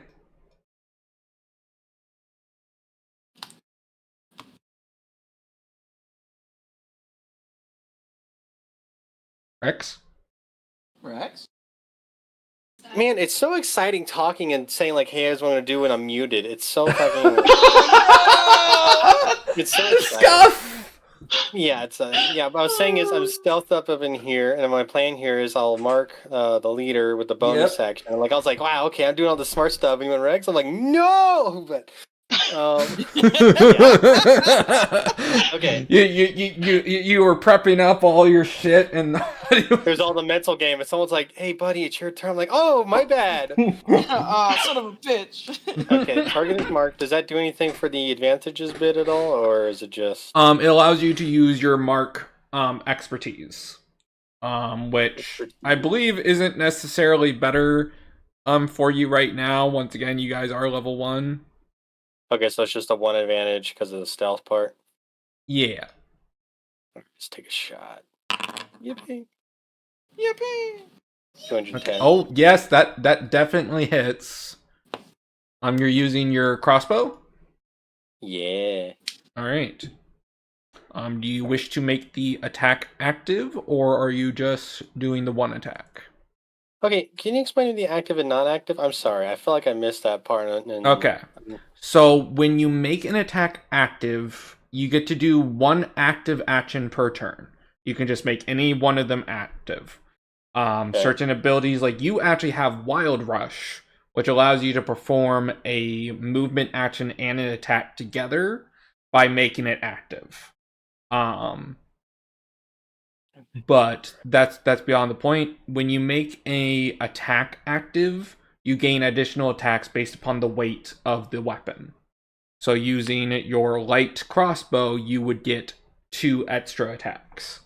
Speaker 1: Rex?
Speaker 5: Rex?
Speaker 6: Man, it's so exciting talking and saying like, "Hey, here's what I'm gonna do" when I'm muted. It's so fucking. It's so exciting.
Speaker 1: Scuff!
Speaker 6: Yeah, it's yeah. What I was saying is I'm stealthed up in here, and my plan here is I'll mark the leader with the bonus
Speaker 1: Yep.
Speaker 6: action. And like I was like, wow, okay, I'm doing all the smart stuff. And you went Rex. I'm like, no, but Okay.
Speaker 1: You were prepping up all your shit, and
Speaker 6: There's all the mental game, and someone's like, "Hey, buddy, it's your turn." I'm like, "Oh, my bad."
Speaker 5: Son of a bitch.
Speaker 6: Okay, target is marked. Does that do anything for the advantages bit at all, or is it just?
Speaker 1: it allows you to use your mark expertise, which I believe isn't necessarily better for you right now. Once again, you guys are level 1.
Speaker 6: Okay, so it's just a 1 advantage because of the stealth part.
Speaker 1: Yeah.
Speaker 6: Let's take a shot. Yippee!
Speaker 5: Yippee!
Speaker 6: 210.
Speaker 1: Oh yes, that definitely hits. You're using your crossbow.
Speaker 6: Yeah.
Speaker 1: All right. Do you wish to make the attack active, or are you just doing the one attack?
Speaker 6: Okay, can you explain the active and non-active? I'm sorry, I feel like I missed that part.
Speaker 1: Okay. So when you make an attack active, you get to do one active action per turn. You can just make any one of them active. Certain abilities, like you actually have Wild Rush, which allows you to perform a movement action and an attack together by making it active. But that's beyond the point. When you make a attack active, you gain additional attacks based upon the weight of the weapon. So using your light crossbow, you would get 2 extra attacks.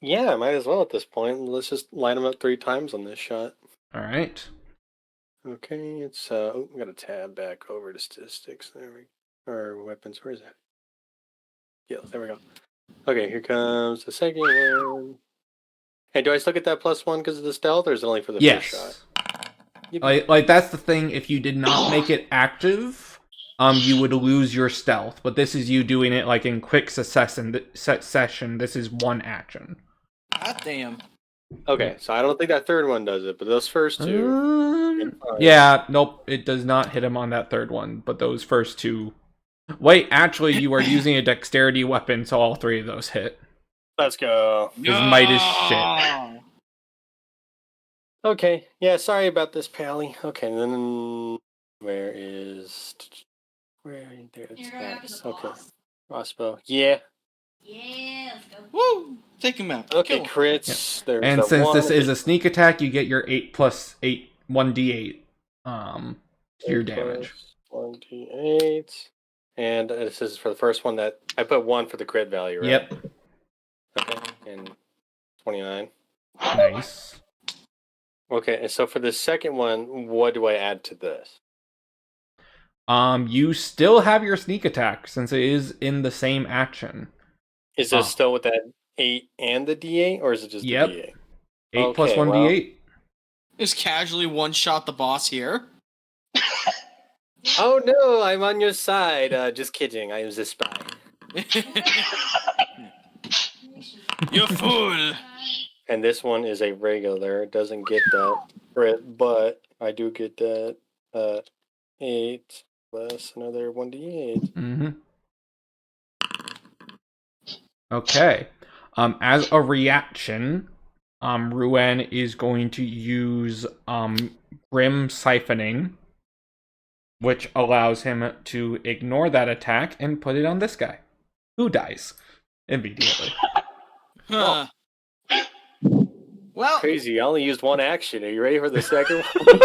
Speaker 6: Yeah, might as well at this point. Let's just line them up 3 times on this shot.
Speaker 1: All right.
Speaker 6: Okay, it's we got to tab back over to statistics. There we or weapons. Where is that? Yeah, there we go. Okay, here comes the second one. Hey, do I still get that +1 because of the stealth, or is it only for the first shot?
Speaker 1: Like that's the thing. If you did not make it active, you would lose your stealth. But this is you doing it like in quick succession. This is one action.
Speaker 5: God damn.
Speaker 6: Okay, so I don't think that third one does it, but those first 2.
Speaker 1: Yeah, nope, it does not hit him on that third one. But those first 2. Wait, actually, you are using a dexterity weapon, so all 3 of those hit.
Speaker 6: Let's go.
Speaker 1: His might is shit.
Speaker 6: Okay, yeah, sorry about this, Pally. Okay, then where is there? It's next. Okay, crossbow. Yeah.
Speaker 4: Yeah, let's go.
Speaker 5: Woo! Take him out.
Speaker 6: Okay,
Speaker 5: Kill him.
Speaker 6: crits.
Speaker 1: Yeah.
Speaker 6: There's
Speaker 1: and since
Speaker 6: one
Speaker 1: this is a sneak attack, you get your 8 + 8 1d8 to your damage.
Speaker 6: 1d8. And this is for the first one that I put 1 for the crit value, right?
Speaker 1: Yep.
Speaker 6: Okay, and 29.
Speaker 1: Nice.
Speaker 6: Okay, and so for the second one, what do I add to this?
Speaker 1: You still have your sneak attack since it is in the same action.
Speaker 6: Is this still with that 8 and the d8, or is it just the d8?
Speaker 1: 8 plus 1d8.
Speaker 5: Just casually one-shot the boss here.
Speaker 6: Oh no, I'm on your side. Just kidding. I was a spy.
Speaker 5: You fool!
Speaker 6: And this one is a regular. It doesn't get that crit, but I do get that 8 plus another 1d8.
Speaker 1: Mm-hmm. Okay. As a reaction, Riuel is going to use Grim Siphoning, which allows him to ignore that attack and put it on this guy, who dies immediately.
Speaker 5: Huh. Well,
Speaker 6: Crazy. I only used 1 action. Are you ready for the second one?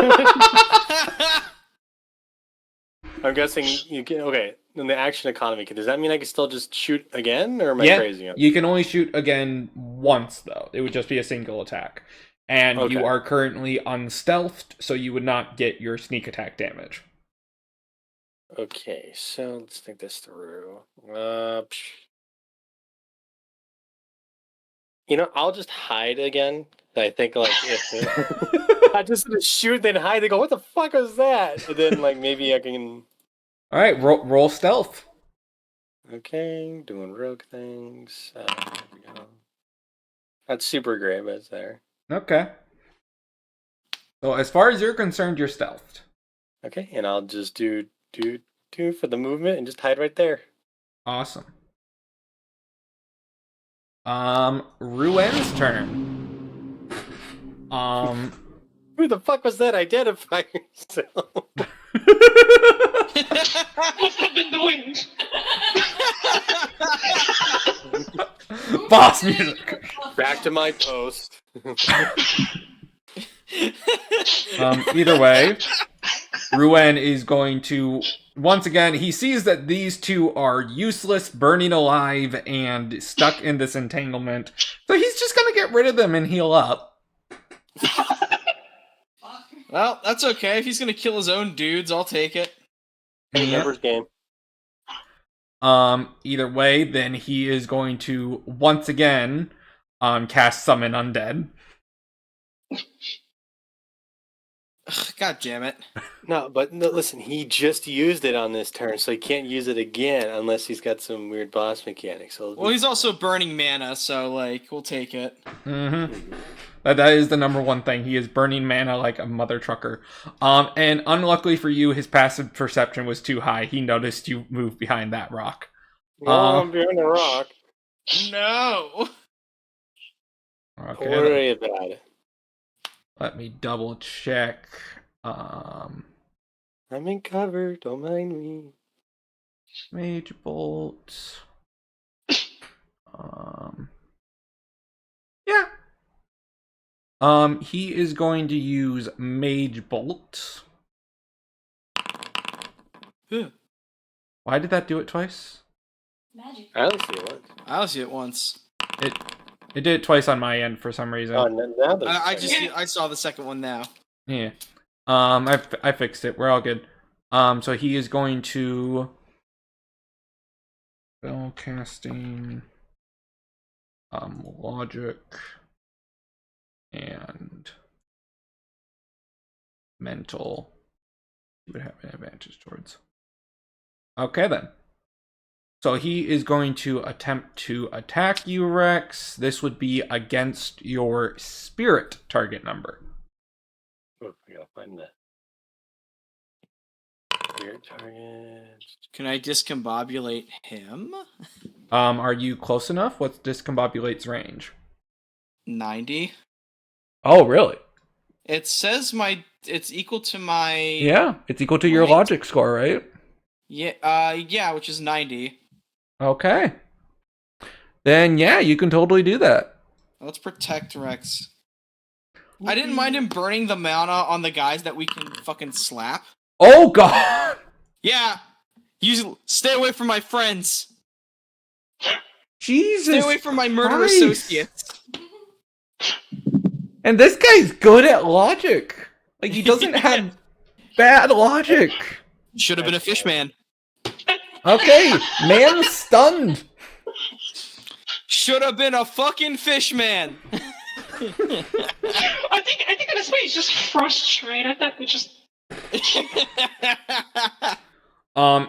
Speaker 6: I'm guessing you can. Okay, in the action economy, does that mean I can still just shoot again, or am I crazy?
Speaker 1: You can only shoot again once, though. It would just be a single attack. And you are currently unstealthed, so you would not get your sneak attack damage.
Speaker 6: Okay, so let's think this through. I'll just hide again. I think if I just shoot, then hide. They go, "What the fuck was that?" And then maybe I can.
Speaker 1: All right, roll stealth.
Speaker 6: Okay, doing rogue things. There we go. That's super great, but it's there.
Speaker 1: Okay. So as far as you're concerned, you're stealthed.
Speaker 6: Okay, and I'll just do for the movement and just hide right there.
Speaker 1: Awesome. Ruen's turn.
Speaker 6: Who the fuck was that identifier?
Speaker 2: Must have been the wind.
Speaker 1: Boss music.
Speaker 6: Back to my post.
Speaker 1: Either way, Riuel is going to, once again, he sees that these two are useless, burning alive, and stuck in this entanglement. So he's just going to get rid of them and heal up.
Speaker 5: Well, that's okay. If he's gonna kill his own dudes, I'll take it.
Speaker 6: Hey, numbers game.
Speaker 1: Either way, then he is going to, once again, cast Summon Undead.
Speaker 5: God damn it.
Speaker 6: No, but no, listen, he just used it on this turn, so he can't use it again unless he's got some weird boss mechanics. So
Speaker 5: Well, he's also burning mana, so, like, we'll take it.
Speaker 1: Mm-hmm. That is the number one thing. He is burning mana like a mother trucker. And unluckily for you, his passive perception was too high. He noticed you move behind that rock.
Speaker 6: I'm behind a rock.
Speaker 5: No!
Speaker 1: Okay,
Speaker 6: Don't worry about it.
Speaker 1: let me double check.
Speaker 6: I'm in cover, don't mind me.
Speaker 1: Mage Bolt. Yeah. He is going to use Mage Bolt. Why did that do it twice?
Speaker 4: Magic.
Speaker 6: I only see it once.
Speaker 5: I only see it once.
Speaker 1: It did it twice on my end for some reason.
Speaker 6: Oh, now there's
Speaker 5: I saw the second one now.
Speaker 1: Yeah. I fixed it. We're all good. So he is going to spell casting, logic, and mental. He would have an advantage towards. Okay then. So he is going to attempt to attack you, Rex. This would be against your spirit target number.
Speaker 6: Oh, I gotta find that. Weird target.
Speaker 5: Can I discombobulate him?
Speaker 1: Are you close enough? What's Discombobulate's range?
Speaker 5: 90.
Speaker 1: Oh, really?
Speaker 5: It says it's equal to my...
Speaker 1: Yeah, it's equal to your logic score, right?
Speaker 5: Yeah, which is 90.
Speaker 1: Okay. Then, yeah, you can totally do that.
Speaker 5: Let's protect Rex. I didn't mind him burning the mana on the guys that we can fucking slap.
Speaker 1: Oh, God!
Speaker 5: Yeah! Stay away from my friends!
Speaker 1: Jesus
Speaker 5: Stay away from my murder
Speaker 1: Christ.
Speaker 5: associates!
Speaker 1: And this guy's good at logic. Like, he doesn't have bad logic.
Speaker 5: Should have been a fish man.
Speaker 1: Okay, man stunned.
Speaker 5: Should have been a fucking fish man!
Speaker 2: I think at this point he's just frustrated that we just.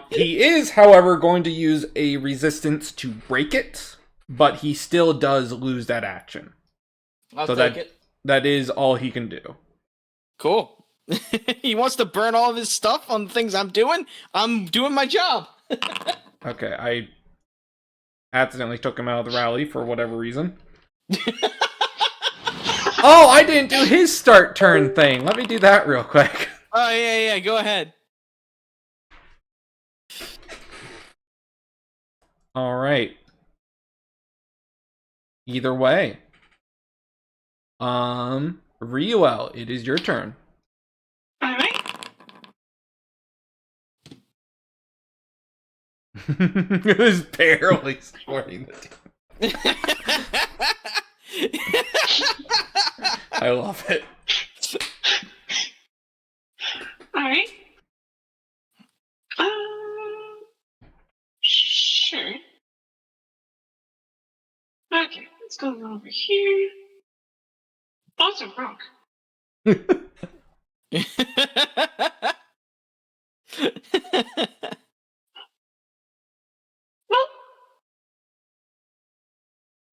Speaker 1: He is, however, going to use a resistance to break it, but he still does lose that action.
Speaker 5: I'll
Speaker 1: So
Speaker 5: take it.
Speaker 1: That is all he can do.
Speaker 5: Cool. He wants to burn all of his stuff on the things I'm doing. I'm doing my job.
Speaker 1: Okay, I accidentally took him out of the rally for whatever reason. Oh, I didn't do his start turn thing. Let me do that real quick.
Speaker 5: Oh, yeah, go ahead.
Speaker 1: All right. Either way. Riuel, it is your turn.
Speaker 2: Alright.
Speaker 1: It was barely supporting the team. I love it.
Speaker 2: Alright. Sure. Okay, let's go over here. Awesome rock. Well,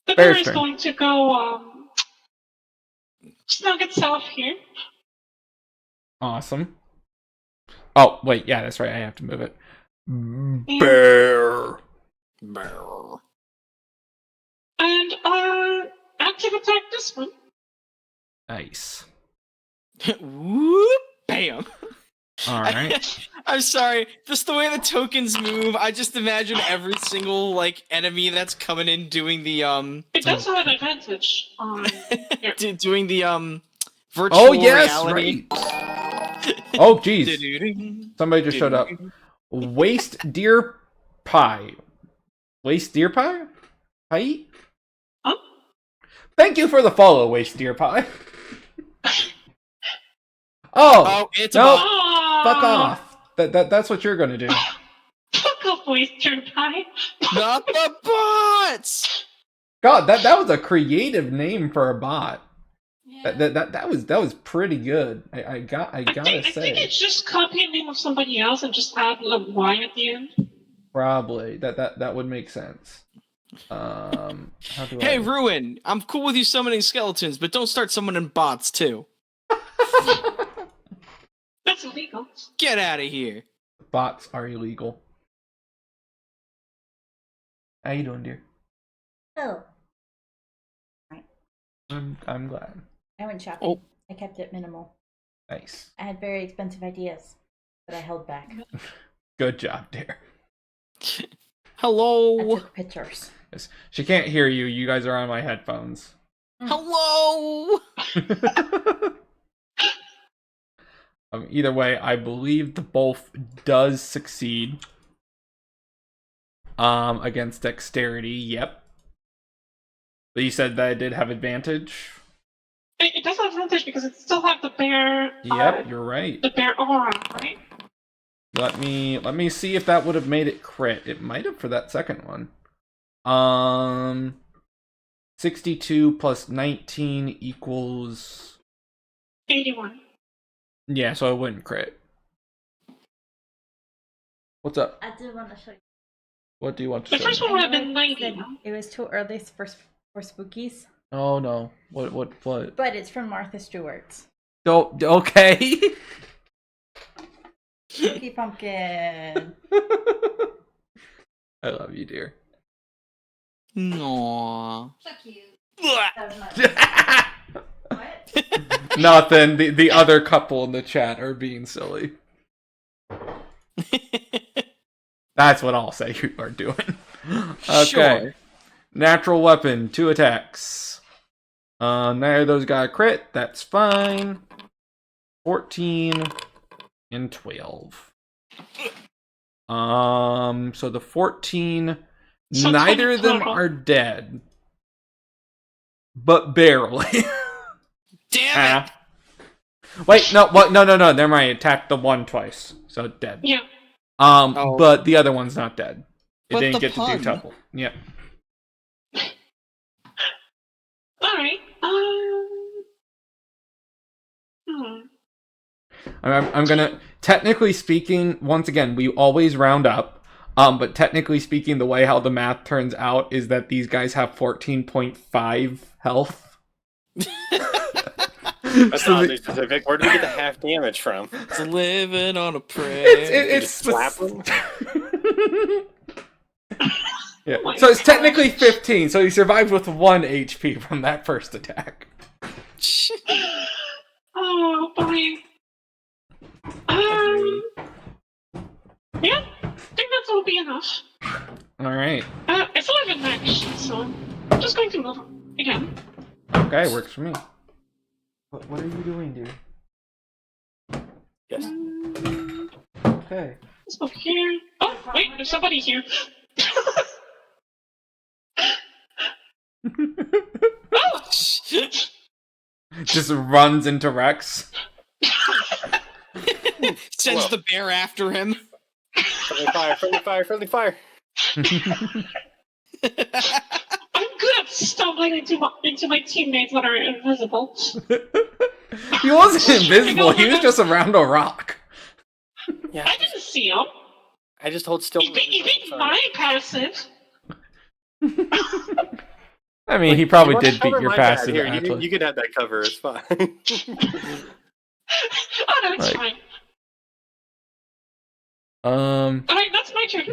Speaker 2: the
Speaker 1: Bear's
Speaker 2: bear is
Speaker 1: turn.
Speaker 2: going to go snug itself here.
Speaker 1: Awesome. Oh, wait, yeah, that's right. I have to move it. Bear.
Speaker 2: And active attack this one.
Speaker 1: Nice.
Speaker 5: Whoop! Bam!
Speaker 1: All right.
Speaker 5: I'm sorry. Just the way the tokens move, I just imagine every single like enemy that's coming in doing the
Speaker 2: It does have an advantage on.
Speaker 5: doing the virtual
Speaker 1: Oh yes,
Speaker 5: reality.
Speaker 1: right. Oh jeez. Somebody just showed up. Waste deer pie. Waste deer pie? Pie?
Speaker 2: Huh?
Speaker 1: Thank you for the follow, Waste deer pie. Oh,
Speaker 5: it's
Speaker 1: no,
Speaker 5: a bot.
Speaker 1: fuck off. That's what you're gonna do.
Speaker 2: Fuck off, Waster Pie.
Speaker 5: Not the bots.
Speaker 1: God, that was a creative name for a bot.
Speaker 4: Yeah.
Speaker 1: That was pretty good. I gotta
Speaker 2: I think
Speaker 1: say,
Speaker 2: it's just copy a name of somebody else and just add a Y at the end.
Speaker 1: probably that would make sense. How do
Speaker 5: Hey,
Speaker 1: I...
Speaker 5: Ruin, I'm cool with you summoning skeletons, but don't start summoning bots too.
Speaker 2: That's illegal.
Speaker 5: Get out of here.
Speaker 1: Bots are illegal. How you doing, dear?
Speaker 8: Oh,
Speaker 1: I'm glad.
Speaker 8: I went shopping.
Speaker 5: Oh.
Speaker 8: I kept it minimal.
Speaker 1: Nice.
Speaker 8: I had very expensive ideas, but I held back.
Speaker 1: Good job, dear.
Speaker 8: I
Speaker 5: Hello.
Speaker 8: took pictures.
Speaker 1: Yes. She can't hear you. You guys are on my headphones.
Speaker 5: Hello.
Speaker 1: Either way, I believe the both does succeed. Against dexterity, yep. But you said that it did have advantage?
Speaker 2: It does have advantage because it still have the bear.
Speaker 1: Yep, you're right.
Speaker 2: The bear aura, right?
Speaker 1: Let me see if that would have made it crit. It might have for that second one. 62 plus 19 equals
Speaker 2: 81.
Speaker 1: Yeah, so it wouldn't crit. What's up?
Speaker 8: I do want to show you.
Speaker 1: What do you want to
Speaker 2: The
Speaker 1: show
Speaker 2: first
Speaker 1: me?
Speaker 2: one would have been 90.
Speaker 8: Said it was too early for spookies,
Speaker 1: Oh no. What?
Speaker 8: but it's from Martha Stewart's.
Speaker 1: Oh, okay.
Speaker 8: Spooky pumpkin.
Speaker 1: I love you, dear.
Speaker 5: Aww.
Speaker 4: So cute.
Speaker 8: That was my... What?
Speaker 1: Nothing. The other couple in the chat are being silly. That's what I'll say you are doing. Okay.
Speaker 5: Sure.
Speaker 1: Natural weapon, 2 attacks. Neither of those got a crit. That's fine. 14 and 12. So the 14,
Speaker 2: So
Speaker 1: neither of them
Speaker 2: 20
Speaker 1: are dead. But barely.
Speaker 5: Damn it.
Speaker 1: Wait, no, what? No. Never mind. Attacked the one twice, so dead.
Speaker 2: Yeah.
Speaker 5: Oh.
Speaker 1: But the other one's not dead. It
Speaker 5: But
Speaker 1: didn't
Speaker 5: the
Speaker 1: get to do
Speaker 5: pun.
Speaker 1: double. Yep.
Speaker 2: Alright.
Speaker 1: I'm gonna. Technically speaking, once again, we always round up. But technically speaking, the way how the math turns out is that these guys have 14.5 health.
Speaker 6: That's
Speaker 1: So
Speaker 6: oddly specific. Where do we get the half damage from?
Speaker 5: It's living on a prayer.
Speaker 1: It's
Speaker 6: slap them?
Speaker 1: Yeah.
Speaker 2: Oh my
Speaker 1: So it's
Speaker 2: gosh.
Speaker 1: technically 15. So he survived with 1 HP from that first attack.
Speaker 2: Oh, boy. Yeah, I think that's will be enough.
Speaker 1: All right.
Speaker 2: It's 11 max, so I'm just going to move again.
Speaker 1: Okay, works for me. What are you doing, dude?
Speaker 6: Yes.
Speaker 1: Okay.
Speaker 2: Let's go here. Oh, wait, there's somebody here. Oh!
Speaker 1: Just runs into Rex.
Speaker 5: Sends
Speaker 6: Whoa.
Speaker 5: the bear after him.
Speaker 6: Friendly fire, friendly fire, friendly fire.
Speaker 2: I'm good at stumbling into my teammates that are invisible.
Speaker 1: He wasn't invisible. He was just around a rock.
Speaker 6: Yeah.
Speaker 2: I didn't see him.
Speaker 6: I just hold still.
Speaker 2: He beat my passive.
Speaker 1: I mean, he
Speaker 6: You
Speaker 1: probably
Speaker 6: wanna
Speaker 1: did beat
Speaker 6: cover
Speaker 1: your
Speaker 6: my bad?
Speaker 1: passive.
Speaker 6: Here,
Speaker 1: actually.
Speaker 6: you can have that cover. It's fine.
Speaker 2: Oh no, it's
Speaker 1: Right.
Speaker 2: fine. Alright, that's my turn.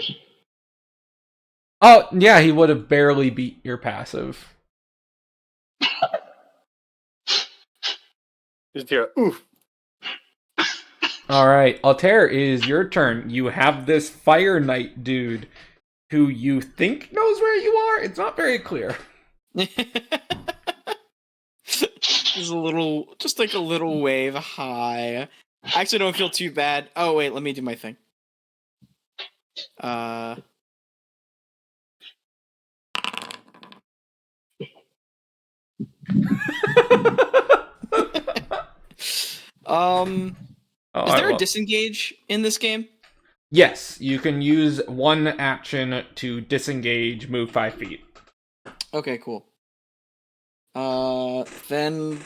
Speaker 1: Oh yeah, he would have barely beat your passive.
Speaker 6: Just hear, oof.
Speaker 1: All right, Altair, it is your turn. You have this Fire Knight dude who you think knows where you are. It's not very clear.
Speaker 5: Just a little, just like a little wave. Hi. I actually don't feel too bad. Oh wait, let me do my thing.
Speaker 1: Oh,
Speaker 5: Is there a disengage in this game?
Speaker 1: Yes, you can use one action to disengage, move 5 feet.
Speaker 5: Okay, cool. Then,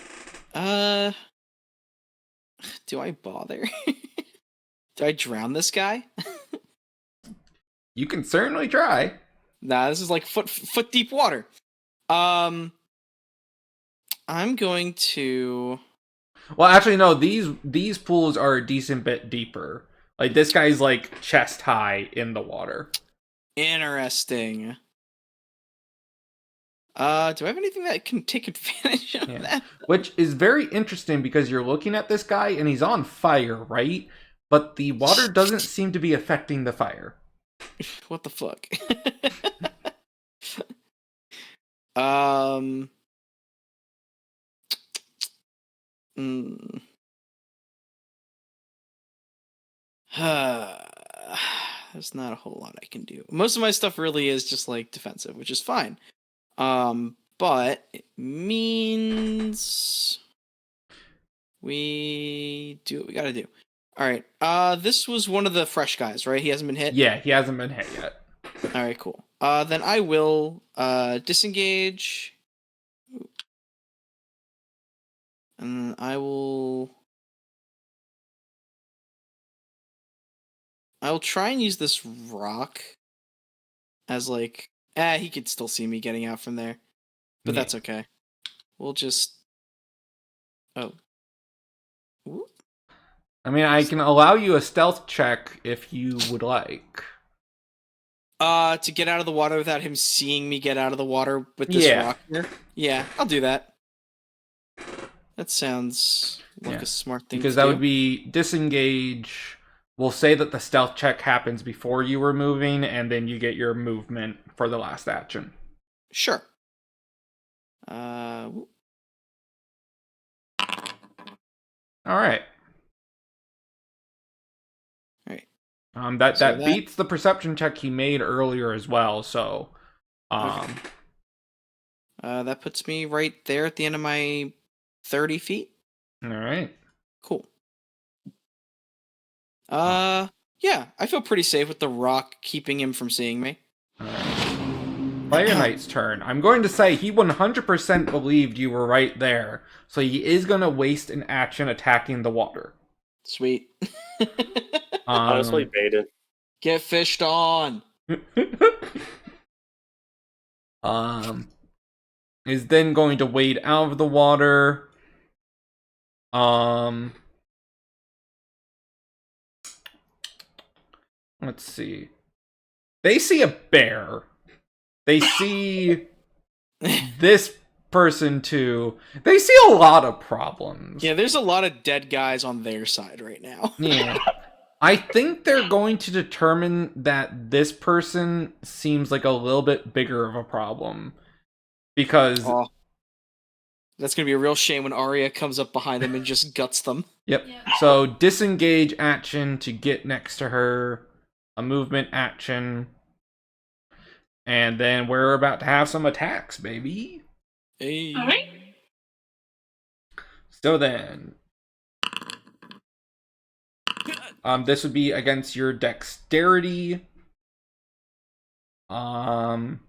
Speaker 5: do I bother? Do I drown this guy?
Speaker 1: You can certainly try.
Speaker 5: Nah, this is like foot deep water. I'm going to.
Speaker 1: Well, actually, no. These pools are a decent bit deeper. Like this guy's like chest high in the water.
Speaker 5: Interesting. Do I have anything that can take advantage of that?
Speaker 1: Which is very interesting because you're looking at this guy and he's on fire, right? But the water doesn't seem to be affecting the fire.
Speaker 5: What the fuck? There's not a whole lot I can do. Most of my stuff really is just like defensive, which is fine. But it means we do what we gotta do. Alright, this was one of the fresh guys, right? He hasn't been hit?
Speaker 1: Yeah, he hasn't been hit yet.
Speaker 5: Alright, cool. Then I will disengage. And I will try and use this rock as like he could still see me getting out from there. But that's okay. We'll just Ooh.
Speaker 1: I mean, I can allow you a stealth check if you would like.
Speaker 5: To get out of the water without him seeing me get out of the water with this rock here? Yeah, I'll do that. That sounds like a smart thing to do.
Speaker 1: Because that would be disengage. We'll say that the stealth check happens before you were moving, and then you get your movement for the last action.
Speaker 5: Sure.
Speaker 1: Alright. That beats the perception check he made earlier as well, so
Speaker 5: okay. That puts me right there at the end of my 30 feet.
Speaker 1: Alright.
Speaker 5: Cool. Yeah, I feel pretty safe with the rock keeping him from seeing me.
Speaker 1: Fire Knight's turn. I'm going to say he 100% believed you were right there, so he is going to waste an action attacking the water.
Speaker 5: Sweet.
Speaker 6: Honestly, baited.
Speaker 5: Get fished on.
Speaker 1: Is then going to wade out of the water. Let's see. They see a bear. They see this person too. They see a lot of problems.
Speaker 5: Yeah, there's a lot of dead guys on their side right now.
Speaker 1: Yeah. I think they're going to determine that this person seems like a little bit bigger of a problem. Because...
Speaker 5: Oh. That's going to be a real shame when Aria comes up behind them and just guts them.
Speaker 1: Yep. So, disengage action to get next to her. A movement action. And then we're about to have some attacks, baby.
Speaker 5: Hey.
Speaker 2: Alright.
Speaker 1: So then... this would be against your dexterity. You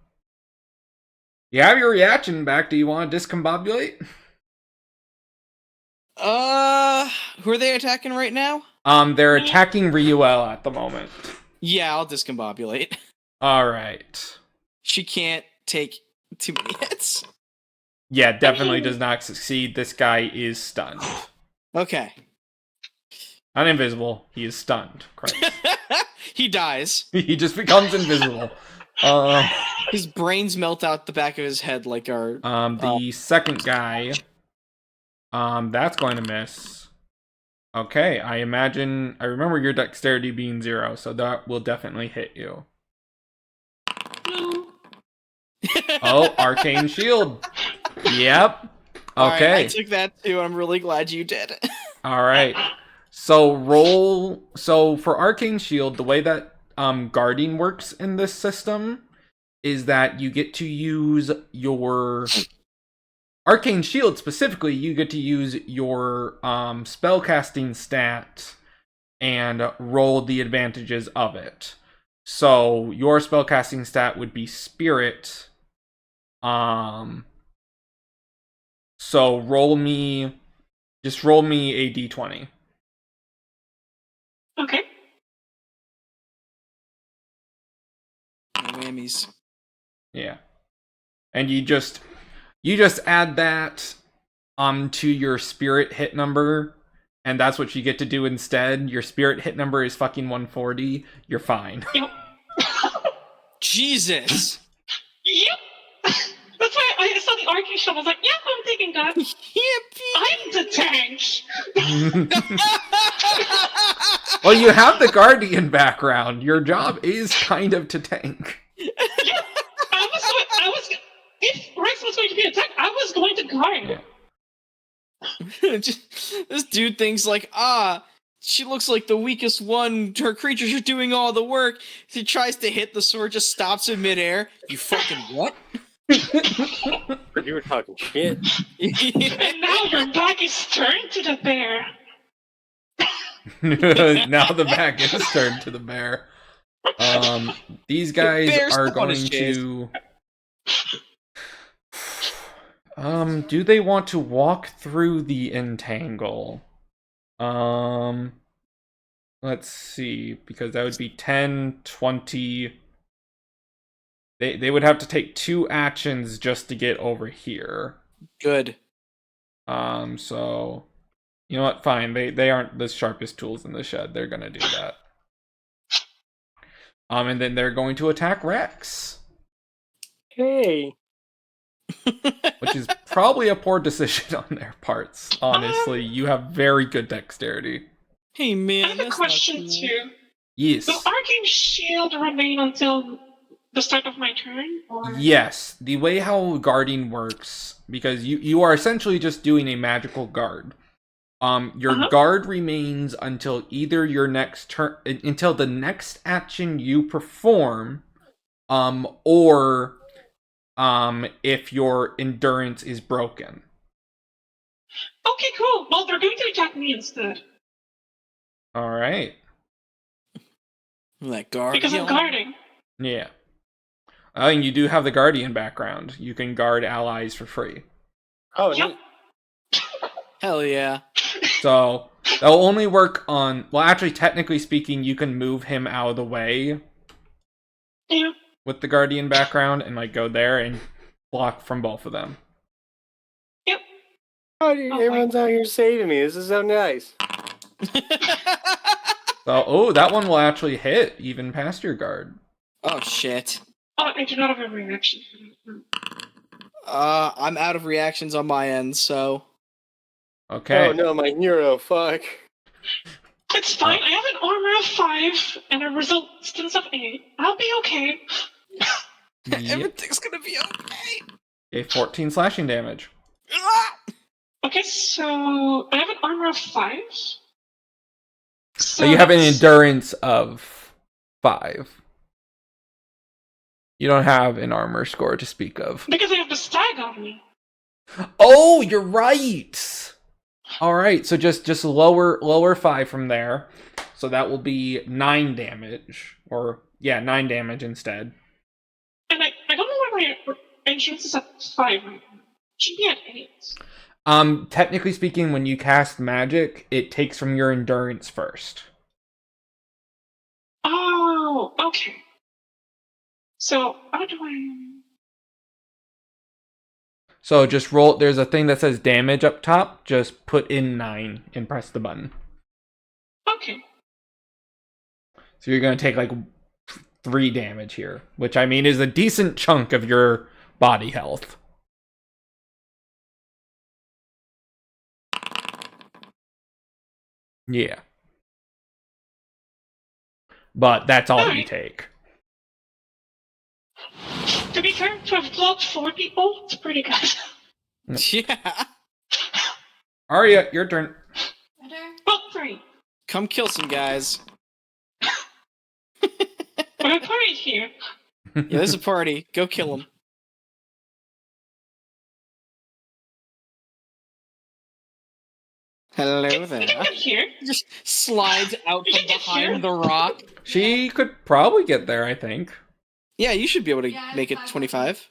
Speaker 1: have your reaction back. Do you want to discombobulate?
Speaker 5: Who are they attacking right now?
Speaker 1: They're attacking Riuel at the moment.
Speaker 5: Yeah, I'll discombobulate.
Speaker 1: Alright.
Speaker 5: She can't take too many hits.
Speaker 1: Yeah, definitely does not succeed. This guy is stunned.
Speaker 5: Okay.
Speaker 1: Not invisible. He is stunned. Christ.
Speaker 5: He dies.
Speaker 1: He just becomes invisible.
Speaker 5: His brains melt out the back of his head like our...
Speaker 1: The second guy... that's going to miss. Okay, I remember your dexterity being 0, so that will definitely hit you.
Speaker 2: No.
Speaker 1: Oh, arcane shield. Yep.
Speaker 5: Alright, I
Speaker 1: Okay.
Speaker 5: took that too. I'm really glad you did.
Speaker 1: All right. So for arcane shield, the way that guarding works in this system is that you get to use your arcane shield specifically, you get to use your spellcasting stat and roll the advantages of it. So your spellcasting stat would be spirit. So roll me a d20.
Speaker 2: Okay.
Speaker 5: Whammies.
Speaker 1: Yeah. And you just add that to your spirit hit number, and that's what you get to do instead. Your spirit hit number is fucking 140. You're fine.
Speaker 2: Yep.
Speaker 5: Jesus!
Speaker 2: Yep. That's why I saw the arcane shield. I was like, yep, I'm taking that. I'm the tank.
Speaker 1: Well, you have the guardian background. Your job is kind of to tank.
Speaker 2: Yeah, if Rex was going to be attacked, I was going to guard.
Speaker 1: Yeah.
Speaker 5: This dude thinks like, she looks like the weakest one. Her creatures are doing all the work. He tries to hit the sword, just stops in midair. You fucking what?
Speaker 6: You were talking shit.
Speaker 2: And now your back is turned to the bear.
Speaker 1: Now the back is turned to the bear. These guys are going to. Do they want to walk through the entangle? Let's see, because that would be 10, 20. They would have to take 2 actions just to get over here.
Speaker 5: Good.
Speaker 1: So you know what? Fine. They aren't the sharpest tools in the shed. They're gonna do that. And then they're going to attack Rex.
Speaker 6: Hey.
Speaker 1: Which is probably a poor decision on their parts. Honestly, you have very good dexterity.
Speaker 5: Hey man,
Speaker 2: I have a question too.
Speaker 1: Yes.
Speaker 2: Will arcane shield remain until the start of my turn? Or?
Speaker 1: Yes. The way how guarding works, because you are essentially just doing a magical guard. Your guard remains until either your next turn, until the next action you perform, or if your endurance is broken.
Speaker 2: Okay, cool. Well, they're going to attack me instead.
Speaker 1: All right.
Speaker 5: That guard.
Speaker 2: Because I'm guarding.
Speaker 1: Yeah. And you do have the guardian background. You can guard allies for free.
Speaker 6: Oh,
Speaker 2: yep.
Speaker 5: Hell yeah.
Speaker 1: So that'll only work on. Well, actually, technically speaking, you can move him out of the way.
Speaker 2: Yeah.
Speaker 1: With the guardian background and like go there and block from both of them.
Speaker 2: Yep.
Speaker 6: Oh, dude, everyone's out here saving me. This is so nice.
Speaker 1: So, that one will actually hit even past your guard.
Speaker 5: Oh shit.
Speaker 2: Oh, I do not have a reaction.
Speaker 5: I'm out of reactions on my end, so.
Speaker 1: Okay.
Speaker 6: Oh no, my hero, fuck.
Speaker 2: It's fine, I have an armor of 5 and a resistance of 8. I'll be okay.
Speaker 5: Everything's gonna be okay.
Speaker 1: Okay, 14 slashing damage.
Speaker 2: Okay, so I have an armor of 5.
Speaker 1: So you have an endurance of 5. You don't have an armor score to speak of.
Speaker 2: Because I have the stag on me.
Speaker 1: Oh, you're right. All right, so just lower 5 from there. So that will be 9 damage, or 9 damage instead.
Speaker 2: And I don't know why my endurance is at 5 right now. It should be at 8.
Speaker 1: Technically speaking, when you cast magic, it takes from your endurance first.
Speaker 2: Oh, okay. So how do I?
Speaker 1: So just roll. There's a thing that says damage up top. Just put in 9 and press the button.
Speaker 2: Okay.
Speaker 1: So you're gonna take like 3 damage here, which I mean is a decent chunk of your body health. Yeah. But that's all you
Speaker 2: Alright.
Speaker 1: take.
Speaker 2: To be fair, to have killed 4 people, it's pretty good.
Speaker 5: Yeah.
Speaker 1: Aria, your turn.
Speaker 4: My turn?
Speaker 2: Well, 3.
Speaker 5: Come kill some guys.
Speaker 2: But I'm parried here.
Speaker 5: Yeah, there's a party. Go kill them. Hello
Speaker 2: We can
Speaker 5: there.
Speaker 2: get here.
Speaker 5: Just slides out from behind the rock.
Speaker 1: She could probably get there, I think.
Speaker 5: Yeah, you should be able to
Speaker 4: Yeah,
Speaker 5: make it 25.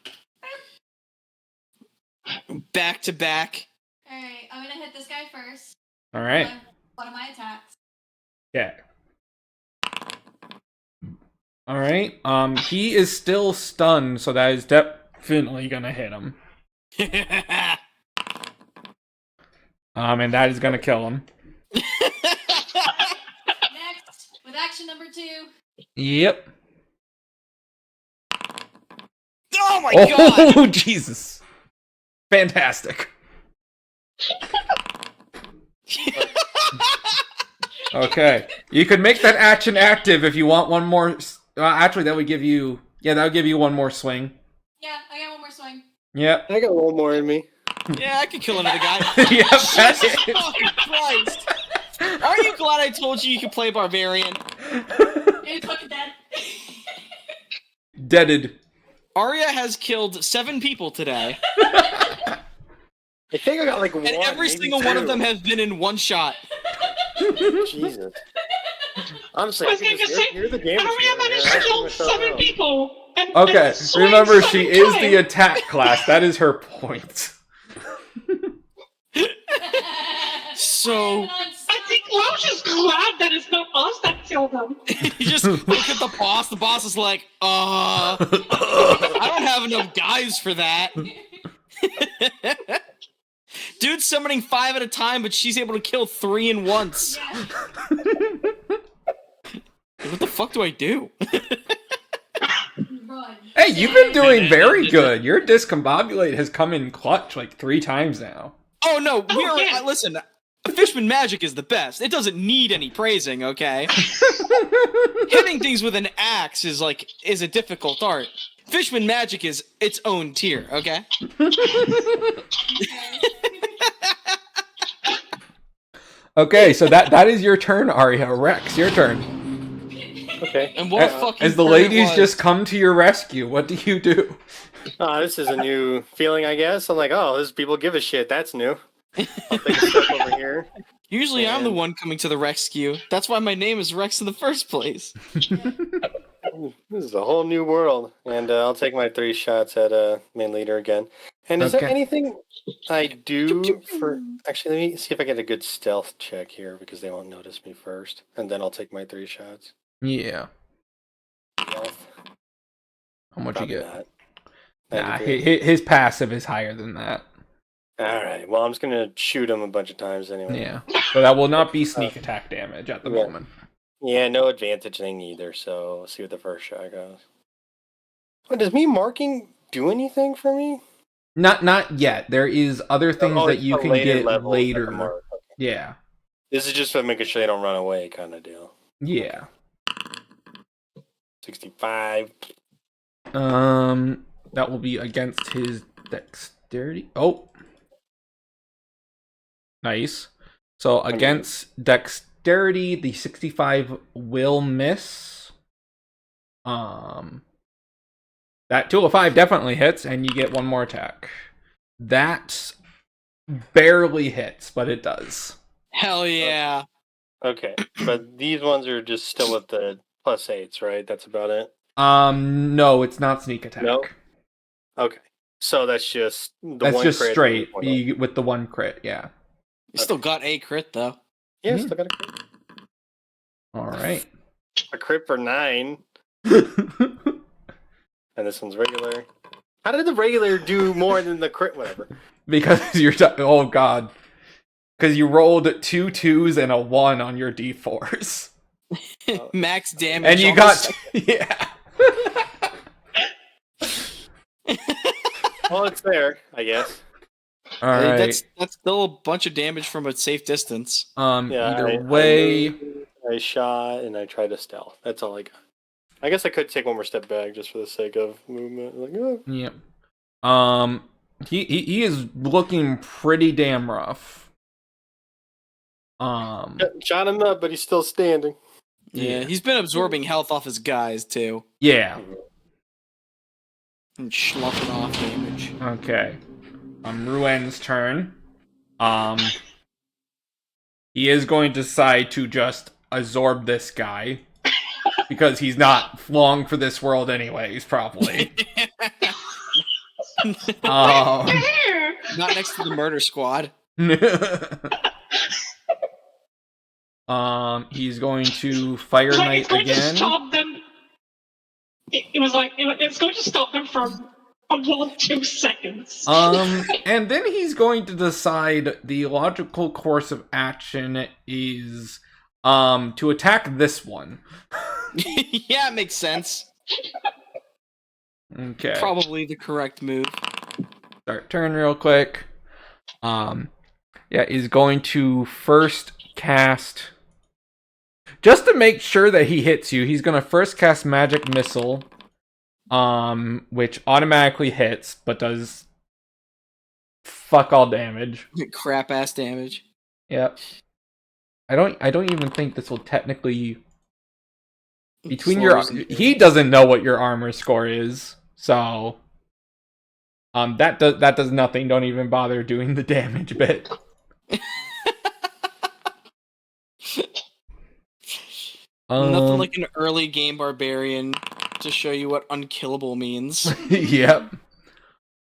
Speaker 5: Back to back.
Speaker 4: Alright, I'm gonna hit this guy first.
Speaker 1: All right.
Speaker 4: One of my attacks.
Speaker 1: Yeah. All right. He is still stunned, so that is definitely gonna hit him. And that is gonna kill him.
Speaker 4: Next, with action number 2.
Speaker 1: Yep.
Speaker 5: Oh my god!
Speaker 1: Oh, Jesus. Fantastic. Okay. You could make that action active if you want one more. Actually, that would give you. Yeah, that would give you one more swing.
Speaker 4: Yeah, I got one more swing.
Speaker 1: Yep.
Speaker 6: I got one more in me.
Speaker 5: Yeah, I could kill another guy.
Speaker 1: Yep, that's
Speaker 5: Jesus
Speaker 1: it.
Speaker 5: fucking Christ! Are you glad I told you you could play Barbarian?
Speaker 4: It's fucking dead.
Speaker 1: Deaded.
Speaker 5: Arya has killed 7 people today,
Speaker 6: I think I got like one.
Speaker 5: and every
Speaker 6: maybe
Speaker 5: single one of
Speaker 6: 2.
Speaker 5: them has been in one shot.
Speaker 6: Jesus. Honestly,
Speaker 2: I
Speaker 6: I
Speaker 2: was
Speaker 6: think
Speaker 2: gonna say,
Speaker 6: you're the game.
Speaker 2: Aria managed to kill 7 people. And,
Speaker 1: Okay,
Speaker 2: and swing
Speaker 1: remember
Speaker 2: 7
Speaker 1: she is the
Speaker 2: times.
Speaker 1: attack class. That is her point.
Speaker 5: So
Speaker 2: I think Lausch is glad that it's not us that killed him.
Speaker 5: you just look at the boss. The boss is like, I don't have enough guys for that. Dude's summoning 5 at a time, but she's able to kill 3 in once.
Speaker 4: Yeah.
Speaker 5: What the fuck do I do?
Speaker 4: Run.
Speaker 1: Hey, you've been doing very good. Your discombobulate has come in clutch like 3 times now.
Speaker 5: Oh no, we are.
Speaker 2: yeah.
Speaker 5: Listen, Fishman magic is the best. It doesn't need any praising, okay? Hitting things with an axe is a difficult art. Fishman magic is its own tier, okay?
Speaker 1: Okay, so that is your turn, Aria. Rex, your turn.
Speaker 6: Okay.
Speaker 5: And what a fucking
Speaker 1: As the
Speaker 5: turn it
Speaker 1: ladies
Speaker 5: was.
Speaker 1: just come to your rescue, what do you do?
Speaker 6: This is a new feeling, I guess. I'm like, oh, this people give a shit. That's new. I'll take a step over here.
Speaker 5: Usually I'm the
Speaker 6: And-
Speaker 5: one coming to the rescue. That's why my name is Rex in the first place.
Speaker 6: Ooh, this is a whole new world. And I'll take my 3 shots at main leader again. And is there
Speaker 1: Okay.
Speaker 6: anything I do for... Actually, let me see if I get a good stealth check here, because they won't notice me first. And then I'll take my 3 shots.
Speaker 1: Yeah.
Speaker 6: Stealth.
Speaker 1: How much you
Speaker 6: Probably
Speaker 1: get?
Speaker 6: not.
Speaker 1: Nah,
Speaker 6: 93.
Speaker 1: his passive is higher than that.
Speaker 6: Alright, well, I'm just gonna shoot him a bunch of times anyway.
Speaker 1: Yeah. So that will not be sneak attack damage at the
Speaker 6: Yeah.
Speaker 1: moment.
Speaker 6: Yeah, no advantage thing either, so we'll see what the first shot goes. What, does me marking do anything for me?
Speaker 1: Not yet. There is other things
Speaker 6: Oh,
Speaker 1: that
Speaker 6: it's
Speaker 1: you
Speaker 6: a
Speaker 1: can
Speaker 6: later
Speaker 1: get
Speaker 6: level at the
Speaker 1: later.
Speaker 6: mark.
Speaker 1: Yeah.
Speaker 6: This is just for making sure they don't run away kind of deal.
Speaker 1: Yeah.
Speaker 6: 65.
Speaker 1: That will be against his dexterity. Oh. Nice. So against dexterity, the 65 will miss. That 205 definitely hits, and you get one more attack. That barely hits, but it does.
Speaker 5: Hell yeah.
Speaker 6: Okay, but these ones are just still with the +8s, right? That's about it?
Speaker 1: No, it's not sneak attack.
Speaker 6: No? Okay, so that's just the
Speaker 1: That's
Speaker 6: one
Speaker 1: just
Speaker 6: crit
Speaker 1: straight
Speaker 6: and the one-
Speaker 1: with the one crit, yeah.
Speaker 5: You still got a crit though.
Speaker 6: Yeah, still got a crit.
Speaker 1: Alright.
Speaker 6: A crit for 9, and this one's regular. How did the regular do more than the crit? Whatever.
Speaker 1: Because oh god. Because you rolled 2 2s and a 1 on your d4s.
Speaker 5: Max damage.
Speaker 1: And you
Speaker 5: almost-
Speaker 1: got yeah.
Speaker 6: Well, it's there, I guess.
Speaker 1: All right.
Speaker 5: That's still a bunch of damage from a safe distance.
Speaker 6: Yeah,
Speaker 1: Either way.
Speaker 6: I shot and I tried to stealth. That's all I got. I guess I could take one more step back just for the sake of movement. Like, oh.
Speaker 1: Yep. He is looking pretty damn rough.
Speaker 6: Shot him up, but he's still standing.
Speaker 5: Yeah, he's been absorbing health off his guys too.
Speaker 1: Yeah.
Speaker 5: And schluffing off damage.
Speaker 1: Okay. Ruen's turn. He is going to decide to just absorb this guy. Because he's not long for this world anyways, probably.
Speaker 5: Not next to the murder squad.
Speaker 1: He's going to Fire Knight
Speaker 2: It's going to
Speaker 1: again.
Speaker 2: stop them. It's going to stop them for a whole 2 seconds.
Speaker 1: And then he's going to decide the logical course of action is to attack this one.
Speaker 5: Yeah, it makes sense.
Speaker 1: Okay.
Speaker 5: Probably the correct move.
Speaker 1: Start turn real quick. Yeah, is going to first cast. Just to make sure that he hits you, he's gonna first cast Magic Missile, which automatically hits, but does fuck all damage.
Speaker 5: Crap ass damage.
Speaker 1: Yep. I don't even think this will technically between your he doesn't know what your armor score is, so that does nothing. Don't even bother doing the damage bit.
Speaker 5: Nothing like an early game barbarian to show you what unkillable means.
Speaker 1: Yep.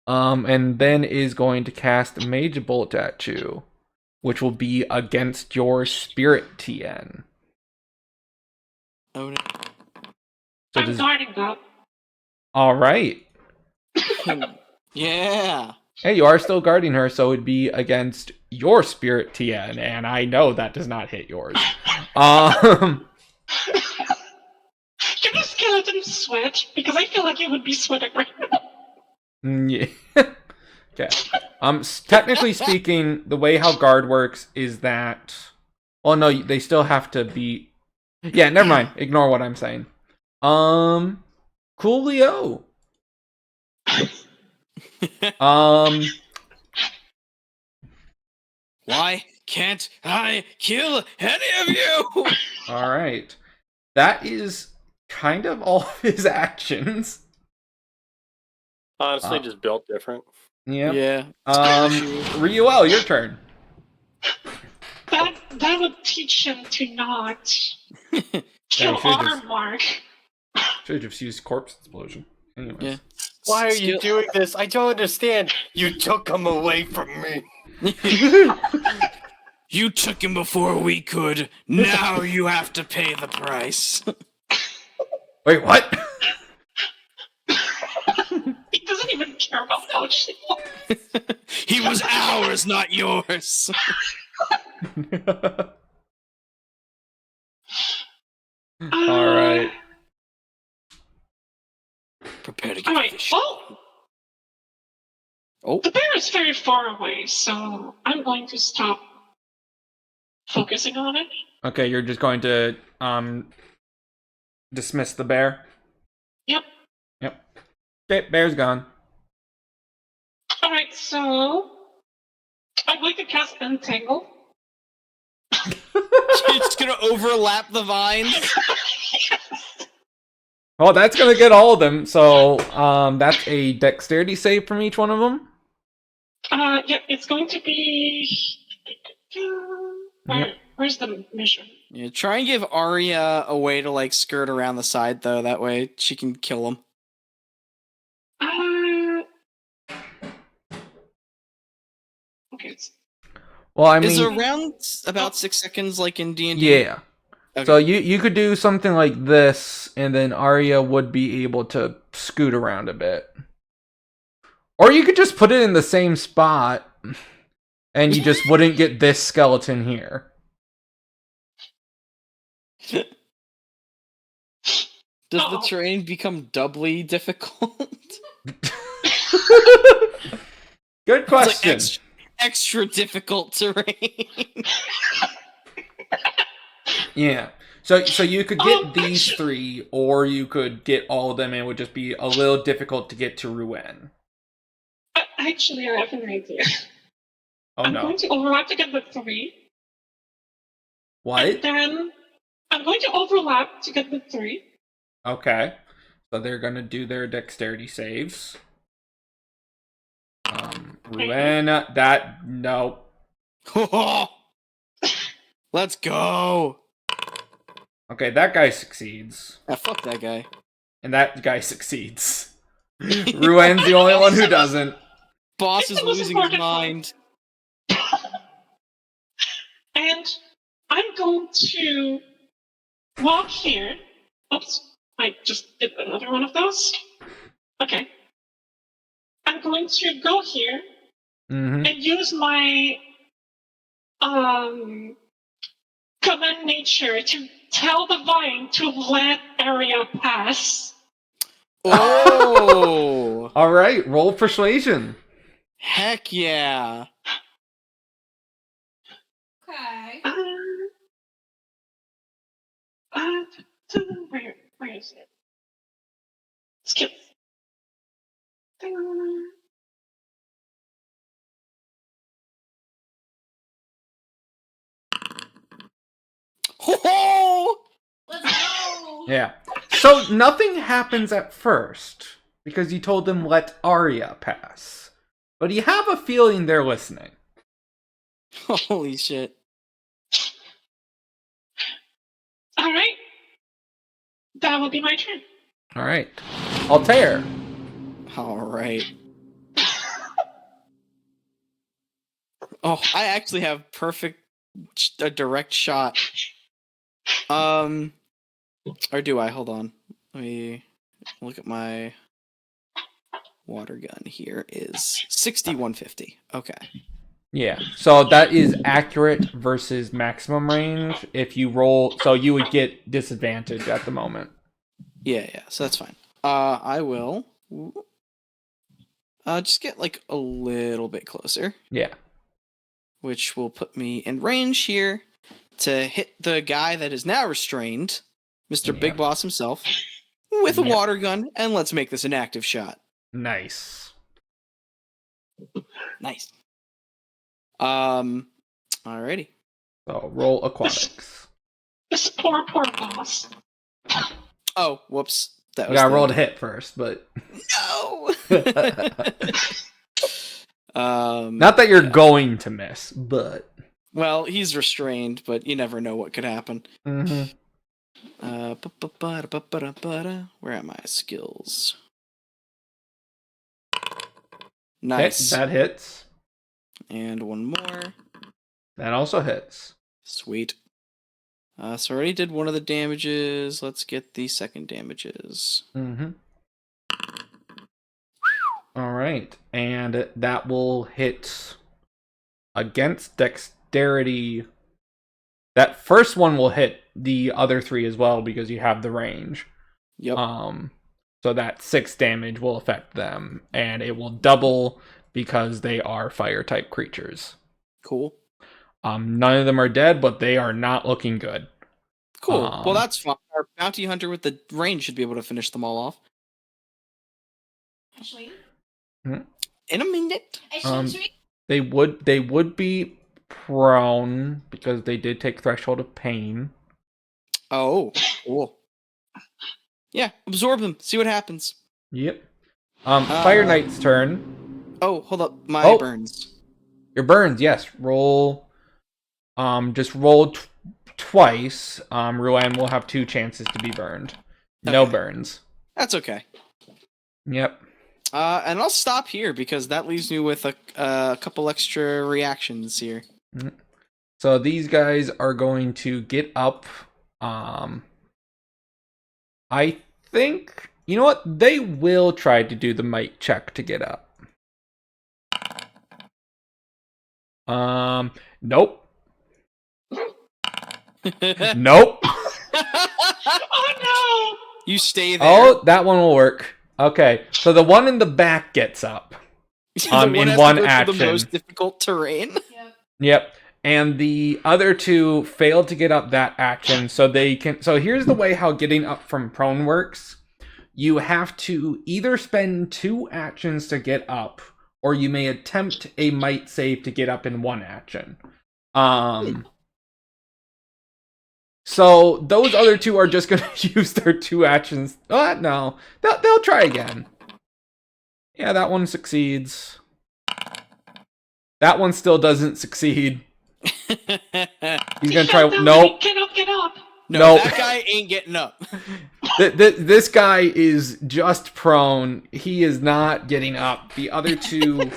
Speaker 1: And then is going to cast Mage Bolt at you, which will be against your Spirit TN.
Speaker 5: Oh no.
Speaker 1: So
Speaker 2: I'm guarding that.
Speaker 1: All right.
Speaker 5: Yeah.
Speaker 1: Hey, you are still guarding her, so it'd be against your Spirit TN, and I know that does not hit yours.
Speaker 2: Can the skeleton sweat? Because I feel like it would be sweating right now.
Speaker 1: Yeah. Okay. Technically speaking, the way how guard works is that. Oh no, they still have to be. Yeah, never mind. Ignore what I'm saying. Coolio.
Speaker 5: Why can't I kill any of you?
Speaker 1: All right. That is kind of all of his actions.
Speaker 6: Honestly, just built different.
Speaker 1: Yep.
Speaker 5: Yeah.
Speaker 1: Riuel, your turn.
Speaker 2: That would teach him to not kill our mark.
Speaker 1: Should have just used corpse explosion. Anyways.
Speaker 5: Yeah.
Speaker 6: Why are you doing this? I don't understand. You took him away from me.
Speaker 5: You took him before we could. Now you have to pay the price.
Speaker 1: Wait, what?
Speaker 2: He doesn't even care about how she looks.
Speaker 5: He was ours, not yours.
Speaker 1: All right.
Speaker 5: Prepare to get
Speaker 2: Alright,
Speaker 5: fish.
Speaker 2: oh, the bear is very far away, so I'm going to stop focusing on it.
Speaker 1: Okay, you're just going to dismiss the bear?
Speaker 2: Yep.
Speaker 1: Okay, bear's gone.
Speaker 2: Alright, so I'm going to cast Entangle.
Speaker 5: You're just gonna overlap the vines?
Speaker 1: Oh, that's gonna get all of them. So, that's a dexterity save from each one of them.
Speaker 2: Yeah, it's going to be. Where's the mission?
Speaker 5: Yeah, try and give Aria a way to like skirt around the side though. That way she can kill him.
Speaker 2: Okay.
Speaker 1: Well, I mean,
Speaker 5: is around about 6 seconds like in D&D?
Speaker 1: yeah.
Speaker 5: Okay.
Speaker 1: So you could do something like this, and then Arya would be able to scoot around a bit. Or you could just put it in the same spot, and you just wouldn't get this skeleton here.
Speaker 5: Does the terrain become doubly difficult?
Speaker 1: Good question.
Speaker 5: extra difficult terrain.
Speaker 1: Yeah. So you could get these 3, or you could get all of them, and it would just be a little difficult to get to Riuel.
Speaker 2: Actually, I have an idea.
Speaker 1: Oh
Speaker 2: I'm
Speaker 1: no.
Speaker 2: going to overlap to get the 3.
Speaker 1: What?
Speaker 2: And then I'm going to overlap to get the 3.
Speaker 1: Okay. So they're gonna do their dexterity saves. Riuel, that no.
Speaker 5: Let's go.
Speaker 1: Okay, that guy succeeds.
Speaker 5: Ah, fuck that guy.
Speaker 1: And that guy succeeds. Ruen's the only one who doesn't.
Speaker 5: Boss is losing his mind.
Speaker 2: And I'm going to walk here. Oops, I just did another one of those. Okay. I'm going to go here and use my command nature to tell the vine to let Aria pass.
Speaker 5: Oh!
Speaker 1: All right, roll persuasion.
Speaker 5: Heck yeah!
Speaker 4: Okay.
Speaker 2: Where is it? Skip.
Speaker 5: Ho-ho!
Speaker 4: Let's go.
Speaker 1: Yeah. So nothing happens at first because you told them let Aria pass. But you have a feeling they're listening.
Speaker 5: Holy shit.
Speaker 2: All right. That will be my turn.
Speaker 1: All right. Altair.
Speaker 5: All right. Oh, I actually have a direct shot. Or do I? Hold on. Let me look at my water gun. Here is 6150. Okay.
Speaker 1: Yeah. So that is accurate versus maximum range. If you roll, so you would get disadvantage at the moment.
Speaker 5: Yeah, so that's fine. I will just get like a little bit closer.
Speaker 1: Yeah.
Speaker 5: Which will put me in range here to hit the guy that is now restrained, Mr. Big Boss himself, with a water gun, and let's make this an active shot.
Speaker 1: Nice.
Speaker 5: Nice. Alrighty.
Speaker 1: So roll aquatics.
Speaker 2: This poor boss.
Speaker 5: Oh, whoops. That
Speaker 1: You
Speaker 5: was
Speaker 1: gotta roll to hit first, but
Speaker 5: no.
Speaker 1: not that you're going to miss, but
Speaker 5: well, he's restrained, but you never know what could happen.
Speaker 1: Mm-hmm.
Speaker 5: Where are my skills? Nice.
Speaker 1: That hits.
Speaker 5: And one more.
Speaker 1: That also hits.
Speaker 5: Sweet. So I already did one of the damages. Let's get the second damages.
Speaker 1: Mm-hmm. All right, and that will hit against dexterity. That first one will hit the other 3 as well because you have the range.
Speaker 5: Yep.
Speaker 1: So that 6 damage will affect them, and it will double because they are fire type creatures.
Speaker 5: Cool.
Speaker 1: None of them are dead, but they are not looking good.
Speaker 5: Cool. Well, that's fine. Our bounty hunter with the range should be able to finish them all off.
Speaker 4: Actually.
Speaker 5: In a minute.
Speaker 1: They would be prone because they did take threshold of pain.
Speaker 5: Oh, cool. Yeah, absorb them. See what happens.
Speaker 1: Yep. Fire Knight's turn.
Speaker 5: Oh, hold up. My burns.
Speaker 1: Your burns, yes. Roll. Just roll twice. Ruan will have 2 chances to be burned. No burns.
Speaker 5: That's okay.
Speaker 1: Yep.
Speaker 5: And I'll stop here because that leaves me with a couple extra reactions here.
Speaker 1: So these guys are going to get up. I think, you know what? They will try to do the might check to get up. Nope. Nope.
Speaker 2: Oh no!
Speaker 5: You stay there.
Speaker 1: Oh, that one will work. Okay, so the one in the back gets up.
Speaker 5: The
Speaker 1: in
Speaker 5: has to
Speaker 1: one
Speaker 5: go through
Speaker 1: action.
Speaker 5: The most difficult terrain.
Speaker 4: Yep.
Speaker 1: Yep. And the other two failed to get up that action, so they can. So here's the way how getting up from prone works. You have to either spend 2 actions to get up, or you may attempt a might save to get up in 1 action. So those other 2 are just gonna use their 2 actions. No, they'll try again. Yeah, that one succeeds. That one still doesn't succeed. He's gonna try. Nope.
Speaker 2: Cannot get up.
Speaker 5: No, that guy ain't getting up.
Speaker 1: This guy is just prone. He is not getting up. The other 2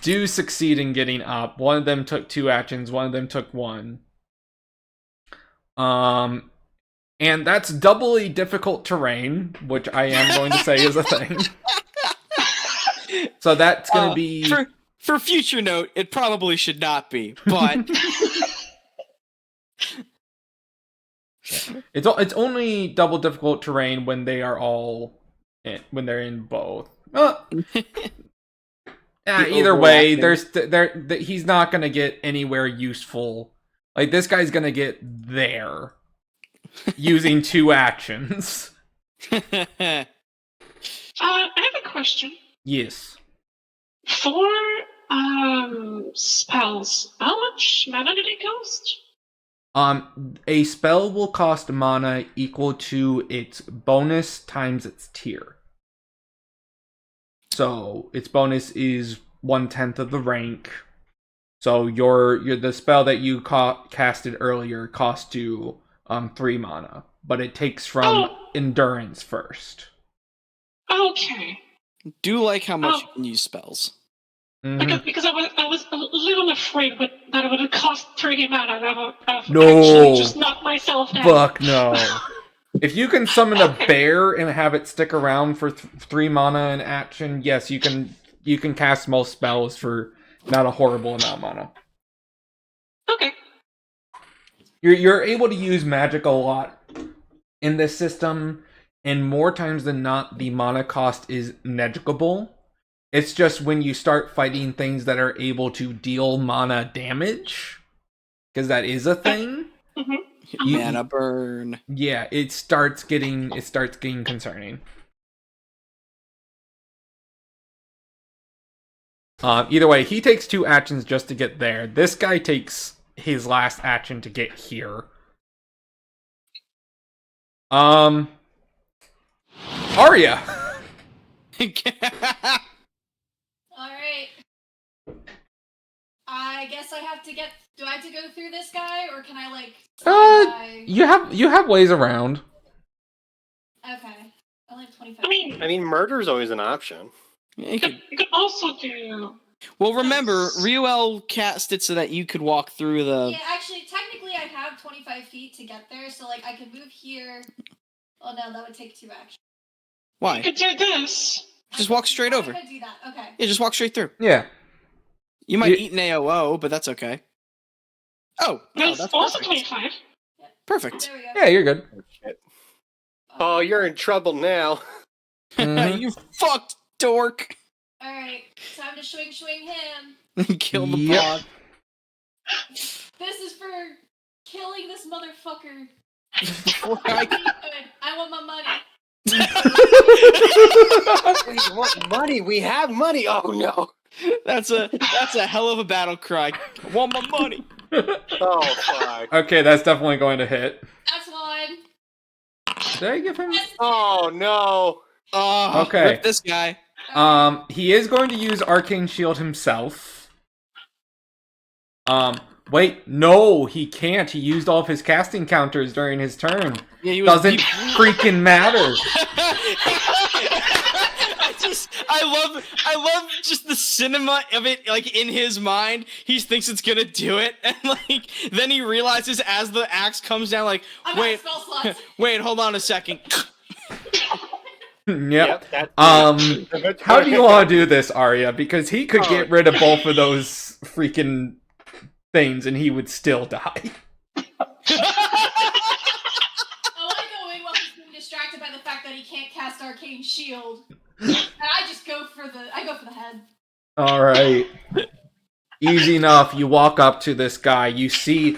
Speaker 1: do succeed in getting up. One of them took 2 actions. One of them took 1. And that's doubly difficult terrain, which I am going to say is a thing. So that's going to be...
Speaker 5: For future note, it probably should not be, but...
Speaker 1: It's only double difficult terrain when they are all... when they're in both. Either way, he's not going to get anywhere useful. Like, this guy's going to get there. Using 2 actions.
Speaker 2: I have a question.
Speaker 1: Yes.
Speaker 2: For spells, how much mana do they cost?
Speaker 1: A spell will cost mana equal to its bonus times its tier. So its bonus is 1/10 of the rank. So the spell that you casted earlier cost you 3 mana, but it takes from endurance first.
Speaker 2: Okay.
Speaker 5: Do like how much you can use spells.
Speaker 2: Because I was a little afraid that it would cost 3 mana. I've
Speaker 1: No.
Speaker 2: actually just knocked myself down.
Speaker 1: Fuck no. If you can summon a bear and have it stick around for 3 mana in action, yes, you can cast most spells for not a horrible amount of mana.
Speaker 2: Okay.
Speaker 1: You're able to use magic a lot in this system, and more times than not, the mana cost is negligible. It's just when you start fighting things that are able to deal mana damage, because that is a thing.
Speaker 5: Mana burn.
Speaker 1: Yeah, it starts getting concerning. Either way, he takes 2 actions just to get there. This guy takes his last action to get here. Aria.
Speaker 4: Alright. I guess I have to get... Do I have to go through this guy, or can I, like...
Speaker 1: You have ways around.
Speaker 4: Okay. I only have 25.
Speaker 6: I mean, murder's always an option.
Speaker 5: Yeah,
Speaker 2: You could also do...
Speaker 5: Well, remember, Riuel cast it so that you could walk through the...
Speaker 4: Yeah, actually, technically I have 25 feet to get there, so, like, I could move here. Oh, no, that would take 2 actions.
Speaker 5: Why?
Speaker 2: You could do this.
Speaker 5: Just walk straight over.
Speaker 4: I could do that, okay.
Speaker 5: Yeah, just walk straight through.
Speaker 1: Yeah.
Speaker 5: You might eat an AOO, but that's okay. Oh, no,
Speaker 2: That's
Speaker 5: that's
Speaker 2: also
Speaker 5: perfect.
Speaker 2: 25.
Speaker 5: Perfect.
Speaker 4: There we go.
Speaker 1: Yeah, you're good.
Speaker 6: Oh, you're in trouble now.
Speaker 5: You fucked dork.
Speaker 4: Alright, time to swing him.
Speaker 5: Kill the
Speaker 1: Yep.
Speaker 5: bog.
Speaker 4: This is for killing this motherfucker.
Speaker 5: Before
Speaker 4: I want my money.
Speaker 6: We want money. We have money. Oh no.
Speaker 5: That's a hell of a battle cry. I want my money.
Speaker 6: Oh fuck.
Speaker 1: Okay, that's definitely going to hit.
Speaker 4: That's one.
Speaker 1: Did I give him?
Speaker 6: Oh no.
Speaker 5: Oh,
Speaker 1: Okay.
Speaker 5: rip this guy.
Speaker 1: He is going to use Arcane Shield himself. Wait, no, he can't. He used all of his casting counters during his turn.
Speaker 5: Yeah, he was
Speaker 1: Doesn't freaking matter.
Speaker 5: I love just the cinema of it, like, in his mind. He thinks it's gonna do it, and, like, then he realizes as the axe comes down, like,
Speaker 4: I'm
Speaker 5: wait,
Speaker 4: out of spell slots.
Speaker 5: wait, hold on a second.
Speaker 1: Yep.
Speaker 6: That's
Speaker 1: How do you want to do this, Arya? Because he could get rid of both of those freaking things and he would still die.
Speaker 4: I want to go in while he's being distracted by the fact that he can't cast Arcane Shield. And I just go for the head.
Speaker 1: All right. Easy enough. You walk up to this guy. You see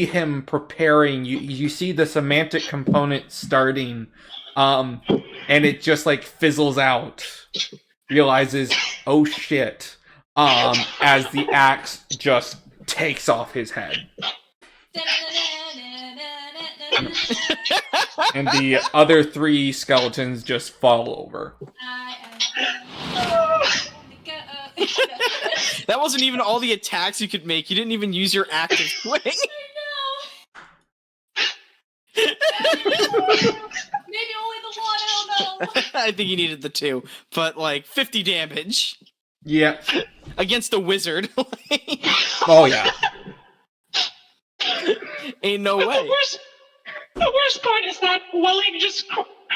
Speaker 1: him preparing. You see the semantic component starting, and it just like fizzles out. Realizes, oh shit, as the axe just takes off his head. And the other 3 skeletons just fall over.
Speaker 5: That wasn't even all the attacks you could make. You didn't even use your active swing.
Speaker 4: Maybe only the one, I don't know.
Speaker 5: I think you needed the 2, but like 50 damage
Speaker 1: Yeah.
Speaker 5: against a wizard.
Speaker 1: Oh yeah.
Speaker 5: Ain't no
Speaker 2: But
Speaker 5: way.
Speaker 2: the worst part is that Willing just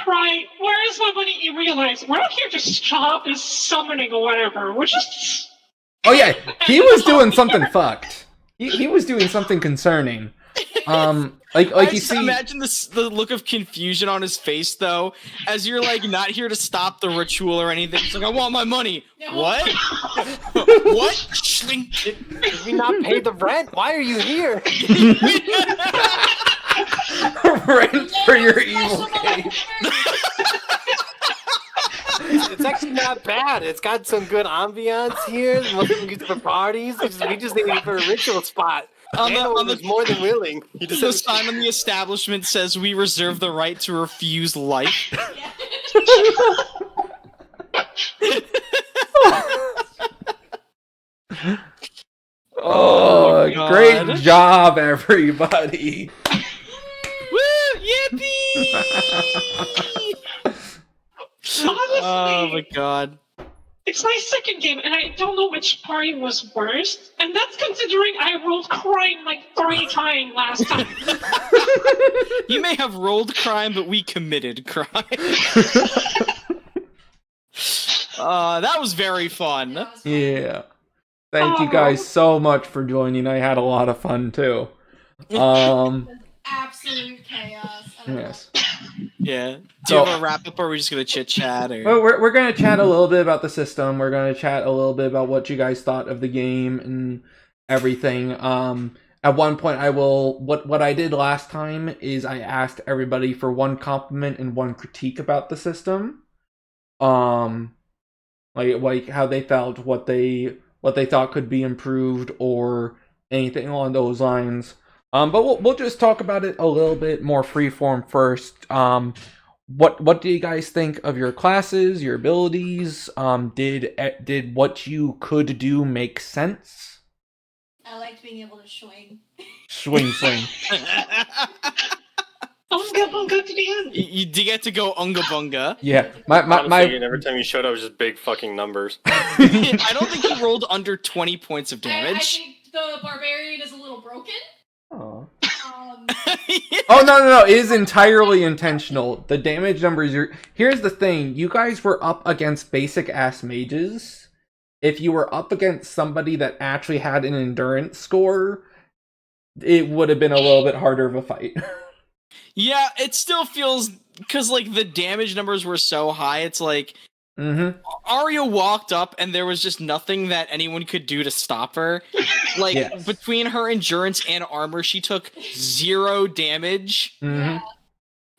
Speaker 2: cried, "Where is my money?" You realize we're not here to stop this summoning or whatever. We're just.
Speaker 1: Oh yeah, he was doing something fucked. He was doing something concerning. Like
Speaker 5: I
Speaker 1: you
Speaker 5: just
Speaker 1: see.
Speaker 5: imagine the look of confusion on his face though, as you're like not here to stop the ritual or anything. It's like, I want my money.
Speaker 4: Yeah.
Speaker 5: What? What? Schlink.
Speaker 6: Did we not pay the rent? Why are you here?
Speaker 1: Rent for your evil game.
Speaker 6: It's actually not bad. It's got some good ambiance here. Most of them use it for parties. We just need it for a ritual spot.
Speaker 5: On
Speaker 6: Was more than willing. He just
Speaker 5: The
Speaker 6: said,
Speaker 5: sign on the establishment says we reserve the right to refuse life.
Speaker 1: Oh,
Speaker 5: God.
Speaker 1: great job, everybody.
Speaker 5: Woo! Yippee!
Speaker 2: Honestly,
Speaker 5: Oh my god.
Speaker 2: it's my second game, and I don't know which party was worst. And that's considering I rolled crime like 3 times last time.
Speaker 5: You may have rolled crime, but we committed crime. That was very fun.
Speaker 1: Yeah. Thank you guys so much for joining. I had a lot of fun too.
Speaker 4: Absolute chaos. I don't know.
Speaker 1: Yes.
Speaker 5: Yeah. Do
Speaker 1: So-
Speaker 5: you have a wrap up, or are we just gonna chit chat? Or
Speaker 1: Well, we're gonna chat a little bit about the system. We're gonna chat a little bit about what you guys thought of the game and everything. At one point, I will. What I did last time is I asked everybody for 1 compliment and 1 critique about the system. Like how they felt, what they thought could be improved, or anything along those lines. But we'll just talk about it a little bit more freeform first. What do you guys think of your classes, your abilities? Did what you could do make sense?
Speaker 4: I liked being able to swing.
Speaker 1: Swing.
Speaker 2: Unga bunga to the end.
Speaker 5: you get to go unga bunga.
Speaker 1: Yeah,
Speaker 6: Honestly,
Speaker 1: my
Speaker 6: every time you showed up, it was just big fucking numbers.
Speaker 5: I don't think he rolled under 20 points of
Speaker 4: I
Speaker 5: damage.
Speaker 4: think the barbarian is a little broken.
Speaker 1: Aw.
Speaker 4: Um,
Speaker 1: Oh no! It is entirely intentional. The damage numbers. Here's the thing: you guys were up against basic ass mages. If you were up against somebody that actually had an endurance score, it would have been a little bit harder of a fight.
Speaker 5: Yeah, it still feels, because like the damage numbers were so high. It's like Aria walked up and there was just nothing that anyone could do to stop her. Like,
Speaker 1: Yes.
Speaker 5: between her endurance and armor, she took 0 damage.
Speaker 1: Mm-hmm.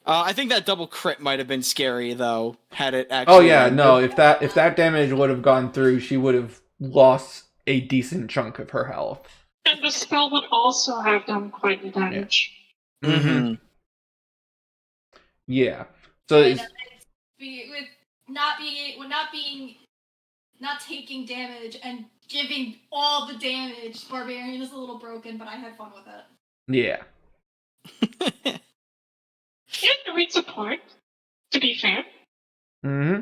Speaker 5: I think that double crit might have been scary, though, had it actually...
Speaker 1: Oh yeah, no. If that damage would have gone through, she would have lost a decent chunk of her health.
Speaker 2: And the spell would also have done quite the damage.
Speaker 5: Mm-hmm.
Speaker 1: Yeah. So it's,
Speaker 4: with not taking damage and giving all the damage, barbarian is a little broken, but I had fun with it.
Speaker 1: yeah.
Speaker 2: Yeah, great support, to be fair.
Speaker 1: Mm-hmm.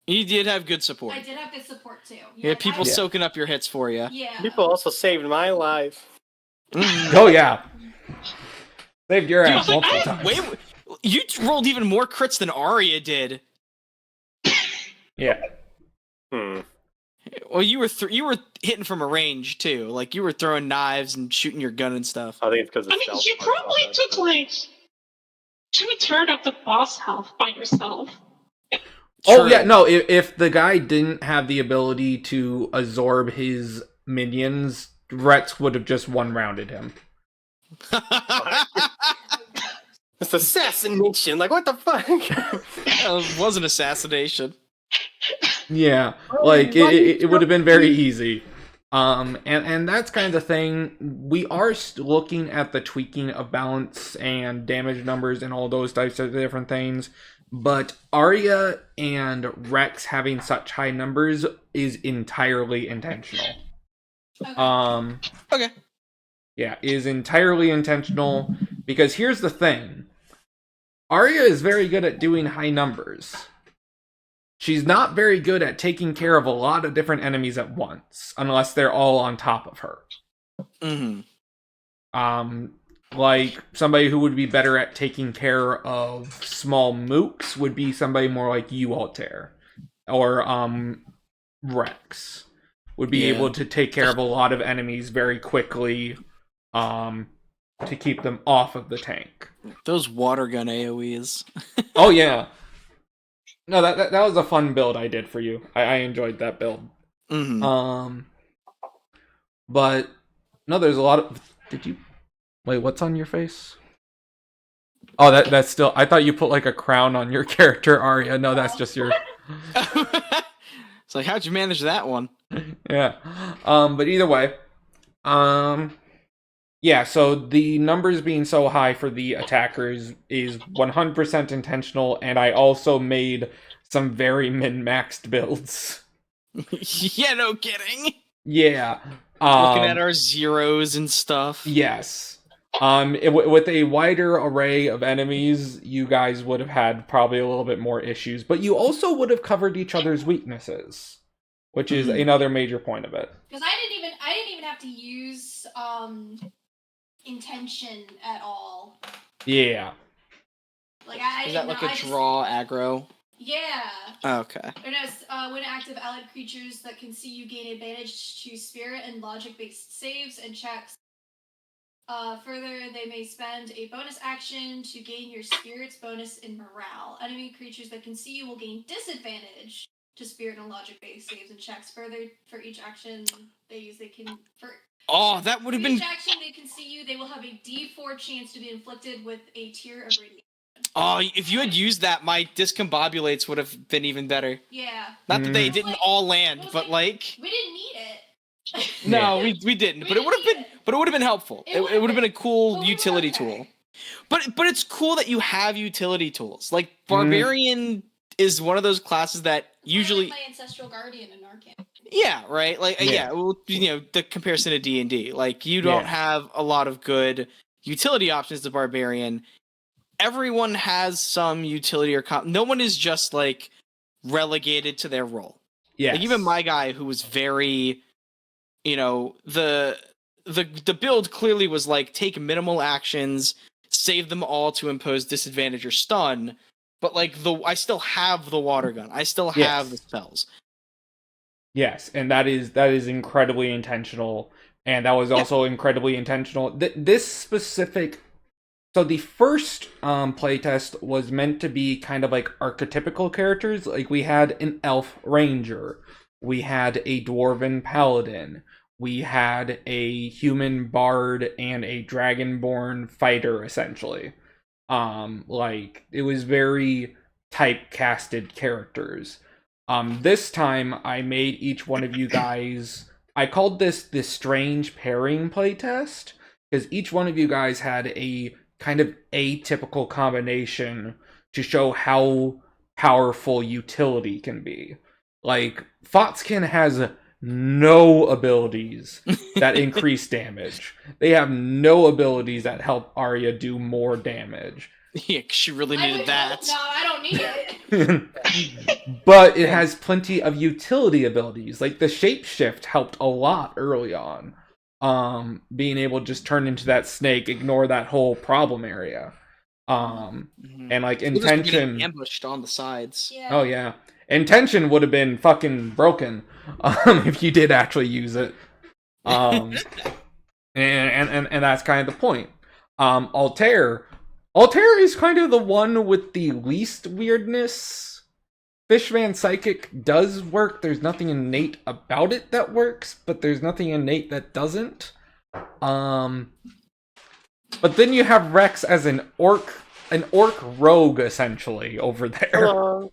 Speaker 5: You did have good support.
Speaker 4: I did have good support too.
Speaker 5: You had people
Speaker 1: Yeah.
Speaker 5: soaking up your hits for you.
Speaker 4: Yeah.
Speaker 6: People also saved my life.
Speaker 1: Oh yeah. Saved your ass multiple times.
Speaker 5: Wait, you rolled even more crits than Aria did.
Speaker 1: Yeah.
Speaker 5: Well, you were hitting from a range too. Like, you were throwing knives and shooting your gun and stuff.
Speaker 6: I think it's because
Speaker 2: I mean, you probably took like 2/3 of the boss health by yourself.
Speaker 1: Oh
Speaker 5: True.
Speaker 1: yeah, no. If the guy didn't have the ability to absorb his minions, Rex would have just one-rounded him.
Speaker 6: It's assassination. Like, what the fuck?
Speaker 5: It was an assassination.
Speaker 1: Yeah, like it would have been very easy. And that's kind of the thing. We are looking at the tweaking of balance and damage numbers and all those types of different things. But Arya and Rex having such high numbers is entirely intentional.
Speaker 4: Okay.
Speaker 5: Okay.
Speaker 1: Yeah, is entirely intentional because here's the thing. Arya is very good at doing high numbers. She's not very good at taking care of a lot of different enemies at once, unless they're all on top of her.
Speaker 5: Mm-hmm.
Speaker 1: Like, somebody who would be better at taking care of small mooks would be somebody more like you, Altair. Or, Rex. Would be able to take care of a lot of enemies very quickly, to keep them off of the tank.
Speaker 5: Those water gun AoEs.
Speaker 1: Oh, yeah. No, that was a fun build I did for you. I enjoyed that build.
Speaker 5: Mm-hmm.
Speaker 1: But no, there's a lot of. Did you wait? What's on your face? Oh, that's still. I thought you put like a crown on your character, Arya. No, that's just your.
Speaker 5: It's like, how'd you manage that one?
Speaker 1: Yeah. But either way, yeah. So the numbers being so high for the attackers is 100% intentional, and I also made some very min-maxed builds.
Speaker 5: Yeah, no kidding.
Speaker 1: Yeah.
Speaker 5: Looking at our zeros and stuff.
Speaker 1: Yes. With a wider array of enemies, you guys would have had probably a little bit more issues, but you also would have covered each other's weaknesses, which is another major point of it.
Speaker 4: Because I didn't even have to use intention at all.
Speaker 1: Yeah.
Speaker 4: Like I
Speaker 5: Is that like a draw aggro?
Speaker 4: Yeah.
Speaker 5: Okay.
Speaker 4: Or no, when active, allied creatures that can see you gain advantage to spirit and logic-based saves and checks. Further, they may spend a bonus action to gain your spirit's bonus in morale. Enemy creatures that can see you will gain disadvantage to spirit and logic-based saves and checks. Further, for each action they use, they can...
Speaker 5: Oh, that would have been...
Speaker 4: each action they can see you, they will have a D4 chance to be inflicted with a tier of radiation.
Speaker 5: Oh, if you had used that, my discombobulates would have been even better.
Speaker 4: Yeah.
Speaker 5: Not that they didn't all land, but like...
Speaker 4: We didn't need it.
Speaker 5: No, we didn't. But it would have been... But it would have been helpful. It would have been a cool utility tool. But it's cool that you have utility tools. Like, Barbarian is one of those classes that usually...
Speaker 4: Like my Ancestral Guardian in Arkham.
Speaker 5: Yeah, right? Like, well, you know, the comparison to D&D. Like, you don't have a lot of good utility options to Barbarian. Everyone has some utility or... no one is just, like, relegated to their role.
Speaker 1: Yeah.
Speaker 5: Like, even my guy, who was very... You know, the build clearly was, like, take minimal actions, save them all to impose disadvantage or stun, but, like, I still have the water gun. I still have the spells.
Speaker 1: Yes, and that is incredibly intentional, and that was also incredibly intentional. This specific... So the first playtest was meant to be kind of like archetypical characters. Like, we had an elf ranger, we had a dwarven paladin, we had a human bard, and a dragonborn fighter, essentially. Like, it was very typecasted characters. This time, I made each one of you guys... I called this strange pairing playtest, because each one of you guys had a kind of atypical combination to show how powerful utility can be. Like, Foxkin has no abilities that increase damage. They have no abilities that help Arya do more damage.
Speaker 5: Yeah, she really needed that.
Speaker 4: No, I don't need it.
Speaker 1: But it has plenty of utility abilities. Like, the shapeshift helped a lot early on. Being able to just turn into that snake, ignore that whole problem area. And like intention
Speaker 5: ambushed on the sides.
Speaker 4: Yeah.
Speaker 1: Oh yeah. Intention would have been fucking broken if you did actually use it. And that's kind of the point. Altair is kind of the one with the least weirdness Fishman Psychic does work. There's nothing innate about it that works, but there's nothing innate that doesn't. But then you have Rex as an orc rogue essentially over there.
Speaker 6: Hello.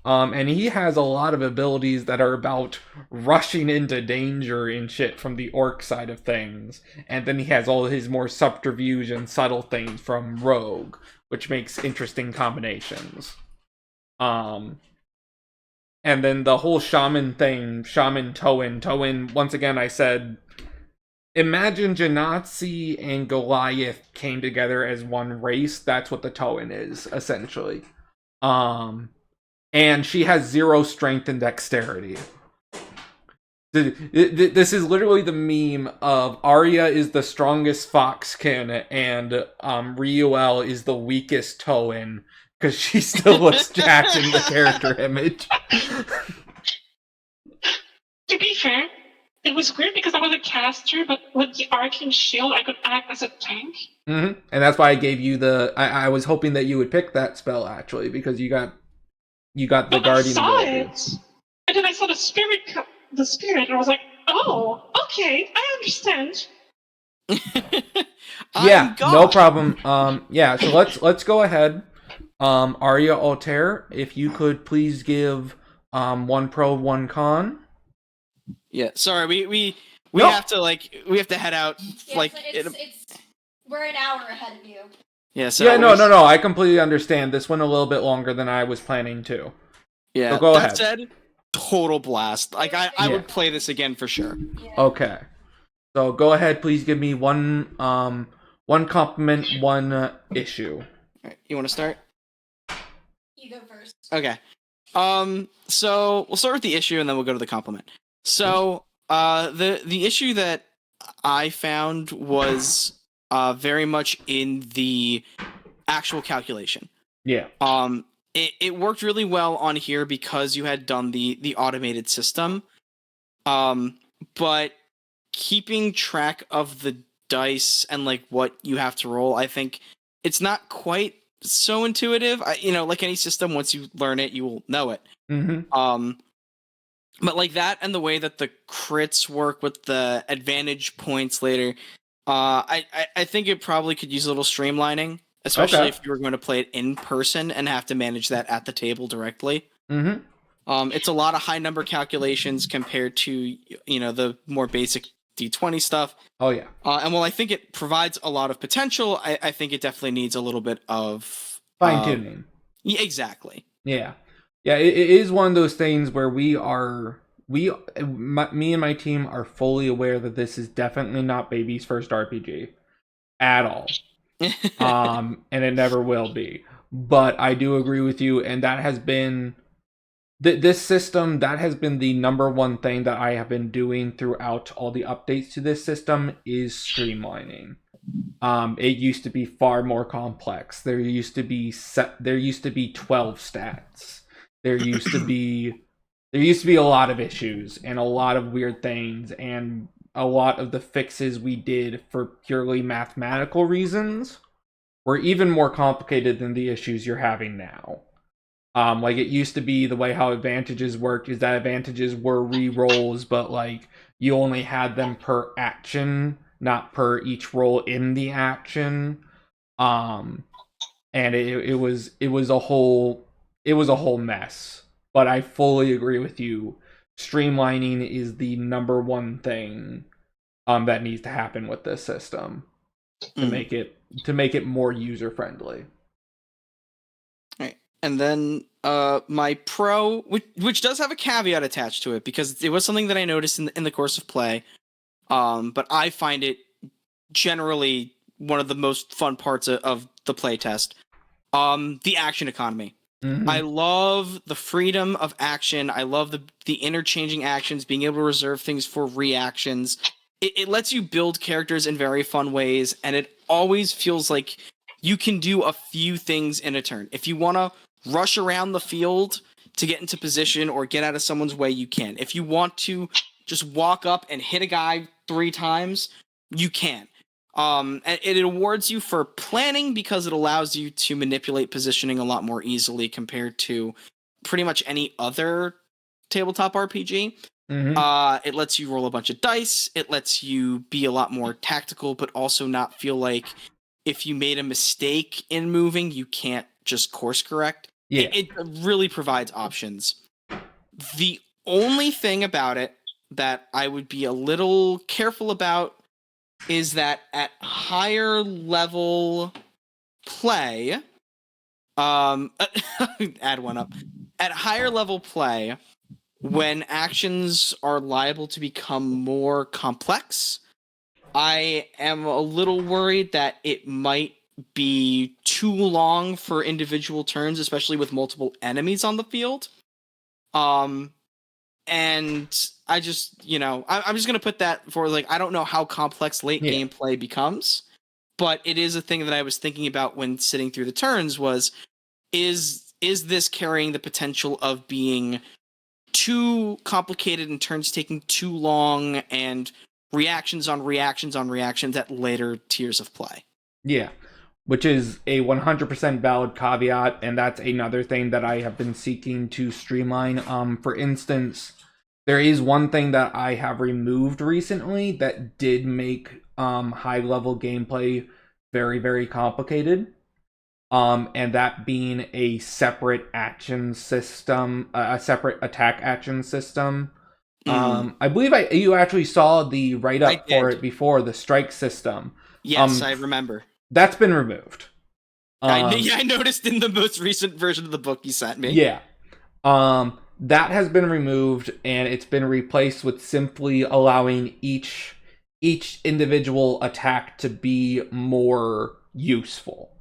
Speaker 1: And he has a lot of abilities that are about rushing into danger and shit from the orc side of things. And then he has all his more subterfuge and subtle things from rogue, which makes interesting combinations. And then the whole shaman thing, shaman Toin, once again I said, imagine Genasi and Goliath came together as one race. That's what the Toin is, essentially. And she has 0 strength and dexterity. This is literally the meme of Aria is the strongest foxkin and Riuel is the weakest Toin, because she still looks jacked in the character image.
Speaker 2: To be fair, it was weird because I was a caster, but with the arcane shield, I could act as a tank.
Speaker 1: And that's why I gave you the. I was hoping that you would pick that spell actually, because you got the
Speaker 2: But
Speaker 1: guardian
Speaker 2: I saw
Speaker 1: ability.
Speaker 2: it, and then I saw the spirit, and I was like, "Oh, okay, I understand."
Speaker 1: Yeah, no problem. Yeah, so let's go ahead. Aria Altair, if you could please give 1 pro, 1 con.
Speaker 5: Yeah, sorry, we
Speaker 1: No.
Speaker 5: have to head out.
Speaker 4: Yeah,
Speaker 5: like,
Speaker 4: we're an hour ahead of you.
Speaker 5: yeah, so
Speaker 1: Yeah, no, I completely understand. This went a little bit longer than I was planning to.
Speaker 5: Yeah,
Speaker 1: So go
Speaker 5: that
Speaker 1: ahead.
Speaker 5: said, total blast. Like, I
Speaker 1: Yeah.
Speaker 5: would play this again for sure.
Speaker 4: Yeah.
Speaker 1: Okay. So go ahead, please give me one compliment, 1 issue.
Speaker 5: Alright, you want to start?
Speaker 4: You go first.
Speaker 5: Okay. So we'll start with the issue and then we'll go to the compliment. So, the issue that I found was very much in the actual calculation.
Speaker 1: Yeah.
Speaker 5: It worked really well on here because you had done the automated system. But keeping track of the dice and like what you have to roll, I think it's not quite so intuitive. Like any system, once you learn it, you will know it. But like that and the way that the crits work with the advantage points later, I think it probably could use a little streamlining, especially if you were going to play it in person and have to manage that at the table directly. It's a lot of high number calculations compared to the more basic D20 stuff.
Speaker 1: Oh yeah.
Speaker 5: And while I think it provides a lot of potential, I think it definitely needs a little bit of
Speaker 1: fine tuning.
Speaker 5: Yeah, exactly.
Speaker 1: Yeah. Yeah, it is one of those things where me and my team are fully aware that this is definitely not baby's first RPG at all. And it never will be. But I do agree with you, and that has been this system, that has been the number one thing that I have been doing throughout all the updates to this system is streamlining. It used to be far more complex. There used to be 12 stats. There used to be a lot of issues and a lot of weird things, and a lot of the fixes we did for purely mathematical reasons were even more complicated than the issues you're having now. Like it used to be, the way how advantages worked is that advantages were re-rolls, but like you only had them per action, not per each roll in the action. And it was a whole mess. But I fully agree with you. Streamlining is the number one thing that needs to happen with this system to make it more user friendly.
Speaker 5: Right. And then my pro, which does have a caveat attached to it, because it was something that I noticed in the course of play. But I find it generally one of the most fun parts of the playtest. The action economy. I love the freedom of action. I love the interchanging actions, being able to reserve things for reactions. It lets you build characters in very fun ways, and it always feels like you can do a few things in a turn. If you want to rush around the field to get into position or get out of someone's way, you can. If you want to just walk up and hit a guy 3 times, you can. And it awards you for planning because it allows you to manipulate positioning a lot more easily compared to pretty much any other tabletop RPG. It lets you roll a bunch of dice. It lets you be a lot more tactical, but also not feel like if you made a mistake in moving, you can't just course correct.
Speaker 1: Yeah.
Speaker 5: It really provides options. The only thing about it that I would be a little careful about is that at higher level play, add one up. At higher level play, when actions are liable to become more complex, I am a little worried that it might be too long for individual turns, especially with multiple enemies on the field. And I just, I'm just gonna put that for I don't know how complex late gameplay becomes, but it is a thing that I was thinking about when sitting through the turns was, is this carrying the potential of being too complicated and turns taking too long and reactions on reactions on reactions at later tiers of play?
Speaker 1: Yeah, which is a 100% valid caveat, and that's another thing that I have been seeking to streamline. For instance, there is one thing that I have removed recently that did make high-level gameplay very, very complicated. And that being a separate action system, a separate attack action system. I believe you actually saw the write-up for it before, the strike system.
Speaker 5: Yes, I remember.
Speaker 1: That's been removed.
Speaker 5: I noticed in the most recent version of the book you sent me.
Speaker 1: Yeah. That has been removed, and it's been replaced with simply allowing each individual attack to be more useful.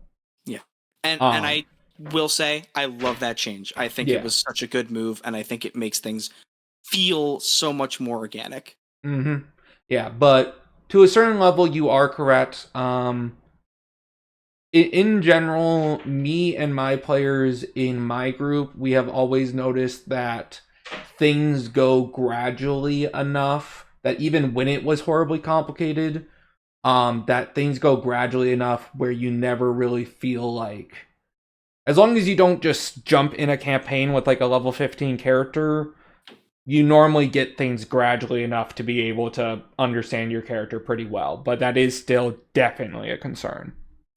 Speaker 5: Yeah. And I will say, I love that change. I think it was such a good move, and I think it makes things feel so much more organic.
Speaker 1: Yeah, but to a certain level, you are correct. In general, me and my players in my group, we have always noticed that things go gradually enough that even when it was horribly complicated, that things go gradually enough where you never really feel like, as long as you don't just jump in a campaign with a level 15 character, you normally get things gradually enough to be able to understand your character pretty well. But that is still definitely a concern.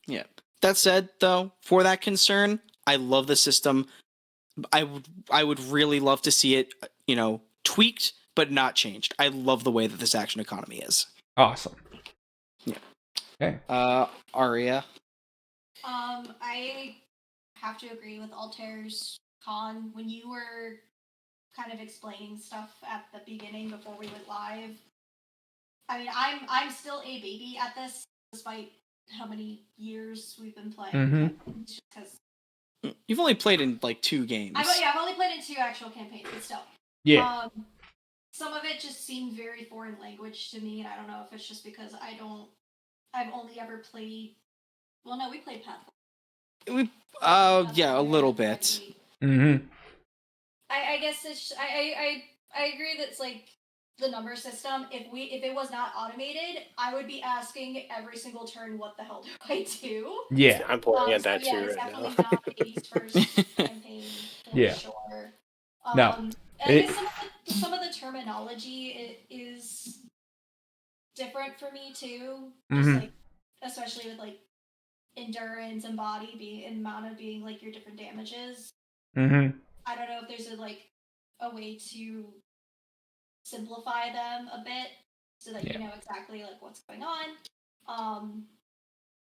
Speaker 5: Yeah. That said, though, for that concern, I love the system. I would really love to see it, tweaked but not changed. I love the way that this action economy is.
Speaker 1: Awesome.
Speaker 5: Yeah.
Speaker 1: Okay.
Speaker 5: Aria.
Speaker 4: I have to agree with Altair's con. When you were kind of explaining stuff at the beginning before we went live, I mean, I'm still a baby at this, despite how many years we've been playing. Because
Speaker 5: you've only played in 2 games.
Speaker 4: I've only played in 2 actual campaigns, but still.
Speaker 1: Yeah.
Speaker 4: Some of it just seemed very foreign language to me, and I don't know if it's just because I've only ever played. Well, no, we played Pathfinder.
Speaker 5: Yeah, a little bit.
Speaker 4: I guess it's I agree that it's the number system. If it was not automated, I would be asking every single turn, what the hell do I do?
Speaker 1: Yeah,
Speaker 6: I'm pointing at that too
Speaker 4: it's
Speaker 6: right
Speaker 4: definitely
Speaker 6: now.
Speaker 4: not baby's first campaign for sure.
Speaker 1: No.
Speaker 4: I guess some of the terminology is different for me too. Just especially with endurance and body being and mana being your different damages. I don't know if there's a way to simplify them a bit so that you know exactly what's going on.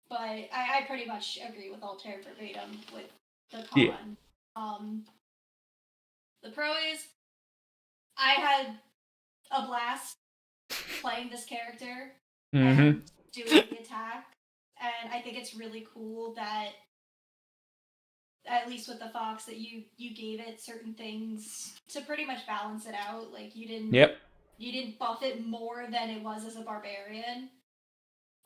Speaker 4: But I pretty much agree with Altair verbatim with the con. The pro is I had a blast playing this character and doing the attack, and I think it's really cool that at least with the fox that you gave it certain things to pretty much balance it out. You didn't buff it more than it was as a barbarian.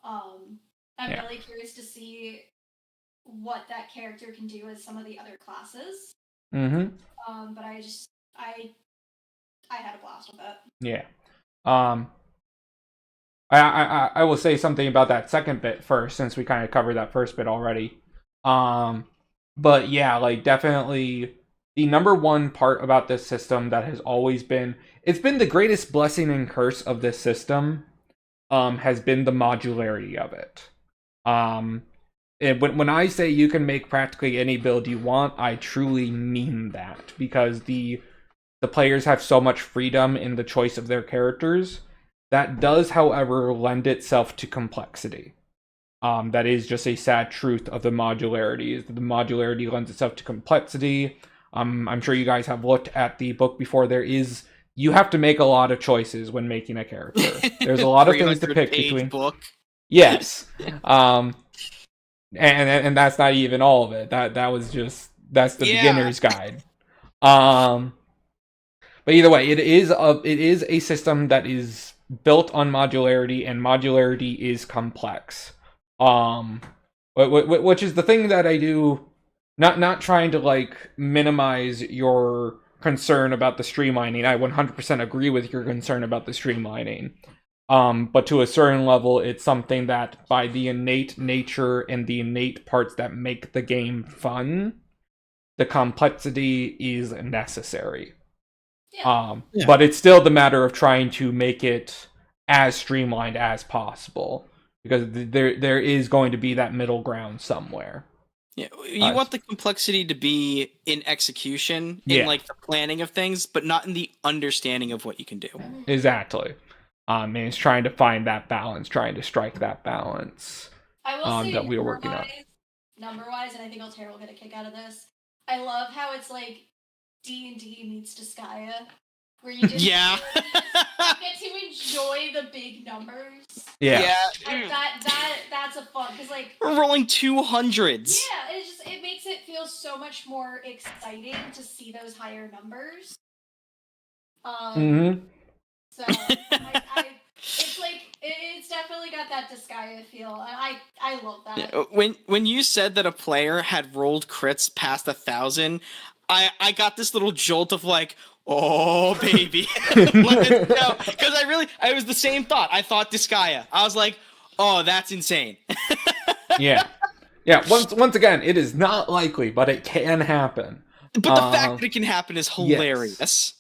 Speaker 4: I'm really curious to see what that character can do as some of the other classes. But I had a blast with it.
Speaker 1: Yeah. I will say something about that second bit first, since we kind of covered that first bit already. But yeah, like definitely the number one part about this system that has always been, it's been the greatest blessing and curse of this system, has been the modularity of it. And when I say you can make practically any build you want, I truly mean that, because the players have so much freedom in the choice of their characters. That does, however, lend itself to complexity. That is just a sad truth of the modularity, is that the modularity lends itself to complexity. I'm sure you guys have looked at the book before. You have to make a lot of choices when making a character. There's a lot of things to pick between.
Speaker 5: Book.
Speaker 1: Yes. And that's not even all of it. That's the beginner's guide. But either way, it is a system that is built on modularity, and modularity is complex. Which is the thing that I do, not trying to like minimize your concern about the streamlining. I 100% agree with your concern about the streamlining. But to a certain level, it's something that, by the innate nature and the innate parts that make the game fun, the complexity is necessary. But it's still the matter of trying to make it as streamlined as possible, because there is going to be that middle ground somewhere.
Speaker 5: Yeah, you want the complexity to be in execution, in like the planning of things, but not in the understanding of what you can do.
Speaker 1: Exactly. And it's trying to find that balance, trying to strike that balance.
Speaker 4: I will say
Speaker 1: that we are working on.
Speaker 4: Number-wise, and I think Altair will get a kick out of this. I love how it's like D&D meets Disgaea, where you just get to enjoy the big numbers.
Speaker 1: Yeah.
Speaker 4: Like that's a fun, because like
Speaker 5: we're rolling 200s.
Speaker 4: Yeah, it makes it feel so much more exciting to see those higher numbers. So it's like it's definitely got that Disgaea feel, and I love that.
Speaker 5: Yeah, when you said that a player had rolled crits past 1,000, I got this little jolt of like, oh baby, let's go, because I was the same thought. I thought Disgaea. I was like, oh, that's insane.
Speaker 1: Yeah. Once again, it is not likely, but it can happen.
Speaker 5: But the fact that it can happen is hilarious.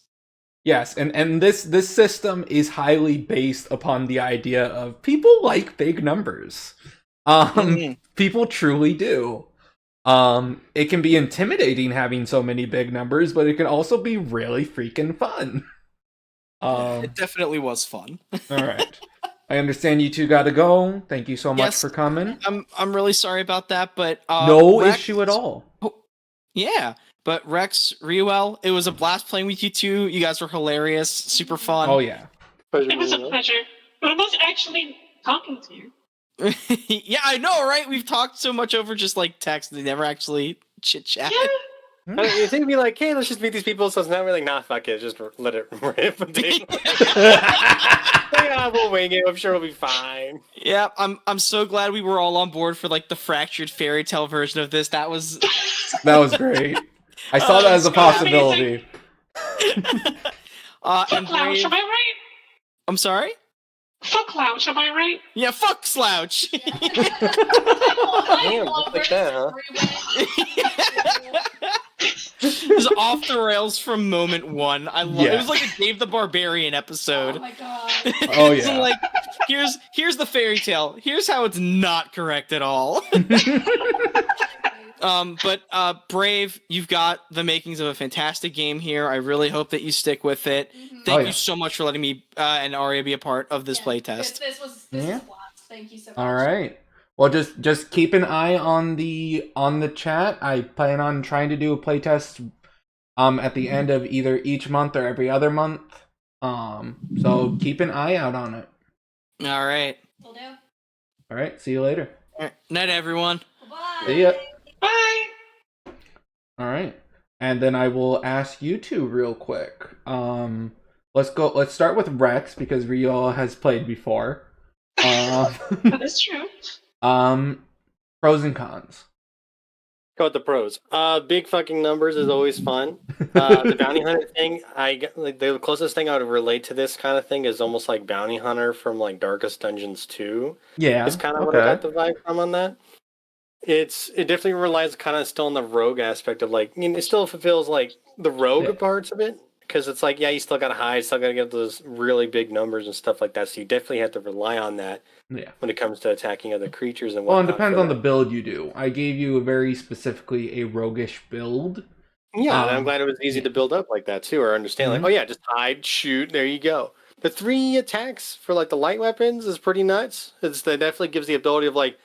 Speaker 1: Yes, and this system is highly based upon the idea of people like big numbers. People truly do. It can be intimidating having so many big numbers, but it can also be really freaking fun.
Speaker 5: It definitely was fun.
Speaker 1: All right. I understand you two gotta go. Thank you so much for coming.
Speaker 5: I'm really sorry about that, but
Speaker 1: no issue at all.
Speaker 5: Yeah. But Rex, Riuel, it was a blast playing with you two. You guys were hilarious, super fun.
Speaker 1: Oh yeah.
Speaker 2: It was a pleasure. I was actually talking to you.
Speaker 5: Yeah, I know, right? We've talked so much over just like text, they never actually chit chat.
Speaker 2: Yeah.
Speaker 6: You think be like, hey, let's just meet these people, so it's not really fuck it, just let it rip. Yeah, we'll wing it. I'm sure it'll be fine.
Speaker 5: Yeah, I'm so glad we were all on board for like the fractured fairy tale version of this. That was
Speaker 1: great. I saw that as a possibility.
Speaker 2: Fuck Slouch, am I right?
Speaker 5: I'm sorry?
Speaker 2: Fuck Slouch, am I right?
Speaker 5: Yeah, fuck Slouch.
Speaker 6: Damn, just like that, huh?
Speaker 5: It was off the rails from moment one. I love it. Was like a Dave the Barbarian episode.
Speaker 4: Oh my god.
Speaker 1: Oh yeah.
Speaker 5: So like, here's the fairy tale. Here's how it's not correct at all. But Brave, you've got the makings of a fantastic game here. I really hope that you stick with it. Thank you so much for letting me and Aria be a part of this playtest.
Speaker 4: This was a blast. Thank you so much.
Speaker 1: All right. Well, just keep an eye on the chat. I plan on trying to do a playtest at the end of either each month or every other month. So keep an eye out on it.
Speaker 5: All right.
Speaker 4: Will do.
Speaker 1: All right. See you later.
Speaker 5: All right. Night, everyone.
Speaker 4: Bye.
Speaker 1: See ya.
Speaker 2: Bye.
Speaker 1: All right. And then I will ask you two real quick. Let's start with Rex, because Riuel has played before.
Speaker 2: That is true.
Speaker 1: Pros and cons.
Speaker 6: Go with the pros. Big fucking numbers is always fun. The bounty hunter thing, like the closest thing I would relate to this kind of thing is almost like bounty hunter from like Darkest Dungeons 2.
Speaker 1: Yeah.
Speaker 6: It's kind of what I got the vibe from on that. It definitely relies kind of still on the rogue aspect of like, I mean, it still fulfills like the rogue parts of it because it's like, yeah, you still gotta hide, still gotta get those really big numbers and stuff like that. So you definitely have to rely on that.
Speaker 1: Yeah.
Speaker 6: When it comes to attacking other creatures and
Speaker 1: Well,
Speaker 6: whatnot.
Speaker 1: it depends on the build you do. I gave you a very specifically a roguish build.
Speaker 6: Yeah, and I'm glad it was easy to build up like that too, or understand like, oh yeah, just hide, shoot, there you go. The 3 attacks for like the light weapons is pretty nuts. That definitely gives the ability of like,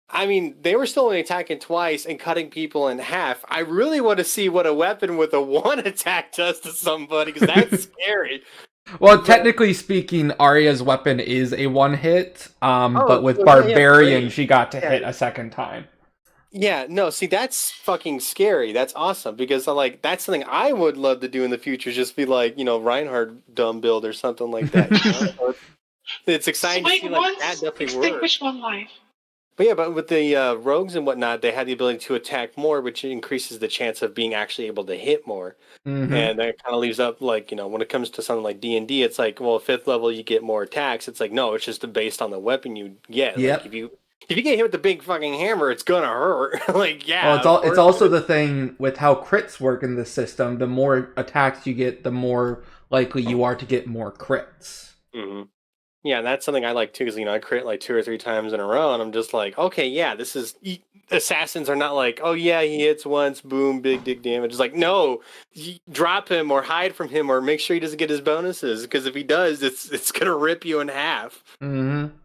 Speaker 6: I mean, they were still only attacking twice and cutting people in half. I really want to see what a weapon with a 1 attack does to somebody because that's scary.
Speaker 1: Well, technically speaking, Aria's weapon is a 1-hit, but with Barbarian, she got to hit a second time.
Speaker 6: Yeah, no, see, that's fucking scary. That's awesome because that's something I would love to do in the future. Just be like, Reinhardt dumb build or something like that. So it's exciting to see like that definitely
Speaker 2: extinguish one life.
Speaker 6: But yeah, but with the rogues and whatnot, they had the ability to attack more, which increases the chance of being actually able to hit more.
Speaker 1: Mm-hmm.
Speaker 6: And that kind of leaves up, like, when it comes to something like D&D, it's like, well, 5th level, you get more attacks. It's like, no, it's just based on the weapon you get.
Speaker 1: Yep.
Speaker 6: Like, if you get hit with the big fucking hammer, it's gonna hurt. Like, yeah.
Speaker 1: Well, it's also the thing with how crits work in this system. The more attacks you get, the more likely you are to get more crits.
Speaker 6: Mm-hmm. Yeah, and that's something I like too, because I crit like 2 or 3 times in a row, and I'm just like, okay, yeah, this is assassins are not like, oh yeah, he hits once, boom, big dick damage. It's like, no, drop him or hide from him or make sure he doesn't get his bonuses, because if he does, it's gonna rip you in half.
Speaker 1: Mm-hmm.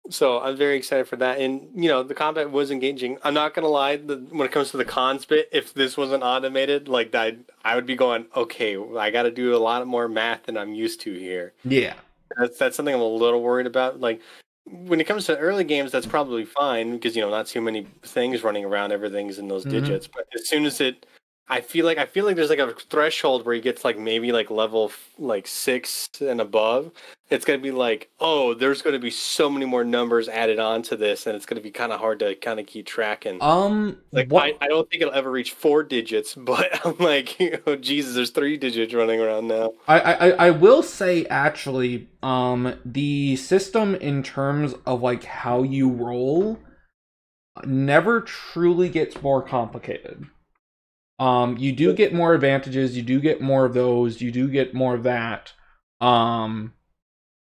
Speaker 6: So I'm very excited for that, and the combat was engaging. I'm not gonna lie, when it comes to the cons bit, if this wasn't automated, like that, I would be going, okay, I got to do a lot more math than I'm used to here.
Speaker 1: Yeah.
Speaker 6: That's something I'm a little worried about. Like when it comes to early games, that's probably fine because not too many things running around. Everything's in those digits. But as soon as I feel like there's like a threshold where he gets like maybe like level 6 and above. It's gonna be like, oh, there's gonna be so many more numbers added on to this, and it's gonna be kind of hard to kind of keep tracking. I don't think it'll ever reach 4 digits, but I'm like, oh Jesus, there's 3 digits running around now.
Speaker 1: I will say actually, the system in terms of like how you roll never truly gets more complicated. You do get more advantages, you do get more of those, you do get more of that.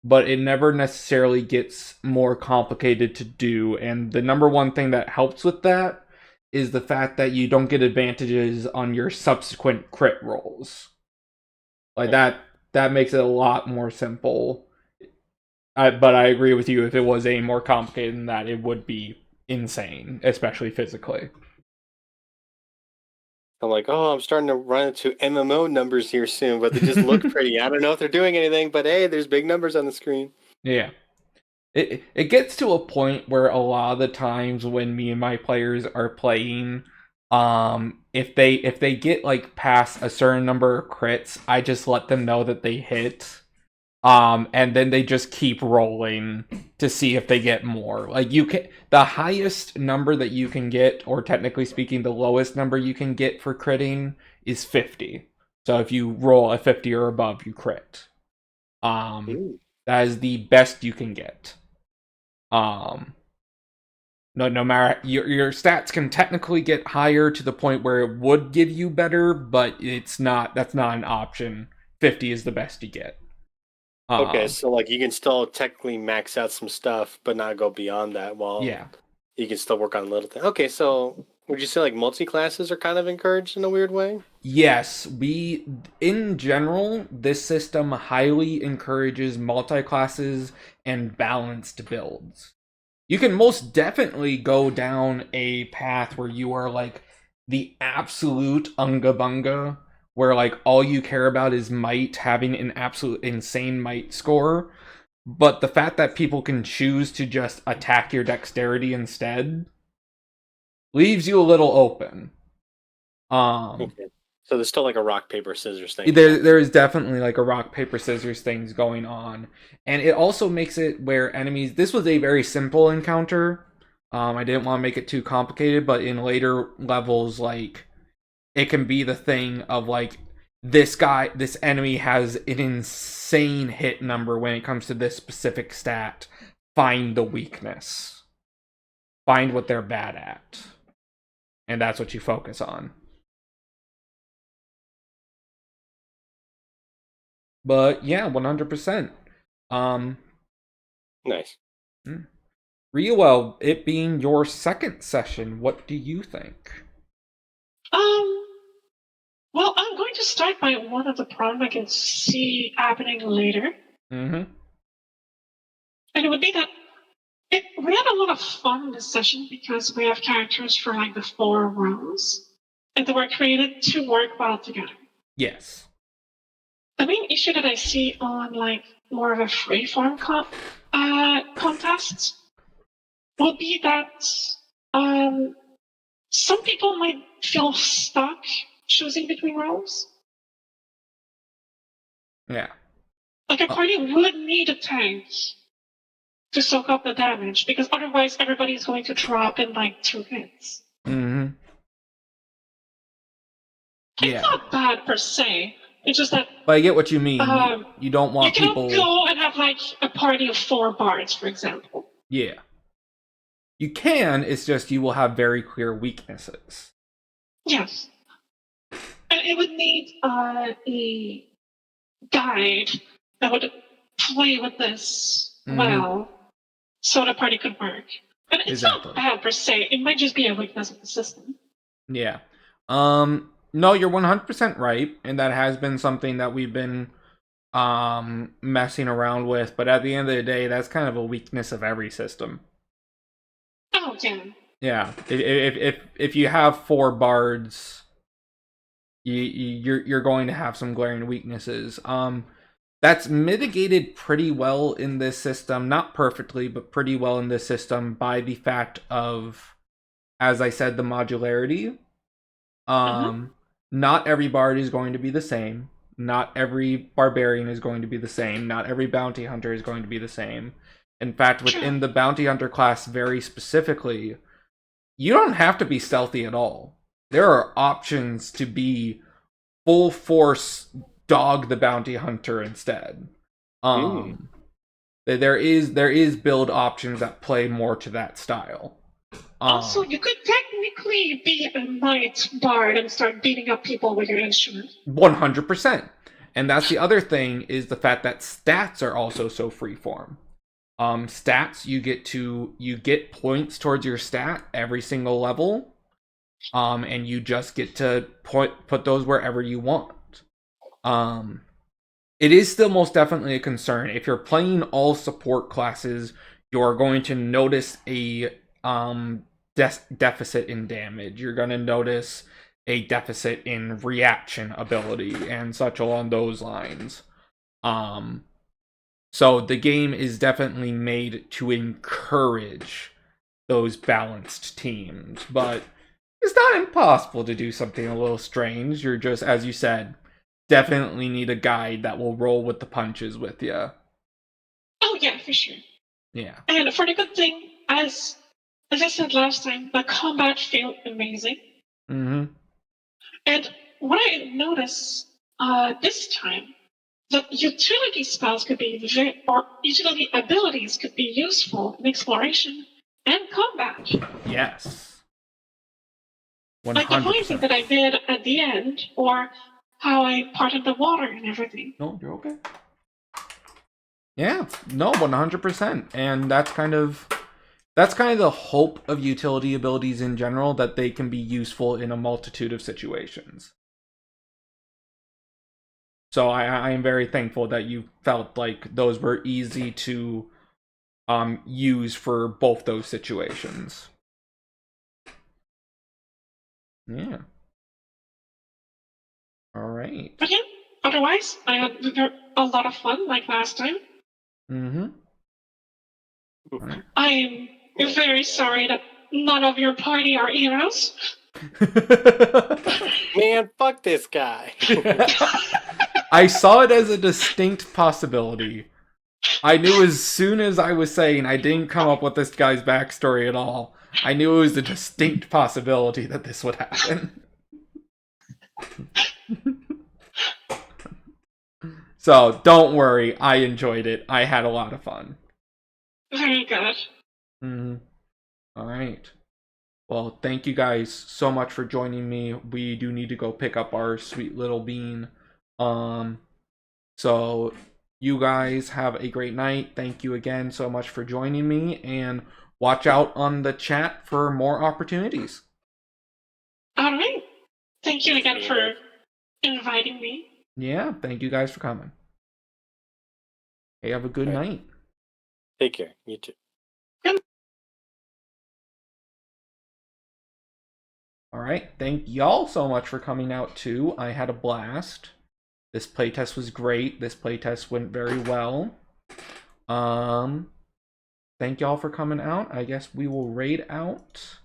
Speaker 1: But it never necessarily gets more complicated to do. And the number one thing that helps with that is the fact that you don't get advantages on your subsequent crit rolls. Like that makes it a lot more simple. But I agree with you, if it was any more complicated than that, it would be insane, especially physically.
Speaker 6: I'm like, oh, I'm starting to run into MMO numbers here soon, but they just look pretty. I don't know if they're doing anything, but hey, there's big numbers on the screen.
Speaker 1: Yeah. It gets to a point where a lot of the times when me and my players are playing, if they get like past a certain number of crits, I just let them know that they hit. And then they just keep rolling to see if they get more. Like the highest number that you can get, or technically speaking, the lowest number you can get for critting is 50. So if you roll a 50 or above, you crit. That is the best you can get. No matter your stats can technically get higher to the point where it would give you better, but that's not an option. 50 is the best you get.
Speaker 6: Okay, so like you can still technically max out some stuff, but not go beyond that. While you can still work on little things. Okay, so would you say like multi-classes are kind of encouraged in a weird way?
Speaker 1: Yes, in general, this system highly encourages multi-classes and balanced builds. You can most definitely go down a path where you are like the absolute Unga Bunga, where like all you care about is might, having an absolute insane might score. But the fact that people can choose to just attack your dexterity instead leaves you a little open.
Speaker 6: Okay. So there's still like a rock, paper, scissors thing.
Speaker 1: There is definitely like a rock, paper, scissors things going on. And it also makes it where enemies... This was a very simple encounter. I didn't want to make it too complicated, but in later levels, like, it can be the thing of, like, this enemy has an insane hit number when it comes to this specific stat. Find the weakness. Find what they're bad at. And that's what you focus on. But yeah, 100%.
Speaker 6: Nice.
Speaker 1: Riuel, it being your second session, what do you think?
Speaker 2: Well, I'm going to start by one of the problems I can see happening later.
Speaker 1: Mm-hmm.
Speaker 2: And it would be that we had a lot of fun this session because we have characters for like the 4 rows, and they were created to work well together.
Speaker 1: Yes.
Speaker 2: The main issue that I see on like more of a freeform contest would be that some people might feel stuck choosing between roles.
Speaker 1: Yeah.
Speaker 2: Like a party would need a tank to soak up the damage, because otherwise everybody's going to drop in like 2 hits.
Speaker 1: Mm-hmm.
Speaker 2: It's not bad per se. It's just that.
Speaker 1: But I get what you mean. You don't want people.
Speaker 2: You cannot go and have like a party of 4 bards, for example.
Speaker 1: Yeah. You can. It's just you will have very clear weaknesses.
Speaker 2: Yes. And it would need a guide that would play with this well, so the party could work. And it's not bad per se. It might just be a weakness of the system.
Speaker 1: Yeah. No, you're 100% right, and that has been something that we've been messing around with, but at the end of the day, that's kind of a weakness of every system.
Speaker 2: Oh, yeah.
Speaker 1: Yeah. If you have 4 bards, you're going to have some glaring weaknesses. That's mitigated pretty well in this system, not perfectly, but pretty well in this system by the fact of, as I said, the modularity. Not every bard is going to be the same. Not every barbarian is going to be the same. Not every bounty hunter is going to be the same. In fact, within the bounty hunter class very specifically, you don't have to be stealthy at all. There are options to be full force dog the bounty hunter instead. There is build options that play more to that style.
Speaker 2: Also, you could technically be a knight bard and start beating up people with your instrument.
Speaker 1: 100%. And that's the other thing, is the fact that stats are also so freeform. Stats, you get points towards your stat every single level. And you just get to put those wherever you want. It is still most definitely a concern. If you're playing all support classes, you're going to notice a deficit in damage. You're going to notice a deficit in reaction ability and such along those lines. So the game is definitely made to encourage those balanced teams, but it's not impossible to do something a little strange. You're just, as you said, definitely need a guide that will roll with the punches with you.
Speaker 2: Oh yeah, for sure.
Speaker 1: Yeah.
Speaker 2: And for the good thing, as I said last time, the combat felt amazing.
Speaker 1: Mm-hmm.
Speaker 2: And what I noticed this time, that utility spells could be or utility abilities could be useful in exploration and combat.
Speaker 1: Yes. 100%.
Speaker 2: Like the pointing that I did at the end, or how I parted the water and everything.
Speaker 1: No, you're okay. Yeah, no, 100%. And that's kind of the hope of utility abilities in general, that they can be useful in a multitude of situations. So I am very thankful that you felt like those were easy to use for both those situations. Yeah. All right.
Speaker 2: But yeah, otherwise, I had a lot of fun like last time.
Speaker 1: Mm-hmm.
Speaker 2: Right. I am very sorry that none of your party are heroes.
Speaker 6: Man, fuck this guy.
Speaker 1: I saw it as a distinct possibility. I knew as soon as I was saying I didn't come up with this guy's backstory at all, I knew it was a distinct possibility that this would happen. So, don't worry, I enjoyed it. I had a lot of fun.
Speaker 2: Very good.
Speaker 1: Alright. Well, thank you guys so much for joining me. We do need to go pick up our sweet little bean. So you guys have a great night. Thank you again so much for joining me, and watch out on the chat for more opportunities.
Speaker 2: All right. Thank you again for inviting me.
Speaker 1: Yeah, thank you guys for coming. Hey, have a good night.
Speaker 6: Take care. You too.
Speaker 1: Alright, thank y'all so much for coming out too. I had a blast. This playtest was great. This playtest went very well. Thank y'all for coming out. I guess we will raid out.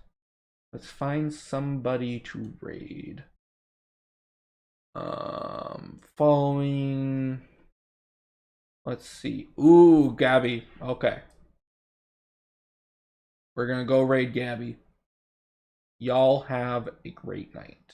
Speaker 1: Let's find somebody to raid. Following. Let's see. Ooh, Gabby. Okay. We're gonna go raid Gabby. Y'all have a great night.